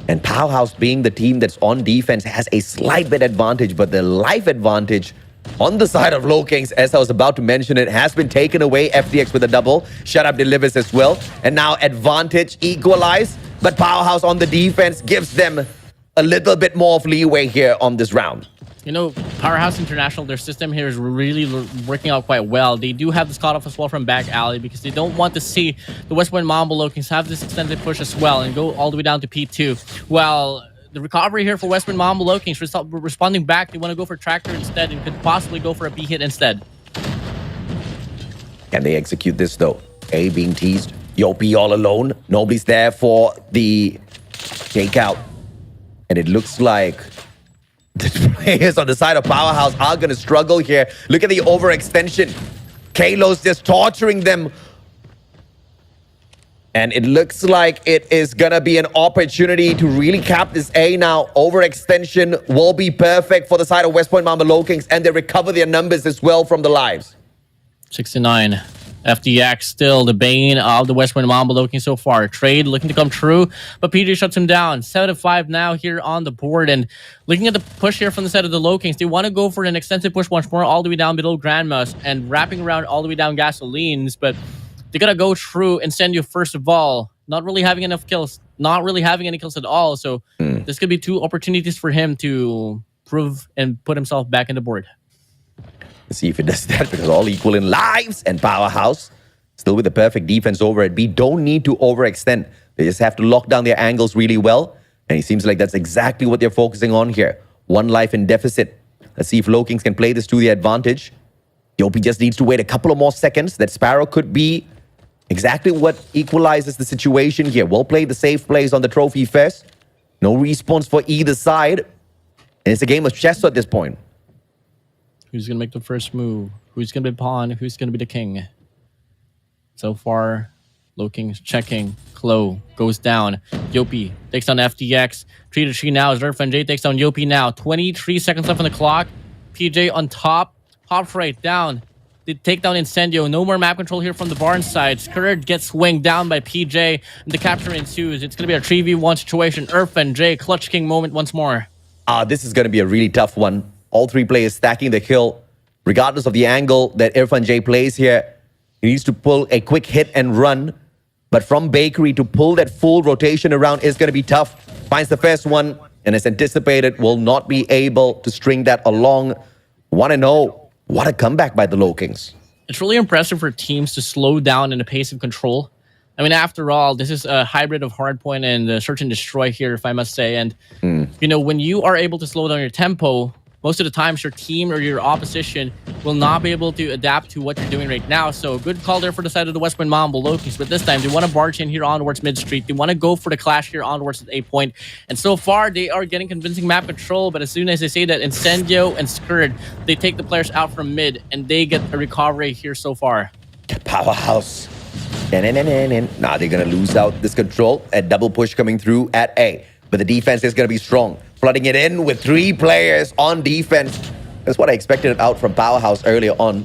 C: And Powerhouse, being the team that's on defense, has a slight bit advantage. But the life advantage on the side of Low Kings, as I was about to mention it, has been taken away. FDX with a double. Shut Up delivers as well. And now advantage equalized. But Powerhouse on the defense gives them a little bit more of leeway here on this round.
A: You know, Powerhouse International, their system here is really working out quite well. They do have this cut off as well from back alley because they don't want to see the West Point Mamba Low Kings have this extended push as well and go all the way down to P2. Well, the recovery here for West Point Mamba Low Kings responding back, they want to go for Tractor instead and could possibly go for a B hit instead.
C: Can they execute this though? A being teased. Yopi all alone. Nobody's there for the takeout. And it looks like the players on the side of Powerhouse are going to struggle here. Look at the overextension. Kalo's just torturing them. And it looks like it is going to be an opportunity to really cap this A now. Overextension will be perfect for the side of West Point Mamba Low Kings, and they recover their numbers as well from the lives.
A: 69. FDX still the bane of the West Point Mamba Low Kings so far. Trade looking to come true, but PJ shuts him down. 7-5 now here on the board. And looking at the push here from the side of the Low Kings, they want to go for an extensive push once more all the way down middle Grandmas and wrapping around all the way down Gasolines. But they got to go through Incendio first of all. Not really having enough kills. Not really having any kills at all. So this could be 2 opportunities for him to prove and put himself back in the board.
C: Let's see if it does that, because all equal in lives, and Powerhouse still with the perfect defense over at B. Don't need to overextend. They just have to lock down their angles really well. And it seems like that's exactly what they're focusing on here. 1 life in deficit. Let's see if Low Kings can play this to their advantage. Yopi just needs to wait a couple of more seconds. That Sparrow could be exactly what equalizes the situation here. We'll play the safe plays on the trophy first. No respawns for either side. And it's a game of chess at this point.
A: Who's going to make the first move? Who's going to be pawn? Who's going to be the king? So far, Low Kings checking. Klo goes down. Yopi takes down FDX. 3-3 now. Zerf J takes down Yopi now. 23 seconds left on the clock. PJ on top. Hops right down. They take down Incendio. No more map control here from the barn side. Scourge gets swinged down by PJ. And the capture ensues. It's going to be a 3v1 situation. J clutch king moment once more.
C: This is going to be a really tough one. All three players stacking the kill. Regardless of the angle that Irfan J plays here, he needs to pull a quick hit and run. But from Bakery to pull that full rotation around is going to be tough. Finds the first one, and as anticipated, will not be able to string that along. 1-0. What a comeback by the Low Kings.
A: It's really impressive for teams to slow down in the pace of control. I mean, after all, this is a hybrid of Hardpoint and Search and Destroy here, if I must say. And, you know, when you are able to slow down your tempo, most of the times your team or your opposition will not be able to adapt to what you're doing right now. So good call there for the side of the West Point Mambo Low Kings. But this time, they want to barge in here onwards mid-street. They want to go for the clash here onwards at A-point. And so far, they are getting convincing map control. But as soon as they say that Incendio and Skurd, they take the players out from mid, and they get a recovery here so far.
C: Powerhouse. Now they're going to lose out this control. A double push coming through at A. But the defense is going to be strong. Flooding it in with 3 players on defense. That's what I expected out from Powerhouse earlier on.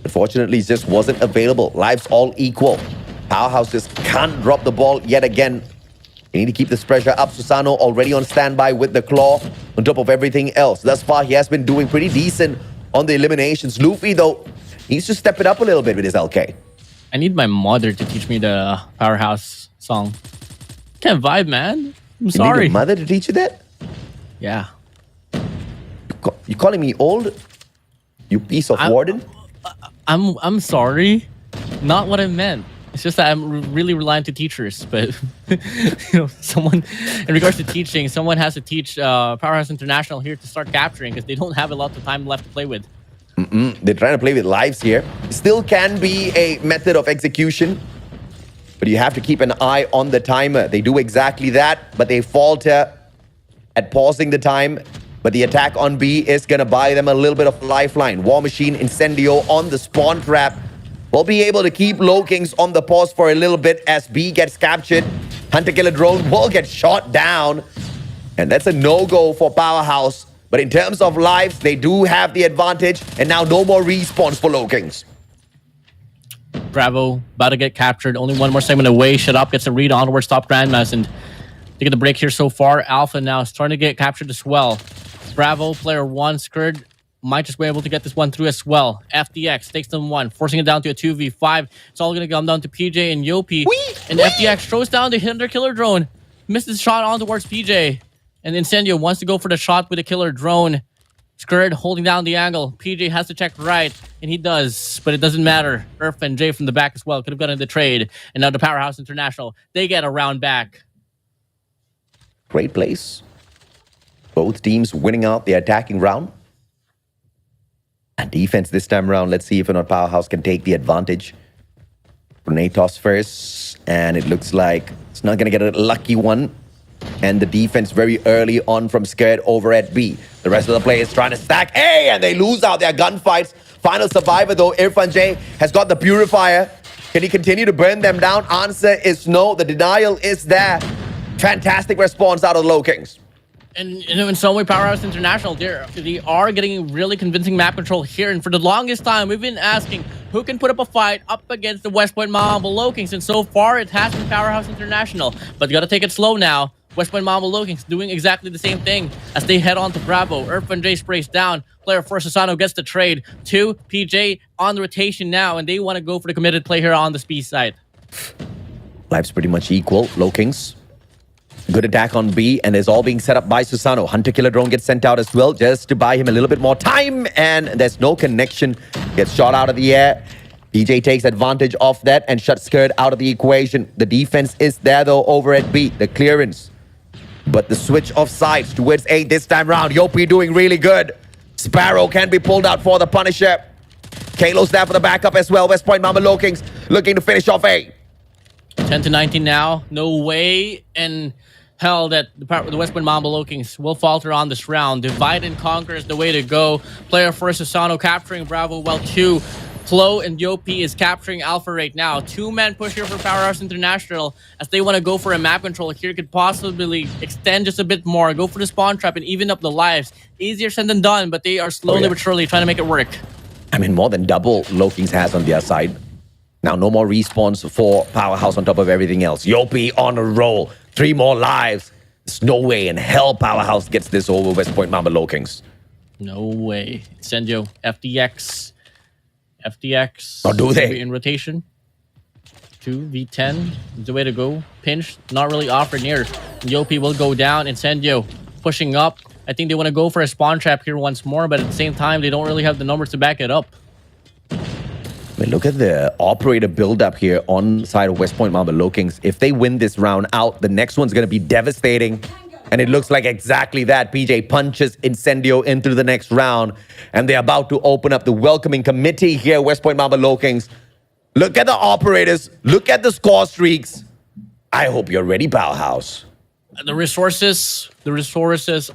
C: Unfortunately, it just wasn't available. Lives all equal. Powerhouse just can't drop the ball yet again. They need to keep this pressure up. Susano already on standby with the claw on top of everything else. Thus far, he has been doing pretty decent on the eliminations. Luffy, though, needs to step it up a little bit with his LK.
A: I need my mother to teach me the Powerhouse song. Can't vibe, man. I'm sorry.
C: You need your mother to teach you that?
A: Yeah.
C: You calling me old? You piece of WardeN?
A: I'm sorry. Not what I meant. It's just that I'm really reliant to teachers. But you know, someone in regards to teaching, someone has to teach Powerhouse International here to start capturing because they don't have a lot of time left to play with.
C: They're trying to play with lives here. Still can be a method of execution. But you have to keep an eye on the timer. They do exactly that, but they falter at pausing the time. But the attack on B is going to buy them a little bit of lifeline. War Machine, Incendio on the spawn trap. Will be able to keep Low Kings on the pause for a little bit as B gets captured. Hunter Killer Drone will get shot down. And that's a no-go for Powerhouse. But in terms of lives, they do have the advantage. And now no more respawns for Low Kings.
A: Bravo, about to get captured. Only one more segment away. Shut up, gets a read onwards, top Grandmas. And they get the break here so far. Alpha now is starting to get captured as well. Bravo, player 1, Skurd, might just be able to get this one through as well. FDX takes them 1, forcing it down to a 2v5. It's all going to come down to PJ and Yopi. And FDX throws down the Hunter Killer Drone. Misses the shot on towards PJ. And Incendio wants to go for the shot with the Killer Drone. Skurd holding down the angle. PJ has to check right, and he does, but it doesn't matter. Irfan J from the back as well could have gotten the trade. And now the Powerhouse International, they get a round back.
C: Great place. Both teams winning out the attacking round. And defense this time around. Let's see if or not Powerhouse can take the advantage. Grenade toss first, and it looks like it's not going to get a lucky one. And the defense very early on from Scared over at B. The rest of the players trying to stack A, and they lose out their gunfights. Final survivor, though, Irfan J has got the Purifier. Can he continue to burn them down? Answer is no. The denial is there. Fantastic response out of the Low Kings.
A: And you know, in some way, Powerhouse International, they are getting really convincing map control here. And for the longest time, we've been asking who can put up a fight up against the West Point Mambo Low Kings. And so far, it has been Powerhouse International. But you got to take it slow now. West Point Mambo Low Kings doing exactly the same thing as they head on to Bravo. Irfan J sprays down. Player 4, Susano, gets the trade. 2, PJ on the rotation now, and they want to go for the committed play here on the speed side.
C: Life's pretty much equal. Low Kings. Good attack on B, and it's all being set up by Susano. Hunter Killer Drone gets sent out as well, just to buy him a little bit more time, and there's no connection. Gets shot out of the air. PJ takes advantage of that and shuts Skurd out of the equation. The defense is there, though, over at B. The clearance. But the switch of sides towards A this time round. Yopi doing really good. Sparrow can be pulled out for the Punisher. Kalo's there for the backup as well. West Point Mambo Low Kings looking to finish off A.
A: 10-19 now. No way in hell that the West Point Mambo Low Kings will falter on this round. Divide and conquer is the way to go. Player 4, Susano capturing Bravo, while 2, Flo and Yopi is capturing Alpha right now. 2-man push here for Powerhouse International as they want to go for a map control here. Could possibly extend just a bit more, go for the spawn trap and even up the lives. Easier said than done, but they are slowly but surely trying to make it work.
C: I mean, more than double Low Kings has on their side. Now, no more respawns for Powerhouse on top of everything else. Yopi on a roll. 3 more lives. There's no way in hell Powerhouse gets this over West Point Mamba Low Kings.
A: No way. Incendio, FDX.
C: Or do they?
A: In rotation. 2v10 is the way to go. Pinch, not really offered near. Yopi will go down. Incendio pushing up. I think they want to go for a spawn trap here once more, but at the same time, they don't really have the numbers to back it up.
C: I mean, look at the operator build-up here on the side of West Point Mamba Low Kings. If they win this round out, the next one's going to be devastating. And it looks like exactly that. PJ punches Incendio into the next round. And they're about to open up the welcoming committee here, West Point Mamba Low Kings. Look at the operators. Look at the score streaks. I hope you're ready, Powerhouse.
A: The resources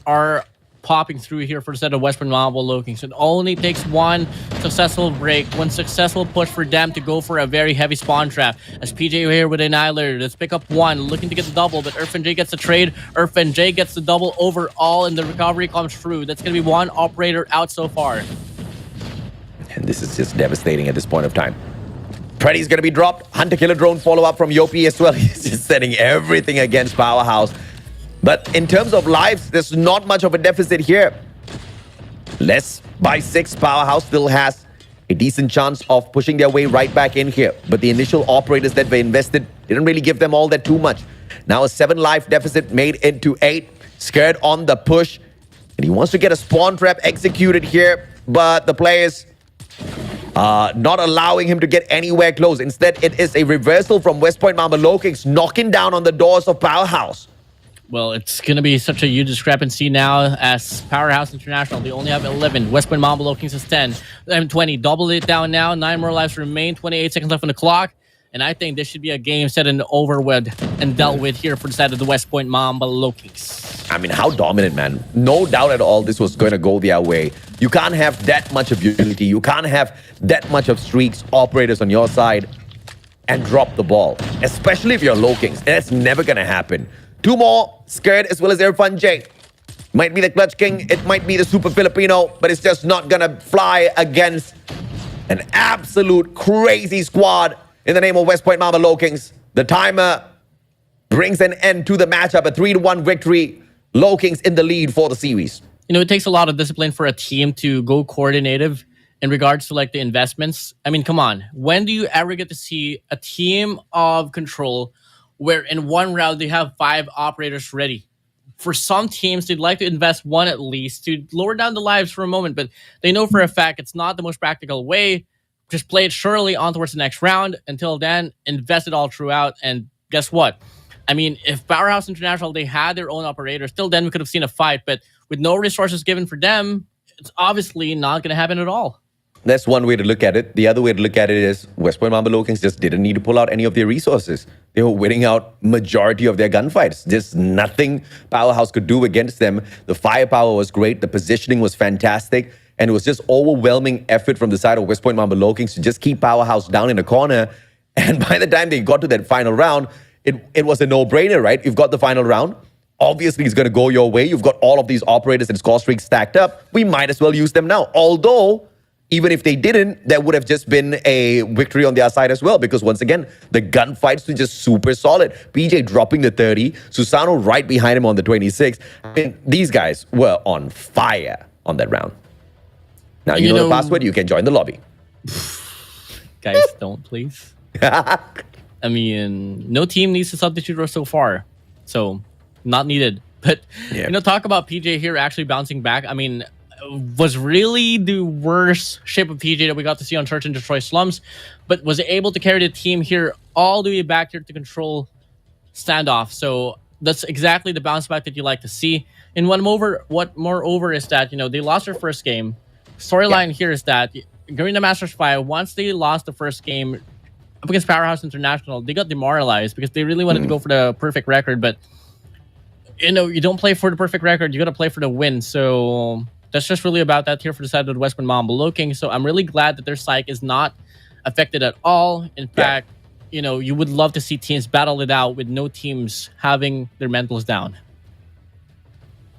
A: are popping through here for the set of West Point Mamba Low Kings. It only takes one successful break, one successful push for them to go for a very heavy spawn trap. As PJ here with Annihilator, let's pick up one, looking to get the double, but J gets the trade. J gets the double overall, and the recovery comes through. That's going to be one operator out so far.
C: And this is just devastating at this point of time. Freddy's going to be dropped. Hunter Killer Drone follow-up from Yopi as well. He's just setting everything against Powerhouse. But in terms of lives, there's not much of a deficit here. Less by 6. Powerhouse still has a decent chance of pushing their way right back in here. But the initial operators that were invested didn't really give them all that too much. Now a 7 life deficit made into 8. Scared on the push. And he wants to get a spawn trap executed here. But the players not allowing him to get anywhere close. Instead, it is a reversal from West Point Mamba Low Kings, knocking down on the doors of Powerhouse.
A: Well, it's going to be such a huge discrepancy now as Powerhouse International, they only have 11. West Point Mamba Low Kings has 10. 20. Double it down now. 9 more lives remain. 28 seconds left on the clock. And I think this should be a game set and over with and dealt with here for the side of the West Point Mamba Low Kings.
C: I mean, how dominant, man. No doubt at all this was going to go their way. You can't have that much of utility. You can't have that much of streaks, operators on your side, and drop the ball. Especially if you're Low Kings. That's never going to happen. 2 more, Scared as well as Irfan J. Might be the Clutch King, it might be the Super Filipino, but it's just not gonna fly against an absolute crazy squad in the name of West Point Mamba Low Kings. The timer brings an end to the matchup, a 3-1 victory. Low Kings in the lead for the series.
A: You know, it takes a lot of discipline for a team to go coordinative in regards to like the investments. I mean, come on. When do you ever get to see a team of Control where in one round they have 5 operators ready? For some teams, they'd like to invest 1 at least to lower down the lives for a moment, but they know for a fact it's not the most practical way. Just play it surely on towards the next round. Until then, invest it all throughout. And guess what? I mean, if Powerhouse International, they had their own operators, till then we could have seen a fight, but with no resources given for them, it's obviously not going to happen at all.
C: That's one way to look at it. The other way to look at it is West Point Mamba Low Kings just didn't need to pull out any of their resources. They were winning out majority of their gunfights. Just nothing Powerhouse could do against them. The firepower was great. The positioning was fantastic. And it was just overwhelming effort from the side of West Point Mamba Low Kings to just keep Powerhouse down in the corner. And by the time they got to that final round, it was a no-brainer, right? You've got the final round. Obviously, it's going to go your way. You've got all of these operators and score streaks stacked up. We might as well use them now. Although, even if they didn't, there would have just been a victory on their side as well. Because once again, the gunfights were just super solid. PJ dropping the 30. Susano right behind him on the 26. I mean, these guys were on fire on that round. Now, you know the password. You can join the lobby.
A: Guys, don't please. I mean, no team needs to substitute her so far. So, not needed. But, you know, talk about PJ here actually bouncing back. I mean, was really the worst shape of PJ that we got to see on Search and Destroy Slums, but was able to carry the team here all the way back here to control standoff. So that's exactly the bounce back that you like to see. And what moreover is that, you know, they lost their first game. Storyline here is that Garena Masters 5, once they lost the first game up against Powerhouse International, they got demoralized because they really wanted to go for the perfect record. But, you know, you don't play for the perfect record. You got to play for the win. So that's just really about that here for the side of the West Point Mamba Low Kings. So I'm really glad that their psyche is not affected at all. In fact, you know, you would love to see teams battle it out with no teams having their mentals down.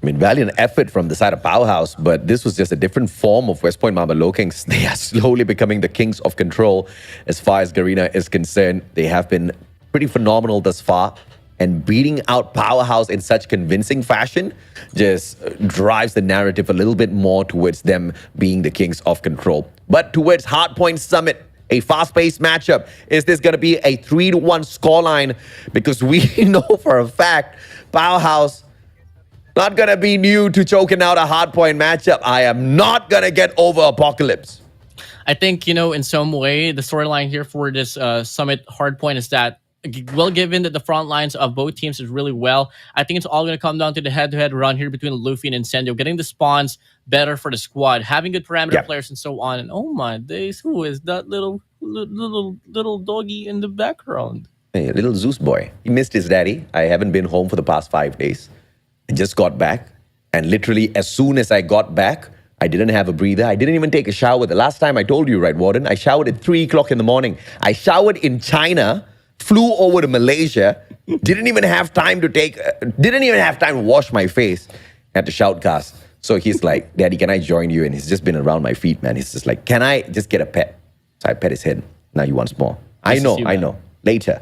C: I mean, valiant effort from the side of Powerhouse, but this was just a different form of West Point Mamba Low Kings. They are slowly becoming the kings of control as far as Garena is concerned. They have been pretty phenomenal thus far. and beating out Powerhouse in such convincing fashion just drives the narrative a little bit more towards them being the kings of control. But towards Hardpoint Summit, a fast-paced matchup. Is this going to be a 3-1 scoreline? Because we know for a fact Powerhouse not going to be new to choking out a Hardpoint matchup. I am not going to get over Apocalypse.
A: I think, in some way, the storyline here for this Summit Hardpoint is that, well, given that the front lines of both teams is really well, I think it's all going to come down to the head-to-head run here between Luffy and Incendio, getting the spawns better for the squad, having good parameter players and so on. And oh my days, who is that little doggy in the background?
C: Hey, little Zeus boy. He missed his daddy. I haven't been home for the past 5 days. I just got back. And literally, as soon as I got back, I didn't have a breather. I didn't even take a shower. The last time I told you, right, WardeN? I showered at 3 o'clock in the morning. I showered in China, flew over to Malaysia, didn't even have time to wash my face, had to shoutcast. So he's like, Daddy, can I join you? And he's just been around my feet, man. He's just like, can I just get a pet? So I pet his head. Now he wants more. I know. Later.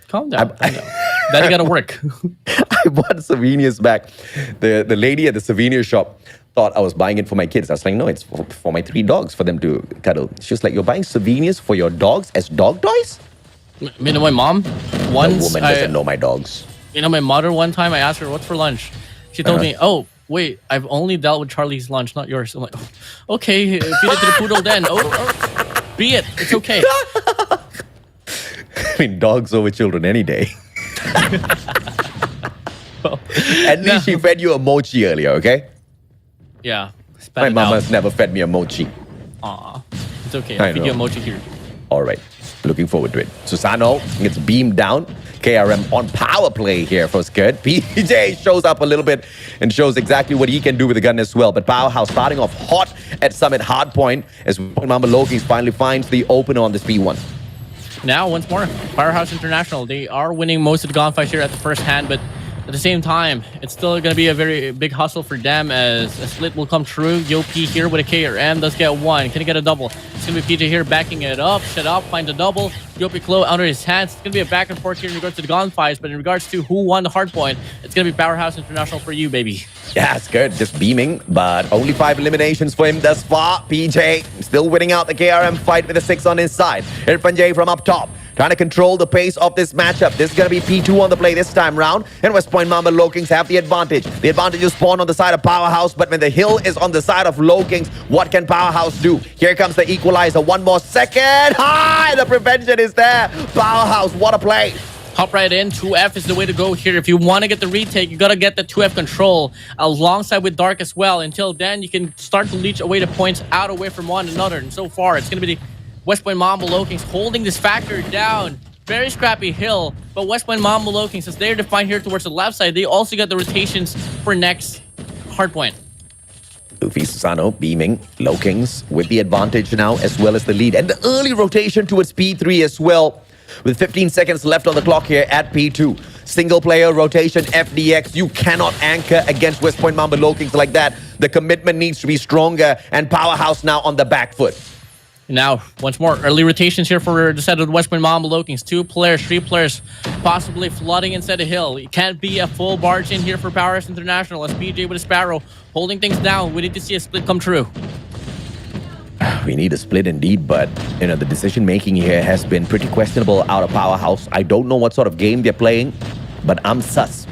A: Calm down. Daddy gotta work.
C: I bought souvenirs back. The lady at the souvenir shop thought I was buying it for my kids. I was like, no, it's for my 3 dogs for them to cuddle. She was like, you're buying souvenirs for your dogs as dog toys?
A: My mom, once...
C: No woman doesn't know my dogs.
A: My mother, one time, I asked her, what's for lunch? She told me, oh, wait, I've only dealt with Charlie's lunch, not yours. I'm like, oh, okay, feed it to the poodle then. Be it. It's okay.
C: I mean, dogs over children any day.
A: Well,
C: At least she fed you a mochi earlier, okay?
A: Yeah.
C: My mama's never fed me a mochi.
A: Aw. It's okay. I'll feed you a mochi here.
C: All right. Looking forward to it. Susano gets beamed down. KRM on power play here for Skirt. PJ shows up a little bit and shows exactly what he can do with the gun as well. But Powerhouse starting off hot at Summit Hardpoint as Mamba Lokings finally finds the opener on this P1.
A: Now, once more, Powerhouse International. They are winning most of the gunfights here at the first hand, but at the same time, it's still going to be a very big hustle for them as a split will come true. Yopi here with a KRM does get one. Can he get a double? It's going to be PJ here backing it up. Shut up, finds a double. Yopi Klo under his hands. It's going to be a back and forth here in regards to the gunfights, but in regards to who won the hardpoint, it's going to be Powerhouse International for you, baby.
C: Yeah, it's good. Just beaming, but only 5 eliminations for him thus far. PJ still winning out the KRM fight with a 6 on his side. Irfan from up top, trying to control the pace of this matchup. This is going to be P2 on the play this time round. And West Point Mamba Lokings have the advantage. The advantage is spawned on the side of Powerhouse, but when the hill is on the side of Lokings, what can Powerhouse do? Here comes the equalizer. 1 more second. Hi! The prevention is there. Powerhouse, what a play.
A: Hop right in. 2F is the way to go here. If you want to get the retake, you got to get the 2F control alongside with Dark as well. Until then, you can start to leech away the points out away from one another. And so far, it's going to be the West Point Mamba Lokings holding this factor down. Very scrappy hill, but West Point Mamba Lokings, as they're defined here towards the left side, they also got the rotations for next hardpoint.
C: Luffy Susano beaming. Lokings with the advantage now as well as the lead. And the early rotation towards P3 as well. With 15 seconds left on the clock here at P2. Single player rotation FDX. You cannot anchor against West Point Mamba Lokings like that. The commitment needs to be stronger, and Powerhouse now on the back foot.
A: Now, once more, early rotations here for the set of the West Point Mamba Lokings. 2 players, 3 players possibly flooding inside the hill. It can't be a full barge in here for Powerhouse International as PJ with a Sparrow holding things down. We need to see a split come true.
C: We need a split indeed, but the decision-making here has been pretty questionable out of Powerhouse. I don't know what sort of game they're playing, but I'm sus.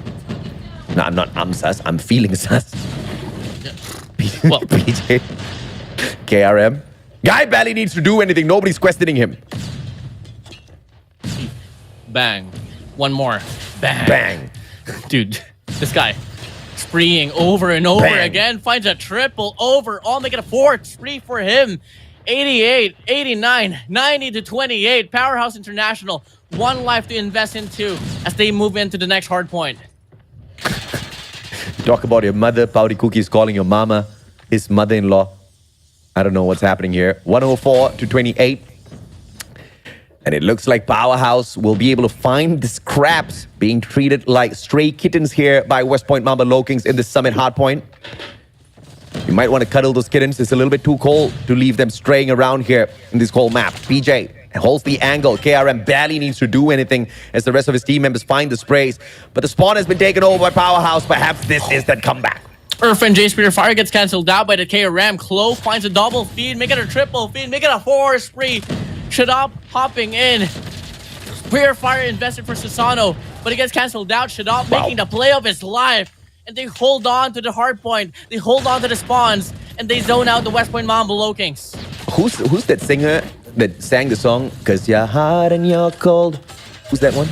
C: No, I'm sus. I'm feeling sus.
A: Well,
C: PJ, KRM. Guy barely needs to do anything. Nobody's questioning him.
A: Bang. One more. Bang.
C: Bang.
A: Dude, this guy spreeing over and over
C: Bang.
A: again. Finds a triple over. All make it a 4th spree for him. 88, 89, 90 to 28. Powerhouse International. 1 life to invest into as they move into the next hard point.
C: Talk about your mother. Pouty Cookie's calling your mama his mother-in-law. I don't know what's happening here. 104 to 28. And it looks like Powerhouse will be able to find the scraps being treated like stray kittens here by West Point Mamba Lokings in the Summit Hardpoint. You might want to cuddle those kittens. It's a little bit too cold to leave them straying around here in this whole map. PJ holds the angle. KRM barely needs to do anything as the rest of his team members find the sprays. But the spawn has been taken over by Powerhouse. Perhaps this is that comeback.
A: Earth and J Spear Fire gets cancelled out by the KRM. Clo finds a double feed, make it a triple feed, make it a 4 spree. Shadab hopping in. Spear Fire invested for Susano, but it gets cancelled out. Shadab making the play of his life. And they hold on to the hard point. They hold on to the spawns. And they zone out the West Point Mom Below Kings.
C: Who's that singer that sang the song, "Cause you're hot and you're cold"? Who's that one?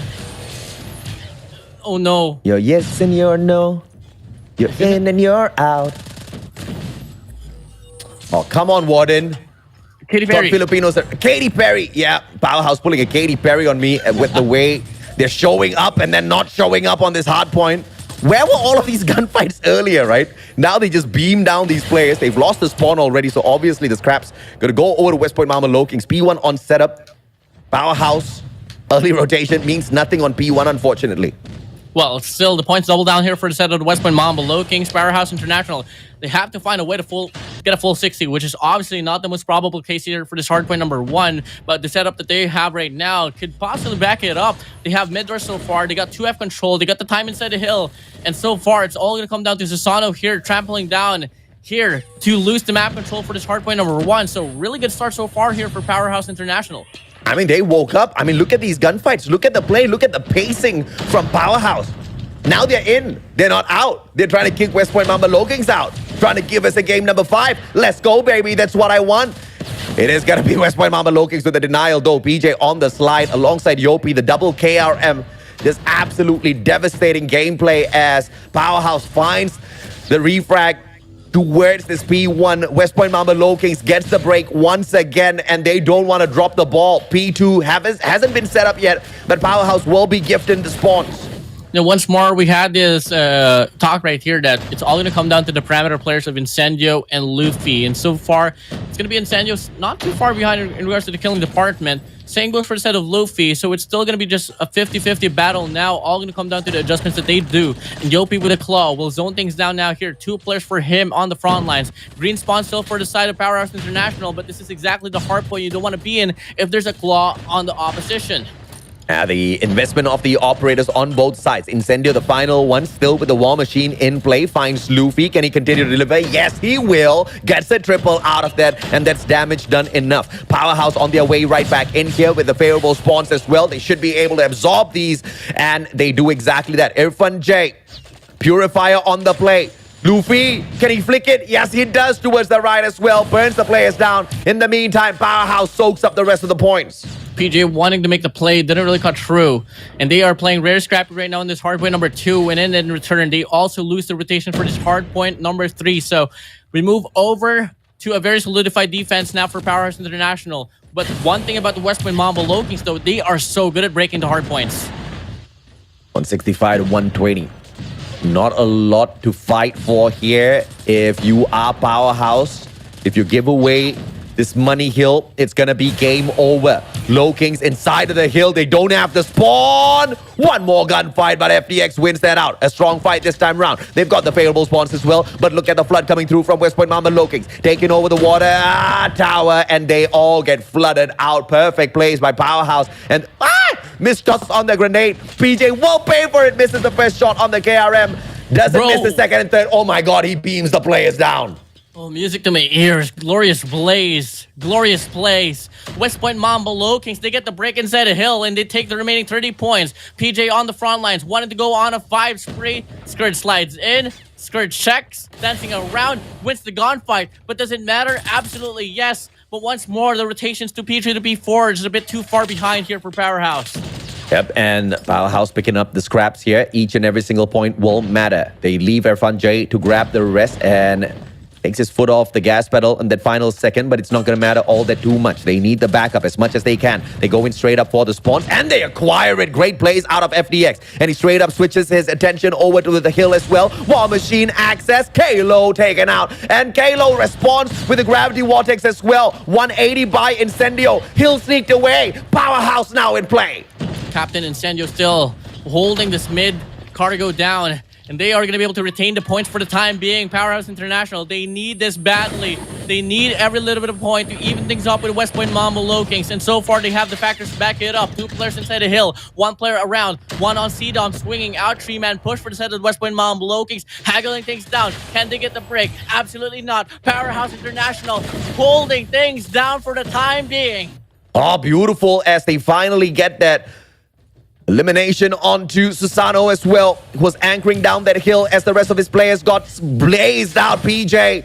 A: Oh no.
C: You're yes and you're no. You're in and you're out. Oh, come on, WardeN.
A: Katy Perry.
C: Filipinos. Katy Perry. Yeah, Powerhouse pulling a Katy Perry on me with the way they're showing up and then not showing up on this hard point. Where were all of these gunfights earlier, right? Now they just beam down these players. They've lost the spawn already, so obviously the scraps gonna go over to West Point Mama Low Kings. P1 on setup. Powerhouse. Early rotation means nothing on P1, unfortunately.
A: Well, still, the points double down here for the set of the West Point Mom Below Kings. Powerhouse International. They have to find a way to get a full 60, which is obviously not the most probable case here for this hardpoint number 1. But the setup that they have right now could possibly back it up. They have mid-door so far. They got 2F control. They got the time inside the hill. And so far, it's all going to come down to Susano here, trampling down here to lose the map control for this hardpoint number 1. So really good start so far here for Powerhouse International.
C: I mean, they woke up. I mean, look at these gunfights. Look at the play. Look at the pacing from Powerhouse. Now they're in. They're not out. They're trying to kick West Point Mamba Low Kings out. Trying to give us a game number 5. Let's go, baby. That's what I want. It is going to be West Point Mamba Low Kings with the denial, though. PJ on the slide alongside Yopi, the double KRM. Just absolutely devastating gameplay as Powerhouse finds the refrag towards this P1. West Point Mamba Low Kings gets the break once again, and they don't want to drop the ball. P2 hasn't been set up yet, but Powerhouse will be gifted the spawns.
A: Now, once more, we had this talk right here that it's all going to come down to the parameter players of Incendio and Luffy. And so far, it's going to be Incendio not too far behind in regards to the killing department. Same goes for the set of Luffy, so it's still going to be just a 50-50 battle now. All going to come down to the adjustments that they do. And Yopi with a claw will zone things down now here. 2 players for him on the front lines. Green spawn still for the side of Powerhouse International, but this is exactly the hard point you don't want to be in if there's a claw on the opposition.
C: The investment of the operators on both sides. Incendio, the final one, still with the war machine in play, finds Luffy. Can he continue to deliver? Yes, he will. Gets a triple out of that, and that's damage done enough. Powerhouse on their way right back in here with the favorable spawns as well. They should be able to absorb these, and they do exactly that. Irfan J, Purifier on the play. Luffy, can he flick it? Yes, he does towards the right as well. Burns the players down. In the meantime, Powerhouse soaks up the rest of the points.
A: PJ wanting to make the play didn't really cut through, and they are playing rare scrappy right now in this hardpoint number 2, and then in return they also lose the rotation for this hardpoint number 3. So we move over to a very solidified defense now for Powerhouse International. But one thing about the West Point Mamba Low Kings, though, they are so good at breaking the hardpoints.
C: 165 to 120. Not a lot to fight for here. If you are Powerhouse, if you give away this money hill, it's gonna be game over. Low Kings inside of the hill. They don't have the spawn. One more gunfight, but FDX wins that out. A strong fight this time round. They've got the favorable spawns as well, but look at the flood coming through from West Point Mamba Low Kings. Taking over the water tower, and they all get flooded out. Perfect plays by Powerhouse. And missed shots on the grenade. PJ will pay for it. Misses the first shot on the KRM. Doesn't miss the second and third. Oh my God, he beams the players down.
A: Oh, music to my ears. Glorious blaze. Glorious plays. West Point Mamba Low Kings, they get the break inside a hill, and they take the remaining 30 points. PJ on the front lines, wanted to go on a 5 spree. Scourge slides in. Scourge checks, dancing around, wins the gunfight. But does it matter? Absolutely yes. But once more, the rotations to P3 to P4 is a bit too far behind here for Powerhouse.
C: Yep, and Powerhouse picking up the scraps here. Each and every single point will matter. They leave Irfan J to grab the rest and takes his foot off the gas pedal in that final second, but it's not going to matter all that too much. They need the backup as much as they can. They go in straight up for the spawns, and they acquire it. Great plays out of FDX. And he straight up switches his attention over to the hill as well. War Machine access. Kalo taken out. And Kalo responds with the gravity vortex as well. 180 by Incendio. Hill sneaked away. Powerhouse now in play.
A: Captain Incendio still holding this mid cargo down. And and they are going to be able to retain the points for the time being. Powerhouse International, they need this badly. They need every little bit of point to even things up with West Point Mambo Low Kings, and so far they have the factors to back it up. 2 players inside the hill, 1 player around, 1 on C-Dom, swinging out, 3-man push for the side of the West Point Mambo Low Kings, haggling things down. Can they get the break? Absolutely not. Powerhouse International holding things down for the time being.
C: Oh, beautiful as they finally get that elimination onto Susano as well. He was anchoring down that hill as the rest of his players got blazed out. PJ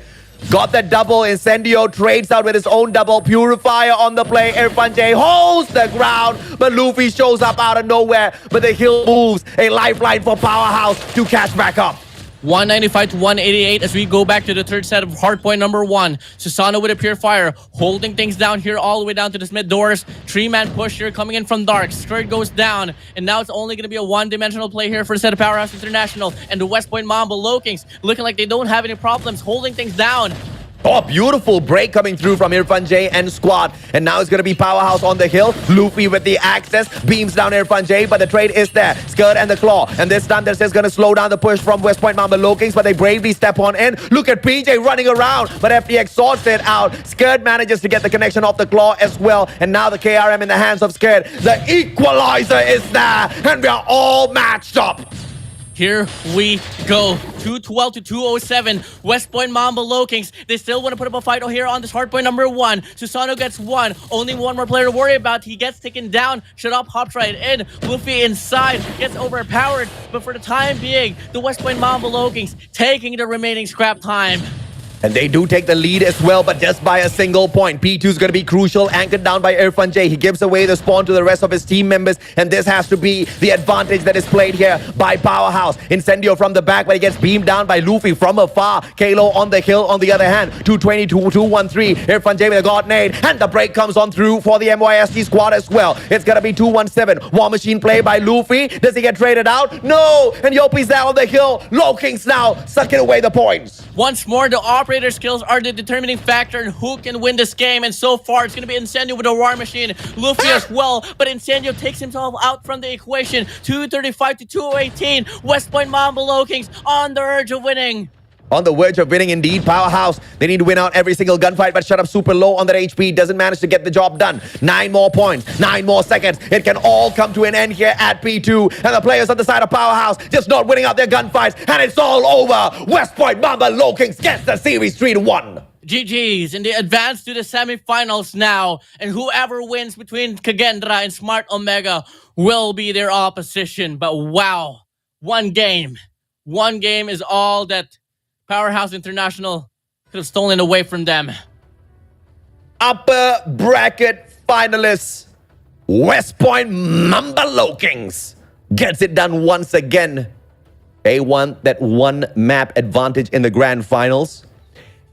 C: got that double. Incendio trades out with his own double. Purifier on the play. Irfan J holds the ground, but Luffy shows up out of nowhere. But the hill moves. A lifeline for Powerhouse to catch back up.
A: 195 to 188 as we go back to the third set of hardpoint number 1. Susano with a Purifier, holding things down here all the way down to the mid doors. 3-man push here coming in from Dark. Skirt goes down, and now it's only going to be a one-dimensional play here for the set of Powerhouse International. And the West Point Mambo Low Kings looking like they don't have any problems holding things down.
C: Oh, beautiful break coming through from Irfan J and squad. And now it's going to be Powerhouse on the hill. Luffy with the access. Beams down Irfan J, but the trade is there. Skirt and the claw. And this time they're just going to slow down the push from West Point Mambo Low Kings, but they bravely step on in. Look at PJ running around, but FTX sorts it out. Skirt manages to get the connection off the claw as well. And now the KRM in the hands of Skirt. The equalizer is there, and we are all matched up.
A: Here we go. 212 to 207. West Point Mambo Low Kings. They still want to put up a fight here on this hardpoint number 1. Susano gets 1. Only 1 more player to worry about. He gets taken down. Shut up, hops right in. Luffy inside. Gets overpowered. But for the time being, the West Point Mambo Low Kings taking the remaining scrap time.
C: And they do take the lead as well, but just by a single point. P2 is going to be crucial, anchored down by Irfan J. He gives away the spawn to the rest of his team members, and this has to be the advantage that is played here by Powerhouse. Incendio from the back, but he gets beamed down by Luffy from afar. Kalo on the hill on the other hand. 222, 213. Irfan J with a God nade, and the break comes on through for the MYST squad as well. It's going to be 217. War Machine play by Luffy. Does he get traded out? No! And Yopi's there on the hill. Low Kings now sucking away the points.
A: Once more, the operator skills are the determining factor in who can win this game, and so far it's going to be Incendio with the War Machine, Luffy as well, but Incendio takes himself out from the equation. 235 to 218. West Point Mambo Low Kings on the verge of winning.
C: On the verge of winning indeed. Powerhouse, they need to win out every single gunfight, but shut up super low on that HP. Doesn't manage to get the job done. 9 more points, 9 more seconds. It can all come to an end here at P2. And the players on the side of Powerhouse just not winning out their gunfights. And it's all over. West Point Mambo Low Kings gets the series 3-1.
A: GG's, and they advance to the semifinals now. And whoever wins between Kagendra and Smart Omega will be their opposition. But wow, one game is all that Powerhouse International could have stolen away from them.
C: Upper bracket finalists, West Point Mambo Low Kings gets it done once again. They won that 1 map advantage in the grand finals.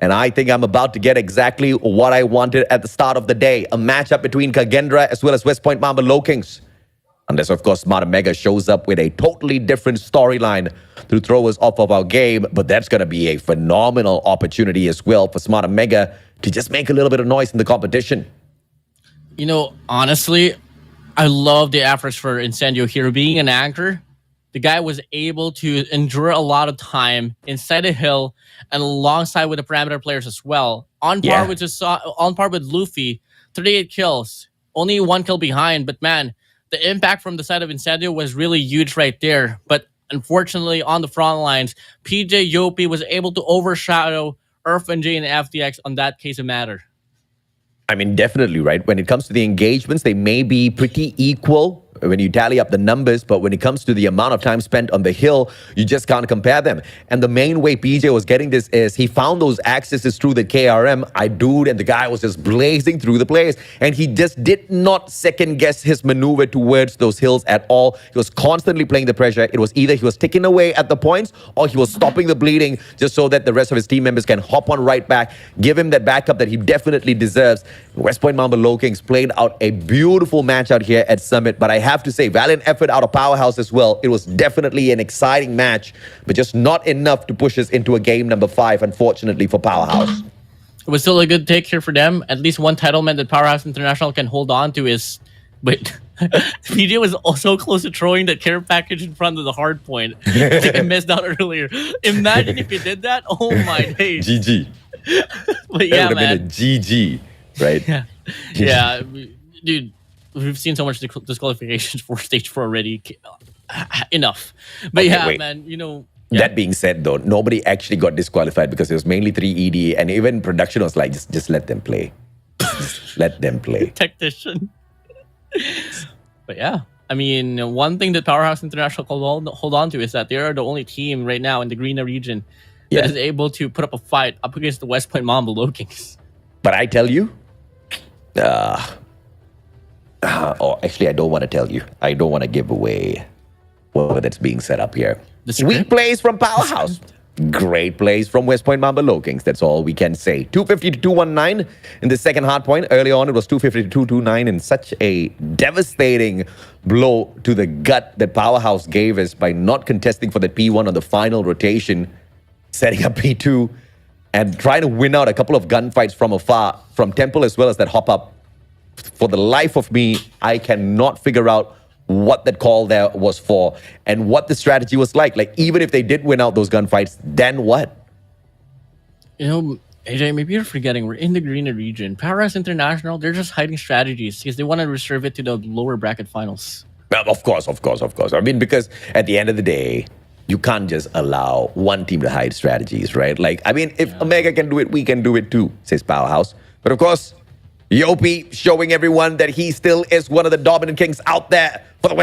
C: And I think I'm about to get exactly what I wanted at the start of the day. A matchup between Kagendra as well as West Point Mambo Low Kings. Unless, of course, Smart Omega shows up with a totally different storyline to throw us off of our game. But that's going to be a phenomenal opportunity as well for Smart Omega to just make a little bit of noise in the competition.
A: You know, honestly, I love the efforts for Incendio here. Being an anchor, the guy was able to endure a lot of time inside a hill and alongside with the parameter players as well. On par with Luffy, 38 kills, only 1 kill behind. But man, the impact from the side of Incendio was really huge right there. But unfortunately, on the front lines, PJ Yopi was able to overshadow Irfan J and FTX on that case of matter.
C: I mean, definitely, right? When it comes to the engagements, they may be pretty equal when you tally up the numbers, but when it comes to the amount of time spent on the hill, you just can't compare them. And the main way PJ was getting this is he found those accesses through the KRM. And the guy was just blazing through the place, and he just did not second guess his maneuver towards those hills at all. He was constantly playing the pressure. It was either he was ticking away at the points or he was stopping the bleeding just so that the rest of his team members can hop on right back, give him that backup that he definitely deserves. West Point Mambo Low Kings played out a beautiful match out here at Summit, but I have to say, valiant effort out of Powerhouse as well. It was definitely an exciting match, but just not enough to push us into a game number 5, unfortunately, for Powerhouse.
A: It was still a good take here for them. At least one titlement that Powerhouse International can hold on to is... Wait, PJ was also close to throwing that care package in front of the hard point. I think I missed out earlier. Imagine if you did that. Oh my days.
C: GG.
A: But
C: That
A: yeah,
C: would have been a
A: man.
C: GG, right?
A: Yeah. Yeah. Dude, we've seen so much disqualifications for stage 4 already. Enough. But
C: Okay,
A: yeah,
C: wait.
A: man, yeah.
C: That being said, though, nobody actually got disqualified because it was mainly 3 ED, and even production was like, just let them play. Just let them play.
A: Technician. But yeah, I mean, one thing that Powerhouse International hold on to is that they are the only team right now in the Garena region that is able to put up a fight up against the West Point Mamba Low Kings.
C: But I tell you, actually, I don't want to tell you. I don't want to give away what that's being set up here. Weak plays from Powerhouse. Great plays from West Point Mamba Low Kings. That's all we can say. 250 to 219 in the second hard point. Early on, it was 250 to 229 in such a devastating blow to the gut that Powerhouse gave us by not contesting for the P1 on the final rotation, setting up P2, and trying to win out a couple of gunfights from afar, from Temple as well as that hop up. For the life of me, I cannot figure out what that call there was for and what the strategy was like. Like, even if they did win out those gunfights, then what?
A: You know, AJ, maybe you're forgetting we're in the Garena region. Powerhouse International, they're just hiding strategies because they want to reserve it to the lower bracket finals.
C: Well, of course. I mean, because at the end of the day, you can't just allow one team to hide strategies, right? Like, I mean, if Omega can do it, we can do it too, says Powerhouse. But of course, Yopi showing everyone that he still is one of the dominant kings out there for the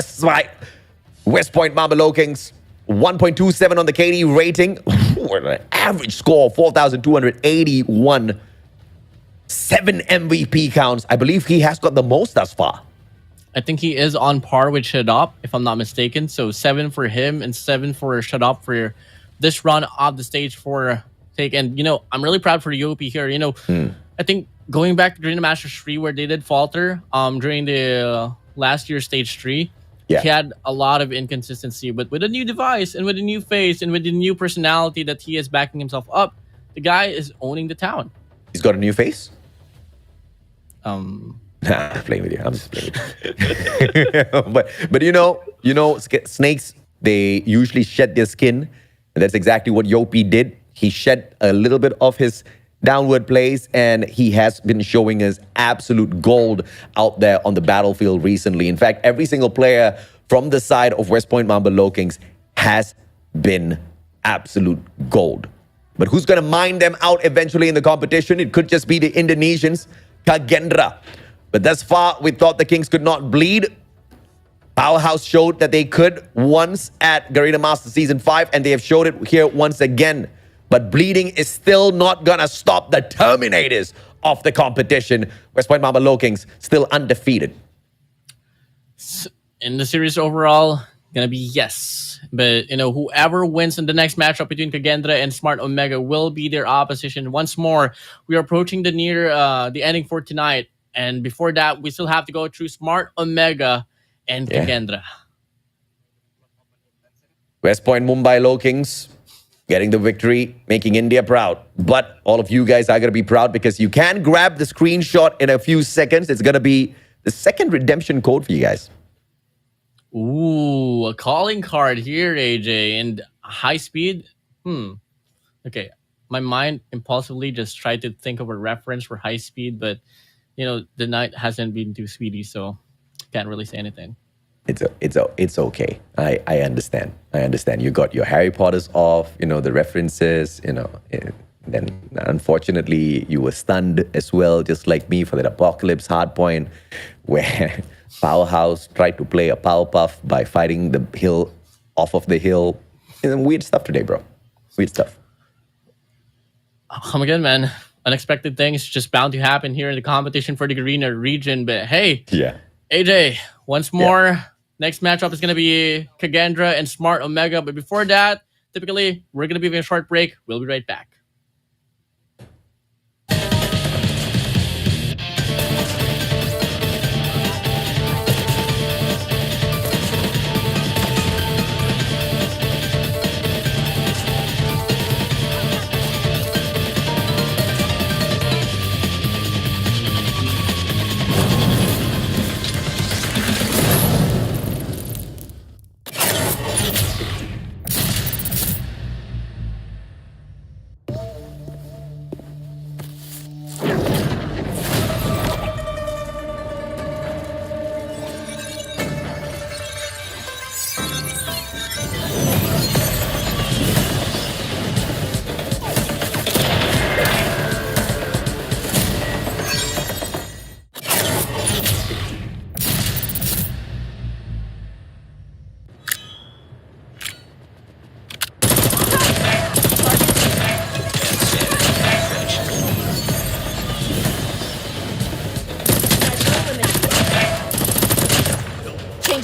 C: West Point Mamba Low Kings. 1.27 on the KD rating. An average score of 4,281. 7 MVP counts. I believe he has got the most thus far.
A: I think he is on par with Shadop, if I'm not mistaken. So 7 for him and 7 for Shadop for this run of the stage 4 take. And, you know, I'm really proud for Yopi here. You know, I think going back to Green Masters 3 where they did falter during the last year's stage 3, he had a lot of inconsistency. But with a new device and with a new face and with the new personality that he is backing himself up, the guy is owning the town.
C: He's got a new face? I'm just playing with you. I'm just playing with you. but you know, snakes, they usually shed their skin. And that's exactly what Yopi did. He shed a little bit of his downward plays, and he has been showing us absolute gold out there on the battlefield recently. In fact, every single player from the side of West Point Mamba Low Kings has been absolute gold. But who's going to mine them out eventually in the competition? It could just be the Indonesians, Kagendra. But thus far, we thought the Kings could not bleed. Powerhouse showed that they could once at Garena Masters Season 5, and they have showed it here once again. But bleeding is still not going to stop the Terminators of the competition. West Point Mamba Low Kings still undefeated.
A: In the series overall, gonna be yes. But, you know, whoever wins in the next matchup between Kagendra and Smart Omega will be their opposition. Once more, we are approaching the ending for tonight. And before that, we still have to go through Smart Omega and Kagendra.
C: West Point Mumbai Low Kings getting the victory, making India proud. But all of you guys are going to be proud because you can grab the screenshot in a few seconds. It's going to be the second redemption code for you guys.
A: Ooh, a calling card here, AJ. And high speed? Okay. My mind impulsively just tried to think of a reference for high speed, but, you know, the night hasn't been too speedy, so can't really say anything.
C: It's okay. I understand. You got your Harry Potters off, you know, the references, you know. Then unfortunately you were stunned as well, just like me, for that Apocalypse Hardpoint where Powerhouse tried to play a Powerpuff by fighting the hill off of the hill. Weird stuff today, bro. Weird stuff.
A: Come again, man. Unexpected things just bound to happen here in the competition for the Garena region. But hey, AJ, once more, next matchup is going to be Kagendra and Smart Omega. But before that, typically, we're going to be having a short break. We'll be right back.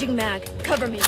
D: Changing mag. Cover me.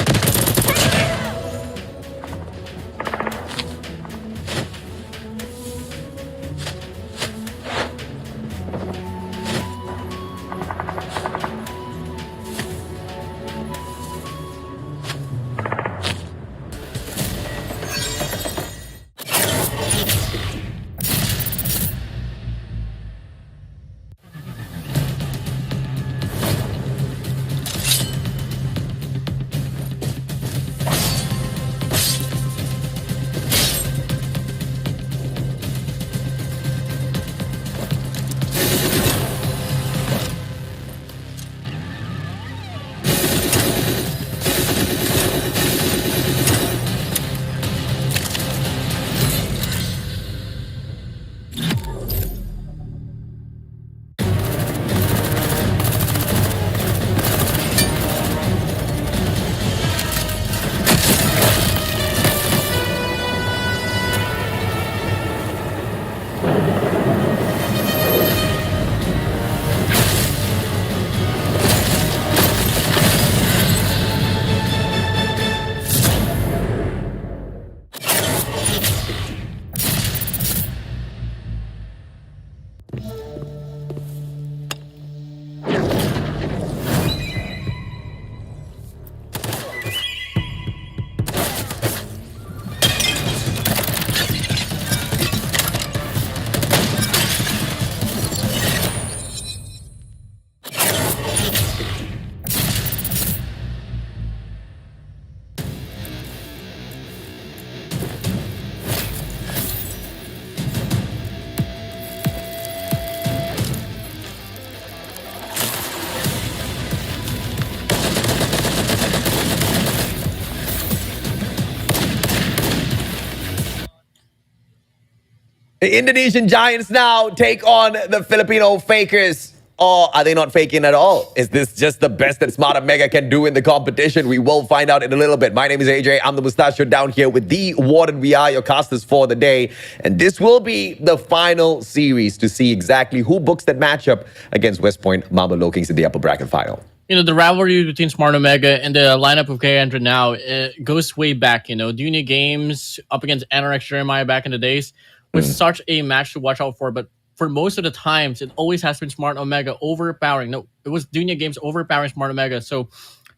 C: The Indonesian Giants now take on the Filipino Fakers. Or are they not faking at all? Is this just the best that Smart Mega can do in the competition? We will find out in a little bit. My name is AJ. I'm the Mustachio down here with the WardeN. We are your casters for the day. And this will be the final series to see exactly who books that matchup against West Point Mamba Lokings in the upper bracket final.
A: The rivalry between Smart Omega and the lineup of KAGE now, it goes way back. Junior Games up against NRX Jeremiah back in the days was such a match to watch out for. But for most of the times, it always has been Smart Omega overpowering. No, it was Junior Games overpowering Smart Omega. So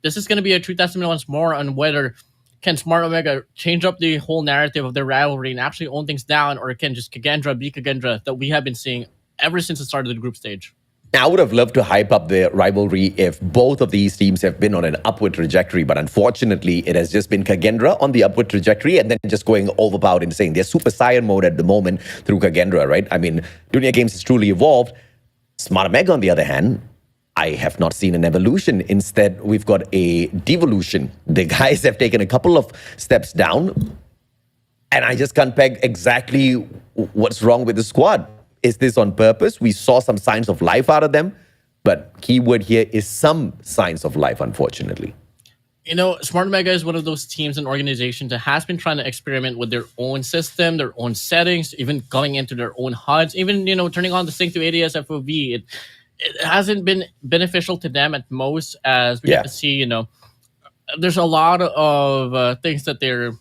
A: this is going to be a true testament once more on whether can Smart Omega change up the whole narrative of their rivalry and actually own things down, or can just Kagendra be Kagendra that we have been seeing ever since the start of the group stage.
C: Now, I would have loved to hype up the rivalry if both of these teams have been on an upward trajectory, but unfortunately, it has just been Kagendra on the upward trajectory and then just going overpowered and saying they're Super Saiyan mode at the moment through Kagendra, right? I mean, Junior Games has truly evolved. Smart Omega, on the other hand, I have not seen an evolution. Instead, we've got a devolution. The guys have taken a couple of steps down, and I just can't peg exactly what's wrong with the squad. Is this on purpose? We saw some signs of life out of them, but keyword here is some signs of life, unfortunately.
A: Smart Omega is one of those teams and organizations that has been trying to experiment with their own system, their own settings, even going into their own HUDs, even, turning on the sync to ADS FOV. It hasn't been beneficial to them at most, as we get to see, there's a lot of things that they're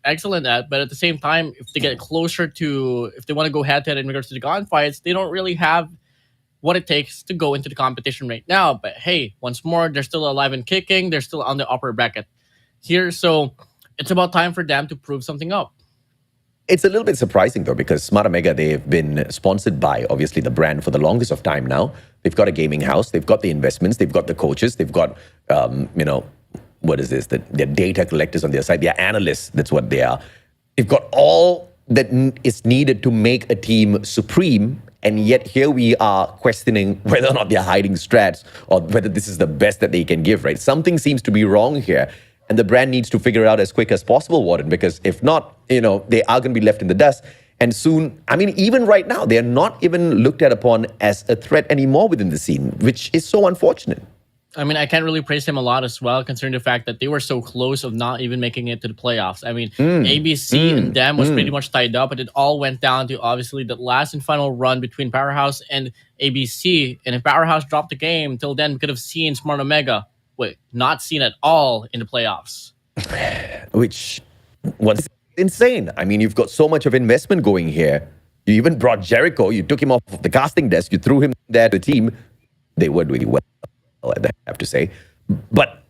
A: excellent at, but at the same time, if they get closer to, if they want to go head-to-head in regards to the gunfights, they don't really have what it takes to go into the competition right now. But hey, once more, they're still alive and kicking. They're still on the upper bracket here, so it's about time for them to prove something up.
C: It's a little bit surprising, though, because Smart Omega, they've been sponsored by, obviously, the brand for the longest of time now. They've got a gaming house. They've got the investments. They've got the coaches. They've got, what is this? They're data collectors on their side. They're analysts. That's what they are. They've got all that is needed to make a team supreme. And yet here we are questioning whether or not they're hiding strats or whether this is the best that they can give, right? Something seems to be wrong here. And the brand needs to figure out as quick as possible, WardeN, because if not, they are going to be left in the dust. And soon, even right now, they're not even looked at upon as a threat anymore within the scene, which is so unfortunate.
A: I can't really praise him a lot as well, considering the fact that they were so close of not even making it to the playoffs. ABC and them was pretty much tied up, but it all went down to, obviously, the last and final run between Powerhouse and ABC. And if Powerhouse dropped the game, till then, we could have seen Smart Omega not seen at all in the playoffs.
C: Which was insane. I mean, you've got so much of investment going here. You even brought Jericho. You took him off the casting desk. You threw him there to the team. They were doing well, I have to say. But,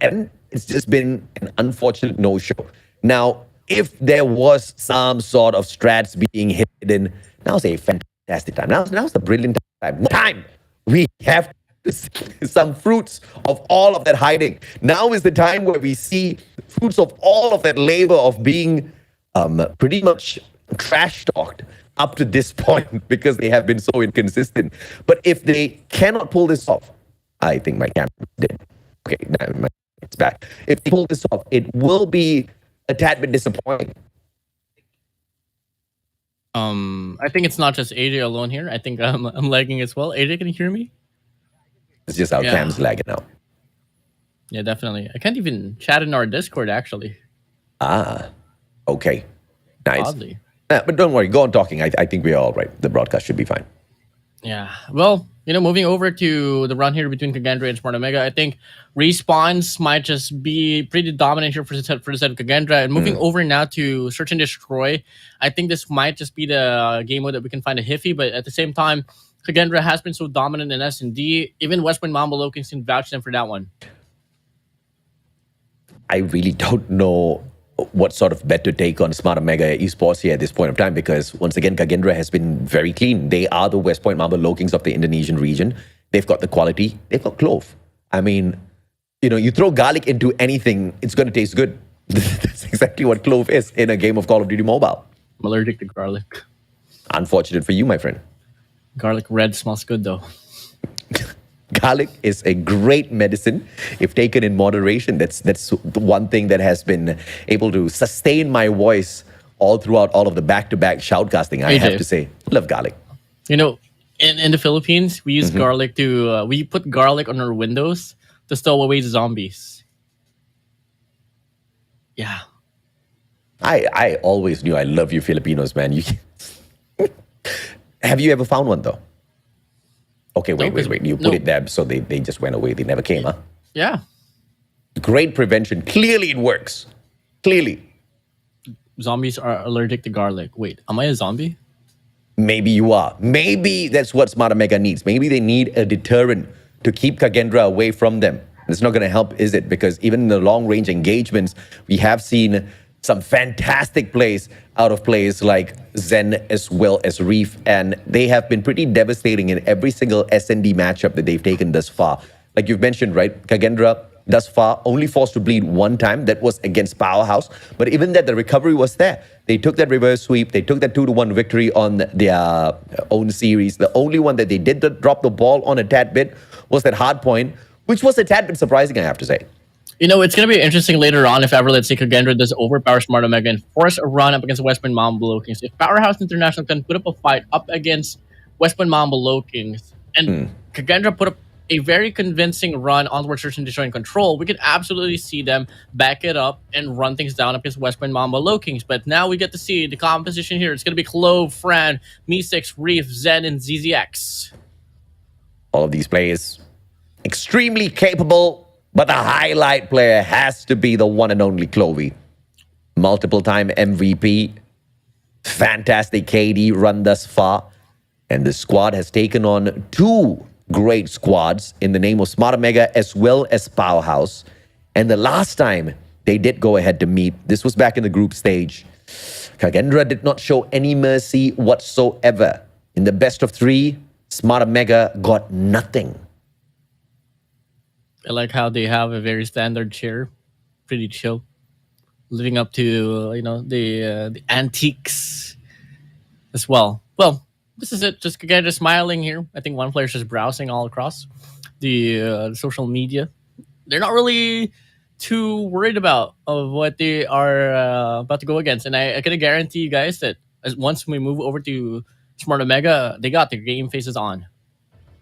C: and it's just been an unfortunate no-show. Now, if there was some sort of strats being hidden, now's a fantastic time. Now's the brilliant time. We have to see some fruits of all of that hiding. Now is the time where we see fruits of all of that labor of being pretty much trash talked up to this point because they have been so inconsistent. But if they cannot pull this off, I think my camera did. Okay, now it's back. If they pull this off, it will be a tad bit disappointing.
A: I think it's not just AJ alone here. I think I'm lagging as well. AJ, can you hear me?
C: It's just our cam's lagging now.
A: Yeah, definitely. I can't even chat in our Discord, actually.
C: Okay. Nice.
A: Oddly.
C: But don't worry, go on talking. I think we're all right. The broadcast should be fine.
A: Yeah. Well, moving over to the run here between Kagendra and Smart Omega, I think Respawns might just be pretty dominant here for the set of Kagendra. And moving over now to Search and Destroy, I think this might just be the game mode that we can find a Hiffy, but at the same time, Kagendra has been so dominant in S&D. Even West Point Mambo Lokings can vouch them for that one.
C: I really don't know what sort of bet to take on Smart Omega eSports here at this point of time, because once again, Kagendra has been very clean. They are the West Point Mambo Lokings of the Indonesian region. They've got the quality. They've got clove. I mean, you throw garlic into anything, it's going to taste good. That's exactly what clove is in a game of Call of Duty Mobile.
A: I'm allergic to garlic.
C: Unfortunate for you, my friend.
A: Garlic red smells good, though.
C: Garlic is a great medicine if taken in moderation. That's the one thing that has been able to sustain my voice all throughout all of the back-to-back shoutcasting. I have to say, love garlic.
A: In the Philippines, we use garlic to we put garlic on our windows to stow away the zombies. Yeah.
C: I always knew I love you Filipinos, man. Have you ever found one though? Okay, wait. You put it there, so they just went away. They never came, huh?
A: Yeah.
C: Great prevention. Clearly it works. Clearly.
A: Zombies are allergic to garlic. Wait, am I a zombie?
C: Maybe you are. Maybe that's what Smart Omega needs. Maybe they need a deterrent to keep Kagendra away from them. It's not going to help, is it? Because even in the long-range engagements, we have seen some fantastic plays out of players like Zen as well as Reef, and they have been pretty devastating in every single S&D matchup that they've taken thus far. Like you've mentioned, right? Kagendra thus far only forced to bleed one time. That was against Powerhouse. But even that, the recovery was there. They took that reverse sweep. They took that 2-1 victory on their own series. The only one that they did drop the ball on a tad bit was that Hardpoint, which was a tad bit surprising, I have to say.
A: It's going to be interesting later on if ever, let's say, Kagendra does overpower Smart Omega and force a run up against West Point Mambo Lokings. If Powerhouse International can put up a fight up against West Point Mambo Lokings and Kagendra put up a very convincing run onward Search and Destroy and Control, we could absolutely see them back it up and run things down against West Point Mambo Lokings. But now we get to see the composition here. It's going to be Clove, Fran, Me6, Reef, Zen, and ZZX.
C: All of these players extremely capable, but the highlight player has to be the one and only Clovey. Multiple-time MVP, fantastic KD run thus far, and the squad has taken on two great squads in the name of Smart Omega as well as Powerhouse. And the last time they did go ahead to meet, this was back in the group stage, Kagendra did not show any mercy whatsoever. In the best of three, Smart Omega got nothing.
A: I like how they have a very standard chair, pretty chill, living up to the antiques as well. Well, this is it. Just again, just smiling here. I think one player's just browsing all across the social media. They're not really too worried about what they are about to go against, and I can guarantee you guys that once we move over to Smart Omega, they got their game faces on.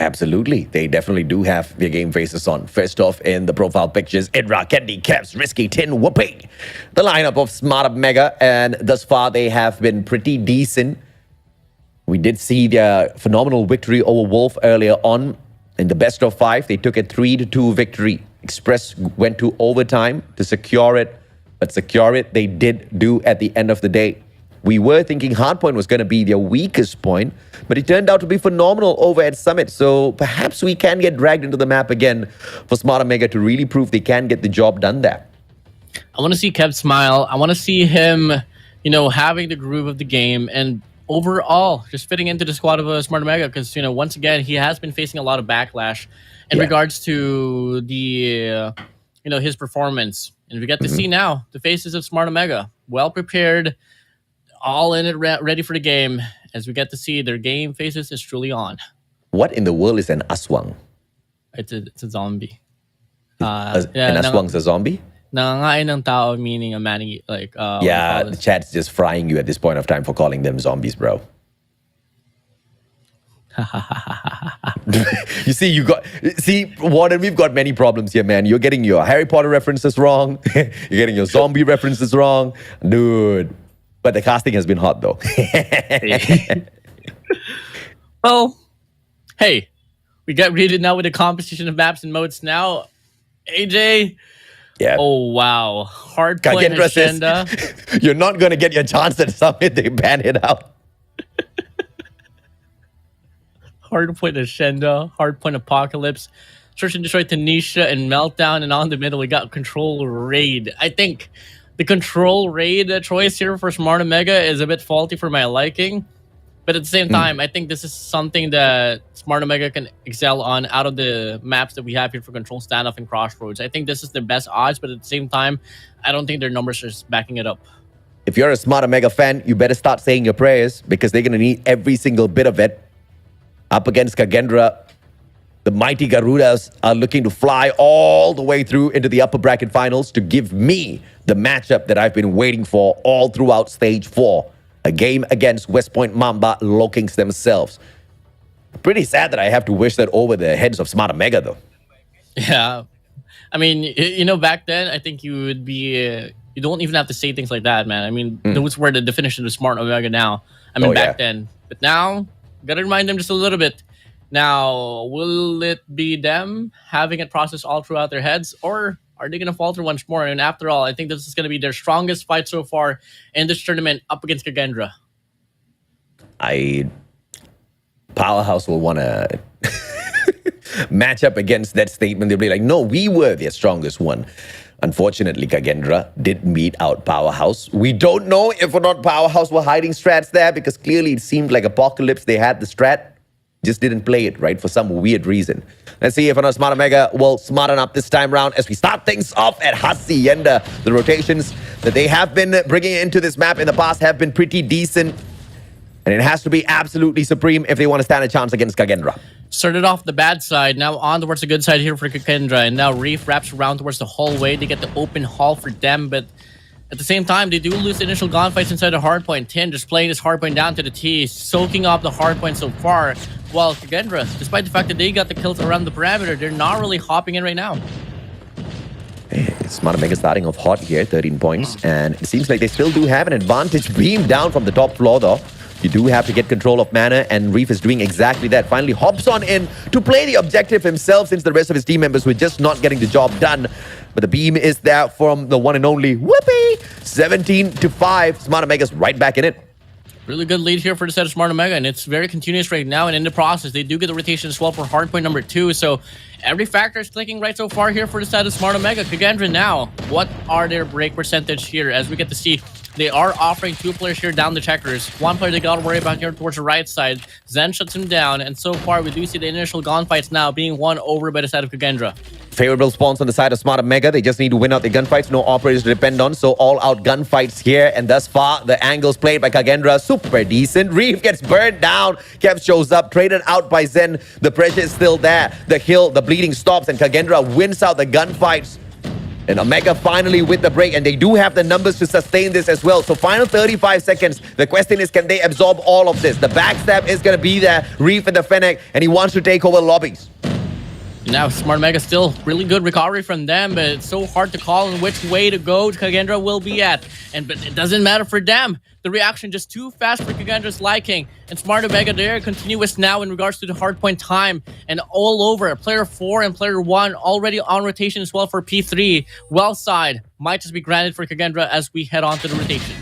C: Absolutely. They definitely do have their game faces on. First off, in the profile pictures, Idra, Kendi, Kevs, Risky, Tin, Whooping. The lineup of Smart Omega, and thus far they have been pretty decent. We did see their phenomenal victory over Wolf earlier on. In the best of five, they took a 3-2 victory Express went to overtime to secure it, but secure it they did do at the end of the day. We were thinking Hardpoint was going to be their weakest point, but it turned out to be phenomenal over at Summit. So perhaps we can get dragged into the map again for Smart Omega to really prove they can get the job done there.
A: I want to see Kev smile. I want to see him, having the groove of the game and overall just fitting into the squad of Smart Omega because, once again, he has been facing a lot of backlash in regards to the, his performance. And we get to see now the faces of Smart Omega, well prepared, all in it, ready for the game. As we get to see their game faces is truly on.
C: What in the world is an aswang?
A: It's a zombie.
C: An aswang's a zombie?
A: Nangangain ng tao, meaning a man,
C: the chat's just frying you at this point of time for calling them zombies, bro. WardeN, we've got many problems here, man. You're getting your Harry Potter references wrong. You're getting your zombie references wrong. Dude. But the casting has been hot, though.
A: Well, hey, we got ready now with the composition of maps and modes now. AJ.
C: Yeah.
A: Oh, wow. Hardpoint agenda.
C: You're not going to get your chance at Summit. They ban it out.
A: Hardpoint agenda. Hardpoint apocalypse. Search and destroy Tanisha and Meltdown. And on the middle, we got Control Raid. I think the Control Raid choice here for Smart Omega is a bit faulty for my liking. But at the same time, I think this is something that Smart Omega can excel on out of the maps that we have here for Control Standoff and Crossroads. I think this is the best odds, but at the same time, I don't think their numbers are backing it up.
C: If you're a Smart Omega fan, you better start saying your prayers because they're going to need every single bit of it. Up against Kagendra, the mighty Garudas are looking to fly all the way through into the upper bracket finals to give me the matchup that I've been waiting for all throughout Stage 4. A game against West Point Mamba Lokings themselves. Pretty sad that I have to wish that over the heads of Smart Omega, though.
A: Yeah. I mean, back then, I think you would be... you don't even have to say things like that, man. I mean, those were the definition of Smart Omega now. I mean, back then. But now, gotta remind them just a little bit. Now, will it be them having it processed all throughout their heads? Or are they going to falter once more? And after all, I think this is going to be their strongest fight so far in this tournament up against Kagendra.
C: Powerhouse will want to match up against that statement. They'll be like, no, we were their strongest one. Unfortunately, Kagendra did meet out Powerhouse. We don't know if or not Powerhouse were hiding strats there because clearly it seemed like Apocalypse, they had the strat. Just didn't play it, right? For some weird reason. Let's see if Smart Omega will smarten up this time round as we start things off at Hacienda. The rotations that they have been bringing into this map in the past have been pretty decent. And it has to be absolutely supreme if they want to stand a chance against Kagendra.
A: Started off the bad side, now on towards the good side here for Kagendra. And now Reef wraps around towards the hallway. They get the open hall for them, but at the same time, they do lose the initial gunfights inside the hardpoint. Tin just playing this hardpoint down to the T, soaking up the hardpoint so far. While Kagendra, despite the fact that they got the kills around the perimeter, they're not really hopping in right now.
C: Smart Omega starting off hot here, 13 points. And it seems like they still do have an advantage. Beam down from the top floor, though. You do have to get control of mana, and Reef is doing exactly that. Finally hops on in to play the objective himself since the rest of his team members were just not getting the job done. But the beam is there from the one and only Whoopee. 17-5. Smart Omega's right back in it.
A: Really good lead here for the set of Smart Omega, and it's very continuous right now. And in the process, they do get the rotation as well for hardpoint number 2. So every factor is clicking right so far here for the set of Smart Omega. Kagendra now, what are their break percentage here? As we get to see, they are offering 2 players here down the checkers. 1 player they got to worry about here towards the right side. Zen shuts him down, and so far we do see the initial gunfights now being won over by the side of Kagendra.
C: Favorable spawns on the side of Smart Omega. They just need to win out the gunfights. No operators to depend on, so all-out gunfights here. And thus far, the angles played by Kagendra, super decent. Reef gets burned down. Kev shows up, traded out by Zen. The pressure is still there. The kill, the bleeding stops, and Kagendra wins out the gunfights. And Omega finally with the break, and they do have the numbers to sustain this as well. So final 35 seconds. The question is, can they absorb all of this? The backstab is going to be there. Reef in the Fennec, and he wants to take over lobbies.
A: Now, Smart Mega still really good recovery from them, but it's so hard to call on which way to go Kagendra will be at. But it doesn't matter for them. The reaction just too fast for Kagendra's liking. And Smart Mega, they're continuous now in regards to the hardpoint time. And all over, player 4 and player 1 already on rotation as well for P3. Well side might just be granted for Kagendra as we head on to the rotation.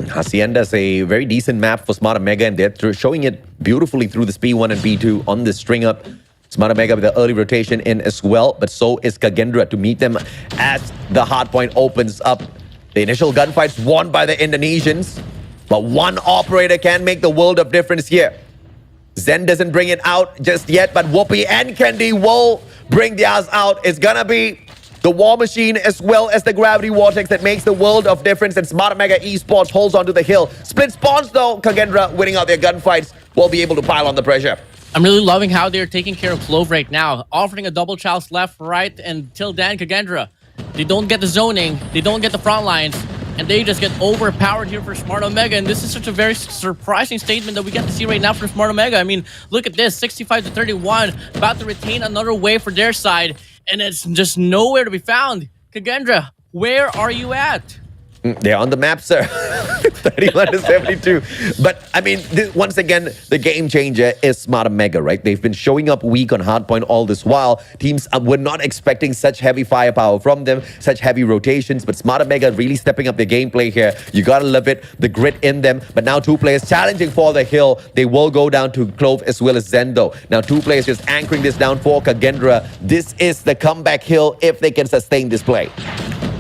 C: Hacienda's a very decent map for Smart Mega, and they're showing it beautifully through this P1 and P2 on this string up. Smart Mega with the early rotation in as well, but so is Kagendra to meet them as the hardpoint opens up. The initial gunfight's won by the Indonesians, but one operator can make the world of difference here. Zen doesn't bring it out just yet, but Whoopi and Candy will bring theirs out. It's gonna be the War Machine as well as the Gravity Vortex that makes the world of difference, and Smart Mega Esports holds onto the hill. Split spawns though, Kagendra winning out their gunfights will be able to pile on the pressure.
A: I'm really loving how they're taking care of Clove right now, offering a double chalice left, right, and till then Kagendra. They don't get the zoning, they don't get the front lines, and they just get overpowered here for Smart Omega. And this is such a very surprising statement that we get to see right now from Smart Omega. I mean, look at this, 65-31, about to retain another wave for their side, and it's just nowhere to be found. Kagendra, where are you at?
C: They're on the map, sir. 31-72. But, I mean, once again, the game changer is Smart Mega, right? They've been showing up weak on hardpoint all this while. Teams were not expecting such heavy firepower from them, such heavy rotations. But Smart Mega really stepping up their gameplay here. You gotta love it, the grit in them. But now two players challenging for the hill. They will go down to Clove as well as Zendo. Now two players just anchoring this down for Kagendra. This is the comeback hill if they can sustain this play.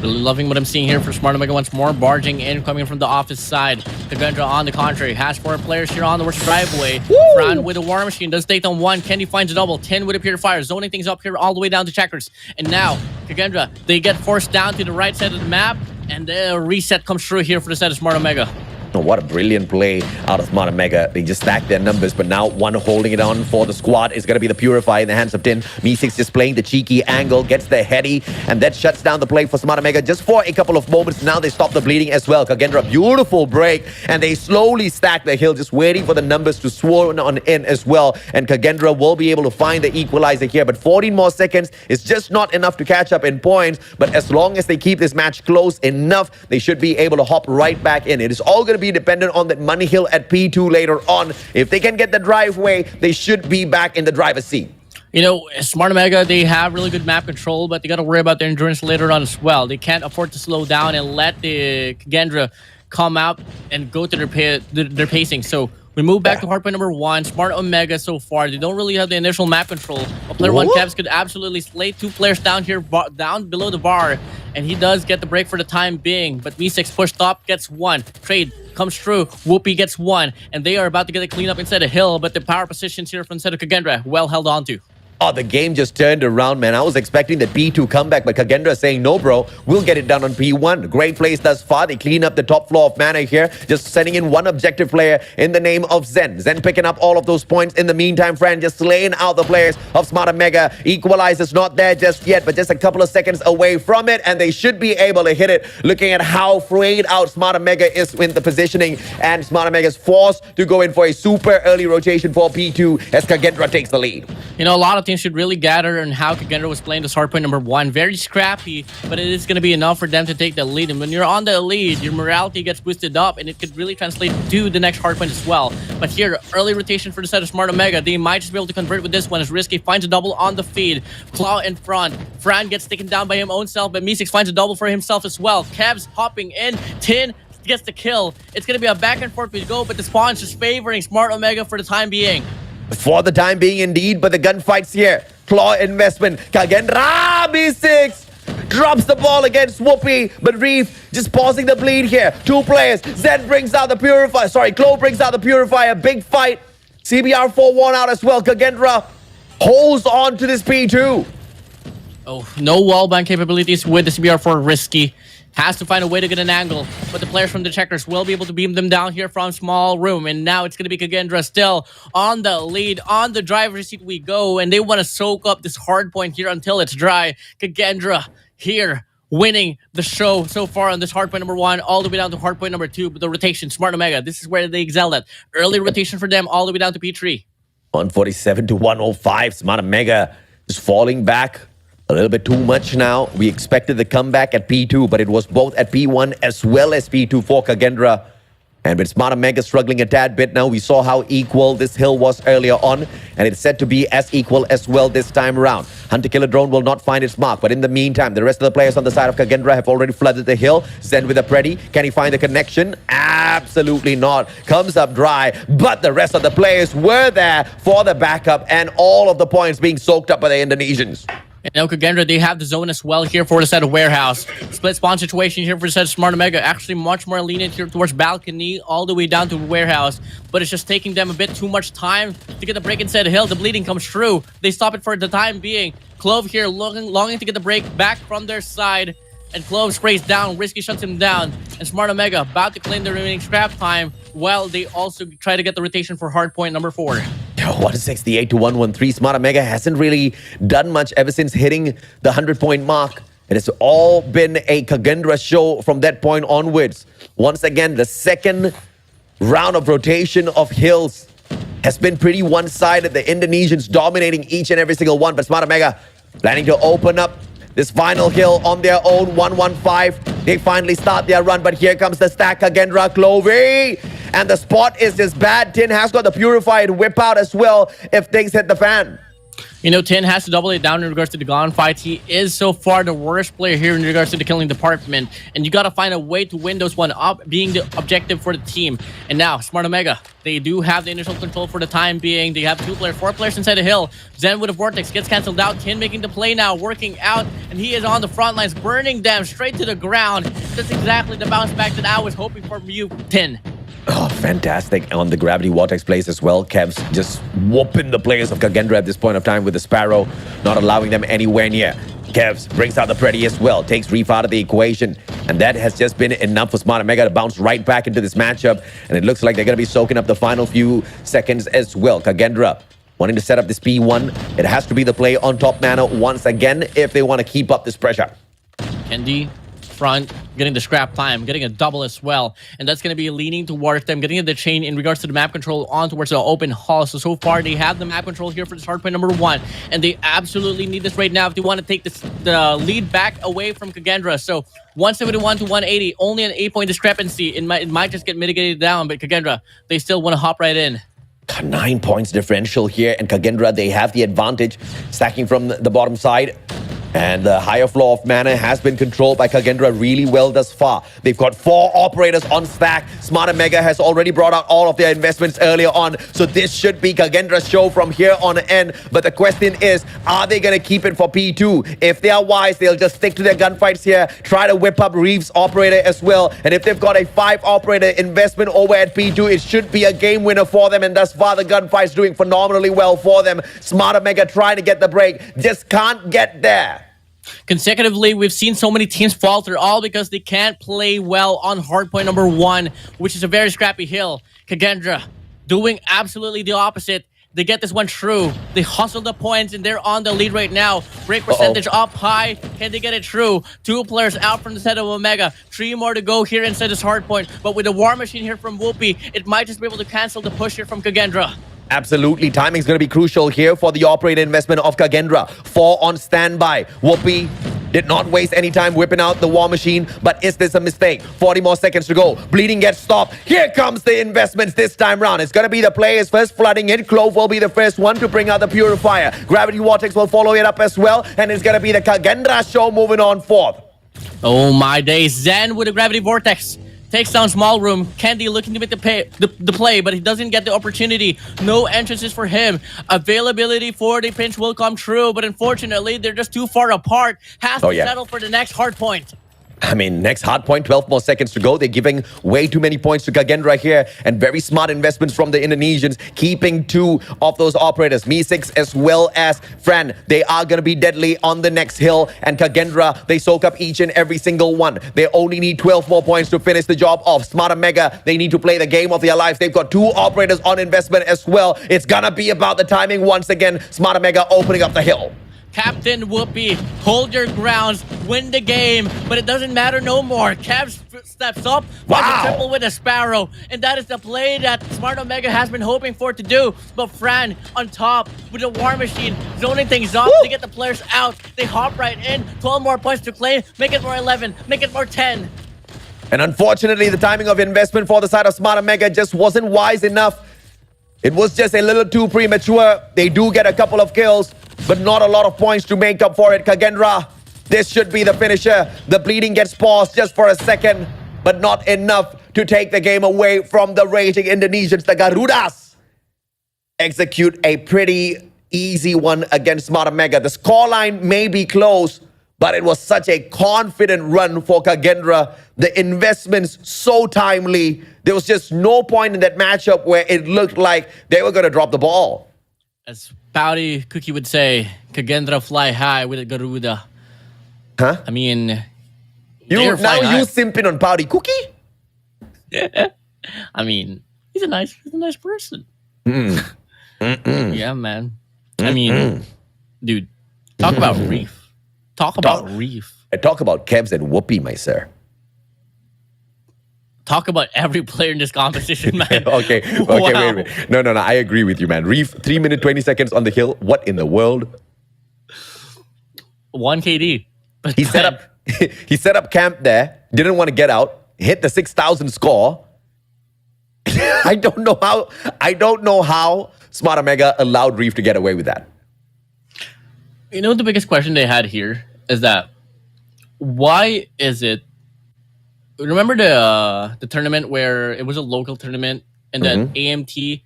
A: Really loving what I'm seeing here for Smart Omega once more. Barging in, coming from the office side. Kagendra on the contrary. Has 4 players here on the worst driveway. Fran with a War Machine does take down 1. Candy finds a double. 10 with a Purifier. Zoning things up here all the way down to Checkers. And now, Kagendra, they get forced down to the right side of the map. And the reset comes through here for the side of Smart Omega.
C: Oh, what a brilliant play out of Smart Mega. They just stacked their numbers, but now one holding it on for the squad is going to be the Purifier in the hands of Tin. Me6 just playing the cheeky angle, gets the heady, and that shuts down the play for Smart Mega just for a couple of moments. Now they stop the bleeding as well. Kagendra, beautiful break, and they slowly stack the hill, just waiting for the numbers to swarm on in as well. And Kagendra will be able to find the equalizer here, but 14 more seconds is just not enough to catch up in points. But as long as they keep this match close enough, they should be able to hop right back in. It is all going to be dependent on that money hill at P2 later on. If they can get the driveway, they should be back in the driver's seat.
A: You know, Smart Omega, they have really good map control, but they got to worry about their endurance later on as well. They can't afford to slow down and let the Kagendra come out and go to their pacing. So we move back to hardpoint number 1. Smart Omega so far, they don't really have the initial map control. But player 1 Kevs could absolutely slay 2 players down here, down below the bar. And he does get the break for the time being. But Me6 pushed up, gets 1. Trade comes through. Whoopi gets 1. And they are about to get a cleanup inside a hill. But the power positions here from inside of Kagendra, well held on to.
C: Oh, the game just turned around, man. I was expecting the P2 comeback, but Kagendra saying, no, bro, we'll get it done on P1. Great plays thus far. They clean up the top floor of mana here, just sending in one objective player in the name of Zen. Zen picking up all of those points. In the meantime, Fran just slaying out the players of Smart Mega. Equalizer's not there just yet, but just a couple of seconds away from it, and they should be able to hit it. Looking at how frayed out Smart Mega is in the positioning, and Smart Mega is forced to go in for a super early rotation for P2 as Kagendra takes the lead.
A: You know, a lot of teams should really gather on how Kagendra was playing this hardpoint number 1. Very scrappy, but it is going to be enough for them to take the lead. And when you're on the lead, your morality gets boosted up, and it could really translate to the next hardpoint as well. But here, early rotation for the side of Smart Omega. They might just be able to convert with this one as Risky finds a double on the feed. Claw in front. Fran gets taken down by him own self, but Me6 finds a double for himself as well. Kevs hopping in. Tin gets the kill. It's going to be a back and forth we go, but the spawn's just favoring Smart Omega for the time being.
C: For the time being, indeed, but the gunfights here. Claw investment. Kagendra, B6 drops the ball against Whoopi, but Reef just pausing the bleed here. 2 players. Zed brings out the Purifier. Sorry, Claw brings out the Purifier. Big fight. CBR4 worn out as well. Kagendra holds on to this P2.
A: Oh, no wallbang capabilities with the CBR4. Risky has to find a way to get an angle, but the players from the Checkers will be able to beam them down here from small room. And now it's going to be Kagendra still on the lead. On the driver's seat we go, and they want to soak up this hard point here until it's dry. Kagendra here winning the show so far on this hardpoint number 1 all the way down to hardpoint number 2. But the rotation, Smart Omega, this is where they excel at. Early rotation for them all the way down to P3.
C: 147 to 105. Smart Mega is falling back a little bit too much now. We expected the comeback at P2, but it was both at P1 as well as P2 for KAGENDRA. And with Smart Omega struggling a tad bit now, we saw how equal this hill was earlier on, and it's set to be as equal as well this time around. Hunter Killer Drone will not find its mark, but in the meantime, the rest of the players on the side of KAGENDRA have already flooded the hill. Zen with a Preddy. Can he find the connection? Absolutely not. Comes up dry, but the rest of the players were there for the backup, and all of the points being soaked up by the Indonesians.
A: And now KAGENDRA, they have the zone as well here for the set of Warehouse. Split spawn situation here for the set of Smart Omega. Actually much more lenient here towards Balcony, all the way down to Warehouse. But it's just taking them a bit too much time to get the break inside the hill. The bleeding comes through. They stop it for the time being. Clove here longing to get the break back from their side. And Clove sprays down. Risky shuts him down. And Smart Omega about to claim the remaining scrap time while they also try to get the rotation for Hardpoint number 4.
C: 168 to 113. Smart Omega hasn't really done much ever since hitting the 100-point mark. It has all been a KAGENDRA show from that point onwards. Once again, the second round of rotation of hills has been pretty one-sided. The Indonesians dominating each and every single one, but Smart Omega planning to open up this final hill on their own. 115. They finally start their run, but here comes the stack. KAGENDRA, Clovey. And the spot is just bad. Tin has got the purified whip out as well if things hit the fan.
A: You know, Tin has to double it down in regards to the gunfight. He is so far the worst player here in regards to the killing department. And you got to find a way to win those one up, being the objective for the team. And now, Smart Omega, they do have the initial control for the time being. They have 4 players inside the hill. Zen with a Vortex gets cancelled out. Tin making the play now, working out. And he is on the front lines, burning them straight to the ground. That's exactly the bounce back that I was hoping for you, Tin.
C: Oh, fantastic. On the Gravity Vortex plays as well. Kev's just whooping the players of KAGENDRA at this point of time with the Sparrow, not allowing them anywhere near. Kevs brings out the Preddy as well, takes Reef out of the equation. And that has just been enough for Smart Omega to bounce right back into this matchup. And it looks like they're going to be soaking up the final few seconds as well. KAGENDRA wanting to set up this P1. It has to be the play on top nano once again if they want to keep up this pressure.
A: Kendi front, getting the scrap time, getting a double as well. And that's going to be leaning towards them, getting the chain in regards to the map control on towards the open hall. So far, they have the map control here for this hardpoint number 1. And they absolutely need this right now if they want to take the lead back away from KAGENDRA. So 171 to 180, only an 8-point discrepancy. It might just get mitigated down, but KAGENDRA, they still want to hop right in.
C: 9 points differential here, and KAGENDRA, they have the advantage, stacking from the bottom side. And the higher floor of mana has been controlled by KAGENDRA really well thus far. They've got 4 operators on stack. Smart Omega has already brought out all of their investments earlier on. So this should be KAGENDRA's show from here on end. But the question is, are they going to keep it for P2? If they are wise, they'll just stick to their gunfights here. Try to whip up Reeves' operator as well. And if they've got a 5 operator investment over at P2, it should be a game winner for them. And thus far, the gunfight's doing phenomenally well for them. Smart Omega trying to get the break. Just can't get there.
A: Consecutively, we've seen so many teams falter, all because they can't play well on hardpoint number 1, which is a very scrappy hill. KAGENDRA doing absolutely the opposite. They get this one through. They hustle the points, and they're on the lead right now. Break percentage up high. Can they get it through? 2 players out from the set of Omega. 3 more to go here inside this hardpoint. But with the War Machine here from Whoopi, it might just be able to cancel the push here from KAGENDRA.
C: Absolutely. Timing's going to be crucial here for the operator investment of KAGENDRA. 4 on standby. Whoopi did not waste any time whipping out the War Machine, but is this a mistake? 40 more seconds to go. Bleeding gets stopped. Here comes the investments this time round. It's going to be the players first flooding in. Clove will be the first one to bring out the Purifier. Gravity Vortex will follow it up as well, and it's going to be the KAGENDRA show moving on forth.
A: Oh my days. Zen with the Gravity Vortex. Takes down Small Room. Kendi looking to make the play, but he doesn't get the opportunity. No entrances for him. Availability for the pinch will come true, but unfortunately, they're just too far apart. Has to settle for the next hard point.
C: I mean, next hard point, 12 more seconds to go. They're giving way too many points to KAGENDRA here, and very smart investments from the Indonesians, keeping 2 of those operators, Me6 as well as Fran. They are going to be deadly on the next hill, and KAGENDRA, they soak up each and every single one. They only need 12 more points to finish the job off. Smart Omega, they need to play the game of their lives. They've got 2 operators on investment as well. It's going to be about the timing once again. Smart Omega opening up the hill.
A: Captain Whoopi, hold your grounds, win the game, but it doesn't matter no more. Kev steps up, finds a triple with a Sparrow, and that is the play that Smart Omega has been hoping for to do. But Fran on top with the War Machine, zoning things up to get the players out. They hop right in, 12 more points to claim, make it more 11, make it more 10.
C: And unfortunately, the timing of investment for the side of Smart Omega just wasn't wise enough. It was just a little too premature. They do get a couple of kills, but not a lot of points to make up for it. Kagendra, this should be the finisher. The bleeding gets paused just for a second, but not enough to take the game away from the raging Indonesians. The Garudas execute a pretty easy one against Smart Omega. The scoreline may be close, but it was such a confident run for Kagendra. The investments so timely. There was just no point in that matchup where it looked like they were going to drop the ball.
A: As Pouty Cookie would say, Kagendra fly high with a Garuda.
C: Huh?
A: I mean,
C: You simping on Pouty Cookie?
A: I mean, he's a nice person. Yeah, man. I mean, dude, talk about Reef. Talk about Reef.
C: I talk about Kevs and Whoopi, my sir.
A: Talk about every player in this competition, man.
C: Okay,
A: Wow.
C: wait. No, I agree with you, man. Reef, 3 minutes, 20 seconds on the hill. What in the world?
A: 1 KD. But
C: He set up camp there, didn't want to get out, hit the 6,000 score. I don't know how Smart Omega allowed Reef to get away with that.
A: You know, the biggest question they had here is that why is it? Remember the tournament where it was a local tournament and then AMT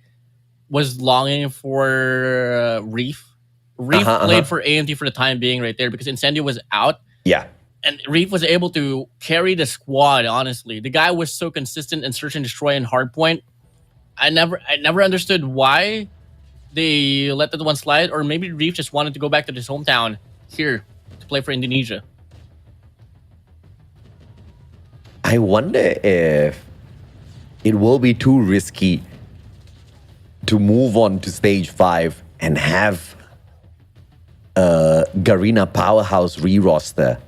A: was longing for Reef. Reef played for AMT for the time being right there because Incendio was out.
C: Yeah.
A: And Reef was able to carry the squad, honestly. The guy was so consistent in Search and Destroy and Hardpoint. I never understood why they let that one slide, or maybe Reef just wanted to go back to his hometown here to play for Indonesia.
C: I wonder if it will be too risky to move on to stage 5 and have Garena Powerhouse re-roster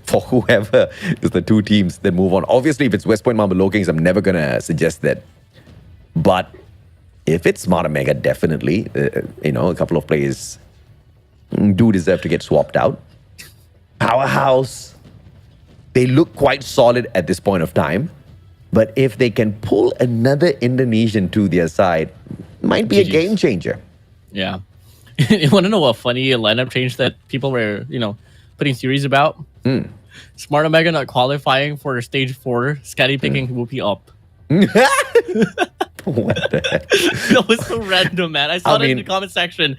C: for whoever is the two teams that move on. Obviously, if it's West Point Mamba Low Kings, I'm never going to suggest that. But if it's Smart Omega, definitely, a couple of players do deserve to get swapped out. Powerhouse, they look quite solid at this point of time. But if they can pull another Indonesian to their side, might be a game changer.
A: Yeah. You want to know a funny lineup change that people were, putting theories about? Smart Omega not qualifying for stage 4, Scotty picking Whoopi up.
C: What the heck?
A: That was so random, man. I saw it in the comment section.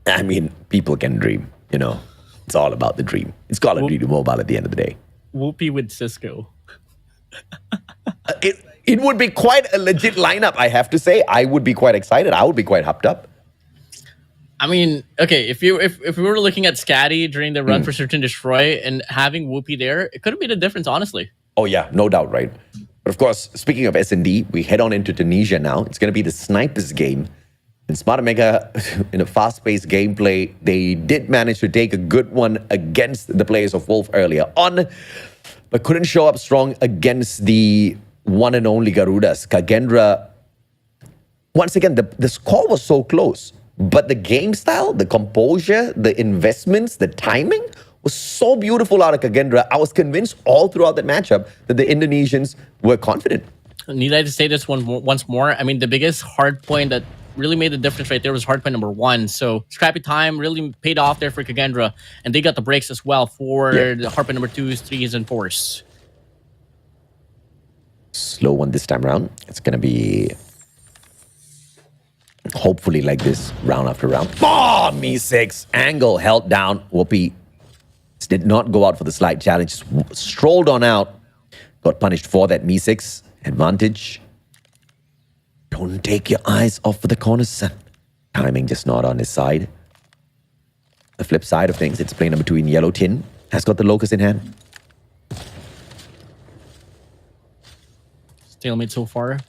C: I mean, people can dream, It's all about the dream. It's Call of Duty Mobile at the end of the day.
A: Whoopi with Cisco.
C: It would be quite a legit lineup, I have to say. I would be quite excited. I would be quite hyped up.
A: I mean, okay, if we were looking at Scatty during the run for Search and Destroy and having Whoopi there, it could have made a difference, honestly.
C: Oh yeah, no doubt, right? But of course, speaking of S&D, we head on into Tunisia now. It's going to be the Snipers game. And Smart Omega, in a fast-paced gameplay, they did manage to take a good one against the players of Wolf earlier on, but couldn't show up strong against the one and only Garudas. Kagendra, once again, the score was so close, but the game style, the composure, the investments, the timing was so beautiful out of Kagendra. I was convinced all throughout that matchup that the Indonesians were confident.
A: Need I to say this once more? I mean, the biggest hard point that really made the difference right there was hard point number 1. So scrappy time really paid off there for Kagendra, and they got the breaks as well for the hard point number 2s, 3s, and 4s.
C: Slow one this time around. It's going to be hopefully like this round after round. Oh, Me6. Angle held down. Whoopi did not go out for the slide challenge. Strolled on out. Got punished for that Me6 advantage. Don't take your eyes off of the corners, son. Timing just not on his side. The flip side of things, it's play number 2 in yellow tin. Has got the Locust in hand.
A: Stalemate so far.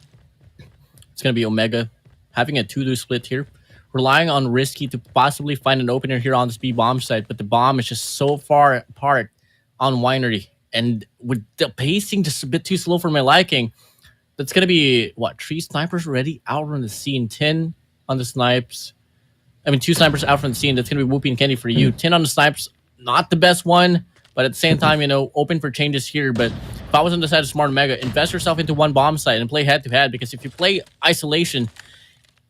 A: It's going to be Omega having a 2-2 split here. relying on Risky to possibly find an opener here on this B bomb site, but the bomb is just so far apart on Winery. And with the pacing just a bit too slow for my liking, that's going to be, what, 3 snipers already out on the scene? 10 on the snipes. I mean, 2 snipers out from the scene. That's going to be Whoopi and Kenny for you. 10 on the snipes, not the best one, but at the same time, you know, open for changes here. But if I was on the side of Smart Omega, invest yourself into one bomb site and play head-to-head, because if you play isolation,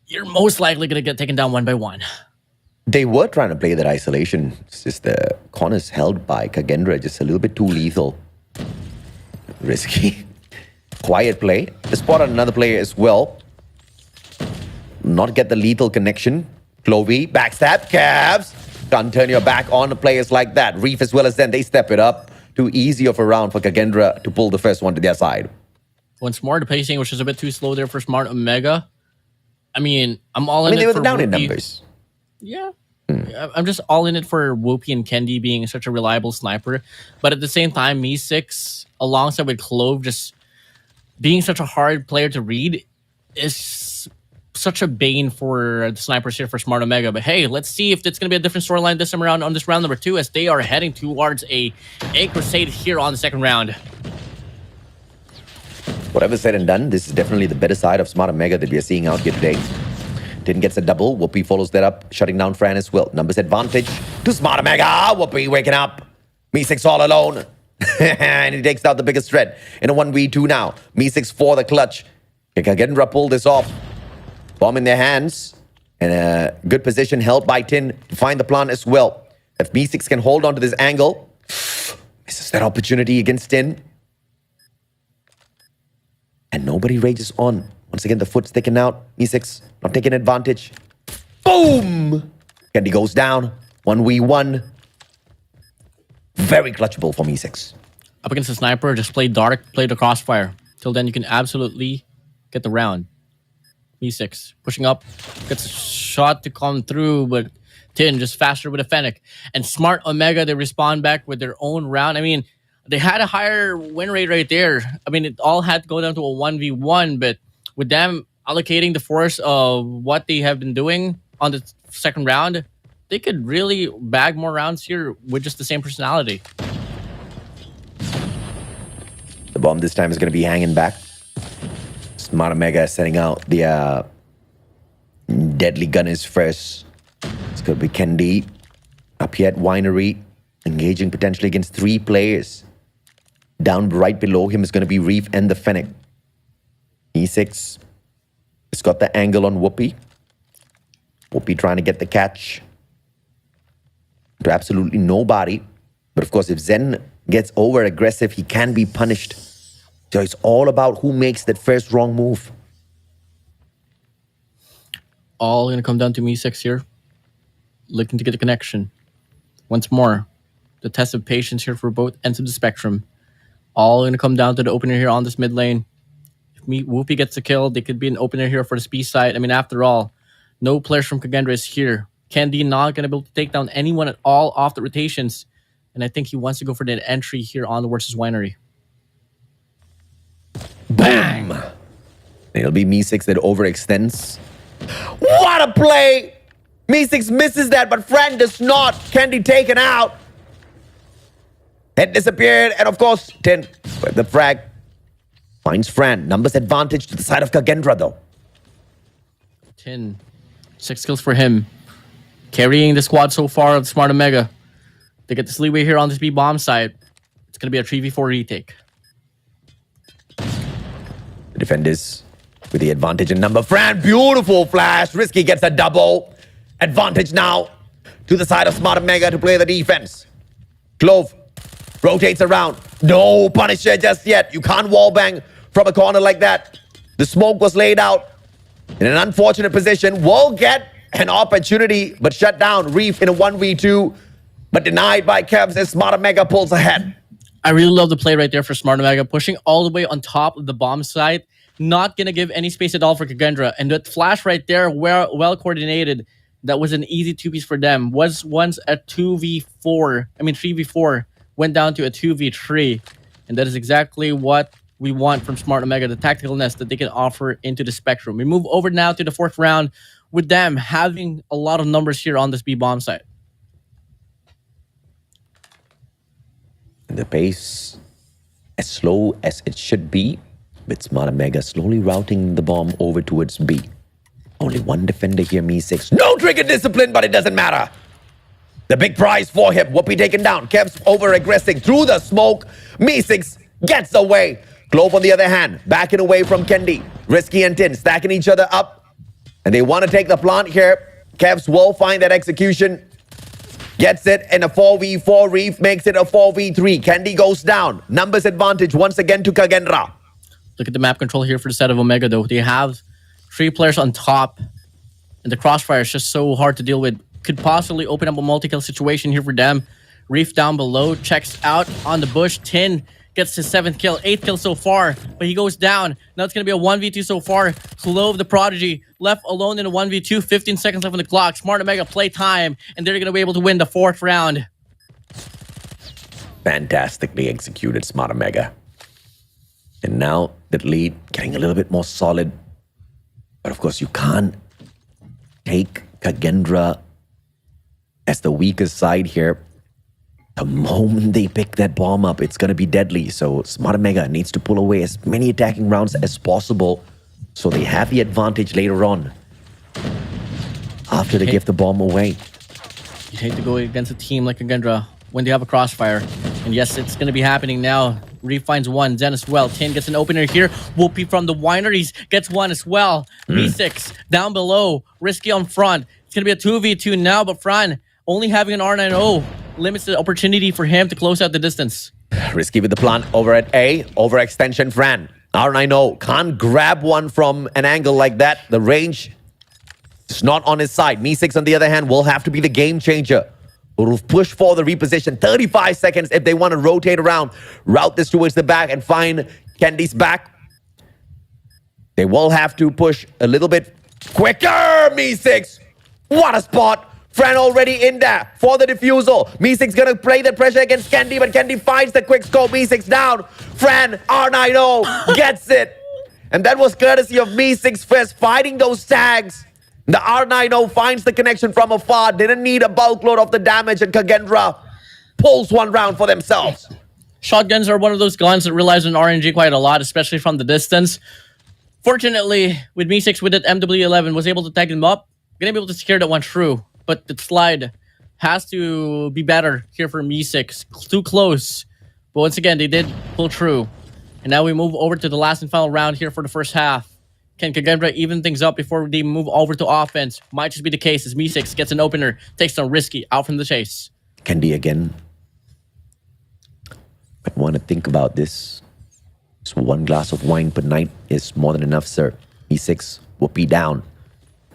A: you're most likely going to get taken down one by one.
C: They were trying to play that isolation. It's just the corners held by KAGE just a little bit too lethal. Risky. Quiet play. They spotted another player as well. Not get the lethal connection. Clovey, backstab, Cavs. Can't turn your back on the players like that. Reef as well as then, they step it up. Too easy of a round for KAGE to pull the first one to their side.
A: Once more, the pacing, which is a bit too slow there for Smart Omega. I mean, I'm all in it
C: they were
A: for
C: down in
A: Whoopi.
C: numbers.
A: Yeah. I'm just all in it for Whoopi and Kendi being such a reliable sniper. But at the same time, Me6, alongside with Clove, just being such a hard player to read is such a bane for the snipers here for Smart Omega. But hey, let's see if it's going to be a different storyline this time around on this round number 2, as they are heading towards a Crusade here on the second round.
C: Whatever said and done, this is definitely the better side of Smart Omega that we are seeing out here today. Tin gets a double. Whoopi follows that up, shutting down Fran as well. Numbers advantage to Smart Omega. Whoopi waking up. Me6 all alone. And he takes out the biggest threat in a 1v2 now. Me6 for the clutch. KAGE pull this off. Bomb in their hands. And a good position held by Tin to find the plant as well. If Me6 can hold on to this angle, misses that opportunity against Tin. And nobody rages on. Once again, the foot's taken out. Me6 not taking advantage. Boom! Kendi goes down. 1v1. Very clutchable for Me6.
A: Up against the sniper, just play dark, play the crossfire. Till then, you can absolutely get the round. Me6 pushing up, gets a shot to come through, but Tin just faster with a Fennec. And Smart Omega, they respond back with their own round. I mean, they had a higher win rate right there. I mean, it all had to go down to a 1v1, but with them allocating the force of what they have been doing on the second round, they could really bag more rounds here with just the same personality.
C: The bomb this time is going to be hanging back. Smart Omega setting out the deadly gunners first. It's going to be Kendi up here at Winery, engaging potentially against 3 players. Down right below him is going to be Reef and the Fennec. E6 has got the angle on Whoopi. Whoopi trying to get the catch to absolutely nobody. But of course, if Zen gets over aggressive, he can be punished. So it's all about who makes that first wrong move.
A: All going to come down to Me6 here. Looking to get the connection. Once more, the test of patience here for both ends of the spectrum. All going to come down to the opener here on this mid lane. Whoopi gets a kill, they could be an opener here for the speed side. I mean, after all, no players from KAGE is here. Kendi not going to be able to take down anyone at all off the rotations. And I think he wants to go for the entry here on the versus Winery.
C: Bang! It'll be Me6 that overextends. What a play! Me6 misses that, but Fran does not. Kendi taken out. Head disappeared, and of course, Tin with the frag. Finds Fran. Numbers advantage to the side of KAGE though.
A: Tin. 6 kills for him. Carrying the squad so far of Smart Omega. They get this leeway here on this B-bomb side. It's going to be a 3v4 retake.
C: The defenders with the advantage in number. Fran, beautiful flash. Risky gets a double. Advantage now to the side of Smart Omega to play the defense. Clove rotates around. No Punisher just yet. You can't wallbang from a corner like that. The smoke was laid out in an unfortunate position. Will get an opportunity, but shut down. Reef in a 1v2, but denied by Kevs as Smart Omega pulls ahead.
A: I really love the play right there for Smart Omega, pushing all the way on top of the bomb site. Not going to give any space at all for KAGE. And that flash right there, well coordinated, that was an easy 2-piece for them. Was once a 3v4, went down to a 2v3. And that is exactly what we want from Smart Omega, the tacticalness that they can offer into the spectrum. We move over now to the 4th round, with them having a lot of numbers here on this B bomb site.
C: And the pace as slow as it should be, with Smart Mega slowly routing the bomb over towards B. Only one defender here, Me6. No trigger discipline, but it doesn't matter. The big prize for him will be taken down. Kev's over-aggressing through the smoke. Me6 gets away. Globe, on the other hand, backing away from Kendi. Risky and Tin stacking each other up. And they want to take the plant here. Kevs will find that execution. Gets it in a 4v4. Reef makes it a 4v3. Kendi goes down. Numbers advantage once again to Kagendra.
A: Look at the map control here for the set of Omega, though. They have 3 players on top. And the crossfire is just so hard to deal with. Could possibly open up a multi-kill situation here for them. Reef down below. Checks out on the bush. Tin gets his 7th kill. 8th kill so far. But he goes down. Now it's going to be a 1v2 so far. Clove the Prodigy left alone in a 1v2. 15 seconds left on the clock. Smart Omega play time. And they're going to be able to win the 4th round.
C: Fantastically executed, Smart Omega. And now that lead getting a little bit more solid. But of course, you can't take Kagendra as the weakest side here. The moment they pick that bomb up, it's going to be deadly. So Smart Omega needs to pull away as many attacking rounds as possible so they have the advantage later on after they give the bomb away.
A: You'd hate to go against a team like Kagendra when they have a crossfire. And yes, it's going to be happening now. Reef finds one, Zen as well. Tin gets an opener here. Whoopi from the wineries gets one as well. B6 down below. Risky on front. It's going to be a 2v2 now, but Fran only having an R90 limits the opportunity for him to close out the distance.
C: Risky with the plant over at A. Overextension, Fran. R90 can't grab one from an angle like that. The range is not on his side. Me6, on the other hand, will have to be the game changer. Will push for the reposition. 35 seconds if they want to rotate around. Route this towards the back and find Kendi's back. They will have to push a little bit quicker. Me6. What a spot. Fran already in there for the defusal. Me6 gonna play the pressure against Kendi, but Kendi finds the quick scope. Me6 down. Fran, R90 gets it. And that was courtesy of Me6 first fighting those tags. The R90 finds the connection from afar. Didn't need a bulk load of the damage, and Kagendra pulls one round for themselves.
A: Shotguns are one of those guns that relies on RNG quite a lot, especially from the distance. Fortunately, with Me6 with that MW11, was able to tag them up. Gonna be able to secure that one true. But the slide has to be better here for Me6. Too close. But once again, they did pull true. And now we move over to the last and final round here for the first half. Can Kagendra even things up before they move over to offense? Might just be the case as Me6 gets an opener, takes some Risky out from the chase.
C: Kendi again. But want to think about this. Just one glass of wine per night is more than enough, sir. Me6 will be down.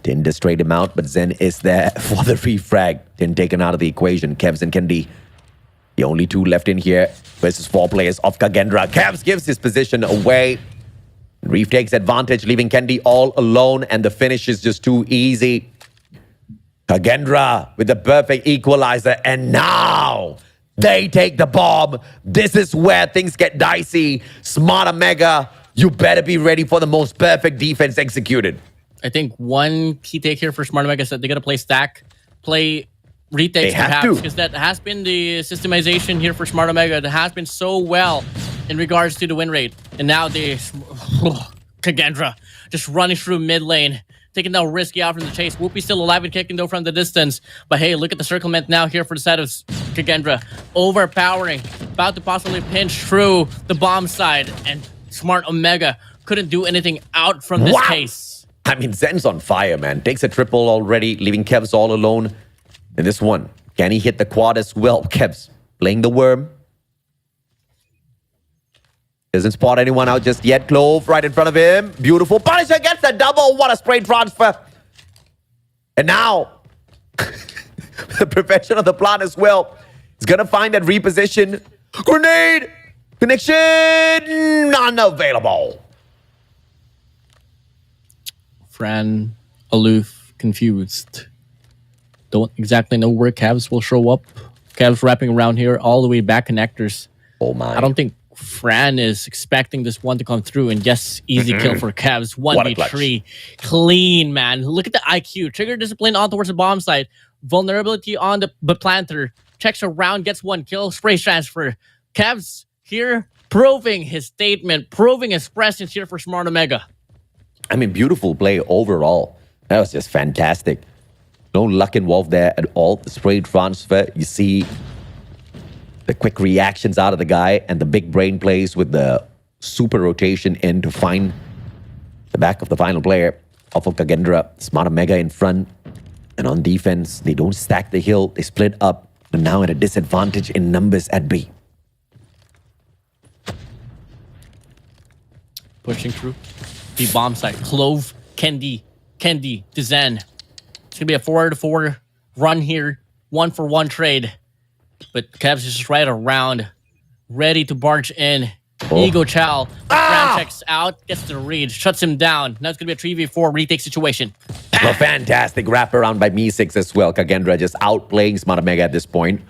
C: Tin just straight him out, but Zen is there for the refrag. Tin taken out of the equation. Kevs and Kendi, the only 2 left in here versus 4 players of Kagendra. Kevs gives his position away. Reef takes advantage, leaving Kendi all alone, and the finish is just too easy. Kagendra with the perfect equalizer, and now they take the bomb. This is where things get dicey. Smart Omega, you better be ready for the most perfect defense executed.
A: I think one key take here for Smart Omega is that they got to play stack, play retakes perhaps, because that has been the systemization here for Smart Omega. That has been so well in regards to the win rate. And now they, Kagendra, just running through mid lane, taking down Risky out from the chase. Whoopi still alive and kicking though from the distance. But hey, look at the circlement now here for the side of Kagendra. Overpowering, about to possibly pinch through the bomb side. And Smart Omega couldn't do anything out from this case.
C: I mean, Zen's on fire, man. Takes a triple already, leaving Kevs all alone. In this one, can he hit the quad as well? Kevs playing the worm. Doesn't spot anyone out just yet. Clove right in front of him. Beautiful. Punisher gets the double. What a straight transfer. And now, the prevention of the plant as well. He's going to find that reposition. Grenade! Connection! Unavailable.
A: Fran, aloof, confused. Don't exactly know where Cavs will show up. Cavs wrapping around here all the way back connectors.
C: Oh my.
A: I don't think Fran is expecting this one to come through, and yes, easy kill for Cavs.
C: What a clutch.
A: 1v3. Clean, man. Look at the IQ. Trigger discipline on towards the bomb site. Vulnerability on the planter. Checks around, gets one kill. Spray transfer. Cavs here proving his statement, proving his presence here for Smart Omega.
C: I mean, beautiful play overall. That was just fantastic. No luck involved there at all. The spray transfer, you see the quick reactions out of the guy and the big brain plays with the super rotation in to find the back of the final player of Kagendra. Smart Omega in front. And on defense, they don't stack the hill. They split up. But now at a disadvantage in numbers at B.
A: Pushing through the bomb site. Clove, Kendi to Zen. It's going to be a 4-4 run here. 1-for-1 trade. But Cavs is just right around. Ready to barge in. Ego Chow. Fran checks out. Gets the read. Shuts him down. Now it's going to be a 3v4 retake situation.
C: A fantastic wraparound by Me6 as well. Kagendra just outplaying Smart Omega at this point.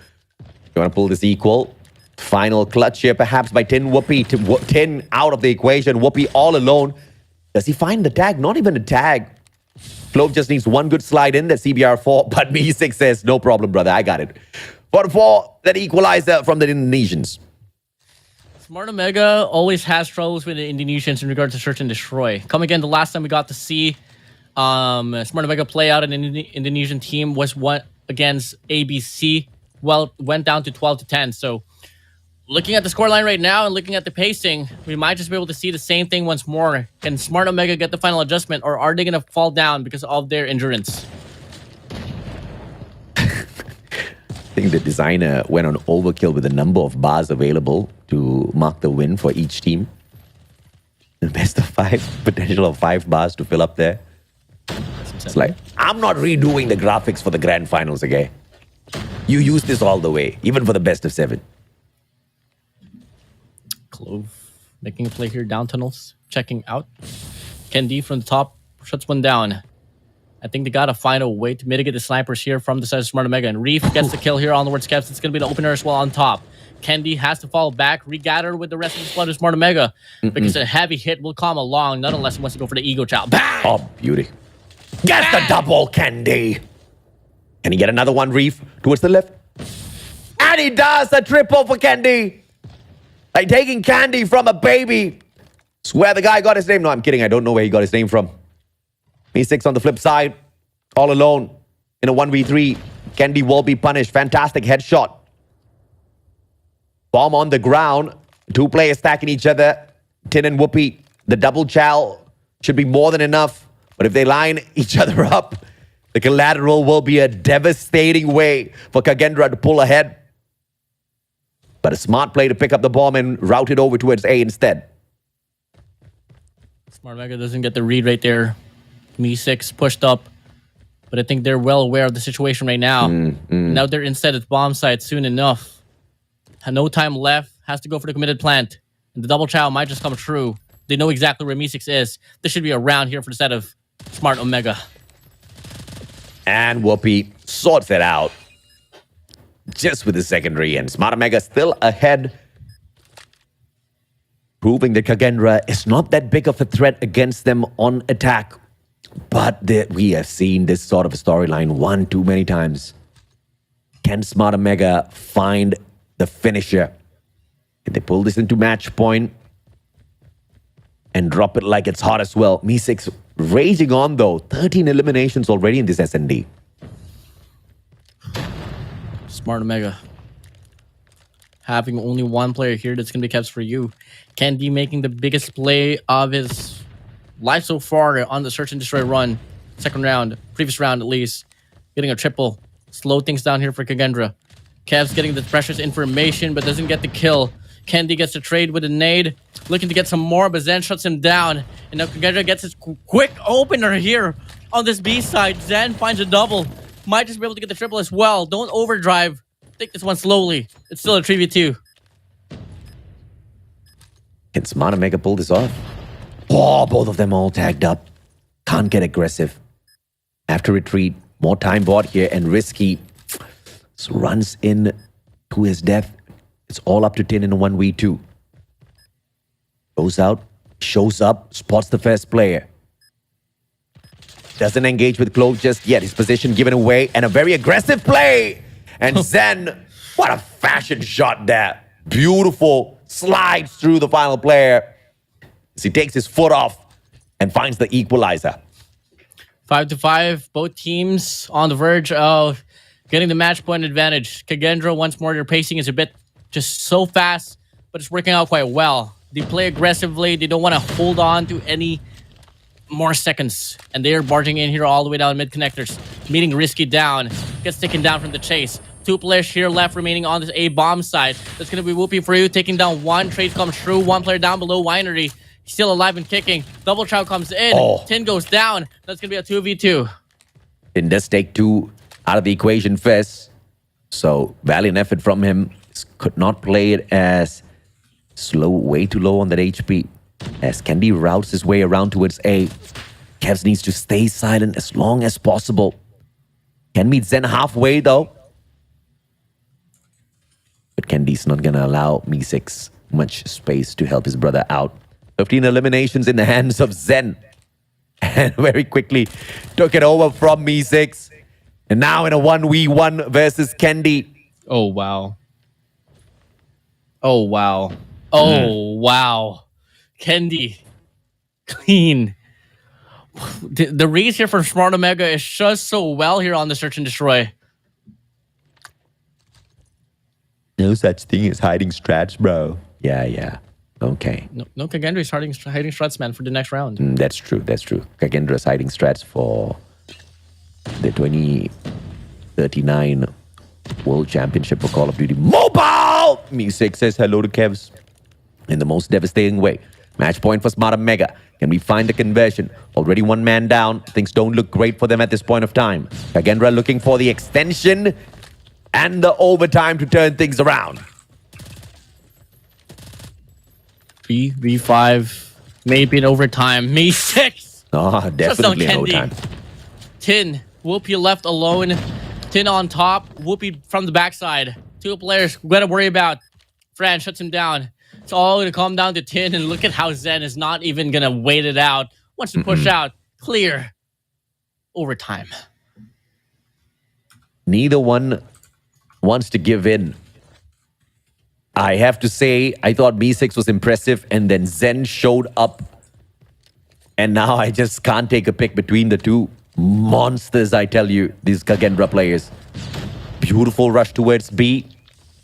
C: You want to pull this equal? Final clutch here perhaps by Tin Whoopi. Tin out of the equation. Whoopi all alone. Does he find the tag? Not even a tag. Clove just needs one good slide in. That's CBR4. But Me6 says, no problem, brother. I got it. 4-4. That equalizer from the Indonesians.
A: Smart Omega always has troubles with the Indonesians in regard to search and destroy. Come again, the last time we got to see Smart Omega play out an Indonesian team was one against ABC. Well, went down to 12-10. So looking at the scoreline right now and looking at the pacing, we might just be able to see the same thing once more. Can Smart Omega get the final adjustment, or are they going to fall down because of their endurance?
C: I think the designer went on overkill with the number of bars available to mark the win for each team. The best of 5, potential of 5 bars to fill up there. It's like, I'm not redoing the graphics for the grand finals again. You use this all the way, even for the best of 7.
A: Clove making a play here, down tunnels, checking out. Kendi from the top shuts one down. I think they gotta find a way to mitigate the snipers here from the side of Smart Omega. And Reef gets the kill here on the word Skeps. It's gonna be the opener as well on top. Kendi has to fall back, regather with the rest of the squad of Smart Omega. Because a heavy hit will come along, not unless he wants to go for the Ego Chow. Bang!
C: Oh, beauty. Gets the double, Kendi. Can he get another one, Reef? Towards the left. And he does the triple for Kendi. Like taking candy from a baby. Swear the guy got his name. No, I'm kidding. I don't know where he got his name from. Me6 on the flip side. All alone. In a 1v3. Kendi will be punished. Fantastic headshot. Bomb on the ground. 2 players stacking each other. Tin and Whoopi. The double chow should be more than enough. But if they line each other up, the collateral will be a devastating way for Kagendra to pull ahead. But a smart play to pick up the bomb and route it over towards A instead.
A: Smart Omega doesn't get the read right there. Me6 pushed up. But I think they're well aware of the situation right now. Now they're instead at bomb site soon enough. No time left. Has to go for the committed plant. And the double chow might just come true. They know exactly where Me6 is. This should be a round here for the set of Smart Omega.
C: And Whoopi sorts it out. Just with the secondary, and Smart Omega still ahead. Proving that Kagendra is not that big of a threat against them on attack. But we have seen this sort of storyline one too many times. Can Smart Omega find the finisher? Can they pull this into match point? And drop it like it's hot as well. Me6 raging on though. 13 eliminations already in this SND.
A: Smart Omega. Having only one player here that's going to be kept for you. Kendi making the biggest play of his life so far on the search and destroy run. Second round, previous round at least. Getting a triple. Slow things down here for Kagendra. Kev's getting the precious information but doesn't get the kill. Kendi gets the trade with a nade. Looking to get some more, but Zen shuts him down. And now Kagendra gets his quick opener here on this B side. Zen finds a double. Might just be able to get the triple as well. Don't overdrive. Take this one slowly. It's still a 3v2.
C: Can Smart Omega pull this off? Oh, both of them all tagged up. Can't get aggressive. Have to retreat. More time bought here and risky. So runs in to his death. It's all up to Tin in a 1v2. Goes out, shows up, spots the first player. Doesn't engage with Clove just yet. His position given away and a very aggressive play. And Zen, what a fashion shot there. Beautiful, slides through the final player as he takes his foot off and finds the equalizer.
A: 5-5, both teams on the verge of getting the match point advantage. KAGE once more, their pacing is a bit just so fast, but it's working out quite well. They play aggressively. They don't want to hold on to any more seconds. And they're barging in here all the way down mid connectors. Meeting Risky down. Gets taken down from the chase. 2 players here left remaining on this A bomb side. That's going to be Whoopi for you. Taking down 1. Trade comes through. 1 player down below Winery. Still alive and kicking. Double Chow comes in. 10 goes down. That's going to be a 2v2.
C: Tin does take 2 out of the equation first. So valiant effort from him. Could not play it as slow, way too low on that HP. As Candy routes his way around towards A. Kevs needs to stay silent as long as possible. Can meet Zen halfway though. But Candy's not gonna allow Me6 much space to help his brother out. 15 eliminations in the hands of Zen. And very quickly took it over from Me6. And now in a 1v1 versus Candy.
A: Oh, wow. Oh, wow. Oh, wow. Candy. Clean. The reads here for Smart Omega is just so well here on the Search and Destroy.
C: No such thing as hiding strats, bro. Yeah. Okay.
A: No KAGE is hiding strats, man, for the next round.
C: That's true. KAGE is hiding strats for the 2039 World Championship for Call of Duty Mobile. Me6 says hello to Kevs in the most devastating way. Match point for Smart Omega. Can we find the conversion? Already 1 man down. Things don't look great for them at this point of time. KAGE looking for the extension and the overtime to turn things around.
A: 3v5, maybe in overtime. Me6.
C: Definitely in overtime.
A: Tin, Whoopi left alone. Tin on top, Whoopi from the backside. 2 players we gotta worry about. Fran shuts him down. It's all gonna come down to Tin, and look at how Zen is not even gonna wait it out. Wants to push out. Clear. Overtime.
C: Neither one wants to give in. I have to say, I thought Me6 was impressive, and then Zen showed up. And now I just can't take a pick between the 2 monsters, I tell you, these KAGE players. Beautiful rush towards B.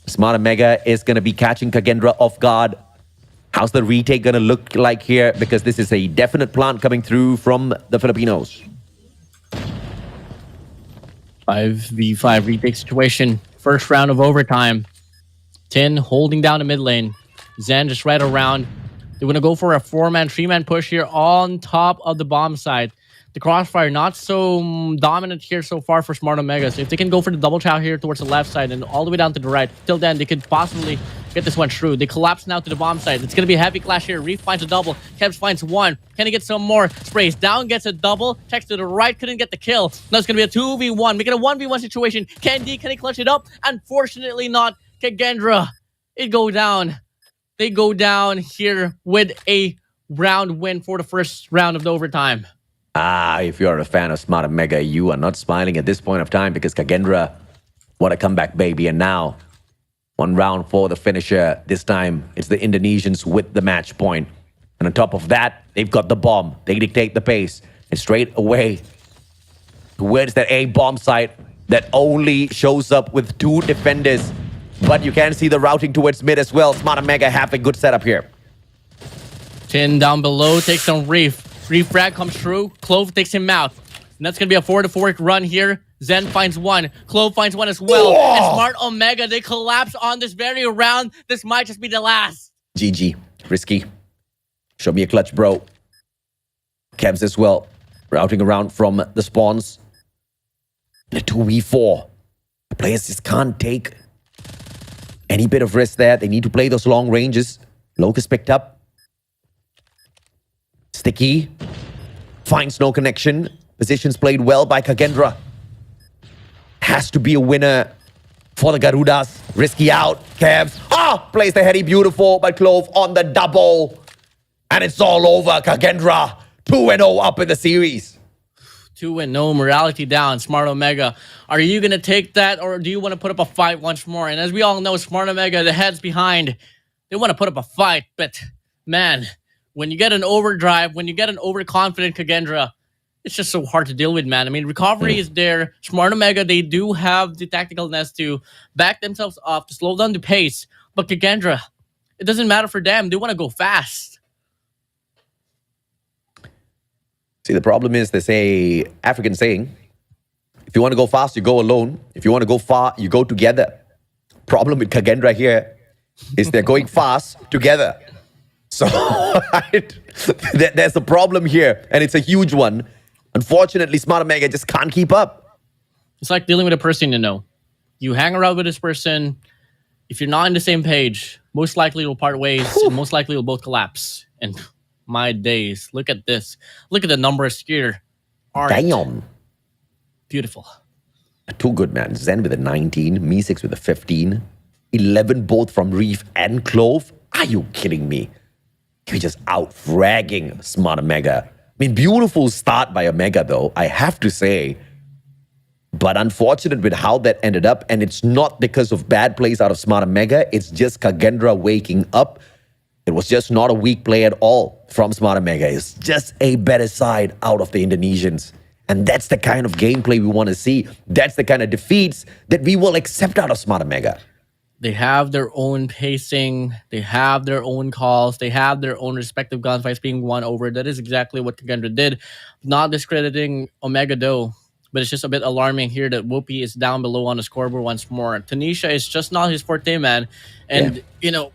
C: Smart Omega is going to be catching KAGE off guard. How's the retake going to look like here? Because this is a definite plant coming through from the Filipinos.
A: 5v5 retake situation. First round of overtime. Tin holding down the mid lane. Zen just right around. They're going to go for a 4-man, 3-man push here on top of the bomb side. The crossfire not so dominant here so far for Smart Omega. So if they can go for the double chow here towards the left side and all the way down to the right, till then they could possibly get this one through. They collapse now to the bomb side. It's going to be a heavy clash here. Reef finds a double. Kevs finds 1. Can he get some more? Sprays down, gets a double. Checks to the right, couldn't get the kill. Now it's going to be a 2v1. Make it a 1v1 situation. Can he clutch it up? Unfortunately not. KAGE. It go down. They go down here with a round win for the first round of the overtime.
C: If you're a fan of Smart Omega, you are not smiling at this point of time because KAGE, what a comeback, baby. And now, 1 round for the finisher. This time, it's the Indonesians with the match point. And on top of that, they've got the bomb. They dictate the pace. And straight away, towards that A bomb site that only shows up with 2 defenders. But you can see the routing towards mid as well. Smart Omega have a good setup here.
A: Tin down below, takes some Reef. Reef frag comes through. Clove takes him out. And that's going to be a 4-4 run here. Zen finds 1. Clove finds 1 as well.
C: Whoa!
A: And Smart Omega, they collapse on this very round. This might just be the last.
C: GG. Risky. Show me a clutch, bro. Kevs as well. Routing around from the spawns. The 2v4. The players just can't take any bit of risk there. They need to play those long ranges. Locust picked up. Sticky. Finds no connection. Positions played well by KAGE. Has to be a winner for the Garudas. Risky out. Kevs. Plays the heady beautiful, but Clove on the double. And it's all over. Kagendra 2-0 up in the series.
A: 2-0, morality down. Smart Omega, are you going to take that, or do you want to put up a fight once more? And as we all know, Smart Omega, the heads behind, they want to put up a fight. But man, when you get an overdrive, when you get an overconfident Kagendra, it's just so hard to deal with, man. I mean, recovery is there. Smart Omega, they do have the tacticalness to back themselves off, to slow down the pace. But Kagendra, it doesn't matter for them. They want to go fast.
C: See, the problem is, there's a African saying, if you want to go fast, you go alone. If you want to go far, you go together. Problem with Kagendra here is they're going fast together. So there's a problem here, and it's a huge one. Unfortunately, Smart Omega just can't keep up.
A: It's like dealing with a person you know. You hang around with this person. If you're not on the same page, most likely you'll part ways, and most likely you'll both collapse. And my days, look at this. Look at the numbers here. Art.
C: Damn.
A: Beautiful.
C: Too good, man. Zen with a 19, Me6 with a 15, 11 both from Reef and Clove. Are you kidding me? You're just out-fragging Smart Omega. I mean, beautiful start by Omega, though, I have to say. But unfortunate with how that ended up. And it's not because of bad plays out of Smart Omega. It's just Kagendra waking up. It was just not a weak play at all from Smart Omega. It's just a better side out of the Indonesians. And that's the kind of gameplay we want to see. That's the kind of defeats that we will accept out of Smart Omega.
A: They have their own pacing. They have their own calls. They have their own respective gunfights being won over. That is exactly what Kagendra did. Not discrediting Omega, though. But it's just a bit alarming here that Whoopi is down below on the scoreboard once more. Tanisha is just not his forte, man. And, you know,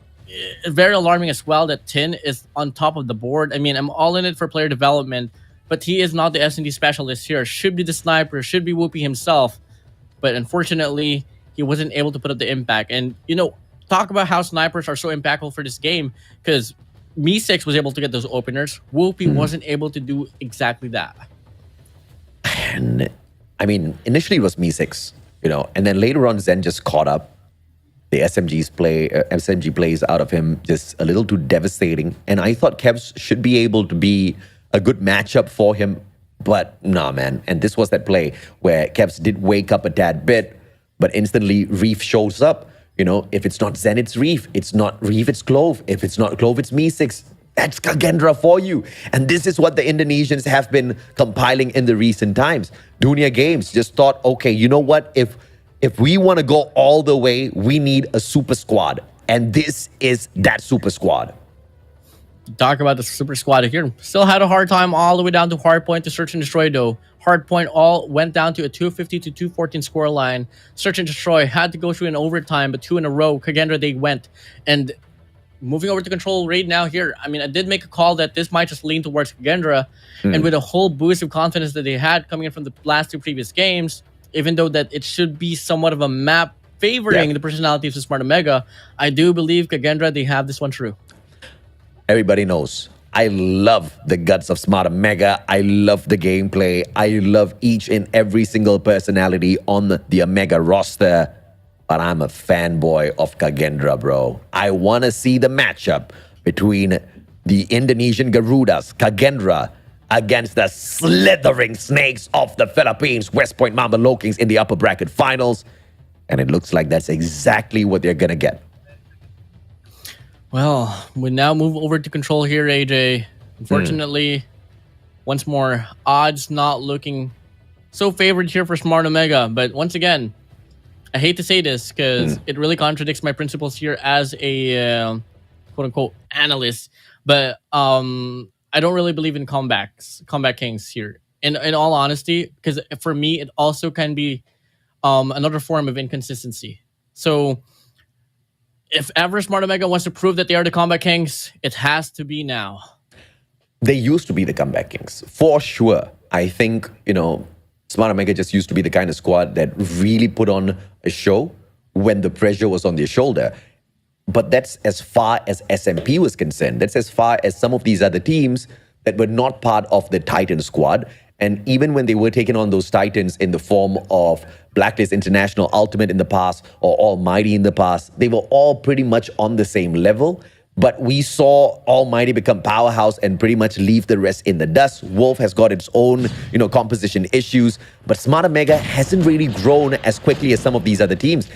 A: very alarming as well that Tin is on top of the board. I mean, I'm all in it for player development, but he is not the S&D specialist here. Should be the sniper, should be Whoopi himself. But unfortunately, he wasn't able to put up the impact. And, you know, talk about how snipers are so impactful for this game, because Me6 was able to get those openers. Whoopi wasn't able to do exactly that.
C: And, I mean, initially it was Me6, you know, and then later on Zen just caught up. The SMG plays out of him just a little too devastating. And I thought Kevs should be able to be a good matchup for him. But nah, man. And this was that play where Kevs did wake up a tad bit, but instantly Reef shows up. You know, if it's not Zen, it's Reef. It's not Reef, it's Clove. If it's not Clove, it's Me6. That's Kagendra for you. And this is what the Indonesians have been compiling in the recent times. Dunia Games just thought, okay, you know what? If we want to go all the way, we need a super squad. And this is that super squad.
A: Talk about the super squad here. Still had a hard time all the way down to Hardpoint to search and destroy, though. Hardpoint all went down to a 250 to 214 score line. Search and destroy had to go through an overtime, but 2 in a row. Kagendra, they went. And moving over to control right now here, I mean, I did make a call that this might just lean towards Kagendra. And with a whole boost of confidence that they had coming in from the last 2 previous games, even though that it should be somewhat of a map favoring the personalities of Smart Omega, I do believe Kagendra, they have this one true.
C: Everybody knows. I love the guts of Smart Omega. I love the gameplay. I love each and every single personality on the Omega roster. But I'm a fanboy of Kagendra, bro. I want to see the matchup between the Indonesian Garudas, Kagendra, against the slithering snakes of the Philippines, West Point Mamba Lokings in the upper bracket finals. And it looks like that's exactly what they're going to get.
A: Well, we now move over to control here, AJ. Unfortunately, once more, odds not looking so favored here for Smart Omega. But once again, I hate to say this because it really contradicts my principles here as a quote-unquote analyst. But I don't really believe in combat kings here. In all honesty, because for me, it also can be another form of inconsistency. So if ever Smart Omega wants to prove that they are the combat kings, it has to be now.
C: They used to be the comeback kings, for sure. I think, you know, Smart Omega just used to be the kind of squad that really put on a show when the pressure was on their shoulder. But that's as far as SMP was concerned. That's as far as some of these other teams that were not part of the Titan squad. And even when they were taking on those Titans in the form of Blacklist International Ultimate in the past or Almighty in the past, they were all pretty much on the same level. But we saw Almighty become Powerhouse and pretty much leave the rest in the dust. Wolf has got its own, composition issues, but Smarter Mega hasn't really grown as quickly as some of these other teams.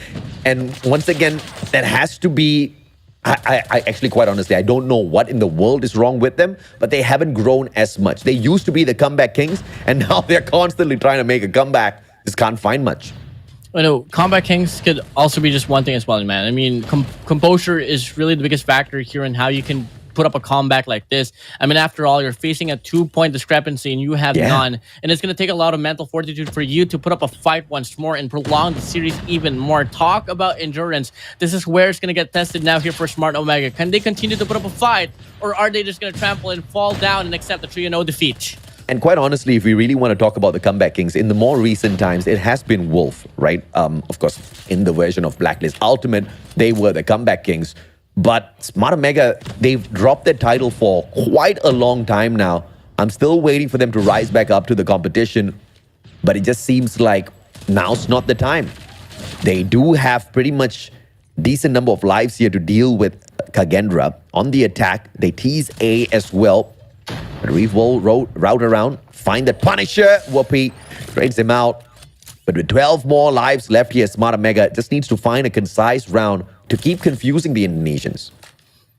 C: And once again, that has to be, I actually, quite honestly, I don't know what in the world is wrong with them, but they haven't grown as much. They used to be the comeback kings, and now they're constantly trying to make a comeback. Just can't find much.
A: I know Combat Kings could also be just one thing as well, man. I mean, composure is really the biggest factor here in how you can put up a comeback like this. I mean, after all, you're facing a 2-point discrepancy and you have none. And it's going to take a lot of mental fortitude for you to put up a fight once more and prolong the series even more. Talk about endurance. This is where it's going to get tested now here for Smart Omega. Can they continue to put up a fight, or are they just going to trample and fall down and accept a 3-0 defeat?
C: And quite honestly, if we really want to talk about the comeback kings, in the more recent times, it has been Wolf, right? Of course, in the version of Blacklist Ultimate, they were the comeback kings. But Smart Omega, they've dropped their title for quite a long time now. I'm still waiting for them to rise back up to the competition, but it just seems like now's not the time. They do have pretty much decent number of lives here to deal with Kagendra. On the attack, they tease A as well. But Reef will route around, find the Punisher. Whoopi trades him out. But with 12 more lives left here, Smart Omega just needs to find a concise round to keep confusing the Indonesians.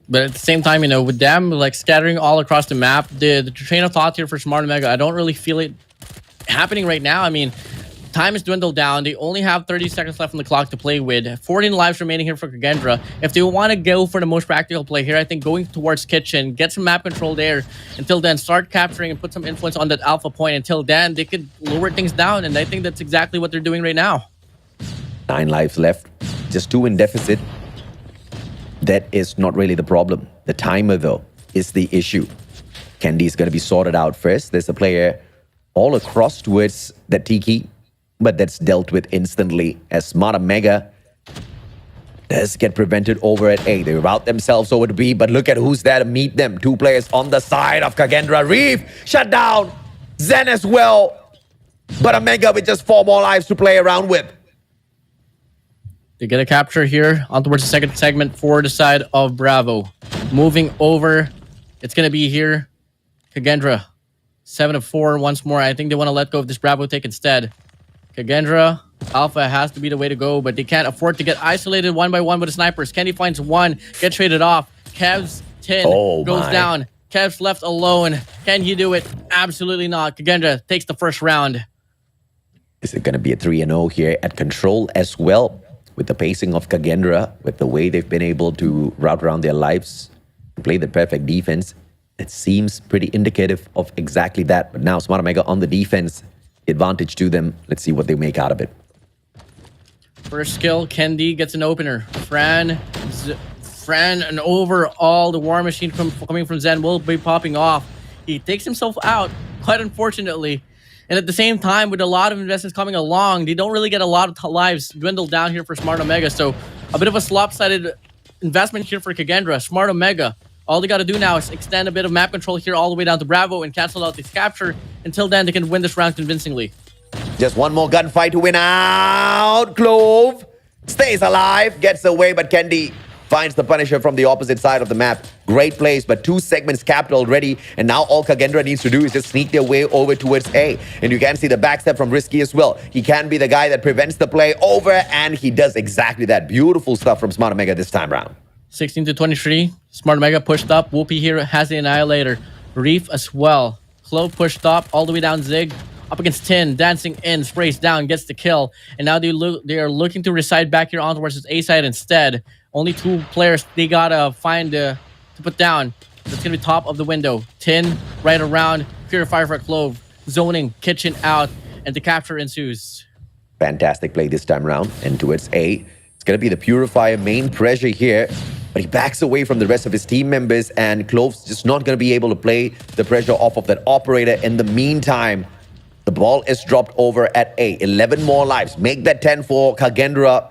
A: But at the same time, with them like scattering all across the map, the train of thought here for Smart Omega, I don't really feel it happening right now. I mean, time is dwindled down. They only have 30 seconds left on the clock to play with. 14 lives remaining here for Kagendra. If they want to go for the most practical play here, I think going towards Kitchen, get some map control there. Until then, start capturing and put some influence on that alpha point. Until then, they could lower things down, and I think that's exactly what they're doing right now.
C: 9 lives left, just 2 in deficit. That is not really the problem. The timer, though, is the issue. Candy's going to be sorted out first. There's a player all across towards that Tiki, but that's dealt with instantly as Smart Omega does get prevented over at A. They route themselves over to B, but look at who's there to meet them. 2 players on the side of Kagendra. Reef shut down. Zen as well. But Omega with just 4 more lives to play around with.
A: They get a capture here on towards the second segment for the side of Bravo. Moving over, it's going to be here. Kagendra, 7-4 once more. I think they want to let go of this Bravo take instead. Kagendra, Alpha has to be the way to go, but they can't afford to get isolated one by one with the snipers. Kenny finds one, gets traded off. Kev's 10 goes down. Kev's left alone. Can he do it? Absolutely not. Kagendra takes the first round.
C: Is it going to be a 3-0 here at control as well? With the pacing of Kagendra, with the way they've been able to route around their lives, play the perfect defense, it seems pretty indicative of exactly that. But now Smart Omega on the defense, advantage to them. Let's see what they make out of it.
A: First skill, Kendi gets an opener. Fran, and overall, the War Machine coming from Zen will be popping off. He takes himself out, quite unfortunately. And at the same time, with a lot of investments coming along, they don't really get a lot of lives dwindled down here for Smart Omega. So a bit of a lopsided investment here for Kagendra. Smart Omega, all they got to do now is extend a bit of map control here all the way down to Bravo and cancel out this capture. Until then, they can win this round convincingly.
C: Just one more gunfight to win out. Clove stays alive, gets away, but Kendi finds the Punisher from the opposite side of the map. Great place, but 2 segments capped already. And now all Kagendra needs to do is just sneak their way over towards A. And you can see the backstep from Risky as well. He can be the guy that prevents the play over, and he does exactly that. Beautiful stuff from Smart Omega this time round.
A: 16-23. Smart Omega pushed up. Whoopi here has the Annihilator. Reef as well. Clove pushed up all the way down Zig. Up against Tin, dancing in, sprays down, gets the kill. And now they are looking to reside back here on towards this A side instead. Only 2 players they gotta find to put down. That's gonna be top of the window. Tin right around, Purifier for Clove, zoning, Kitchen out, and the capture ensues.
C: Fantastic play this time around. And towards A, it's gonna be the Purifier main pressure here. But he backs away from the rest of his team members, and Clove's just not gonna be able to play the pressure off of that operator. In the meantime, the ball is dropped over at A. 11 more lives. Make that 10 for Kagendra.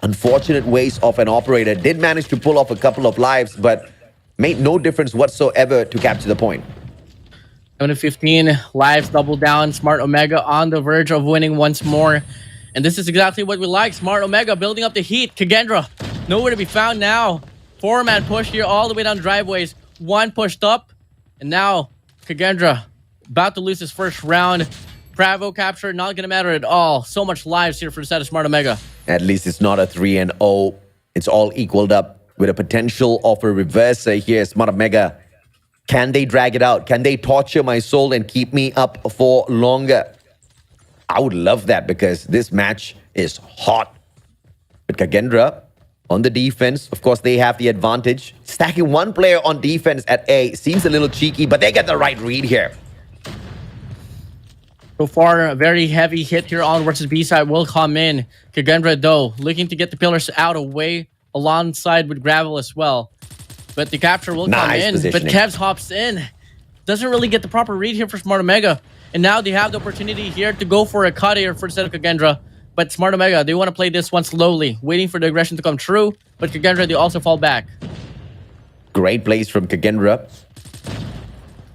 C: Unfortunate waste of an operator. Did manage to pull off a couple of lives, but made no difference whatsoever to capture the point.
A: 15 lives, double down. Smart Omega on the verge of winning once more. And this is exactly what we like. Smart Omega building up the heat. Kagendra, nowhere to be found now. 4-man push here all the way down driveways. One pushed up, and now KAGE about to lose his first round. Bravo capture, not going to matter at all. So much lives here for the side of Smart Omega.
C: At least it's not a 3-0. It's all equaled up with a potential of a reverser here. Smart Omega. Can they drag it out? Can they torture my soul and keep me up for longer? I would love that because this match is hot. But KAGE on the defense, of course, they have the advantage. Stacking one player on defense at A seems a little cheeky, but they get the right read here.
A: So far, a very heavy hit here on versus B side will come in. KAGE, though, looking to get the pillars out away alongside with Gravel as well. But the capture will come in. But Kevs hops in. Doesn't really get the proper read here for Smart Omega. And now they have the opportunity here to go for a cut here for the set of KAGE. But Smart Omega, they want to play this one slowly, waiting for the aggression to come true. But KAGE, they also fall back.
C: Great plays from KAGE.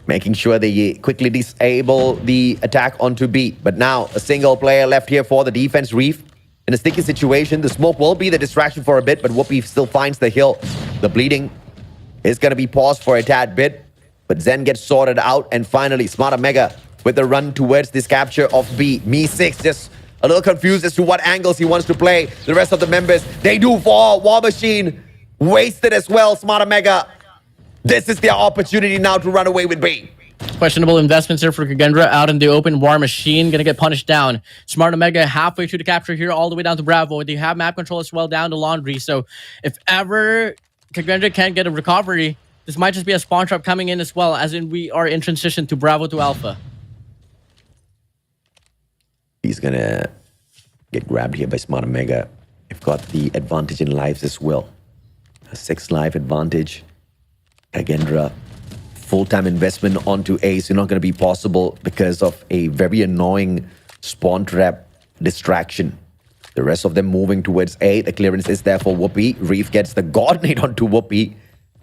C: Making sure they quickly disable the attack onto B. But now, a single player left here for the defense. Reef in a sticky situation. The smoke will be the distraction for a bit, but Whoopi still finds the hill. The bleeding is going to be paused for a tad bit, but Zen gets sorted out. And finally, Smart Omega with the run towards this capture of B. Me6 just a little confused as to what angles he wants to play. The rest of the members, they do fall. War Machine wasted as well. Smart Omega. This is their opportunity now to run away with B.
A: Questionable investments here for KAGE out in the open. War Machine gonna get punished down. Smart Omega halfway through the capture here all the way down to Bravo. They have map control as well down to Laundry. So if ever KAGE can't get a recovery, this might just be a spawn trap coming in as well, as in we are in transition to Bravo to Alpha.
C: He's gonna get grabbed here by Smart Omega. They've got the advantage in lives as well. A 6 life advantage. KAGE, full-time investment onto A is not going to be possible because of a very annoying spawn trap distraction. The rest of them moving towards A. The clearance is there for Whoopi. Reef gets the Godnade onto Whoopi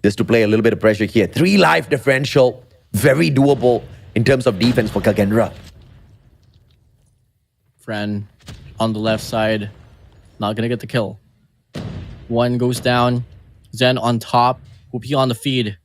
C: just to play a little bit of pressure here. 3 life differential. Very doable in terms of defense for KAGE.
A: Fran on the left side, not going to get the kill. One goes down. Zen on top. Whoopi on the feed.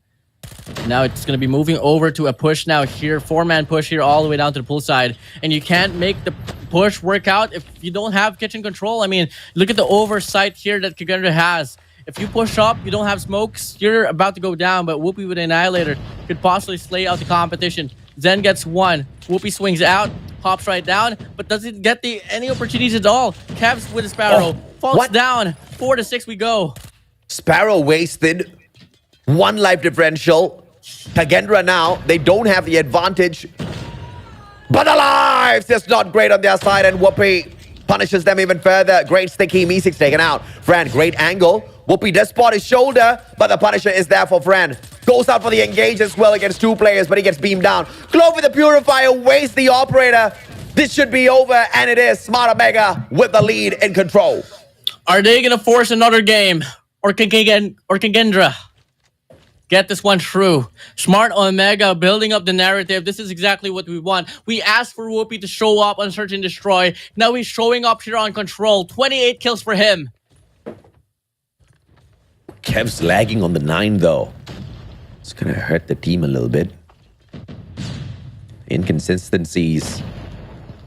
A: Now it's going to be moving over to a push now here. 4-man push here all the way down to the pool side. And you can't make the push work out if you don't have kitchen control. I mean, look at the oversight here that KAGE has. If you push up, you don't have smokes, you're about to go down. But Whoopi with Annihilator could possibly slay out the competition. Zen gets one. Whoopi swings out, hops right down, but doesn't get any opportunities at all. Kevs with a Sparrow. Falls down. 4 to 6 we go.
C: Sparrow wasted. 1 life differential. KAGE now, they don't have the advantage. But the lives just not great on their side, and Whoopi punishes them even further. Great sticky. Me6 taken out. Fran, great angle. Whoopi does spot his shoulder, but the punisher is there for Fran. Goes out for the engage as well against 2 players, but he gets beamed down. Clove with the Purifier, wastes the operator. This should be over, and it is. Smart Omega with the lead in control.
A: Are they going to force another game? Or KAGE get this one through? Smart Omega building up the narrative. This is exactly what we want. We asked for Whoopi to show up on Search and Destroy. Now he's showing up here on Control. 28 kills for him.
C: Kev's lagging on the 9 though. It's gonna hurt the team a little bit. Inconsistencies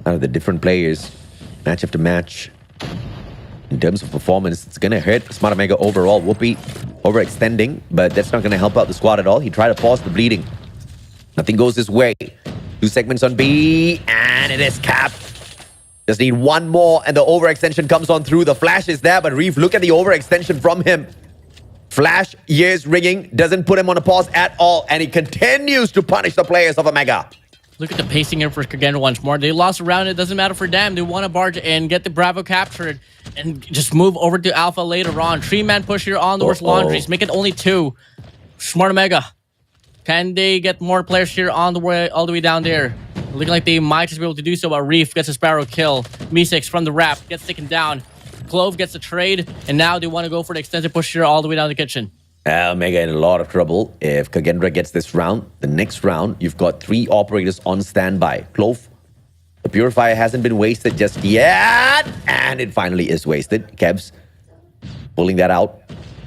C: out of the different players, match after match. In terms of performance, it's gonna hurt Smart Omega overall. Whoopi overextending, but that's not gonna help out the squad at all. He tried to pause the bleeding. Nothing goes his way. 2 segments on B, and it is capped. Just need 1 more, and the overextension comes on through. The flash is there, but Reef, look at the overextension from him. Flash, years ringing, doesn't put him on a pause at all, and he continues to punish the players of Omega.
A: Look at the pacing here for KAGE once more. They lost a round. It doesn't matter for them. They want to barge in, get the Bravo captured, and just move over to Alpha later on. 3-man push here on the worst Laundries. Make it only 2. Smart Omega. Can they get more players here on the way, all the way down there? Looking like they might just be able to do so, but Reef gets a Sparrow kill. Me6 from the wrap gets taken down. Clove gets the trade, and now they want to go for the extended push here all the way down the kitchen.
C: Omega in a lot of trouble if KAGE gets this round. The next round, you've got 3 operators on standby. Clove, the Purifier hasn't been wasted just yet, and it finally is wasted. Kebs pulling that out.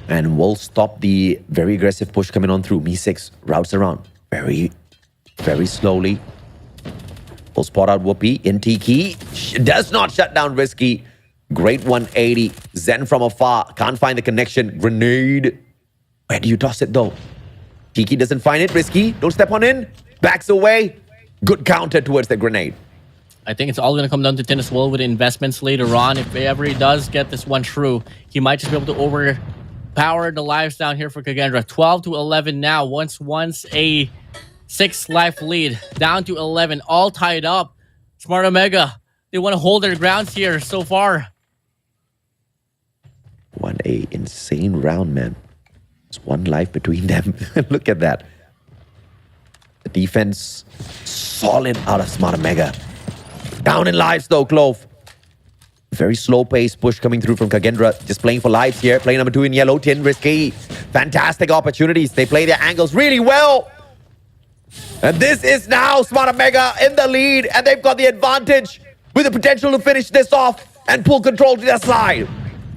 C: And we'll stop the very aggressive push coming on through. Mi6 routes around very, very slowly. We'll spot out Whoopi. NT key does not shut down Risky. Great 180. Zen from afar. Can't find the connection. Grenade. Where do you toss it though? Tiki doesn't find it. Risky. Don't step on in. Backs away. Good counter towards the grenade.
A: I think it's all going to come down to Tin as well with the investments later on. If ever he does get this one through, he might just be able to overpower the lives down here for Kagendra. 12 to 11 now. Once a 6 life lead. Down to 11. All tied up. Smart Omega. They want to hold their grounds here so far.
C: What a insane round, man. There's one life between them. Look at that. The defense solid out of Smart Omega. Down in lives though, Clove. Very slow pace push coming through from Kagendra. Just playing for lives here. Play number 2 in yellow. Tin Risky. Fantastic opportunities. They play their angles really well. And this is now Smart Omega in the lead. And they've got the advantage with the potential to finish this off and pull control to their side.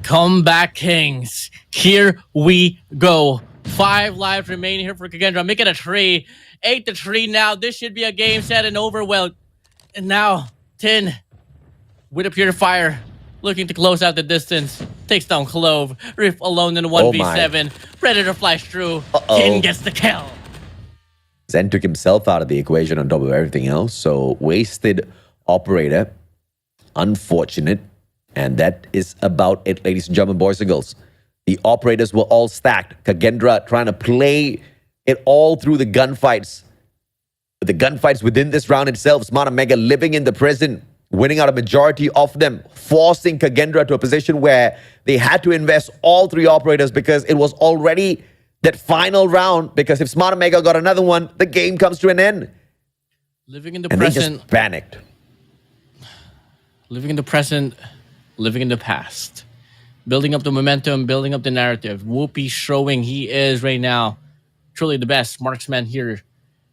A: Come back, Kings. Here we go. 5 lives remaining here for Kagendra. Make it a 3. 8 to 3 now. This should be a game set and over well. And now, Tin with a purifier looking to close out the distance. Takes down Clove. Riff alone in a 1v7. Predator flies through. Tin gets the kill.
C: Zen took himself out of the equation on top of everything else. So wasted operator. Unfortunate. And that is about it, ladies and gentlemen, boys and girls. The operators were all stacked. Kagendra trying to play it all through the gunfights. But the gunfights within this round itself, Smart Omega living in the present, winning out a majority of them, forcing Kagendra to a position where they had to invest all 3 operators because it was already that final round. Because if Smart Omega got another one, the game comes to an end.
A: Living in the
C: and
A: present.
C: They just panicked.
A: Living in the present. Living in the past. Building up the momentum, building up the narrative. Whoopi showing he is right now truly the best marksman here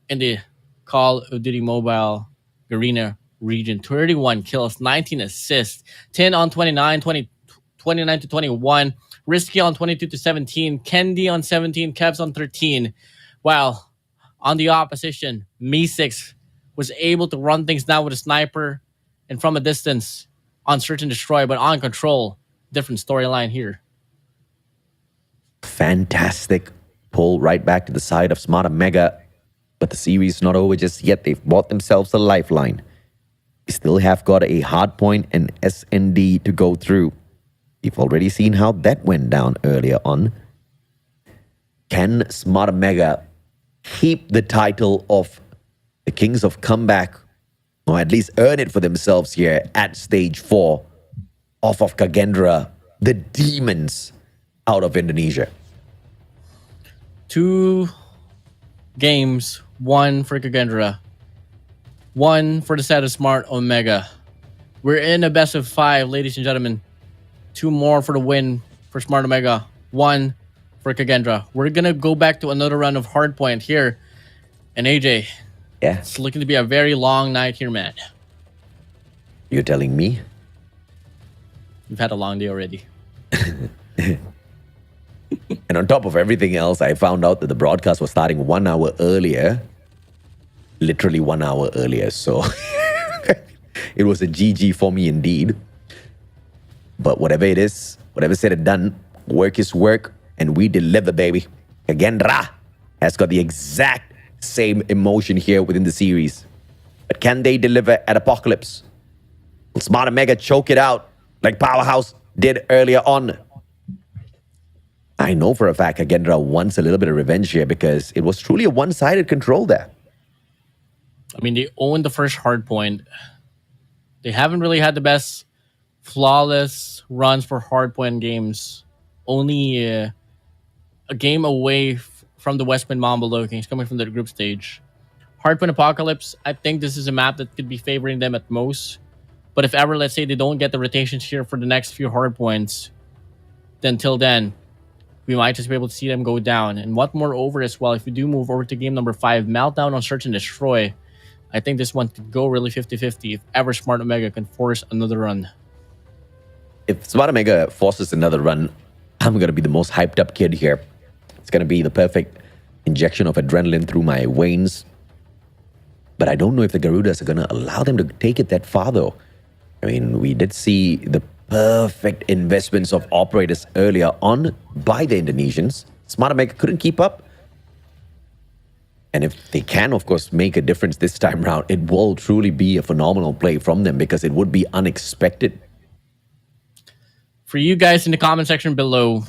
A: in the Call of Duty Mobile Garena region. 31 kills, 19 assists, 10 on 29, 29 to 21. Risky on 22 to 17. Kendi on 17. Kevs on 13. While on the opposition, Mi6 was able to run things down with a sniper and from a distance on search and destroy, but on control. Different storyline here.
C: Fantastic pull right back to the side of Smart Omega. But the series is not over just yet. They've bought themselves a lifeline. They still have got a Hardpoint and SND to go through. You've already seen how that went down earlier on. Can Smart Omega keep the title of the Kings of Comeback, or at least earn it for themselves here at stage 4 off of Kagendra, the demons out of Indonesia?
A: 2 games, 1 for Kagendra, 1 for the set of Smart Omega. We're in a best of 5, ladies and gentlemen. 2 more for the win for Smart Omega, 1 for Kagendra. We're going to go back to another round of Hardpoint here. And AJ,
C: Yeah,
A: it's looking to be a very long night here, man.
C: you're telling me?
A: You've had a long day already.
C: And on top of everything else, I found out that the broadcast was starting 1 hour earlier. Literally 1 hour earlier. So it was a GG for me indeed. But whatever it is, whatever said and done, work is work. And we deliver, baby. Kagendra has got the exact same emotion here within the series. But can they deliver at Apocalypse? Will Smart Omega choke it out like Powerhouse did earlier on? I know for a fact Kagendra wants a little bit of revenge here because it was truly a one-sided control there.
A: I mean, they owned the first Hardpoint. They haven't really had the best flawless runs for Hardpoint games. Only a game away from the Westman Mamba Kings coming from the group stage. Hardpoint Apocalypse, I think this is a map that could be favoring them at most. But if ever, let's say they don't get the rotations here for the next few Hardpoints, then till then, we might just be able to see them go down. And what moreover as well, if we do move over to game number 5, Meltdown on Search and Destroy, I think this one could go really 50-50 if ever Smart Omega can force another run.
C: If Smart Omega forces another run, I'm going to be the most hyped up kid here. It's going to be the perfect injection of adrenaline through my veins. But I don't know if the Garudas are going to allow them to take it that far, though. I mean, we did see the perfect investments of operators earlier on by the Indonesians. Smart Omega couldn't keep up. And if they can, of course, make a difference this time around, it will truly be a phenomenal play from them because it would be unexpected.
A: For you guys in the comment section below,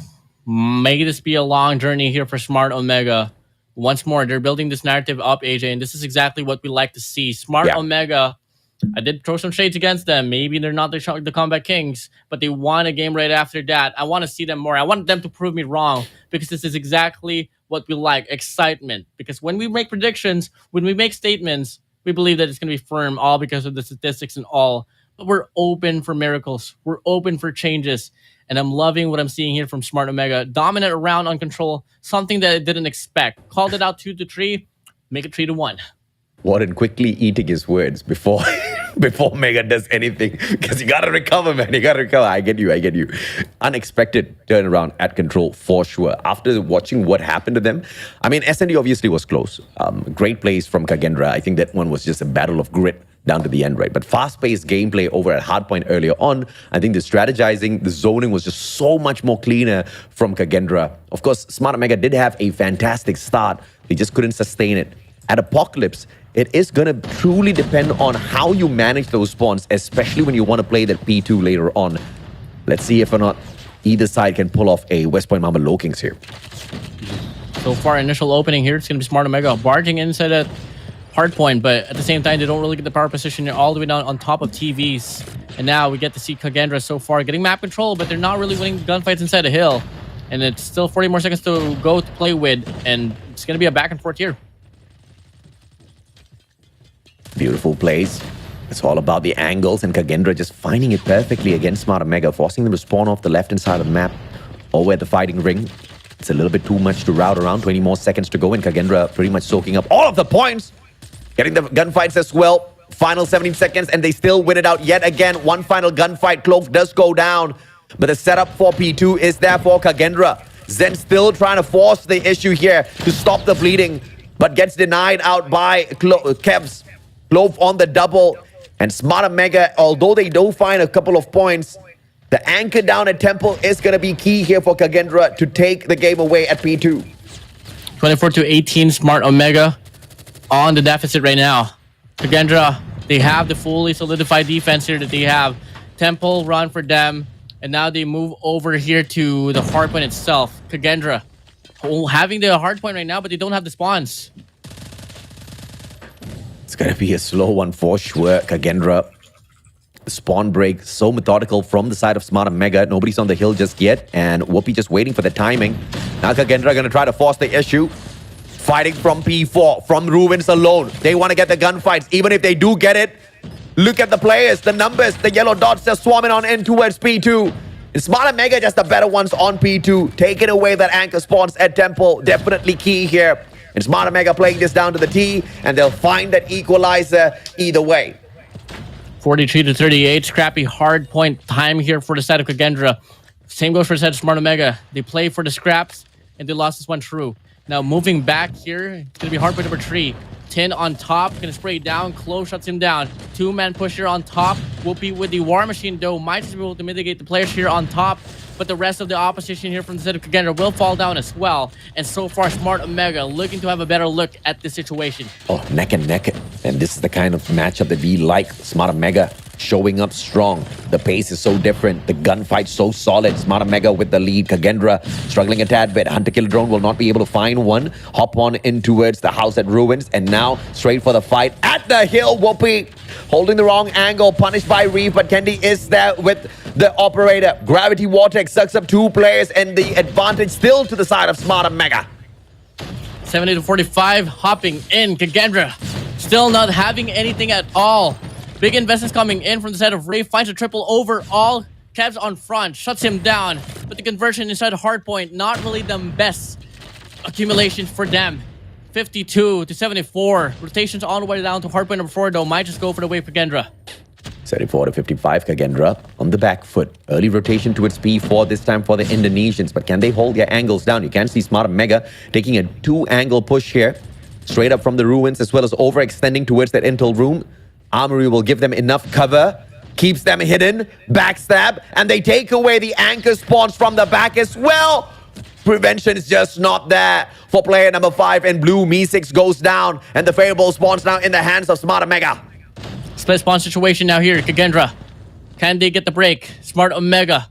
A: may this be a long journey here for Smart Omega. Once more, they're building this narrative up, AJ, and this is exactly what we like to see. Smart Omega, I did throw some shades against them. Maybe they're not the Combat Kings, but they won a game right after that. I want to see them more. I want them to prove me wrong because this is exactly what we like, excitement. Because when we make predictions, when we make statements, we believe that it's going to be firm, all because of the statistics and all. But we're open for miracles. We're open for changes. And I'm loving what I'm seeing here from Smart Omega. Dominant around on control, something that I didn't expect. Called it out 2-3, make it 3-1.
C: WardeN quickly eating his words before Mega does anything. Because you got to recover, man. You got to recover. I get you. Unexpected turnaround at control for sure. After watching what happened to them, I mean, SND obviously was close. Great plays from Kagendra. I think that one was just a battle of grit down to the end, right? But fast-paced gameplay over at Hardpoint earlier on. I think the strategizing, the zoning was just so much more cleaner from Kagendra. Of course, Smart Omega did have a fantastic start. They just couldn't sustain it. At Apocalypse, it is going to truly depend on how you manage those spawns, especially when you want to play that P2 later on. Let's see if or not either side can pull off a West Point Mamba Low Kings here.
A: So far, initial opening here, it's going to be Smart Omega barging inside at Hardpoint, but at the same time, they don't really get the power position all the way down on top of TVs. And now we get to see Kagendra so far getting map control, but they're not really winning gunfights inside the hill. And it's still 40 more seconds to go to play with, and it's going to be a back and forth here.
C: Beautiful plays. It's all about the angles, and Kagendra just finding it perfectly against Smart Omega, forcing them to spawn off the left-hand side of the map over at the fighting ring. It's a little bit too much to route around. 20 more seconds to go, and Kagendra pretty much soaking up all of the points. Getting the gunfights as well. Final 17 seconds, and they still win it out yet again. One final gunfight. Clove does go down, but the setup for P2 is there for Kagendra. Zen still trying to force the issue here to stop the bleeding, but gets denied out by Kevs. Clove on the double, and Smart Omega, although they do find a couple of points, the anchor down at Temple is going to be key here for Kagendra to take the game away at P2.
A: 24-18, Smart Omega on the deficit right now. Kagendra, they have the fully solidified defense here that they have. Temple run for them, and now they move over here to the hardpoint itself. Kagendra having the hardpoint right now, but they don't have the spawns.
C: It's going to be a slow one for sure. Kagendra, spawn break so methodical from the side of Smart Omega. Nobody's on the hill just yet, and Whoopi just waiting for the timing. Now Kagendra going to try to force the issue. Fighting from P4, from Ruins alone. They want to get the gunfights. Even if they do get it, look at the players, the numbers, the yellow dots just swarming on in towards P2. And Smart Omega just the better ones on P2. Taking away that anchor spawns at Temple. Definitely key here. And Smart Omega playing this down to the T, and they'll find that equalizer either way.
A: 43-38, scrappy hard point time here for the side of Kagendra. Same goes for the side of Smart Omega. They play for the scraps, and they lost this one true. Now moving back here, it's going to be hard point number 3. 10 on top, going to spray down, Close shuts him down. 2-man pusher on top. Whoopi with the War Machine, though, might just be able to mitigate the players here on top. But the rest of the opposition here from the side of Kagendra will fall down as well. And so far, Smart Omega looking to have a better look at this situation.
C: Oh, neck and neck. And this is the kind of matchup that we like. Smart Omega showing up strong. The pace is so different. The gunfight so solid. Smart Omega with the lead. Kagendra struggling a tad bit. Hunter Killer Drone will not be able to find one. Hop on in towards the house at Ruins. And now straight for the fight at the hill. Whoopi holding the wrong angle. Punished by Reeve. But Kendi is there with the operator. Gravity Vortex sucks up 2 players. And the advantage still to the side of Smart Omega.
A: 70-45. Hopping in. Kagendra still not having anything at all. Big investments coming in from the side of Ray. Finds a triple overall. Kevs on front. Shuts him down. But the conversion inside Hardpoint, not really the best accumulation for them. 52-74. Rotations all the way down to Hardpoint number 4, though. Might just go for the way for Kagendra.
C: 74 to 55, Kagendra on the back foot. Early rotation towards P4, this time for the Indonesians. But can they hold their angles down? You can see Smart Mega taking a 2-angle push here. Straight up from the ruins, as well as overextending towards that intel room. Armory will give them enough cover. Keeps them hidden. Backstab. And they take away the anchor spawns from the back as well. Prevention is just not there for player number 5 in blue. Me6 goes down. And the favorable spawns now in the hands of Smart Mega.
A: Split spawn situation now here, Kagendra. Can they get the break? Smart Omega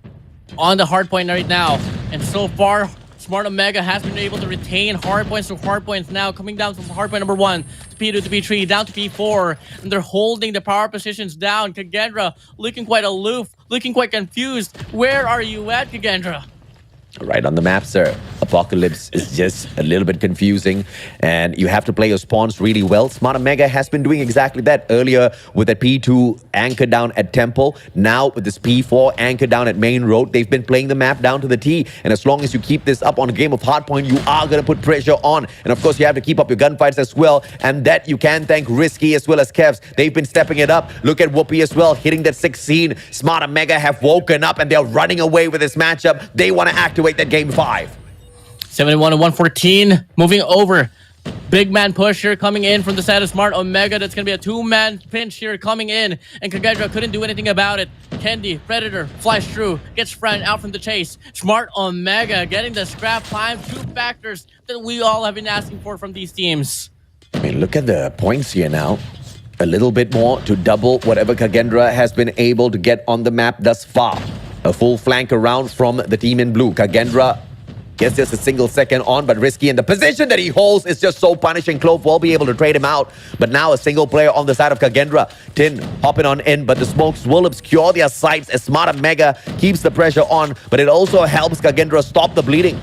A: on the hardpoint right now. And so far, Smart Omega has been able to retain hardpoints to hardpoints now, coming down from hardpoint number 1 to P2 to P3, down to P4. And they're holding the power positions down. Kagendra looking quite aloof, looking quite confused. Where are you at, Kagendra?
C: Right on the map, sir. Apocalypse is just a little bit confusing, and you have to play your spawns really well. Smart Mega has been doing exactly that earlier with that P2 anchor down at Temple. Now with this P4 anchor down at Main Road, they've been playing the map down to the T. And as long as you keep this up on a game of Hardpoint, you are going to put pressure on. And of course, you have to keep up your gunfights as well. And that you can thank Risky as well as Kevs. They've been stepping it up. Look at Whoopi as well, hitting that 16. Smart Mega have woken up and they're running away with this matchup. They want to activate that game 5.
A: 71 to 114. Moving over. Big man push here coming in from the side of Smart Omega. That's going to be a 2-man pinch here coming in. And Kagendra couldn't do anything about it. Kendi, Predator, flies through. Gets Fran out from the chase. Smart Omega getting the scrap climb. 2 factors that we all have been asking for from these teams.
C: I mean, look at the points here now. A little bit more to double whatever Kagendra has been able to get on the map thus far. A full flank around from the team in blue. Kagendra gets just a single second on, but Risky in the position that he holds is just so punishing. Clove will be able to trade him out, but now a single player on the side of Kagendra. Tin hopping on in, but the smokes will obscure their sights as Smart Mega keeps the pressure on, but it also helps Kagendra stop the bleeding.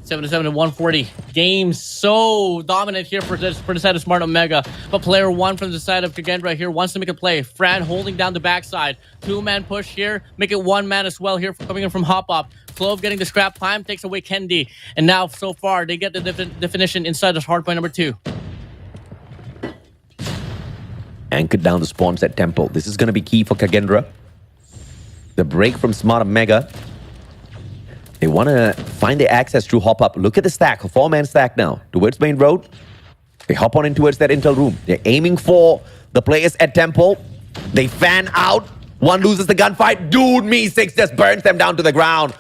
A: 77 to 140. Game so dominant here for the side of Smart Omega. But player 1 from the side of Kagendra here wants to make a play. Fran holding down the backside. 2-man push here. Make it 1-man as well here coming in from Hop Up. Clove getting the scrap climb, takes away Kendi. And now, so far, they get the definition inside the hardpoint number 2.
C: Anchored down the spawns at Temple. This is going to be key for Kagendra. The break from Smart Mega. They want to find the access through Hop Up. Look at the stack, a 4-man stack now. Towards Main Road. They hop on in towards that intel room. They're aiming for the players at Temple. They fan out. One loses the gunfight. Dude, Me6 just burns them down to the ground.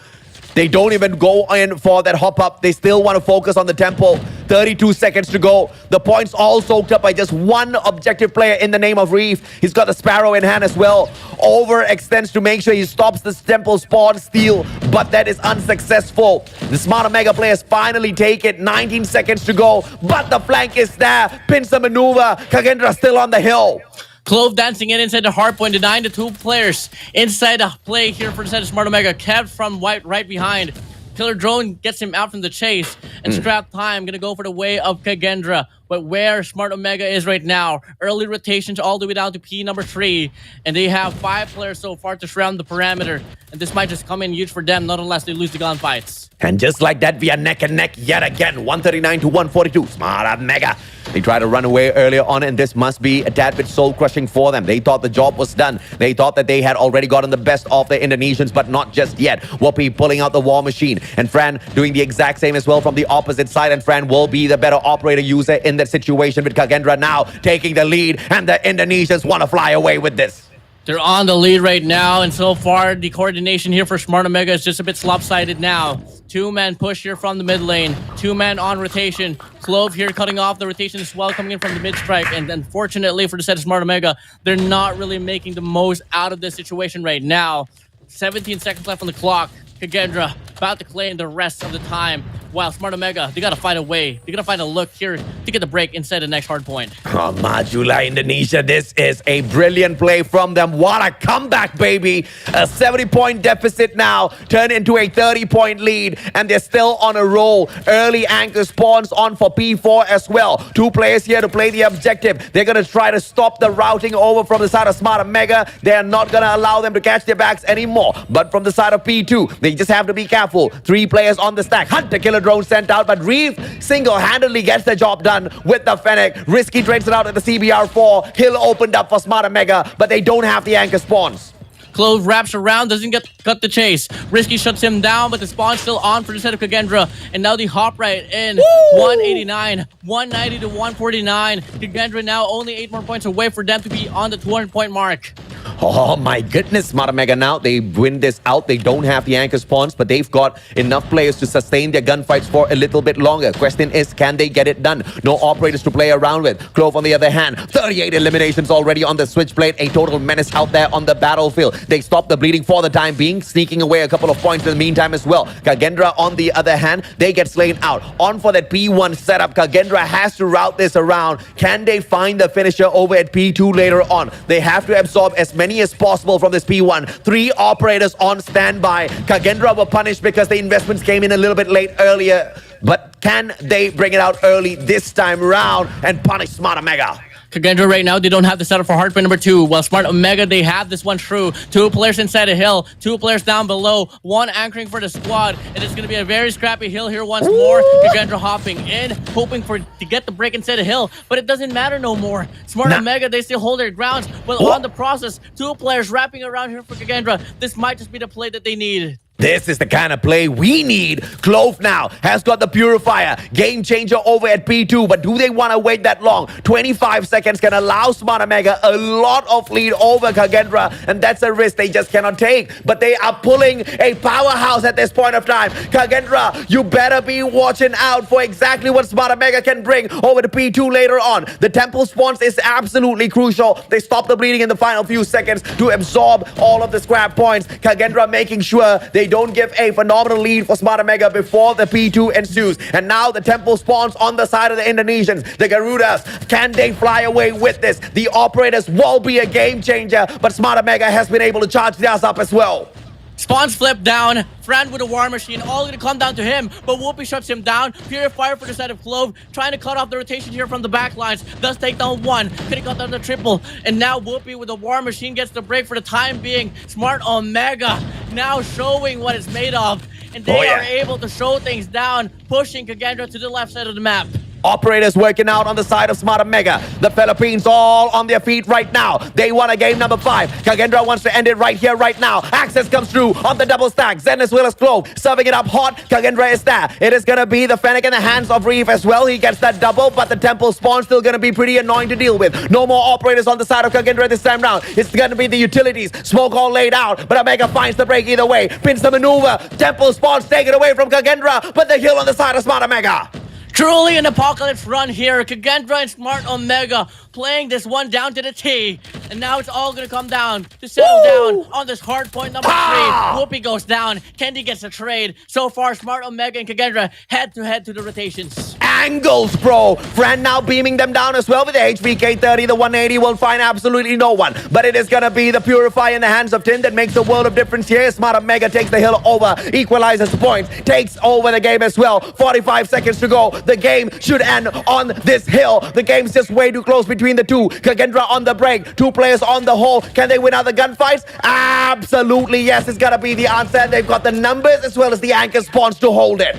C: They don't even go in for that hop up. They still want to focus on the Temple. 32 seconds to go. The points all soaked up by just one objective player in the name of Reef. He's got the Sparrow in hand as well. Overextends to make sure he stops the Temple spawn steal, but that is unsuccessful. The Smart Mega players finally take it. 19 seconds to go, but the flank is there. Pincer maneuver. Kagendra still on the hill.
A: Clove dancing in inside the hardpoint, denying the 2 players inside the play here for the side of Smart Omega. Kev from White right behind. Killer Drone gets him out from the chase. And Scrap Time gonna go for the way of Kagendra. But where Smart Omega is right now, early rotations all the way down to P number 3. And they have 5 players so far to surround the parameter. And this might just come in huge for them, not unless they lose the gunfights.
C: And just like that, we are neck and neck yet again. 139 to 142. Smart Mega. They tried to run away earlier on, and this must be a tad bit soul-crushing for them. They thought the job was done. They thought that they had already gotten the best of the Indonesians, but not just yet. Whoopi pulling out the war machine, and Fran doing the exact same as well from the opposite side, and Fran will be the better operator user in that situation with Kagendra now taking the lead, and the Indonesians want to fly away with this.
A: They're on the lead right now, and so far, the coordination here for Smart Omega is just a bit lopsided now. 2-man push here from the mid lane. 2-man on rotation. Clove here cutting off the rotation as well, coming in from the mid strike. And unfortunately for the set of Smart Omega, they're not really making the most out of this situation right now. 17 seconds left on the clock. Kagendra about to claim the rest of the time. While Smart Omega, they gotta find a way. They gotta find a look here to get the break inside the next hard point.
C: Oh, Majula Indonesia, this is a brilliant play from them. What a comeback, baby. A 70-point deficit now turned into a 30-point lead, and they're still on a roll. Early anchor spawns on for P4 as well. 2 players here to play the objective. They're gonna try to stop the routing over from the side of Smart Mega. They're not gonna allow them to catch their backs anymore. But from the side of P2, they're you just have to be careful. 3 players on the stack. Hunter killer drone sent out, but Reeve single-handedly gets the job done with the Fennec. Risky trades it out at the CBR4. Hill opened up for Smart Omega, but they don't have the anchor spawns.
A: Clove wraps around, doesn't get cut the chase. Risky shuts him down, but the spawn's still on for the set of Kagendra. And now the hop right in. 189, 190 to 149. Kagendra now only 8 more points away for them to be on the 200-point mark.
C: Oh my goodness, Smart Omega now, they win this out. They don't have the anchor spawns, but they've got enough players to sustain their gunfights for a little bit longer. Question is, can they get it done? No operators to play around with. Clove, on the other hand, 38 eliminations already on the Switchblade. A total menace out there on the battlefield. They stop the bleeding for the time being, sneaking away a couple of points in the meantime as well. Kagendra, on the other hand, they get slain out. On for that P1 setup. Kagendra has to route this around. Can they find the finisher over at P2 later on? They have to absorb as many as possible from this P1. 3 operators on standby. Kagendra were punished because the investments came in a little bit late earlier. But can they bring it out early this time round and punish Smart Omega?
A: Kagendra right now, they don't have the setup for Hardpoint number 2. While Smart Omega, they have this one true. 2 players inside a hill, 2 players down below, 1 anchoring for the squad. And it's going to be a very scrappy hill here once more. Kagendra hopping in, hoping to get the break inside a hill. But it doesn't matter no more. Smart Omega, they still hold their grounds. But on the process, 2 players wrapping around here for Kagendra. This might just be the play that they need.
C: This is the kind of play we need. Clove now has got the Purifier. Game changer over at P2, but do they want to wait that long? 25 seconds can allow Smart Omega a lot of lead over Kagendra, and that's a risk they just cannot take. But they are pulling a powerhouse at this point of time. Kagendra, you better be watching out for exactly what Smart Omega can bring over to P2 later on. The temple spawns is absolutely crucial. They stop the bleeding in the final few seconds to absorb all of the scrap points. Kagendra making sure they don't give a phenomenal lead for Smart Omega before the P2 ensues. And now the temple spawns on the side of the Indonesians. The Garudas, can they fly away with this? The operators will be a game changer, but Smart Omega has been able to charge theirs up as well.
A: Spawns flip down. Fran with a war machine, all gonna come down to him, but Whoopi shuts him down. Purifier for the side of Clove, trying to cut off the rotation here from the back lines. Does take down 1, could have got down the triple, and now Whoopi with the war machine gets the break for the time being. Smart Omega now showing what it's made of, and they are able to show things down, pushing Kagendra to the left side of the map.
C: Operators working out on the side of Smart Omega. The Philippines all on their feet right now. They want a game number 5. Kagendra wants to end it right here, right now. Access comes through on the double stack. Zen as well as Clove, serving it up hot. Kagendra is there. It is going to be the Fennec in the hands of Reeve as well. He gets that double, but the temple spawn still going to be pretty annoying to deal with. No more operators on the side of Kagendra this time round. It's going to be the utilities. Smoke all laid out, but Omega finds the break either way. Pins the maneuver. Temple spawns taken away from Kagendra, but the hill on the side of Smart Omega.
A: Truly an apocalypse run here. Kagendra and Smart Omega playing this one down to the T. And now it's all going to come down to settle down on this hard point number 3. Whoopi goes down. Kendi gets a trade. So far, Smart Omega and Kagendra head-to-head to the rotations.
C: Angles, bro. Fran now beaming them down as well with the HVK30. The 180 will find absolutely no one. But it is going to be the Purifier in the hands of Tin that makes a world of difference here. Smart Omega takes the hill over, equalizes the points, takes over the game as well. 45 seconds to go. The game should end on this hill. The game's just way too close between the two. Kagendra on the break. 2 players on the hole. Can they win out the gunfights? Absolutely yes. It's gonna be the answer. They've got the numbers as well as the anchor spawns to hold it.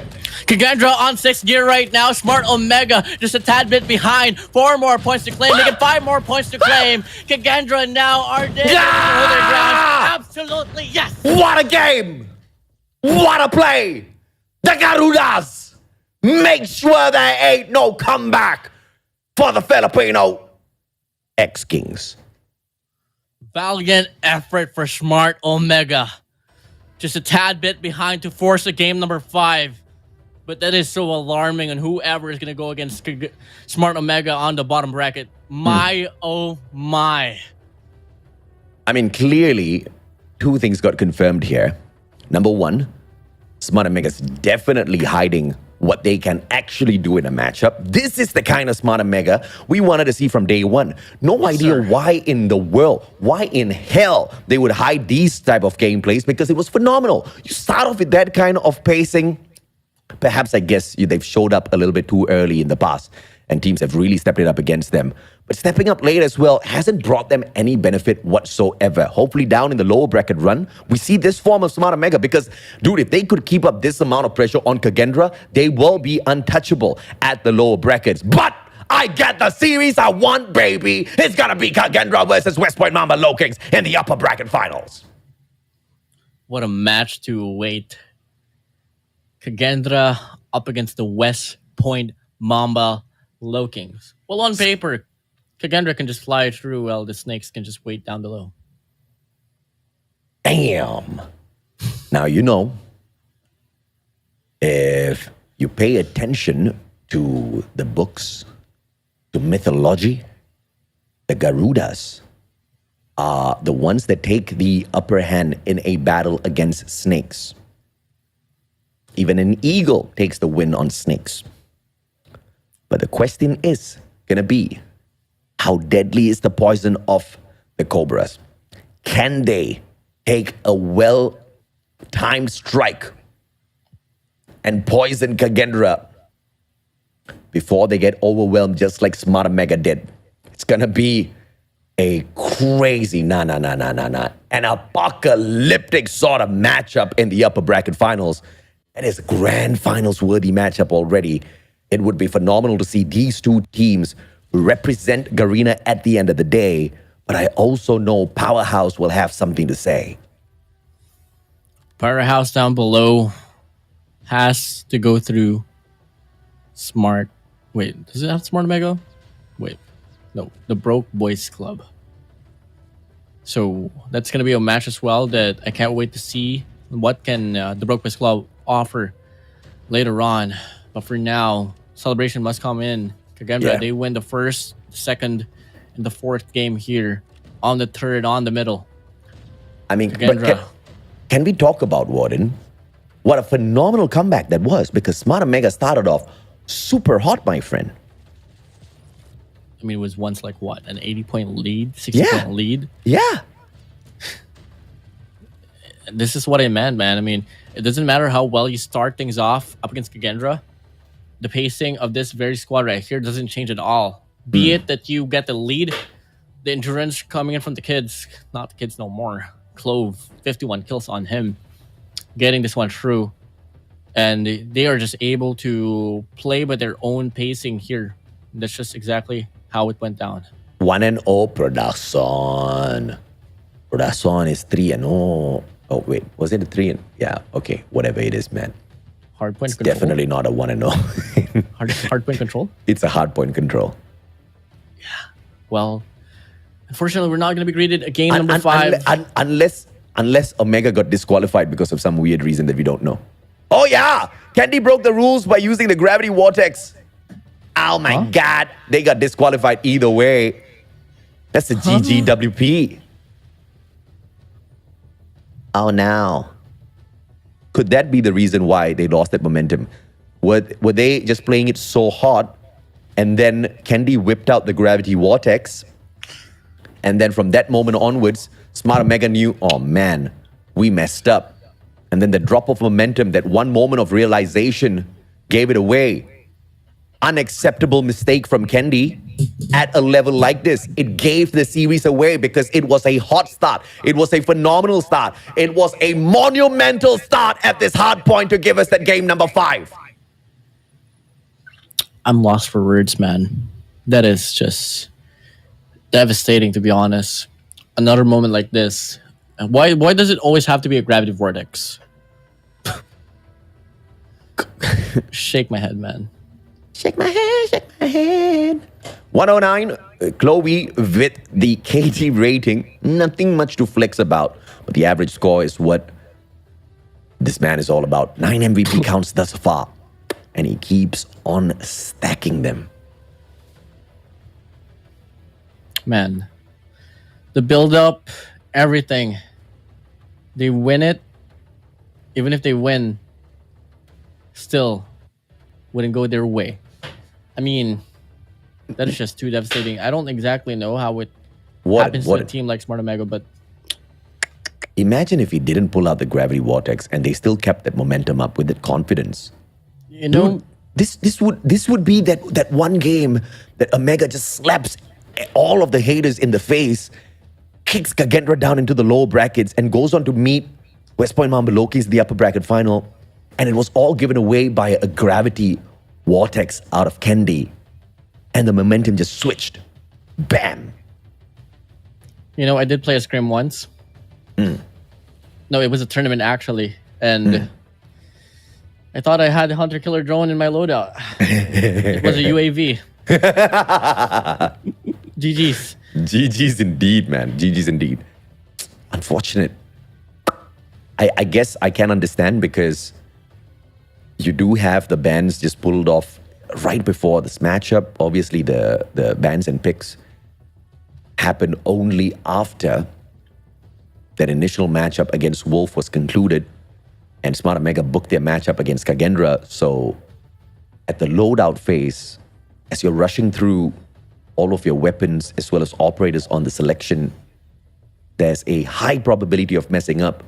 A: Kagendra on 6th gear right now. Smart Omega just a tad bit behind. 4 more points to claim. They get 5 more points to claim. Kagendra now are there to hold their ground. Absolutely yes.
C: What a game. What a play. The Garudas. Make sure there ain't no comeback for the Filipino X-Kings.
A: Valiant effort for Smart Omega. Just a tad bit behind to force a game number 5. But that is so alarming on whoever is going to go against Smart Omega on the bottom bracket. My, oh my.
C: I mean, clearly, 2 things got confirmed here. Number 1, Smart Omega's definitely hiding what they can actually do in a matchup. This is the kind of Smart Omega we wanted to see from day one. No idea why in the world, why in hell they would hide these type of gameplays, because it was phenomenal. You start off with that kind of pacing. Perhaps, I guess, they've showed up a little bit too early in the past. and teams have really stepped it up against them. But stepping up late as well hasn't brought them any benefit whatsoever. Hopefully down in the lower bracket run, we see this form of Smart Omega because, dude, if they could keep up this amount of pressure on Kagendra, they will be untouchable at the lower brackets. But I get the series I want, baby. It's gonna be Kagendra versus West Point Mamba Low Kings in the upper bracket finals.
A: What a match to await. Kagendra up against the West Point Mamba Low Kings. Well, on paper, Kagendra can just fly through while the snakes can just wait down below.
C: Damn. Now, you know, if you pay attention to the books, to mythology, the Garudas are the ones that take the upper hand in a battle against snakes. Even an eagle takes the win on snakes. But the question is going to be, how deadly is the poison of the cobras? Can they take a well-timed strike and poison Kagendra before they get overwhelmed just like Smart Omega did? It's going to be a crazy, an apocalyptic sort of matchup in the upper bracket finals. And it's a grand finals worthy matchup already. It would be phenomenal to see these two teams represent Garena at the end of the day. But I also know Powerhouse will have something to say.
A: Powerhouse down below has to go through Smart. Wait, does it have Smart Omega? Wait, no, the Broke Boys Club. So that's going to be a match as well that I can't wait to see what can the Broke Boys Club offer later on. But for now, celebration must come in. Kagendra, they win the first, second, and the fourth game here on the third, on the middle.
C: I mean, but can we talk about WardeN? What a phenomenal comeback that was, because Smart Omega started off super hot, my friend.
A: I mean, it was once like what, an 80-point lead, 60-point lead?
C: Yeah.
A: This is what I meant, man. I mean, it doesn't matter how well you start things off up against Kagendra. The pacing of this very squad right here doesn't change at all. Be it that you get the lead, the endurance coming in from the kids, not the kids no more. Clove, 51 kills on him, getting this one through. And they are just able to play by their own pacing here. That's just exactly how it went down.
C: 1-0 Production. Production is 3-0. Oh, wait. Was it a 3? Yeah, okay. Whatever it is, man.
A: Hardpoint
C: it's
A: control?
C: Definitely not a 1-0.
A: Hardpoint control?
C: It's a hardpoint control.
A: Yeah. Well, unfortunately, we're not going to be graded a game number 5.
C: Unless Omega got disqualified because of some weird reason that we don't know. Oh, yeah. Candy broke the rules by using the gravity vortex. Oh, my God. They got disqualified either way. That's the GGWP. Oh, now. Could that be the reason why they lost that momentum? Were they just playing it so hot, and then Candy whipped out the gravity vortex, and then from that moment onwards, Smart Omega knew, oh man, we messed up. And then the drop of momentum, that one moment of realization gave it away. Unacceptable mistake from Candy at a level like this. It gave the series away because it was a hot start. It was a phenomenal start. It was a monumental start at this hard point to give us that game number 5.
A: I'm lost for words, man. That is just devastating, to be honest. Another moment like this. Why does it always have to be a gravity vortex? Shake my head, man.
C: Shake my head, shake my head. 109, Chloe with the KG rating. Nothing much to flex about, but the average score is what this man is all about. 9 MVP counts thus far, and he keeps on stacking them.
A: Man, the build-up, everything. They win it. Even if they win, still wouldn't go their way. I mean, that is just too devastating. I don't exactly know how it happens to a team like Smart Omega, but
C: imagine if he didn't pull out the gravity vortex and they still kept that momentum up with that confidence.
A: You know,
C: This would be that one game that Omega just slaps all of the haters in the face, kicks Kagendra down into the lower brackets, and goes on to meet West Point Mamba Lokis in the upper bracket final. And it was all given away by a gravity vortex out of Kendi. And the momentum just switched. Bam.
A: You know, I did play a scrim once. No, it was a tournament actually. And I thought I had the Hunter Killer drone in my loadout. It was a UAV. GG's.
C: GG's indeed, man. GG's indeed. Unfortunate. I guess I can understand because you do have the bans just pulled off right before this matchup. Obviously, the bans and picks happened only after that initial matchup against Wolf was concluded and Smart Omega booked their matchup against Kagendra. So at the loadout phase, as you're rushing through all of your weapons as well as operators on the selection, there's a high probability of messing up.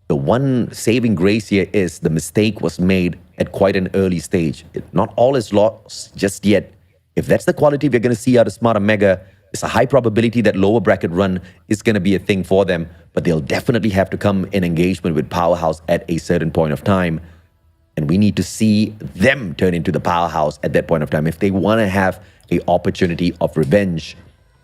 C: The one saving grace here is the mistake was made at quite an early stage. Not all is lost just yet. If that's the quality we're going to see out of Smart Omega, it's a high probability that lower bracket run is going to be a thing for them, but they'll definitely have to come in engagement with Powerhouse at a certain point of time. And we need to see them turn into the Powerhouse at that point of time if they want to have an opportunity of revenge,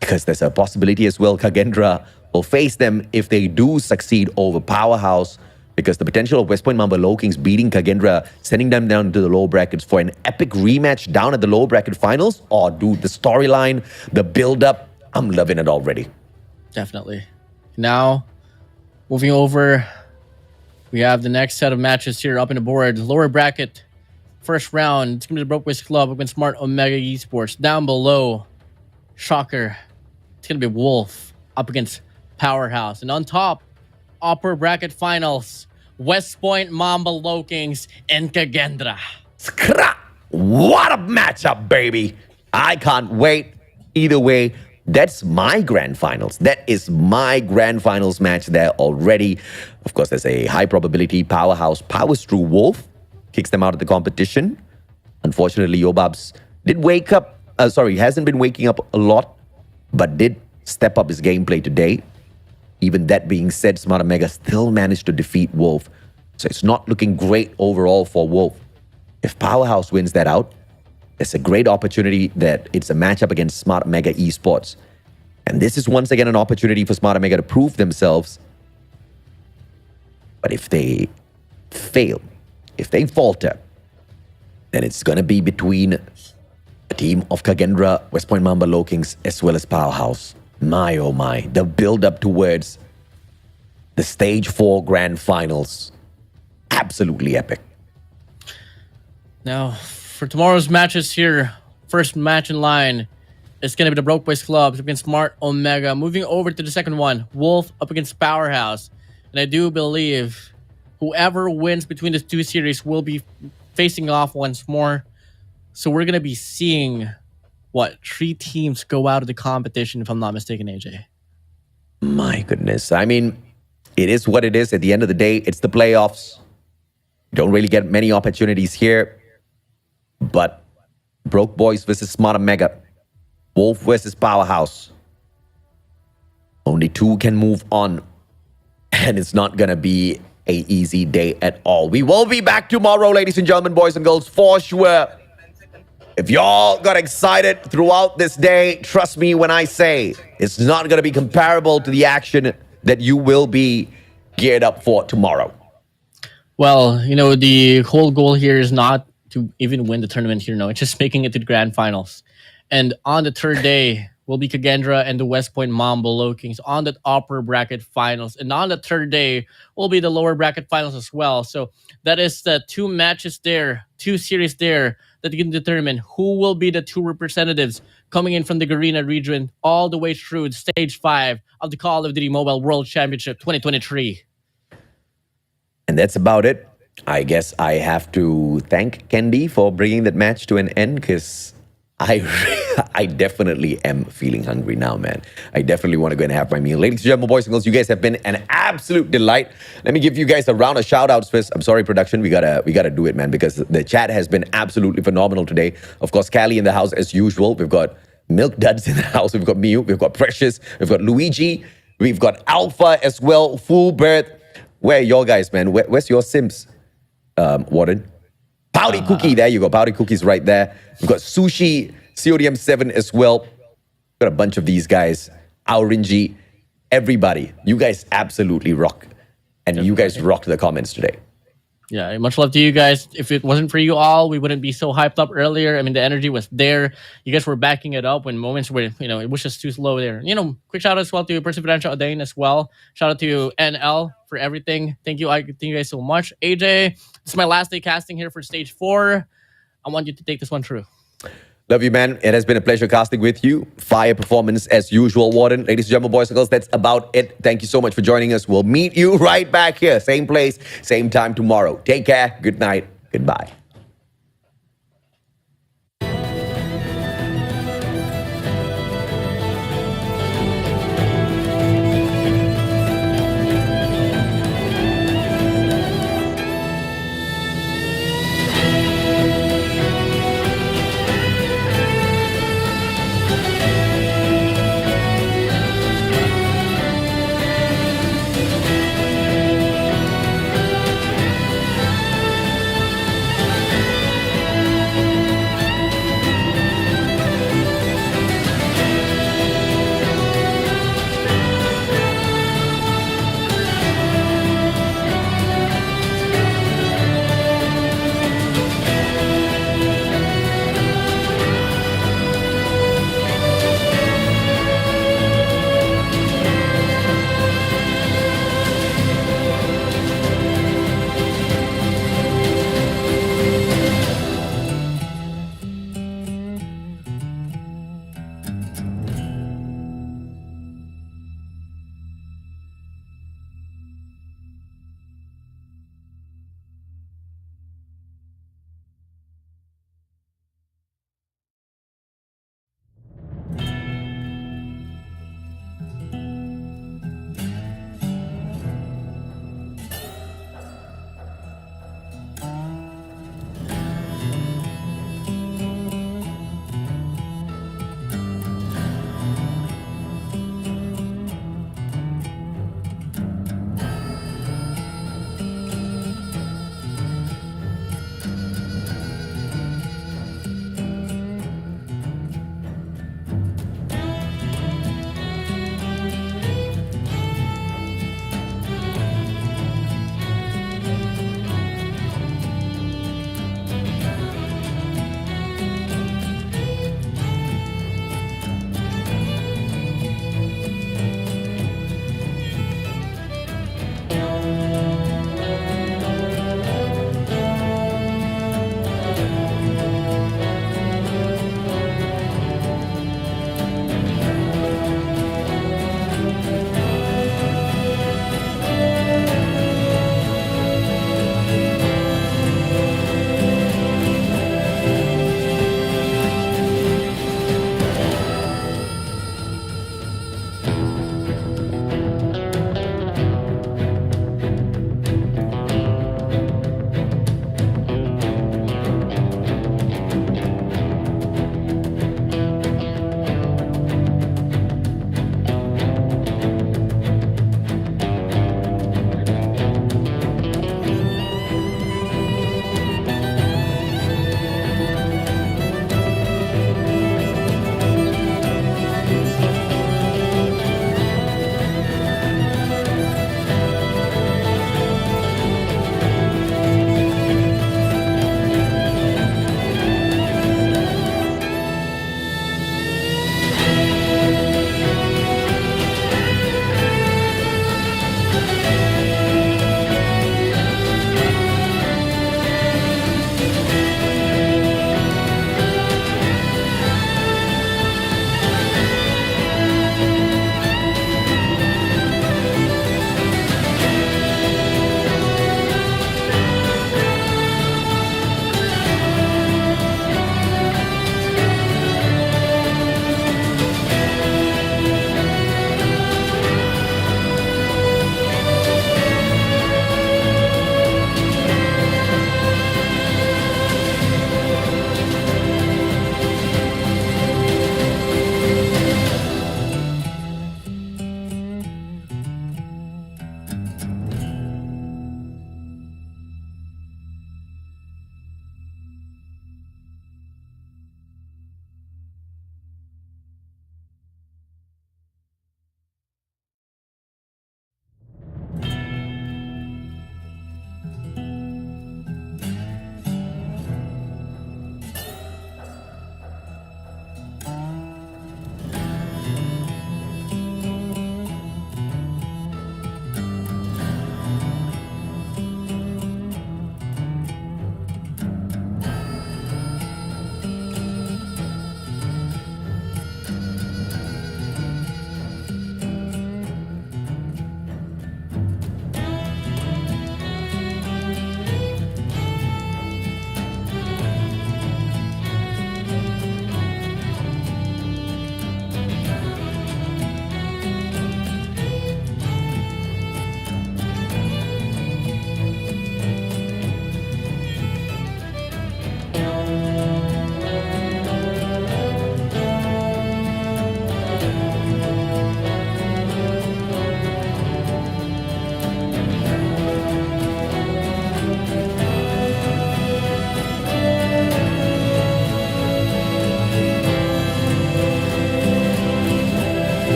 C: because there's a possibility as well Kagendra will face them if they do succeed over Powerhouse, because the potential of West Point Mamba Lokings beating Kagendra, sending them down to the low brackets for an epic rematch down at the low bracket finals. Oh, dude, the storyline, the build-up, I'm loving it already.
A: Definitely. Now, moving over, we have the next set of matches here up in the board. Lower bracket, first round. It's going to be the Broke Boys Club against Smart Omega eSports. Down below, shocker, it's going to be Wolf up against Powerhouse. And on top, upper bracket finals, West Point Mamba Lokings and Kagendra.
C: Skra! What a matchup, baby. I can't wait. Either way, that's my grand finals. That is my grand finals match there already. Of course, there's a high probability Powerhouse powers through Wolf, kicks them out of the competition. Unfortunately, Yobabs did wake up. Hasn't been waking up a lot, but did step up his gameplay today. Even that being said, Smart Omega still managed to defeat Wolf. So it's not looking great overall for Wolf. If Powerhouse wins that out, it's a great opportunity that it's a matchup against Smart Omega eSports. And this is once again an opportunity for Smart Omega to prove themselves. But if they fail, if they falter, then it's going to be between a team of Kagendra, West Point Mamba Lokings, as well as Powerhouse. My, oh my, the build-up towards the Stage 4 Grand Finals. Absolutely epic.
A: Now, for tomorrow's matches here, first match in line, it's going to be the Broke Boys Club against Smart Omega. Moving over to the second one, Wolf up against Powerhouse. And I do believe whoever wins between the two series will be facing off once more. So we're going to be seeing, what, 3 teams go out of the competition, if I'm not mistaken, AJ.
C: My goodness. I mean, it is what it is. At the end of the day, it's the playoffs. Don't really get many opportunities here. But Broke Boys versus Smart Omega. Wolf versus Powerhouse. Only 2 can move on. And it's not going to be an easy day at all. We will be back tomorrow, ladies and gentlemen, boys and girls, for sure. If y'all got excited throughout this day, trust me when I say it's not going to be comparable to the action that you will be geared up for tomorrow.
A: Well, you know, the whole goal here is not to even win the tournament here. No, it's just making it to the grand finals. And on the third day will be Kagendra and the West Point Mamba Lokings on the upper bracket finals. And on the third day will be the lower bracket finals as well. So that is the 2 matches there, 2 series there that can determine who will be the 2 representatives coming in from the Garena region all the way through stage 5 of the Call of Duty Mobile World Championship 2023.
C: And that's about it. I guess I have to thank Kendi for bringing that match to an end, because I I definitely am feeling hungry now, man. I definitely want to go and have my meal. Ladies and gentlemen, boys and girls, you guys have been an absolute delight. Let me give you guys a round of shout outs first. I'm sorry, production. We gotta do it, man, because the chat has been absolutely phenomenal today. Of course, Callie in the house as usual. We've got Milk Duds in the house. We've got Miu. We've got Precious. We've got Luigi. We've got Alpha as well. Full Birth. Where are your guys, man? Where's your Sims, WardeN? Powdy Cookie. There you go. Powdy Cookie's right there. We've got Sushi, CODM7 as well. Got a bunch of these guys. Aurinji. Everybody. You guys absolutely rock. And you guys rocked the comments today.
A: Yeah, much love to you guys. If it wasn't for you all, we wouldn't be so hyped up earlier. I mean, the energy was there. You guys were backing it up when moments where, it was just too slow there. Quick shout out as well to Perseverential Adane as well. Shout out to NL for everything. Thank you guys so much. AJ, this is my last day casting here for stage 4. I want you to take this one through.
C: Love you, man. It has been a pleasure casting with you. Fire performance as usual, WardeN. Ladies and gentlemen, boys and girls, that's about it. Thank you so much for joining us. We'll meet you right back here. Same place, same time tomorrow. Take care. Good night. Goodbye.